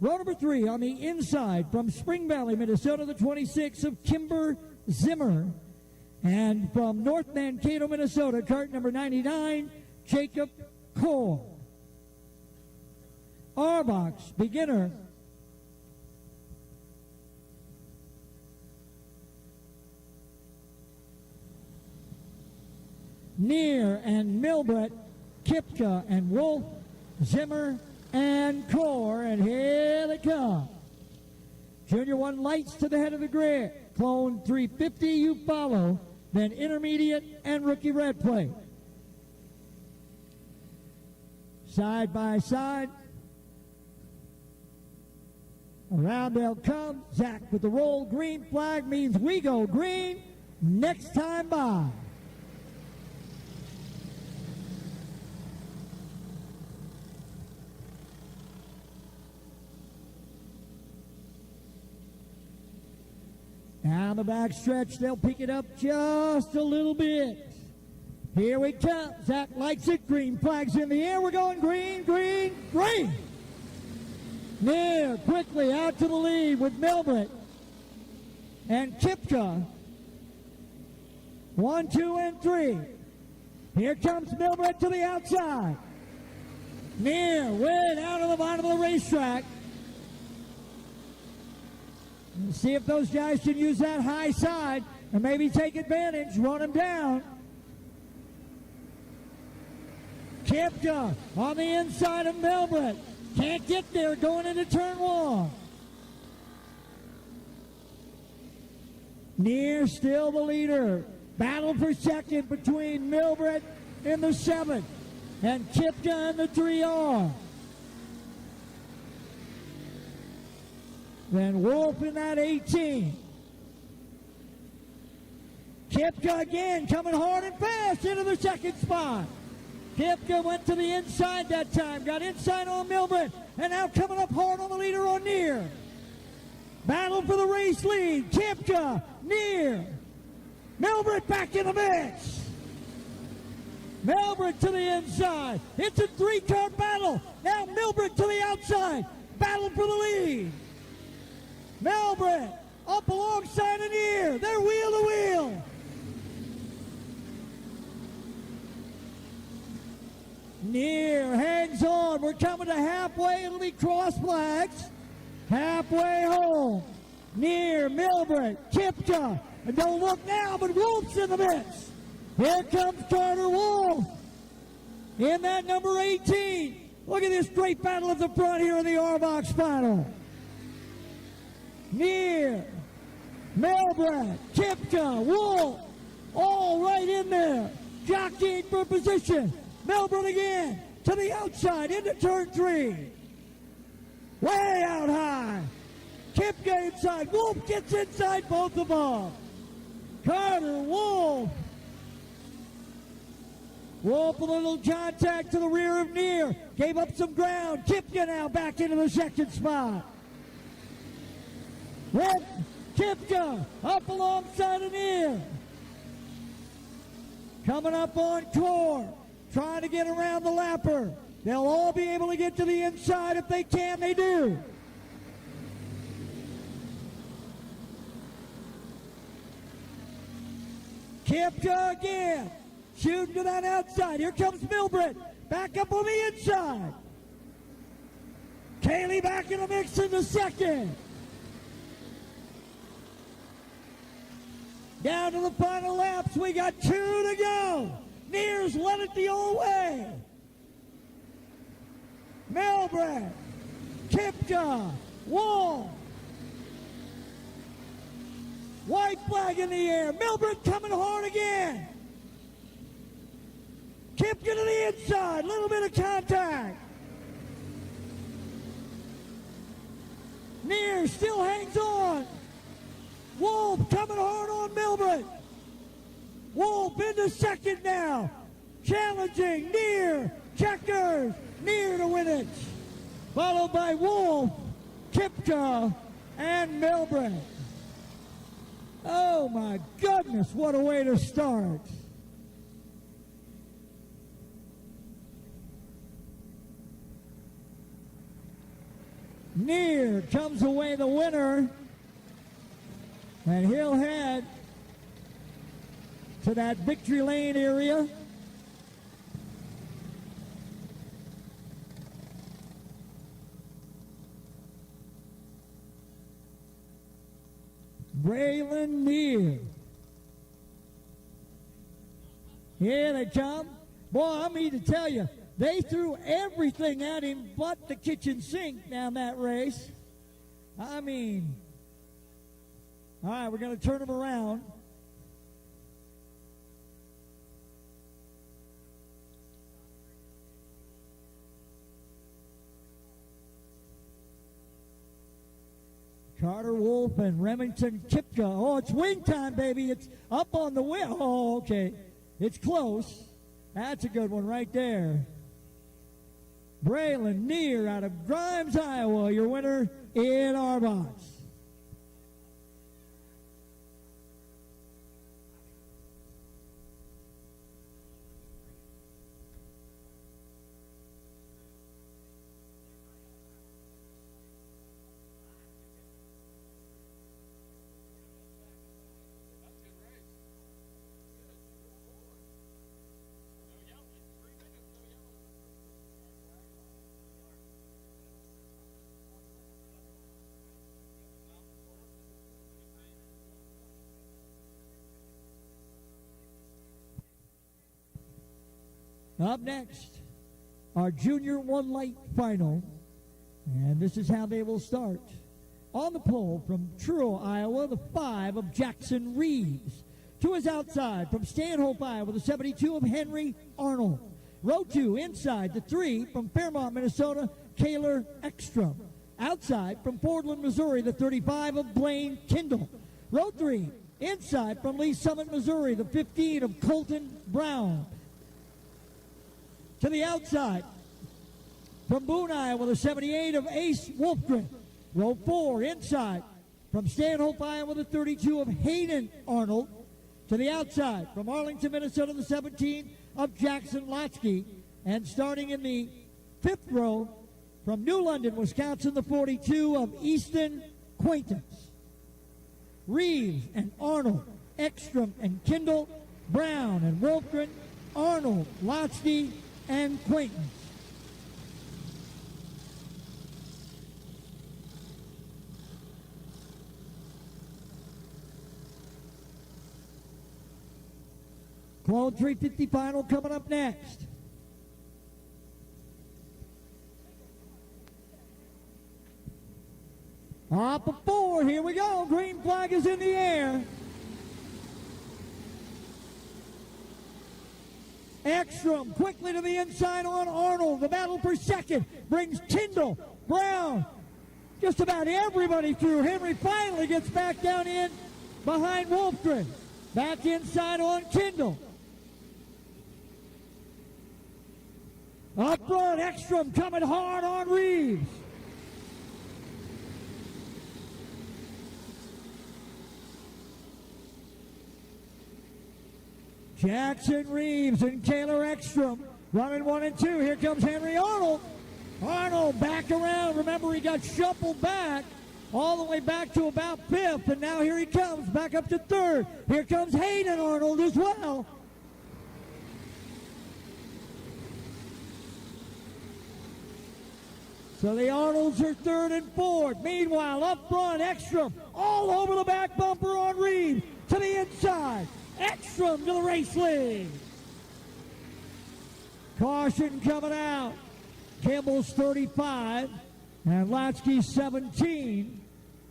Row number 3 on the inside from Spring Valley, Minnesota, the 26 of Kimber Zimmer. And from North Mankato, Minnesota, card number 99, Jacob Cole. R-Box beginner. Near and Milbrett, Kipka and Wolf, Zimmer and Core, and here they come. Junior 1 lights to the head of the grid. Clone 350, you follow. Then intermediate and rookie red plate. Side by side. Around they'll come. Zach with the roll. Green flag means we go green. Next time by. Down the back stretch, they'll pick it up just a little bit. Here we come. Zach likes it. Green flags in the air. We're going green, green, green. Near quickly out to the lead with Milbrett and Kipka. 1, 2, and 3. Here comes Milbrett to the outside. Near way down to the bottom of the racetrack. Let's see if those guys can use that high side and maybe take advantage, run them down. Kipka on the inside of Milbrett. Can't get there going into turn 1. Near still the leader. Battle for second between Milbrett in the 7 and Kipka in the 3R. Then Wolf in that 18. Kipka again coming hard and fast into the second spot. Kipka went to the inside that time, got inside on Milbrett, and now coming up hard on the leader on Near. Battle for the race lead. Kipka, Near. Milbrett back in the mix. Milbrett to the inside. It's a 3-car battle. Now Milbrett to the outside. Battle for the lead. Milbrett up alongside of Near. They're wheel to wheel. Near hangs on. We're coming to halfway. It'll be cross flags. Halfway home. Near, Milbrett, Kipka. And don't look now, but Wolf's in the mix. Here comes Carter Wolf in that number 18. Look at this great battle at the front here in the R-Box final. Near, Milbrett, Kipka, Wolf, all right in there. Jockeying for position. Milbrett again to the outside into turn 3. Way out high. Kipka inside. Wolf gets inside both of them. Carter, Wolf. Wolf a little contact to the rear of Near. Gave up some ground. Kipka now back into the second spot. Wolf, Kipka up alongside of Near. Coming up on Core. Trying to get around the lapper. They'll all be able to get to the inside. If they can, they do. Kipka again. Shooting to that outside. Here comes Milbrett. Back up on the inside. Kaylee back in the mix in the second. Down to the final laps. We got 2 to go. Near's led it the whole way. Milbrett, Kipka, Wall. White flag in the air. Milbrett coming hard again. Kipka to the inside. Little bit of contact. Near still hangs on. Wolf coming hard on Milbrett. Wolf into second now. Challenging Near. Checkers. Near to win it. Followed by Wolf, Kipka, and Milbrett. Oh my goodness, what a way to start. Near comes away the winner, and he'll head to that victory lane area. Braylon Near. Here they come. Boy, I mean to tell you, they threw everything at him but the kitchen sink down that race. I mean, all right, we're going to turn him around. Carter Wolf and Remington Kipka. Oh, it's wing time, baby. It's up on the wing. Oh, okay. It's close. That's a good one right there. Braylon Near out of Grimes, Iowa, your winner in our box. Up next, our Junior One Light Final, and this is how they will start. On the pole from Truro, Iowa, the 5 of Jackson Reeves. To his outside from Stanhope, Iowa, the 72 of Henry Arnold. Row 2 inside, the 3 from Fairmont, Minnesota, Kaylor Ekstrom. Outside from Portland, Missouri, the 35 of Blaine Kindle. Row 3 inside from Lee Summit, Missouri, the 15 of Colton Brown. To the outside, from Boone, Iowa, the 78 of Ace Wolfgren. Row 4 inside, from Stanhope, Iowa, the 32 of Hayden Arnold. To the outside, from Arlington, Minnesota, the 17 of Jackson Lotsky. And starting in the 5th row, from New London, Wisconsin, the 42 of Easton Quaintance. Reeves and Arnold, Ekstrom and Kindle, Brown and Wolfgren, Arnold, Lotsky, and Quaintance. Clone 350 final coming up next. Up at 4, here we go. Green flag is in the air. Ekstrom quickly to the inside on Arnold. The battle for second brings Kindle, Brown, just about everybody through. Henry finally gets back down in behind Wolfgren. Back inside on Kindle. Up front, Ekstrom coming hard on Reeves. Jackson Reeves and Kaylor Ekstrom running 1 and 2. Here comes Henry Arnold. Arnold back around. Remember, he got shuffled back all the way back to about 5th, and now here he comes back up to 3rd. Here comes Hayden Arnold as well. So the Arnolds are 3rd and 4th. Meanwhile, up front, Ekstrom all over the back bumper on Reeves to the inside. Ekstrom to the race lead. Caution coming out. Campbell's 35, and Latsky's 17.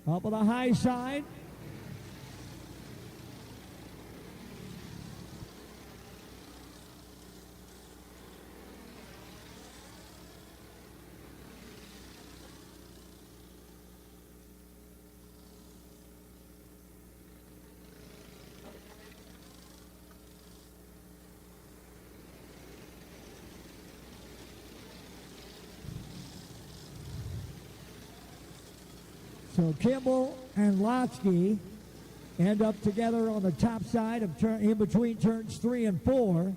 Up on the high side. So Kimball and Latsky end up together on the top side of in between turns 3 and 4.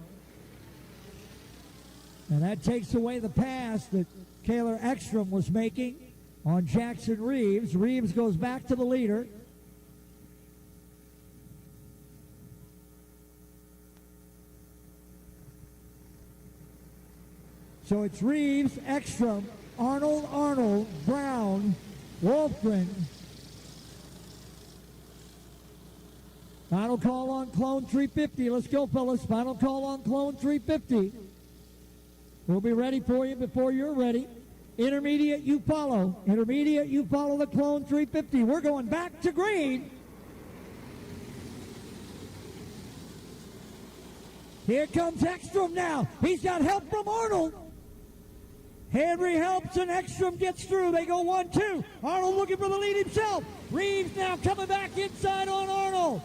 And that takes away the pass that Kaylor Ekstrom was making on Jackson Reeves. Reeves goes back to the leader. So it's Reeves, Ekstrom, Arnold, Brown, Wolfgren. Final call on Clone 350. Let's go, fellas. Final call on Clone 350. We'll be ready for you before you're ready. Intermediate, you follow. Intermediate, you follow the Clone 350. We're going back to green. Here comes Ekstrom now. He's got help from Arnold. Henry helps and Ekstrom gets through. They go 1-2. Arnold looking for the lead himself. Reeves now coming back inside on Arnold.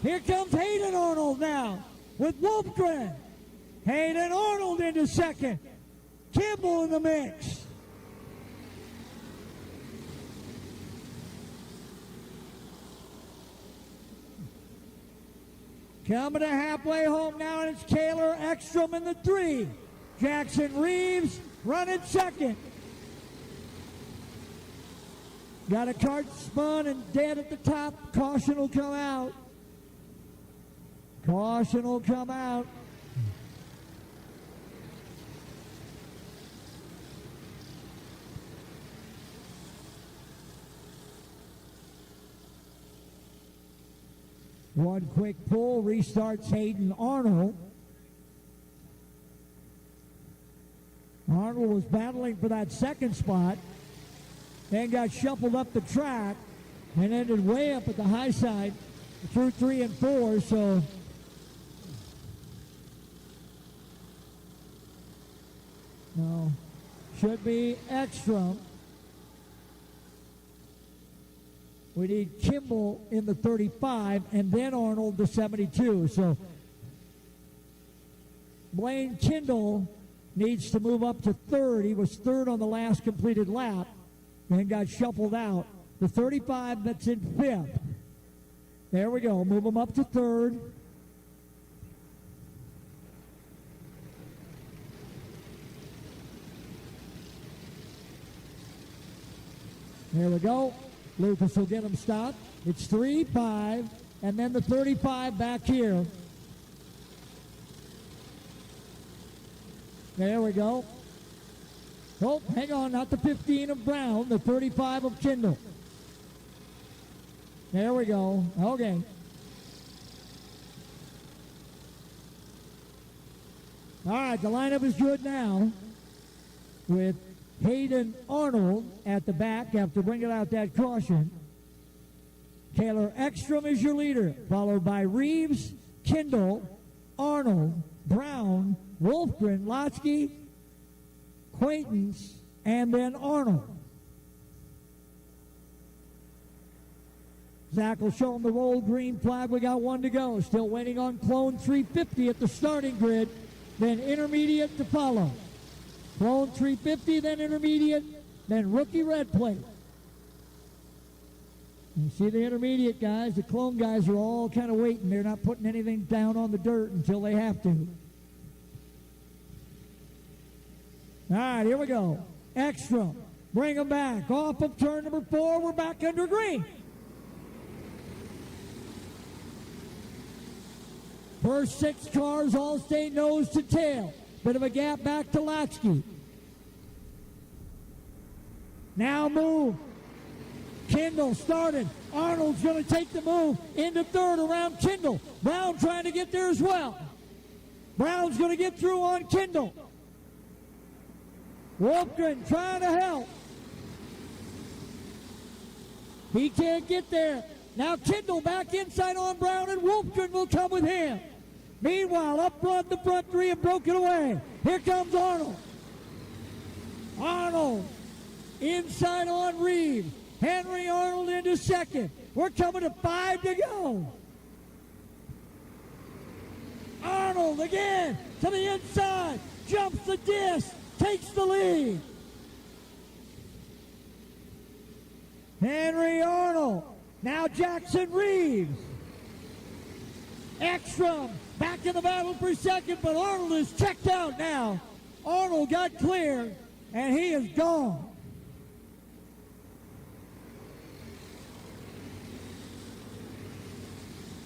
Here comes Hayden Arnold now with Wolfgren. Hayden Arnold into second. Kimball in the mix. Coming to halfway home now, and it's Kaylor Ekstrom in the 3. Jackson Reeves running second. Got a cart spun and dead at the top. Caution will come out. Caution will come out. One quick pull restarts Hayden Arnold. Arnold was battling for that second spot and got shuffled up the track and ended way up at the high side through 3 and 4. So no, should be Ekstrom. We need Kimball in the 35 and then Arnold the 72. So Blaine Kindle needs to move up to third. He was third on the last completed lap and got shuffled out. The 35 that's in fifth. There we go. Move him up to third. There we go. Lucas will get him stopped. It's 3, 5, and then the 35 back here. There we go. Oh, hang on, not the 15 of Brown, the 35 of Kindle. There we go. Okay. All right, the lineup is good now with Hayden Arnold at the back after bringing out that caution. Kaylor Ekstrom is your leader, followed by Reeves, Kindle, Arnold, Brown, Wolfgren, Latsky, Quaintance, and then Arnold. Zach will show him the roll green flag. We got 1 to go. Still waiting on Clone 350 at the starting grid. Then intermediate to follow. Clone 350, then intermediate, then rookie red plate. You see the intermediate guys, the clone guys are all kind of waiting. They're not putting anything down on the dirt until they have to. All right, here we go. Ekstrom, bring them back. Off of turn number 4, we're back under green. First 6 cars all stay nose to tail. Bit of a gap back to Latsky. Now move. Kindle started. Arnold's going to take the move into third around Kindle. Brown trying to get there as well. Brown's going to get through on Kindle. Wolfgren trying to help. He can't get there. Now Kendall back inside on Brown, and Wolfgren will come with him. Meanwhile, up front, the front three have broken away. Here comes Arnold. Arnold inside on Reeves. Henry Arnold into second. We're coming to 5 to go. Arnold again to the inside. Jumps the disc. Takes the lead. Henry Arnold. Now Jackson Reeves. Ekstrom back in the battle for second, but Arnold is checked out now. Arnold got clear, and he is gone.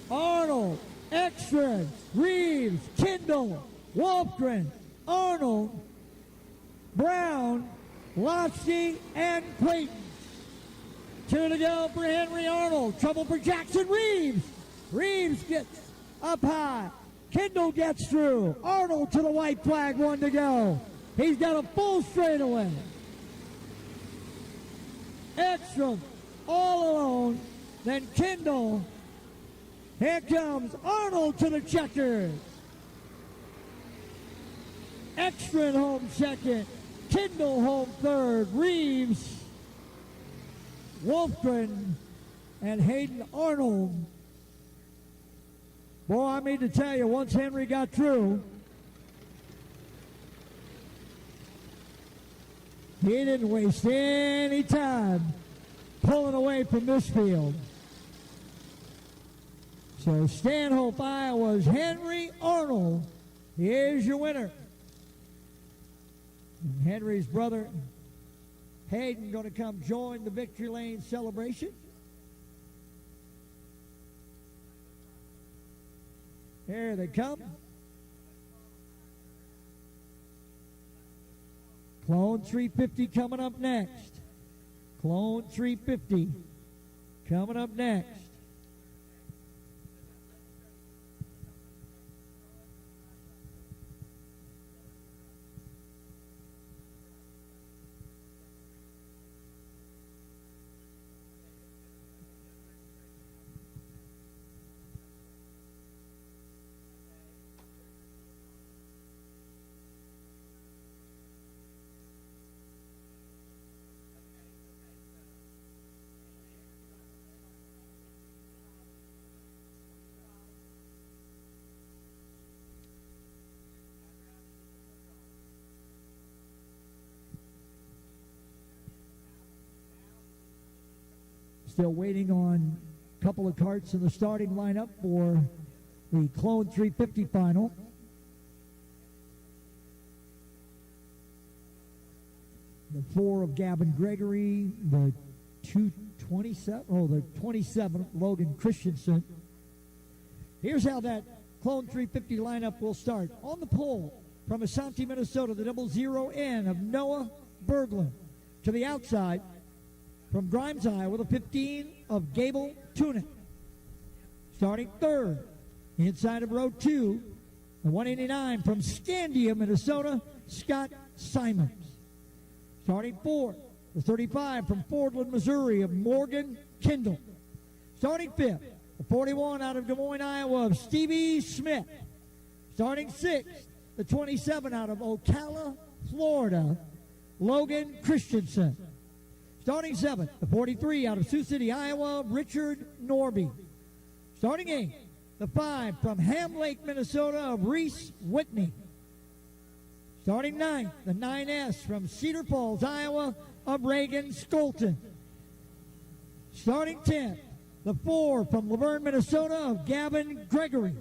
Arnold, Ekstrom, Reeves, Kendall, Wolfgren, Arnold, Brown, Lofsky, and Clayton. 2 to go for Henry Arnold. Trouble for Jackson Reeves. Reeves gets up high. Kendall gets through. Arnold to the white flag, 1 to go. He's got a full straightaway. Ekstrom all alone. Then Kendall. Here comes Arnold to the checkers. Ekstrom home second. Kendall home third. Reeves, Wolfgren, and Hayden Arnold. Boy, I mean to tell you, once Henry got through, he didn't waste any time pulling away from this field. So Stanhope, Iowa's Henry Arnold is your winner. And Henry's brother Hayden going to come join the Victory Lane celebration. Here they come. Clone 350 coming up next. Clone 350 coming up next. Still waiting on a couple of carts in the starting lineup for the Clone 350 final. The 4 of Gavin Gregory, the 27 Logan Christensen. Here's how that Clone 350 lineup will start. On the pole from Asante, Minnesota, the 00N of Noah Berglund. To the outside, from Grimes, Iowa, the 15 of Gable Tunick. Starting third, inside of row 2, the 189 from Scandia, Minnesota, Scott Simons. Starting fourth, the 35 from Fordland, Missouri, of Morgan Kendall. Starting fifth, the 41 out of Des Moines, Iowa, of Stevie Smith. Starting sixth, the 27 out of Ocala, Florida, Logan Christensen. Starting seventh, the 43 out of Sioux City, Iowa, Richard Norby. Starting eighth, the 5 from Ham Lake, Minnesota, of Reese Whitney. Starting ninth, the 9S from Cedar Falls, Iowa, of Reagan Skolton. Starting 10th, the 4 from Laverne, Minnesota, of Gavin Gregory.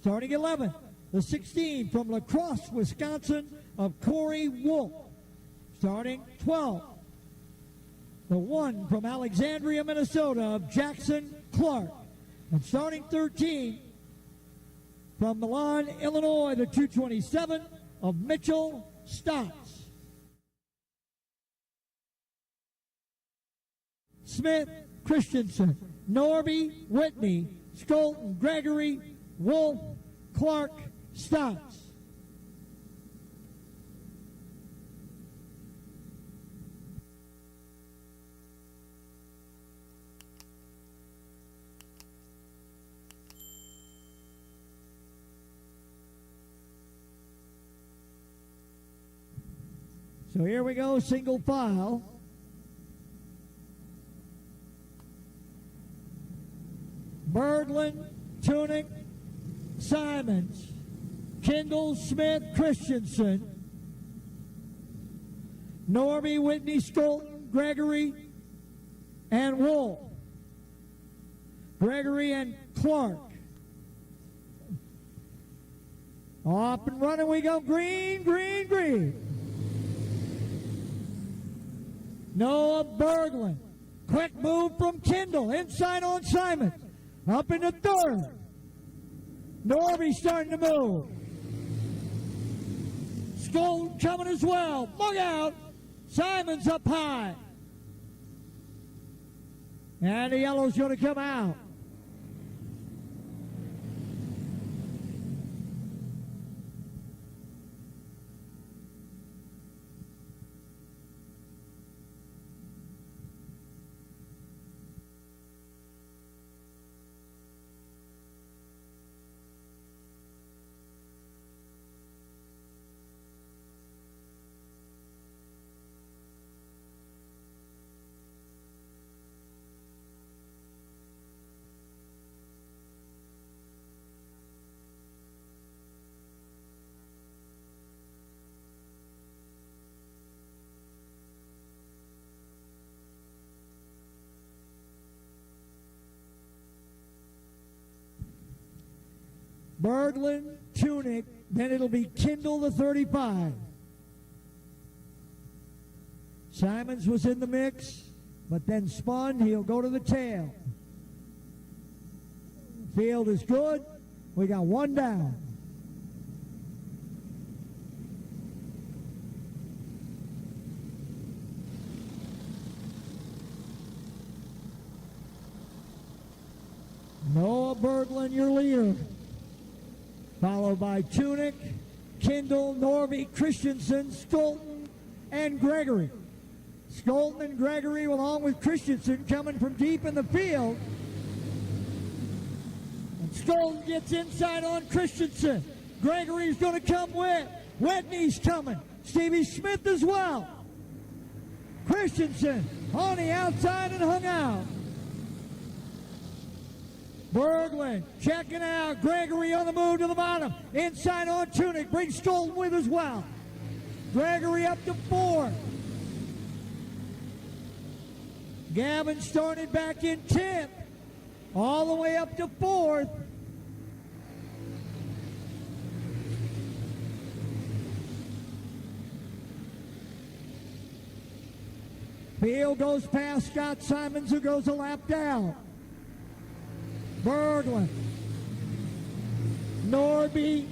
Starting 11th, the 16 from La Crosse, Wisconsin, of Corey Wolf. Starting 12th, the 1 from Alexandria, Minnesota, of Jackson Clark. And starting 13, from Milan, Illinois, the 227 of Mitchell Stotts. Smith, Christensen, Norby, Whitney, Skolton, Gregory, Wolf, Clark, Stotts. So here we go, single file. Berglund, Tunick, Simons, Kendall, Smith, Christensen, Norby, Whitney, Skolton, Gregory, and Wolf. Gregory and Clark. Up and running we go. Green, green, green. Noah Berglund. Quick move from Kendall. Inside on Simon. Up into third. Norby starting to move. Skolton coming as well. Look out. Simon's up high. And the yellow's going to come out. Berglund, Tunick, then it'll be Kendall the 35. Simons was in the mix, but then spun. He'll go to the tail. Field is good. We got one down. Noah Berglund, your leader. Followed by Tunick, Kendall, Norby, Christensen, Skolton, and Gregory. Skolton and Gregory, along with Christensen, coming from deep in the field. And Skolton gets inside on Christensen. Gregory's going to come with. Whitney's coming. Stevie Smith as well. Christensen on the outside and hung out. Berglund checking out. Gregory on the move to the bottom. Inside on Tunick. Brings Skolton with as well. Gregory up to 4. Gavin started back in 10th. All the way up to 4th. Field goes past Scott Simons, who goes a lap down. Berglund, Norby,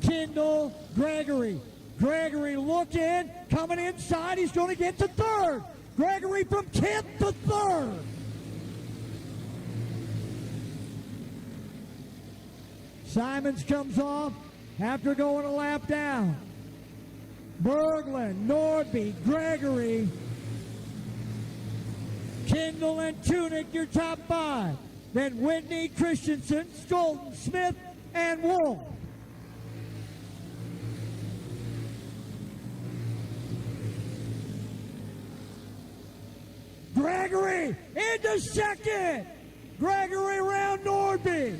Kendall, Gregory. Gregory looking, coming inside. He's going to get to 3rd. Gregory from 10th to 3rd. Simons comes off after going a lap down. Berglund, Norby, Gregory, Kendall, and Tunick, your top 5. Then Whitney, Christensen, Skolton, Smith, and Wolf. Gregory into 2nd. Gregory around Norby.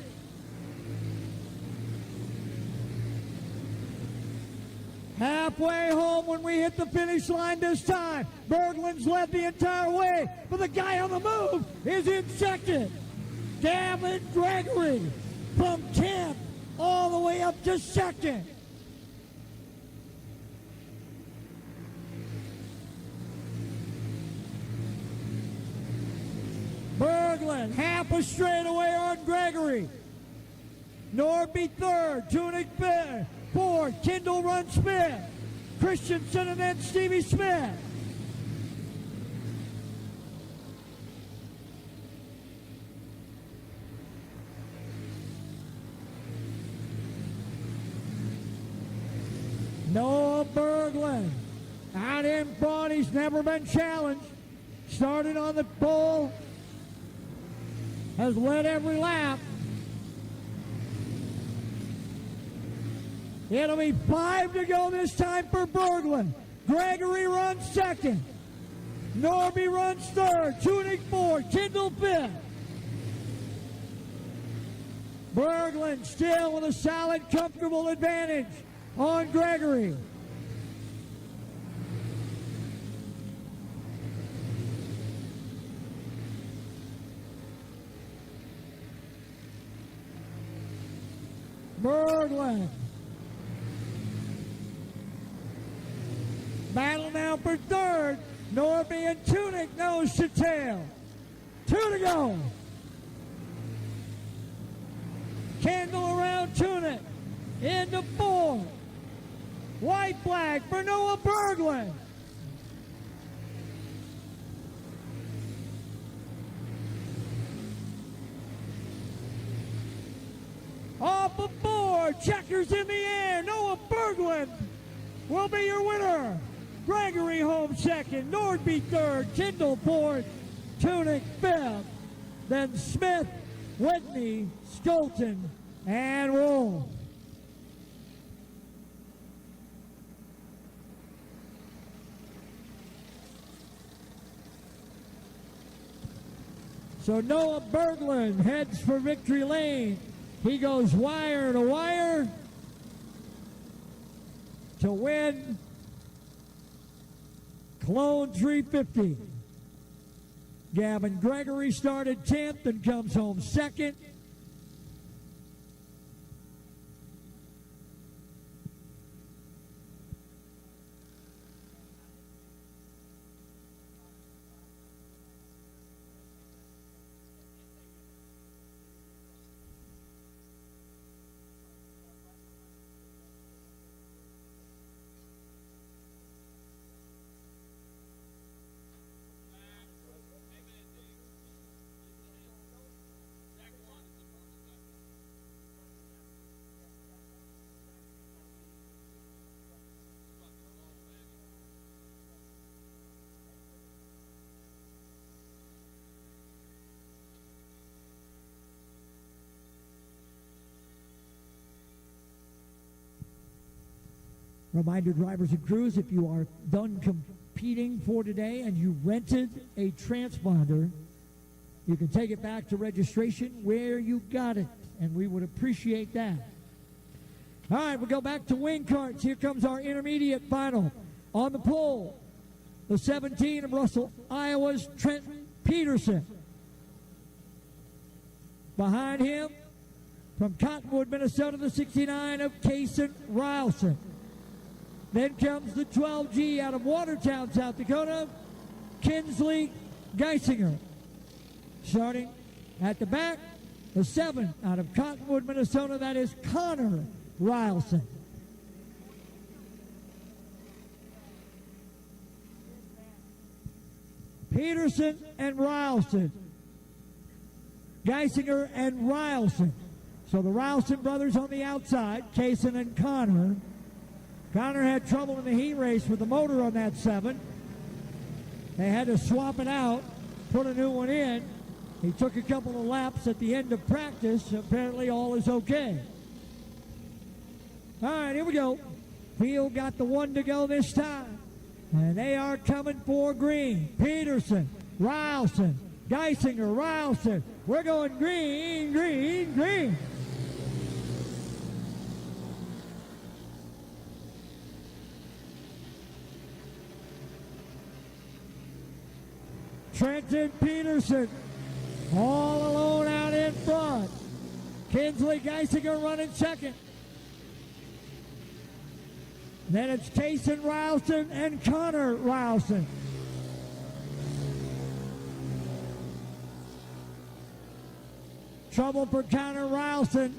Halfway home when we hit the finish line this time. Berglund's led the entire way, but the guy on the move is in 2nd. Gavin Gregory from 10th all the way up to 2nd. Berglund half a straightaway on Gregory. Norby 3rd, Tunick 5th, 4th, Kendall runs 5th. Christensen and then Stevie Smith. Noah Berglund out in front. He's never been challenged. Started on the pole. Has led every lap. It'll be 5 to go this time for Berglund. Gregory runs second. Norby runs third. Tunic fourth. Kindle fifth. Berglund still with a solid, comfortable advantage on Gregory. Berglund. Battle now for third. Norby and Tunic nose to tail. 2 to go. Candle around Tunic. Into 4. White flag for Noah Berglund. Off of 4. Checkers in the air. Noah Berglund will be your winner. Gregory home second. Nordby third. Kindle fourth. Tunic fifth. Then Smith, Whitney, Skolton, and Wolf. So Noah Berglund heads for victory lane. He goes wire to wire to win Clone 350. Gavin Gregory started 10th and comes home second. Reminder, drivers and crews, if you are done competing for today and you rented a transponder, you can take it back to registration where you got it, and we would appreciate that. All right, we'll go back to wing carts. Here comes our intermediate final. On the pole, the 17 of Russell, Iowa's Trent Peterson. Behind him, from Cottonwood, Minnesota, the 69 of Kason Rylson. Then comes the 12G out of Watertown, South Dakota, Kinsley Geisinger. Starting at the back, the 7 out of Cottonwood, Minnesota, that is Connor Rylson. Peterson and Rylson. Geisinger and Rylson. So the Rylson brothers on the outside, Kason and Connor. Connor had trouble in the heat race with the motor on that 7. They had to swap it out, put a new one in. He took a couple of laps at the end of practice. Apparently all is okay. All right, here we go. Field got the 1 to go this time. And they are coming for green. Peterson, Rylson, Geisinger, Rylson. We're going green, green, green. Trenton Peterson all alone out in front. Kinsley Geisinger running second. Then it's Kason Rylson and Connor Rylson. Trouble for Connor Rylson.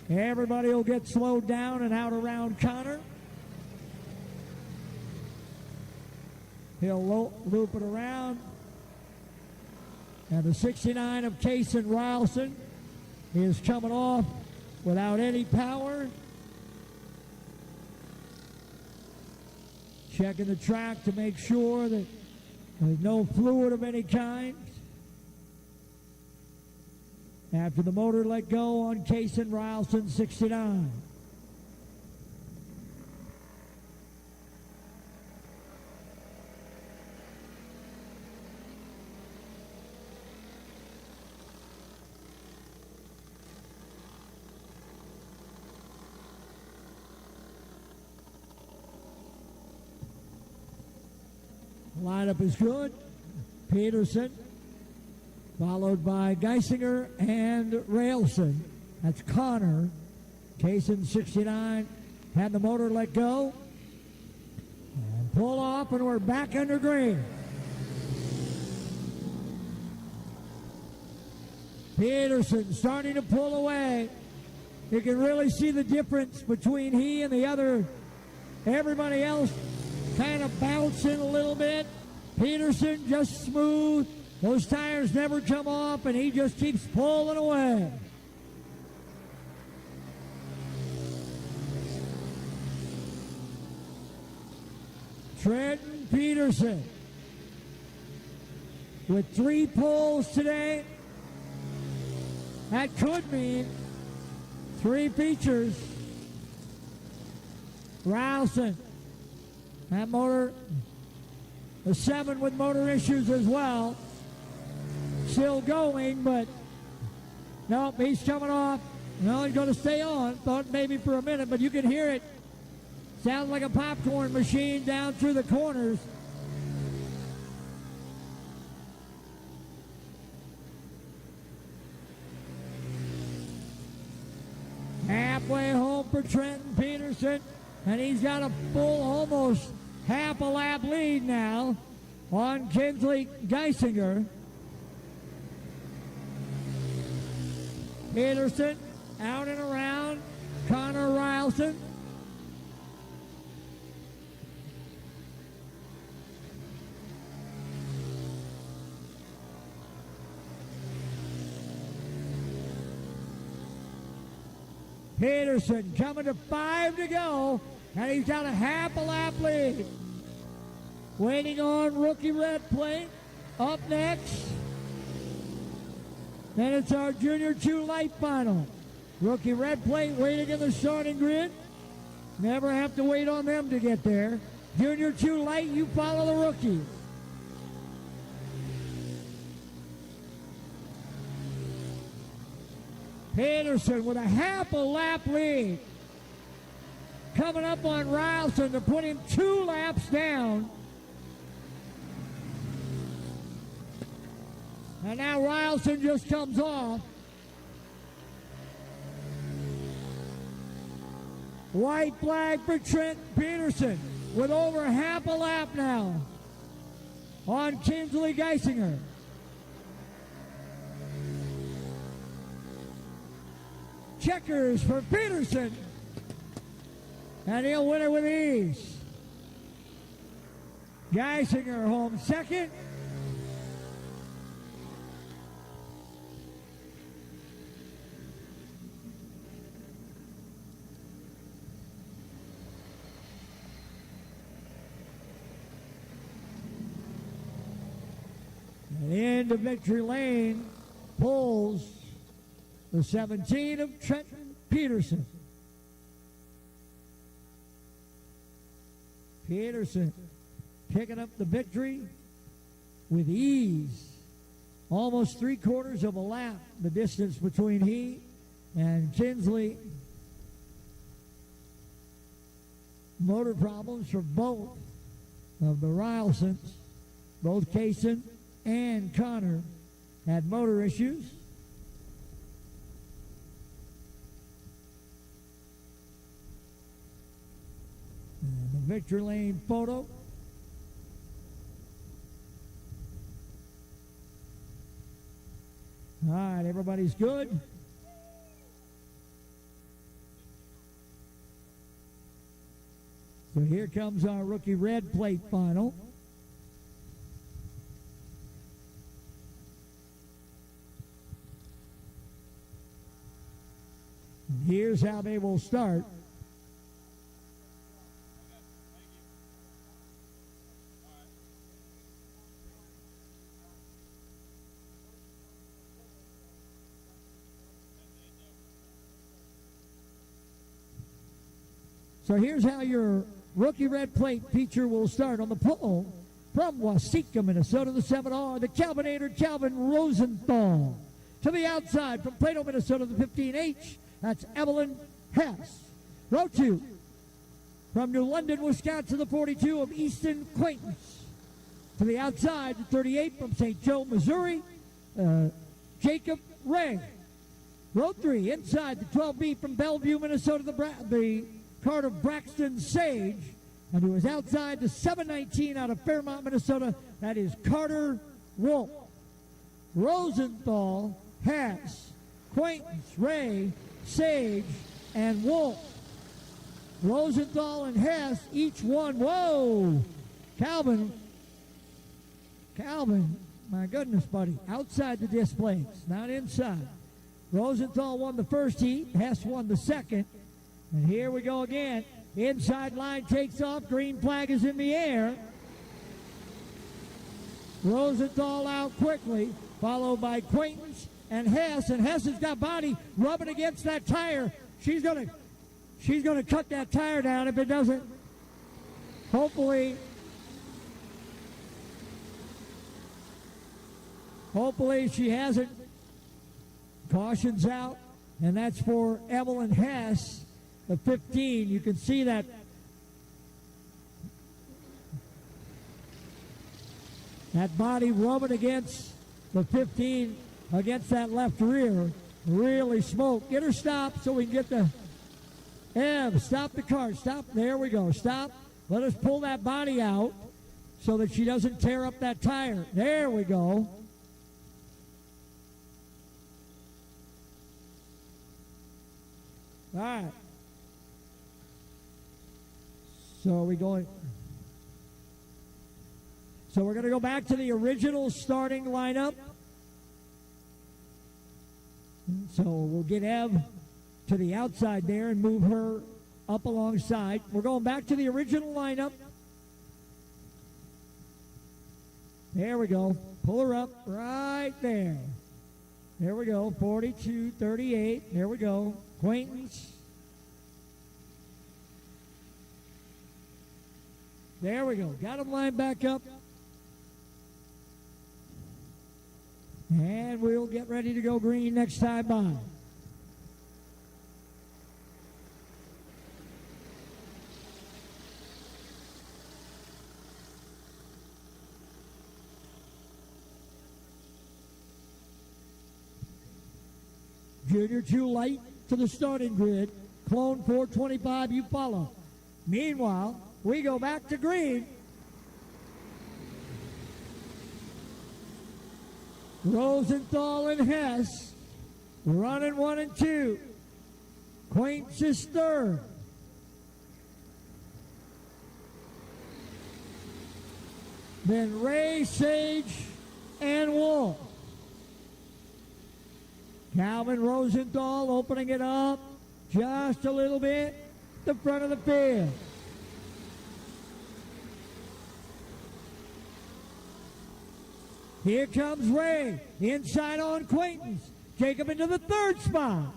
Everybody will get slowed down and out around Connor. He'll loop it around. And the 69 of Kason Rylson is coming off without any power. Checking the track to make sure that there's no fluid of any kind. After the motor let go on Kason Rylson, 69. Lineup is good. Peterson, followed by Geisinger and Railson. That's Connor. Kaysen 69 had the motor let go. And pull off, and we're back under green. Peterson starting to pull away. You can really see the difference between he and the other. Everybody else kind of bouncing a little bit. Peterson just smooth. Those tires never come off, and he just keeps pulling away. Trenton Peterson with 3 pulls today. That could mean 3 features. Rowson, that motor, the 7 with motor issues as well. Still going, but nope, he's coming off. No, he's going to stay on. Thought maybe for a minute, but you can hear it. Sounds like a popcorn machine down through the corners. Halfway home for Trenton Peterson, and he's got a full, almost half a lap lead now on Kinsley Geisinger. Peterson out and around Connor Rylson. Peterson coming to 5 to go, and he's got a half a lap lead. Waiting on rookie red plate. Up next, then it's our Junior 2 light final. Rookie red plate waiting in the starting grid. Never have to wait on them to get there. Junior 2 light, you follow the rookie. Peterson with a half a lap lead. Coming up on Rylson to put him 2 laps down. And now Rylson just comes off. White flag for Trent Peterson with over half a lap now on Kinsley Geisinger. Checkers for Peterson, and he'll win it with ease. Geisinger home second. And into victory lane pulls the 17 of Trenton Peterson. Peterson picking up the victory with ease. Almost 3/4 of a lap, the distance between he and Kinsley. Motor problems for both of the Rylsons. Both Kaysen and Connor had motor issues. And the victory lane photo. All right, everybody's good. So here comes our rookie red plate final. And here's how they will start. So here's how your rookie red plate feature will start on the pole from Waseca, Minnesota, the 7R, the Calvinator Calvin Rosenthal. To the outside from Plato, Minnesota, the 15H, that's Evelyn Hess. Row 2 from New London, Wisconsin, the 42 of Easton Quaintance. To the outside, the 38 from St. Joe, Missouri, Jacob Ray. Row 3, inside the 12B from Bellevue, Minnesota, the card of Braxton Sage. And he was outside the 719 out of Fairmont, Minnesota. That is Carter Wolf. Rosenthal, Hess, Quaintance, Ray, Sage, and Wolf. Rosenthal and Hess, each one. Whoa! Calvin, my goodness, buddy. Outside the displays, not inside. Rosenthal won the first heat. Hess won the second. And here we go again. Inside line takes off. Green flag is in the air. Rosenthal out quickly, followed by Quaintance and Hess. And Hess has got body rubbing against that tire. She's gonna cut that tire down if it doesn't. Hopefully she hasn't. Caution's out, and that's for Evelyn Hess, the 15. You can see that body rubbing against the 15, against that left rear. Really smoke. Get her stopped so we can get the Ev. Stop the car. Stop. There we go. Stop. Let us pull that body out so that she doesn't tear up that tire. There we go. All right. So we're going to go back to the original starting lineup. So we'll get Ev to the outside there and move her up alongside. We're going back to the original lineup. There we go. Pull her up right there. There we go. 42, 38. There we go. Quaintance. There we go. Got him lined back up. And we'll get ready to go green next time by. Junior 2 light to the starting grid. Clone 425, you follow. Meanwhile, we go back to green. Rosenthal and Hess running 1 and 2. Quaintance is third. Then Ray, Sage, and Wolf. Calvin Rosenthal opening it up just a little bit, the front of the field. Here comes Ray, inside on Quaintance. Jacob into the third spot.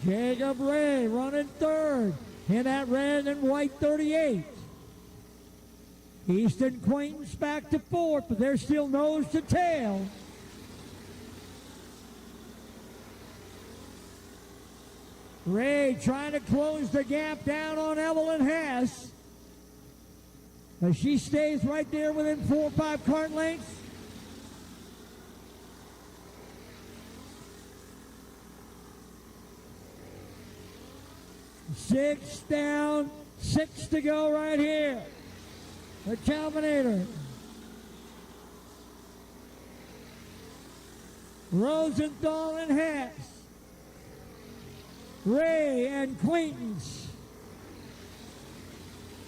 Jacob Ray running third in that red and white 38. Easton Quaintance back to fourth, but they're still nose to tail. Ray trying to close the gap down on Evelyn Hess. As she stays right there within 4 or 5 cart lengths. Six down, 6 to go right here. The Calvinator. Rosenthal and Hess. Ray and Quaintance.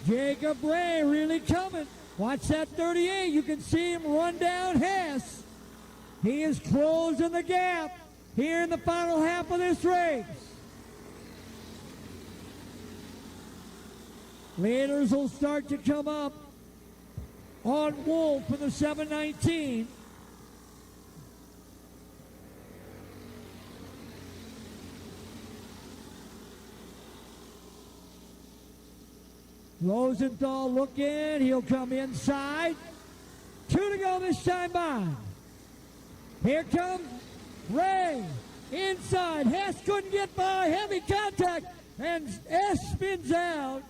Jacob Ray really coming. Watch that 38. You can see him run down Hess. He is closing the gap here in the final half of this race. Leaders will start to come up on Wolf for the 719. Rosenthal looking. He'll come inside. 2 to go this time by. Here comes Ray. Inside. Hess couldn't get by. Heavy contact. And S spins out.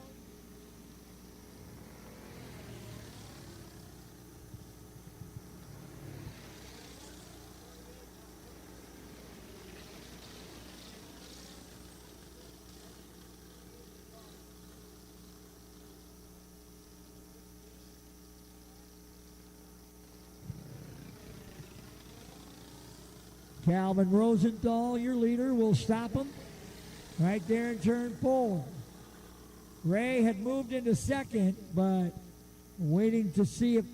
Calvin Rosenthal, your leader, will stop him right there in turn 4. Ray had moved into second, but waiting to see if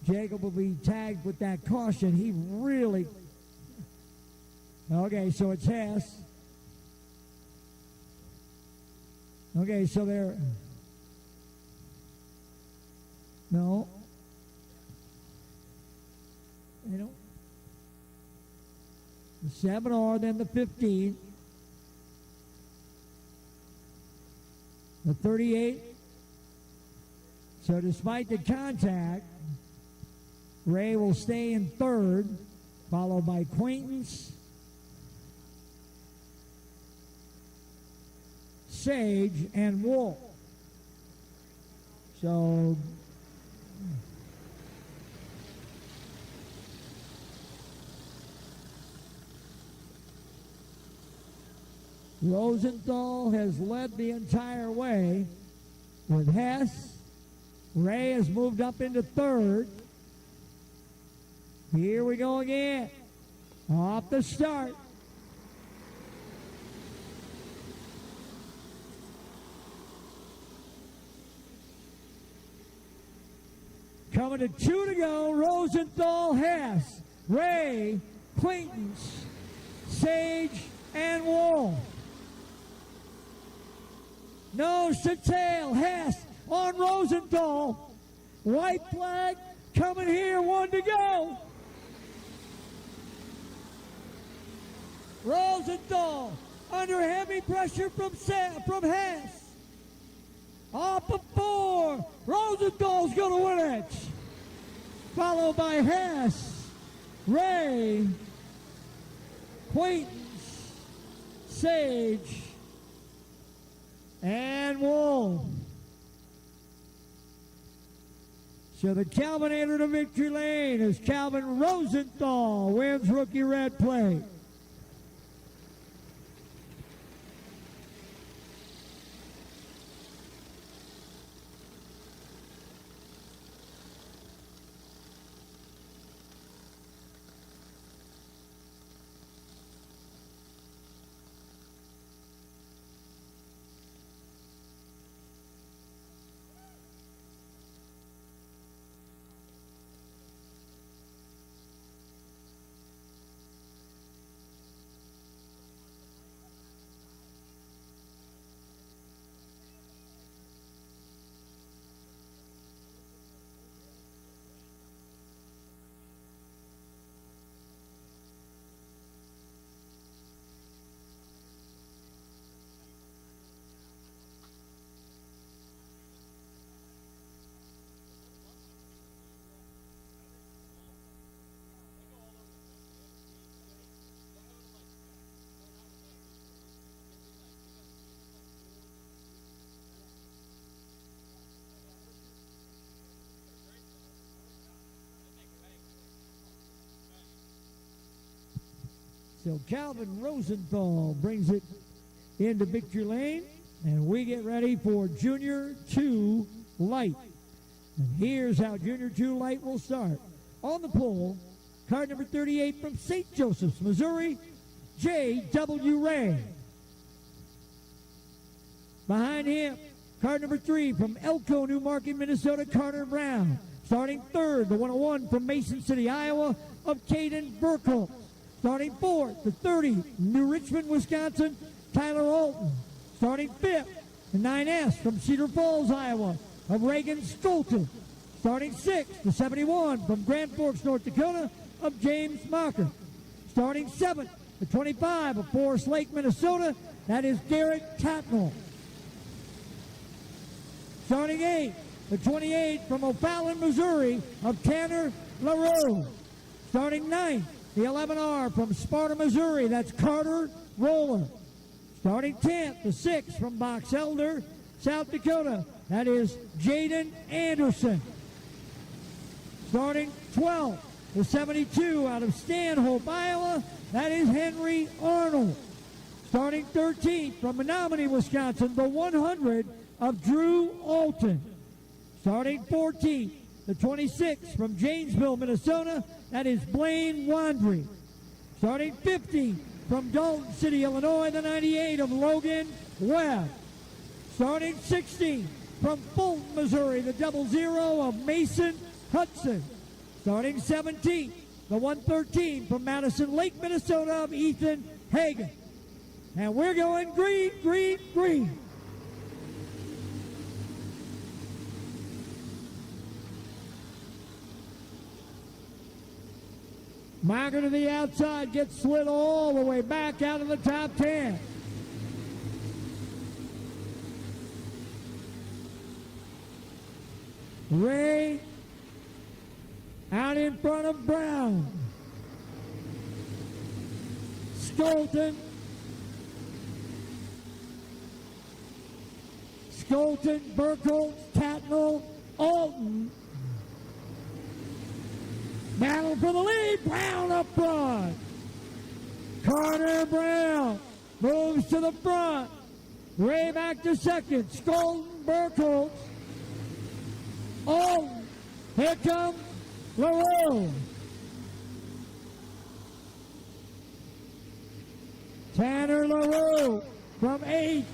Jacob will be tagged with that caution. He really... Okay, so it's Hess. Okay, so they're... No. They don't. The 7R, then the 15. The 38. So despite the contact, Ray will stay in third, followed by Acquaintance, Sage, and Wolf. So Rosenthal has led the entire way with Hess. Ray has moved up into third. Here we go again. Off the start. Coming to 2 to go. Rosenthal, Hess, Ray, Quaintance, Sage, and Wolf. Nose to tail, Hess on Rosenthal. White flag coming here, 1 to go. Rosenthal under heavy pressure from Hess. Off of 4. Rosenthal's going to win it. Followed by Hess, Ray, Quaintance, Sage, and Wolf. So the Calvinator to victory lane is Calvin Rosenthal, wins rookie red plate. So Calvin Rosenthal brings it into victory lane, and we get ready for Junior 2 Light. And here's how Junior 2 Light will start. On the pole, card number 38 from St. Joseph's, Missouri, J.W. Ray. Behind him, card number 3 from Elko, New Market, Minnesota, Carter Brown. Starting third, the 101 from Mason City, Iowa, of Caden Burkholz. Starting fourth, the 30, New Richmond, Wisconsin, Tyler Alton. Starting fifth, the 9S from Cedar Falls, Iowa, of Reagan Stolten. Starting sixth, the 71 from Grand Forks, North Dakota, of James Mocker. Starting seventh, the 25 of Forest Lake, Minnesota, that is Garrett Tatnall. Starting eighth, the 28 from O'Fallon, Missouri, of Tanner LaRue. Starting ninth, the 11R from Sparta, Missouri, that's Carter Roller. Starting 10th, the 6 from Box Elder, South Dakota, that is Jaden Anderson. Starting 12th, the 72 out of Stanhope, Iowa, that is Henry Arnold. Starting 13th from Menominee, Wisconsin, the 100 of Drew Alton. Starting 14th, the 26 from Janesville, Minnesota, That is Blaine Wandry. Starting 50 from Dalton City, Illinois, the 98 of Logan Webb. Starting 60 from Fulton, Missouri, the 00 of Mason Hudson. Starting 17, the 113 from Madison Lake, Minnesota of Ethan Hagan. And we're going green, green, green. Marker to the outside, gets slid all the way back out of the top 10. Ray out in front of Brown. Skolton. Burkle, Tatnall, Alton. Battle for the lead. Brown up front. Carter Brown moves to the front. Ray back to second. Skolton, Burkle. Alton. Here comes LaRue. Tanner LaRue from 8th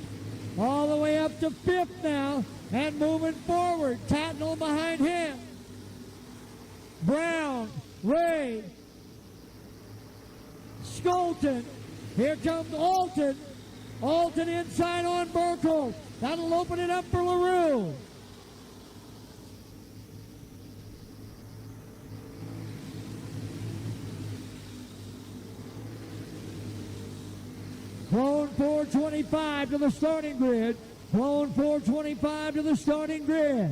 all the way up to 5th now and moving forward. Tatnall behind him. Brown, Ray, Skolton. Here comes Alton. Alton inside on Burkle. That'll open it up for LaRue. Clone 425 to the starting grid. Clone 425 to the starting grid.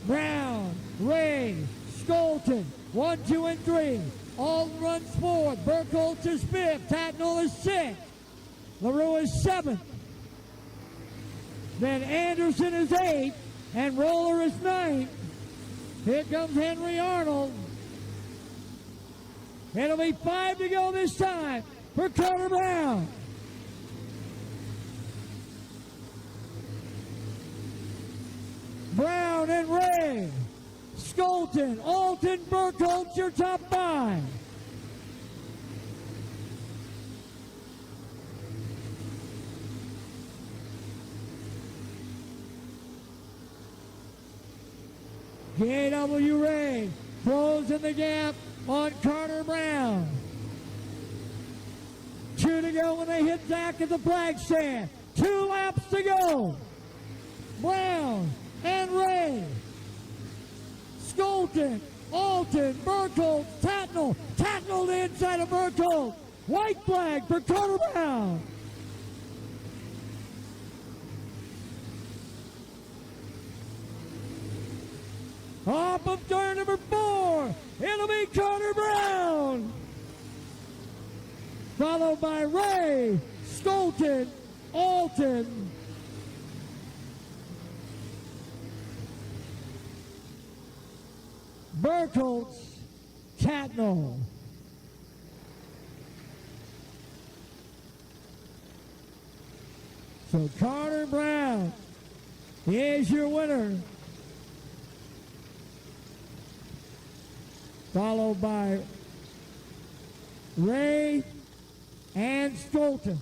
Brown, Ray, Skolton, 1, 2, and 3. Alton runs 4th. Burkholz is 5th. Tatnall is 6th. LaRue is 7th. Then Anderson is 8th. And Roller is 9th. Here comes Henry Arnold. It'll be 5 to go this time for Carter Brown. Brown and Ray, Skolton, Alton, Burkholz, your top 5. J.W. Ray closing the gap on Carter Brown. 2 to go when they hit Zach at the flag stand. 2 laps to go. Brown and Ray, Skolton, Alton, Burkholz, Tatnall. Tatnall the inside of Burkholz. White flag for Carter Brown. Off of turn number 4, it'll be Carter Brown. Followed by Ray, Skolton, Alton. Burkholz, Tatnall. So Carter Brown is your winner. Followed by Ray and Skolton.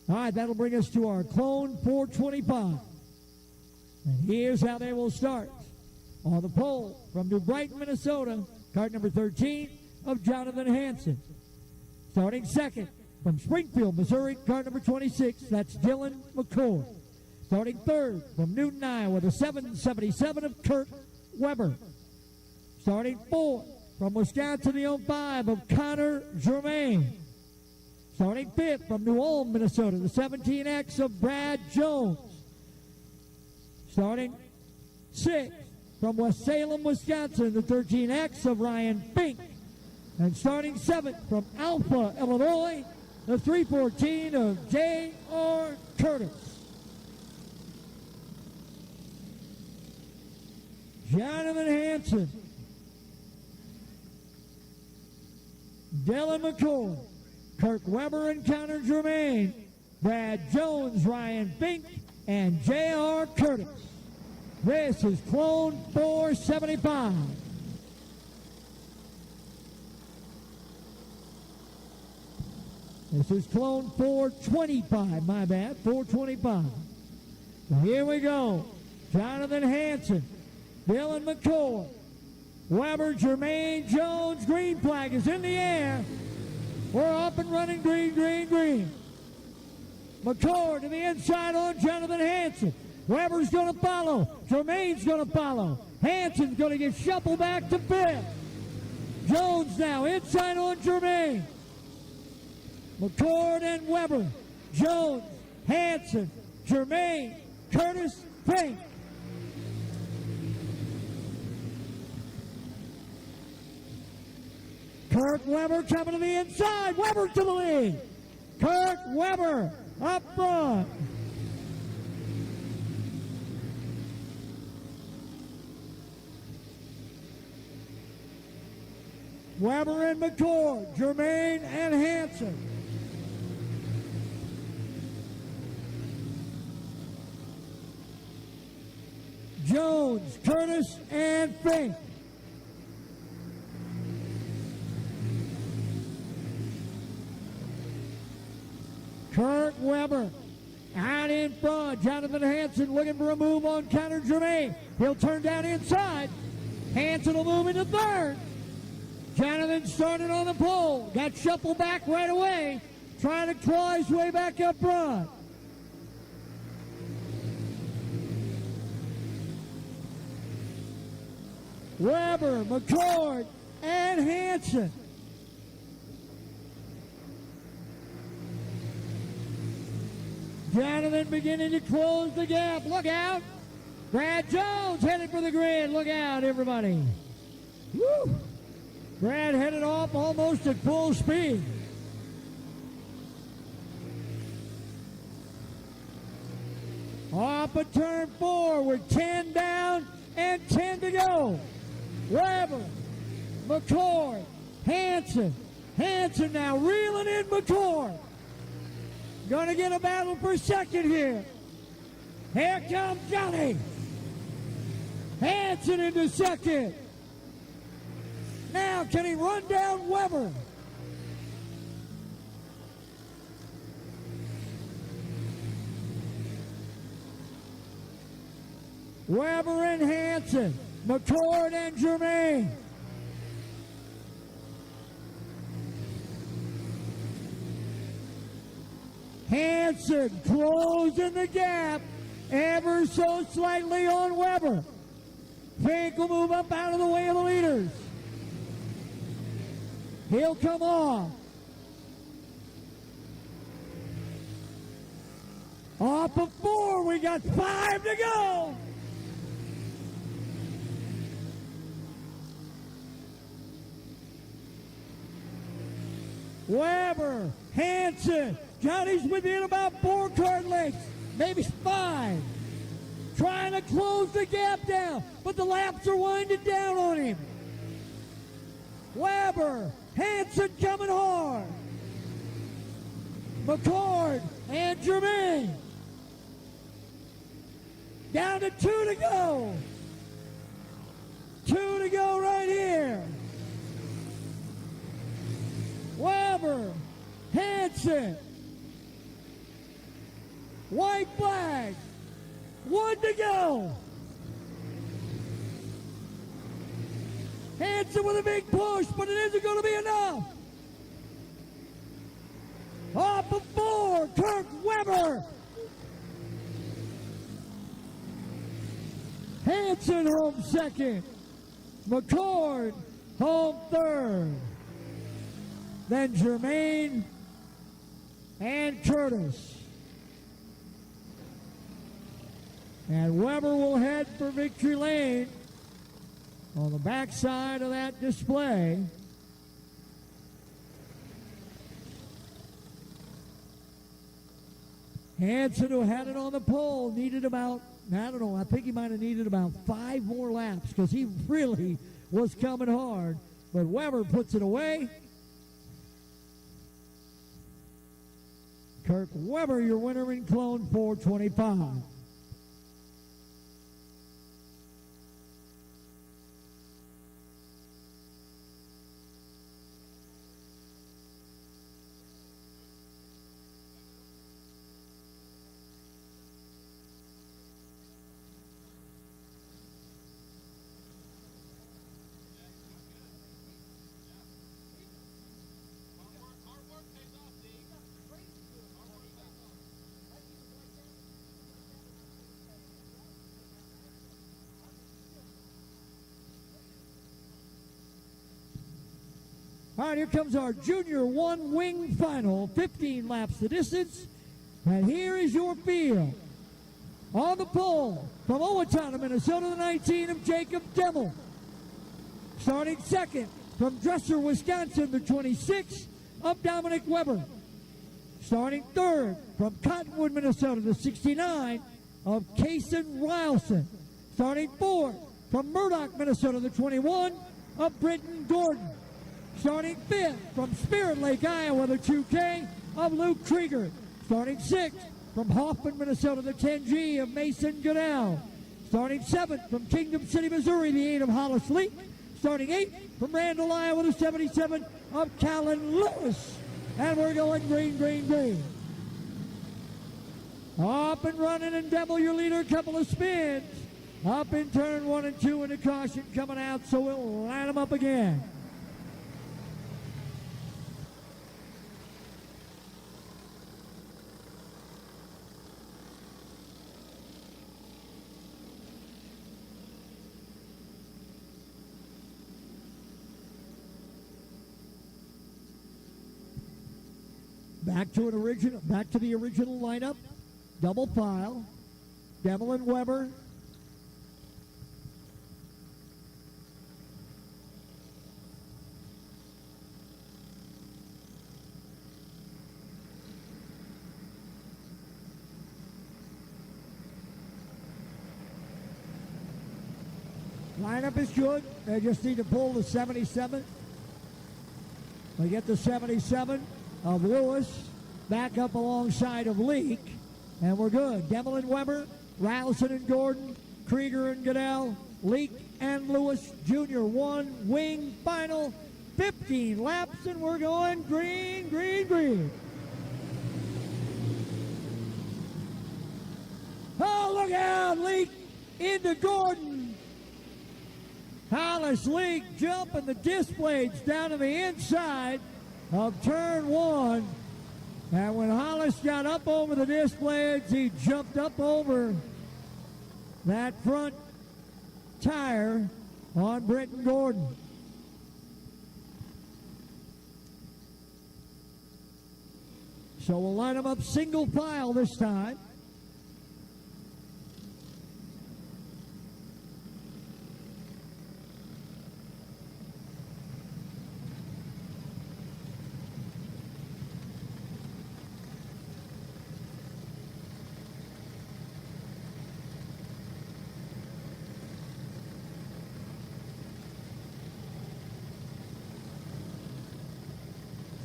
All right, that'll bring us to our clone 425. And here's how they will start. On the pole from New Brighton, Minnesota, card number 13 of Jonathan Hansen. Starting second from Springfield, Missouri, card number 26, that's Dylan McCord. Starting third from Newton, Iowa, the 777 of Kurt Weber. Starting fourth from Wisconsin, the 05 of Connor Germain. Starting fifth from New Ulm, Minnesota, the 17X of Brad Jones. Starting sixth from West Salem, Wisconsin, the 13X of Ryan Fink. And starting seventh from Alpha, Illinois, the 314 of J.R. Curtis. Jonathan Hansen, Dylan McCord, Kirk Weber and Connor Germain, Brad Jones, Ryan Fink, and J.R. Curtis. This is Clone 475. This is Clone 425, my bad, 425. So here we go. Jonathan Hansen, Dylan McCord, Weber, Jermaine Jones, green flag is in the air. We're up and running, green, green, green. McCord to the inside on Jonathan Hansen. Weber's going to follow. Jermaine's going to follow. Hansen's going to get shuffled back to fifth. Jones now inside on Jermaine. McCord and Weber. Jones, Hansen, Jermaine, Curtis, Fink. Kirk Weber coming to the inside. Weber to the lead. Kirk Weber up front. Weber and McCord, Jermaine and Hansen. Jones, Curtis, and Fink. Kirk Weber out in front. Jonathan Hansen looking for a move on Connor Germain. He'll turn down inside. Hansen will move into third. Jonathan started on the pole. Got shuffled back right away. Trying to claw his way back up front. Weber, McCord, and Hansen. Jonathan beginning to close the gap. Look out. Brad Jones headed for the grid. Look out, everybody. Woo. Brad headed off almost at full speed. Off of turn 4 with 10 down and 10 to go. Weber, McCord, Hansen. Hansen now reeling in McCord. Going to get a battle for second here. Here comes Johnny. Hansen into second. Now can he run down Weber? Weber and Hansen. McCord and Germain. Hansen closing the gap ever so slightly on Weber. Fink will move up out of the way of the leaders. He'll come off. Off of 4, we got 5 to go. Weber, Hansen, Johnny's within about 4 card lengths, maybe 5. Trying to close the gap down, but the laps are winding down on him. Weber, Hansen coming hard. McCord and Germain. Down to 2 to go. 2 to go right here. Weber, Hansen, White flag. 1 to go. Hanson with a big push, but it isn't going to be enough. Off of 4, Kirk Weber. Hanson home second. McCord home third. Then Germain and Curtis. And Weber will head for victory lane on the backside of that display. Hanson, who had it on the pole, needed about, I don't know, I think he might have needed about 5 more laps because he really was coming hard. But Weber puts it away. Kirk Weber, your winner in Clone 425. All right, here comes our Junior 1 wing final, 15 laps the distance. And here is your field. On the pole, from Owatonna, Minnesota, the 19 of Jacob Demmel. Starting second, from Dresser, Wisconsin, the 26 of Dominic Weber. Starting third, from Cottonwood, Minnesota, the 69 of Kason Rylson. Starting fourth, from Murdoch, Minnesota, the 21 of Britton Gordon. Starting fifth, from Spirit Lake, Iowa, the 2K of Luke Krieger. Starting sixth, from Hoffman, Minnesota, the 10G of Mason Goodell. Starting seventh, from Kingdom City, Missouri, the 8 of Hollis Leak. Starting eighth, from Randall, Iowa, the 77 of Callan Lewis. And we're going green, green, green. Up and running, and Demmel, your leader, a couple of spins. Up in turn 1 and 2 into caution coming out, so we'll line them up again. Back to the original lineup. Double file. Demmel and Weber. Lineup is good. They just need to pull the 77. They get the 77 of Lewis back up alongside of Leak, and we're good. Demmel and Weber, Rylson and Gordon, Krieger and Goodell, Leak and Lewis, Junior 1 wing final, 15 laps, and we're going green, green, green. Oh, look out, Leak into Gordon. Hollis Leak jumping the disc blades down to the inside of turn 1. And when Hollis got up over the disc blades, he jumped up over that front tire on Britton Gordon. So we'll line them up single file this time.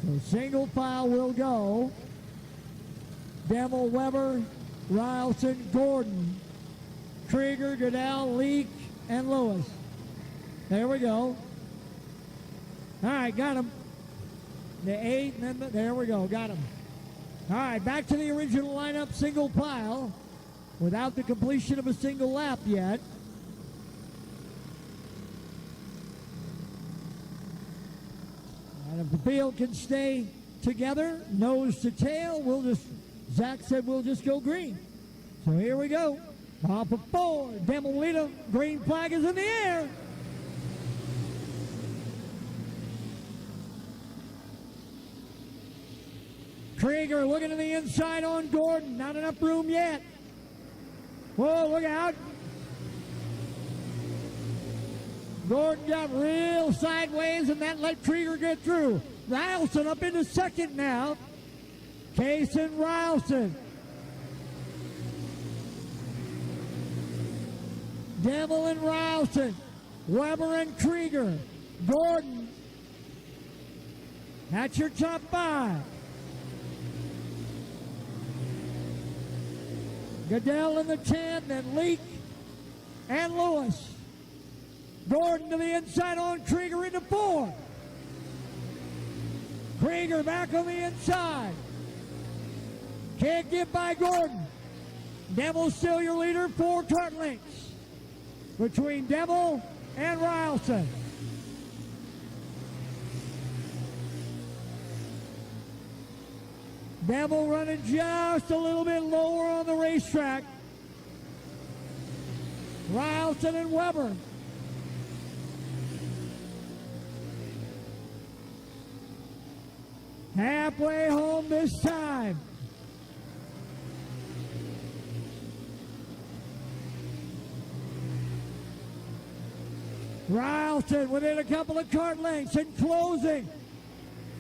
So single file will go. Demmel, Weber, Rylson, Gordon, Krieger, Goodell, Leak, and Lewis. There we go. All right, got him. The 8, and then there we go, got him. All right, back to the original lineup, single pile, without the completion of a single lap yet. And if the field can stay together, nose to tail, Zach said we'll just go green. So here we go. Off of 4, Demolita, green flag is in the air. Krieger looking to the inside on Gordon. Not enough room yet. Whoa, look out. Gordon got real sideways, and that let Krieger get through. Rylson up into second now. Case and Rylson. Devil and Rylson. Weber and Krieger. Gordon. That's your top 5. Goodell in the 10, then Leak and Lewis. Gordon to the inside on Krieger into 4. Krieger back on the inside. Can't get by Gordon. Devil still your leader, 4 kart lengths between Devil and Rylson. Devil running just a little bit lower on the racetrack. Rylson and Weber. Halfway home this time. Rylson within a couple of kart lengths and closing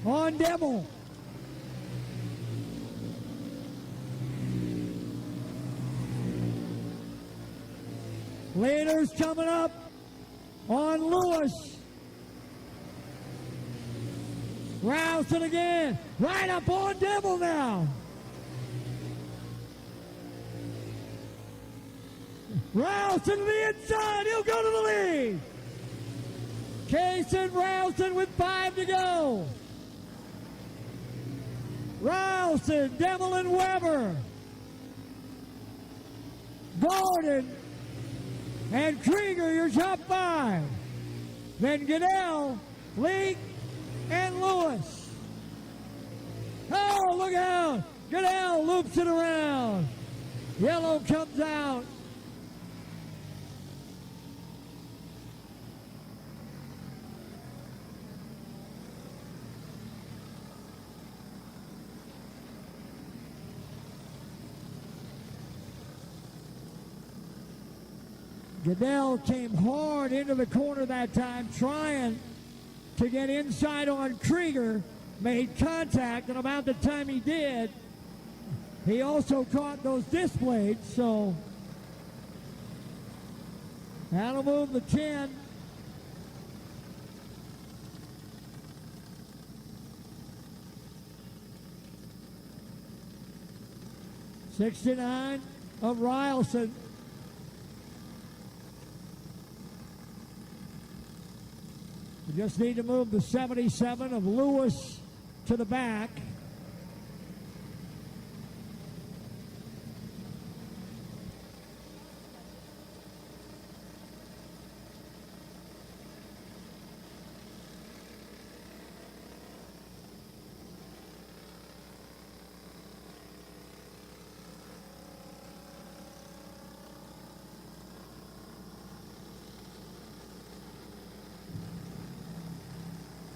on Devil. Leaders coming up on Lewis. Rylson again, right up on Devil now. Rylson to the inside, he'll go to the lead. Case and Rylson with 5 to go. Rylson, Devil and Weber. Gordon and Krieger, your top 5. Then Goodell, Leak, and Lewis. Oh, look out. Goodell loops it around. Yellow comes out. Goodell came hard into the corner that time, trying to get inside on Krieger, made contact, and about the time he did, he also caught those disc blades, so that'll move the 10. '69 of Rylson. We just need to move the 77 of Lewis to the back.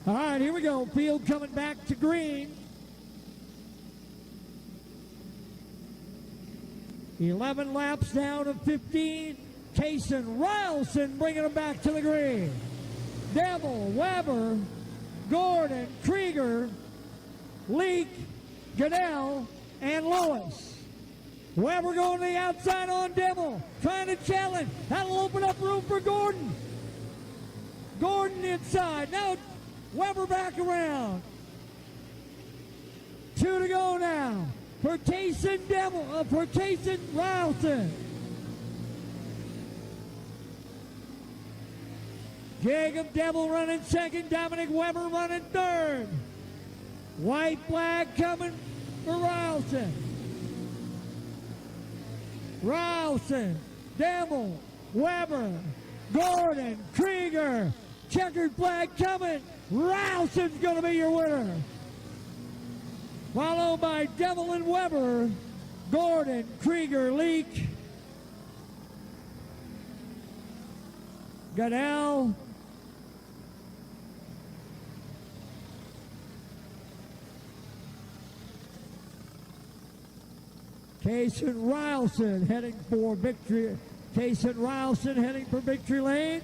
All right, here we go. Field coming back to green. 11 laps down to 15. Case and Rylson bringing them back to the green. Devil, Weber, Gordon, Krieger, Leak, Goodell, and Lewis. Weber going to the outside on Devil, trying to challenge. That'll open up room for Gordon. Gordon inside. Now Weber back around. 2 to go now for Case and Rylson. Jacob Devil running second. Dominic Weber running third. White flag coming for Rylson. Rylson, Devil, Weber, Gordon, Krieger. Checkered flag coming. Rylson's going to be your winner. Followed by Devil and Weber, Gordon, Krieger, Leak, Goodell, Kason Rylson heading for victory. Kason Rylson heading for victory lane.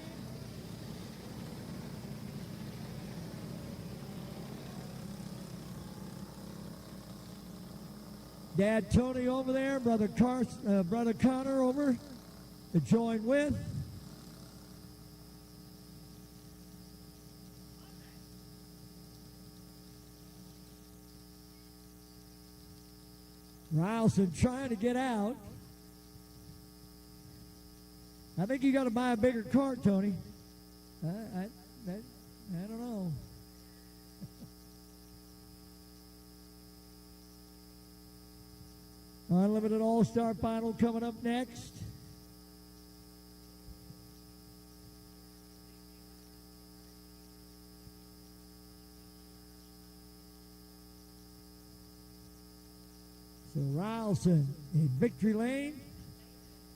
Dad Tony over there, Brother Connor over to join with. Rylson trying to get out. I think you got to buy a bigger cart, Tony. I don't know. Unlimited All-Star Final coming up next. So Rylson in victory lane,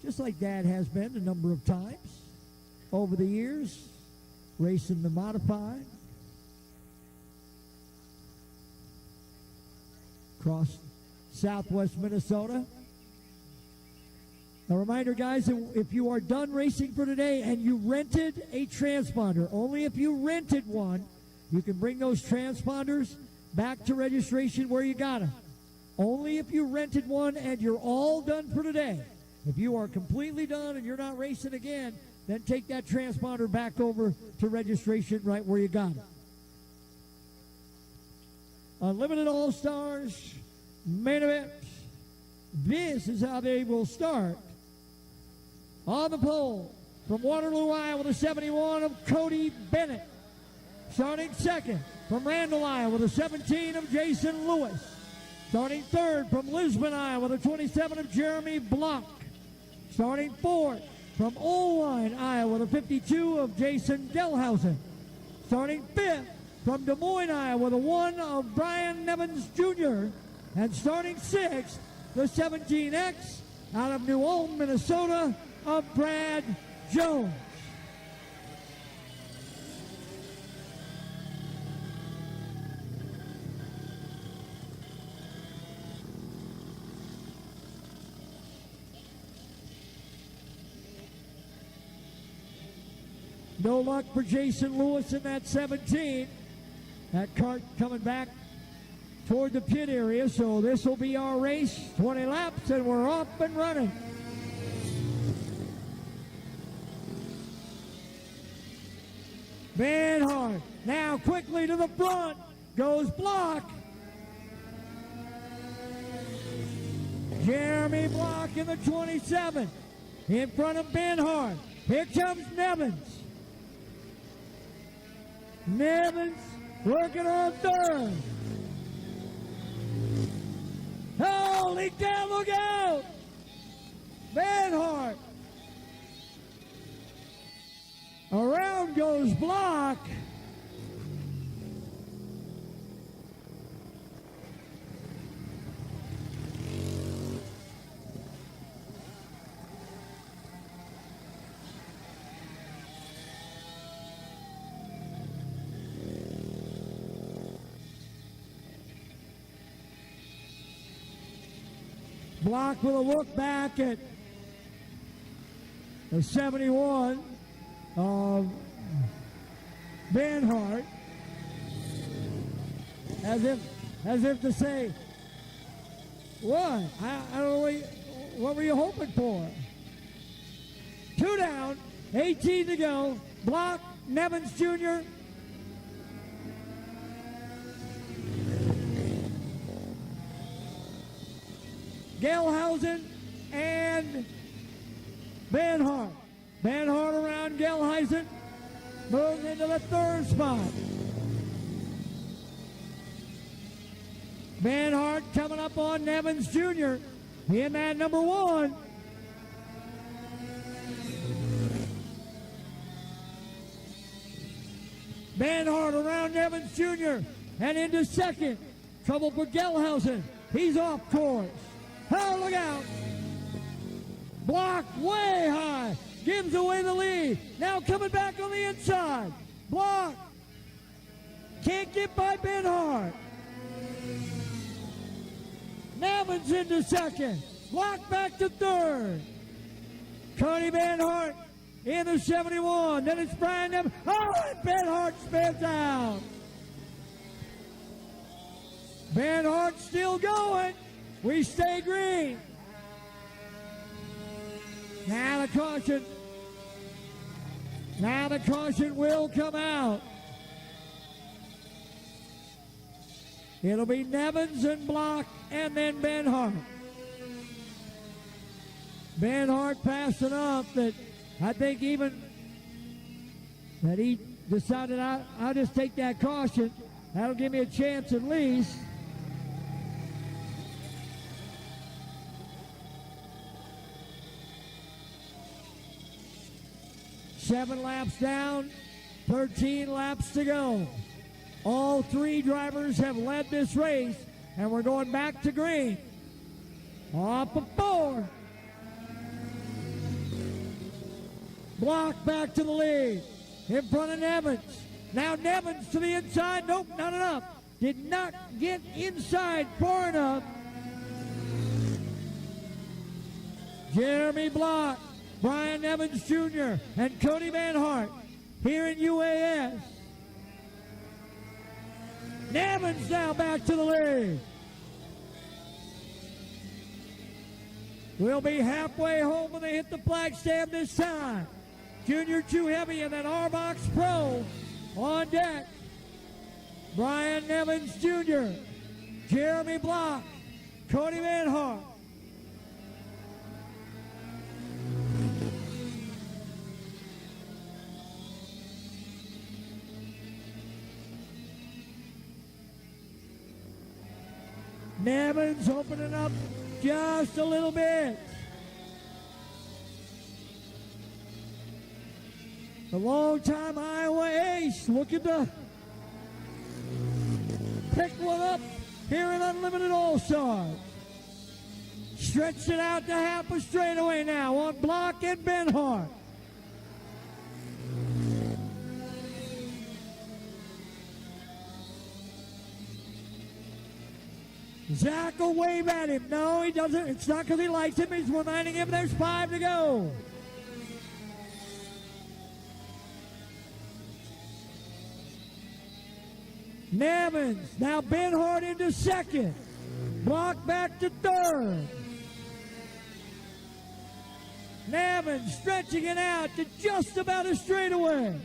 just like Dad has been a number of times over the years, racing the modified. Across Southwest Minnesota. A reminder, guys, if you are done racing for today and you rented a transponder, only if you rented one, you can bring those transponders back to registration where you got them. Only if you rented one and you're all done for today. If you are completely done and you're not racing again, then take that transponder back over to registration right where you got it. Unlimited All-Stars, main event. This is how they will start. On the pole, from Waterloo, Iowa, the 71 of Cody Bennett. Starting second, from Randall, Iowa, the 17 of Jason Lewis. Starting third, from Lisbon, Iowa, the 27 of Jeremy Block. Starting fourth, from Oline, Iowa, the 52 of Jason Delhausen. Starting fifth, from Des Moines, Iowa, the 1 of Brian Nevins Jr. And starting sixth, the 17X out of New Ulm, Minnesota, of Brad Jones. No luck for Jason Lewis in that 17. That cart coming back toward the pit area, so this will be our race. 20 laps, and we're off and running. Van Hart now quickly to the front. Goes Block. Jeremy Block in the 27. In front of Ben Hart. Here comes Nevins. Nevins working on third. Holy cow, look out! Van Hart. Around goes Block. Block with a look back at the 71 of Van Hart, as if to say, what? I don't know what were you hoping for? 2 down, 18 to go. Block, Nevins Jr. Gelhausen and Van Hart. Van Hart around Gelhausen, moves into the third spot. Van Hart coming up on Nevins Jr. in that number 1. Van Hart around Nevins Jr. and into second. Trouble for Gelhausen. He's off course. Oh, look out. Block way high. Gives away the lead. Now coming back on the inside. Block. Can't get by Ben Hart. Nevins into second. Block back to third. Cody Van Hart in the 71. Then it's Brian Nevins. Oh, and Ben Hart spins out. Van Hart still going. We stay green. Now the caution. Now the caution will come out. It'll be Nevins and Block and then Ben Hart. Ben Hart passed enough that I think even that he decided I'll just take that caution. That'll give me a chance at least. Seven laps down, 13 laps to go. All three drivers have led this race, and we're going back to green. Off of 4. Block back to the lead. In front of Nevins. Now Nevins to the inside. Nope, not enough. Did not get inside far enough. Jeremy Block, Brian Nevins Jr., and Cody Van Hart here in UAS. Nevins now back to the lead. We'll be halfway home when they hit the flag stand this time. Junior 2 Heavy and then R-Box Pro on deck. Brian Nevins Jr., Jeremy Block, Cody Van Hart. Nevins opening up just a little bit. The long-time Iowa ace looking to pick one up here in Unlimited All-Star. Stretched it out to half a straightaway now on Block and Ben Hart. Zach will wave at him. No, he doesn't. It's not because he likes him. He's reminding him there's 5 to go. Nevins. Now Ben Hart into second. Block back to third. Nevins stretching it out to just about a straightaway.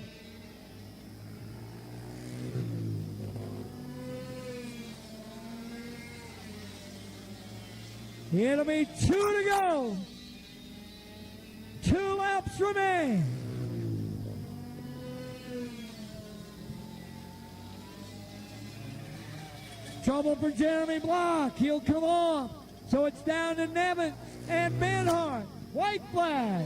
It'll be 2 to go. 2 laps remain. Trouble for Jeremy Block. He'll come off. So it's down to Nevins and Ben Hart. White flag.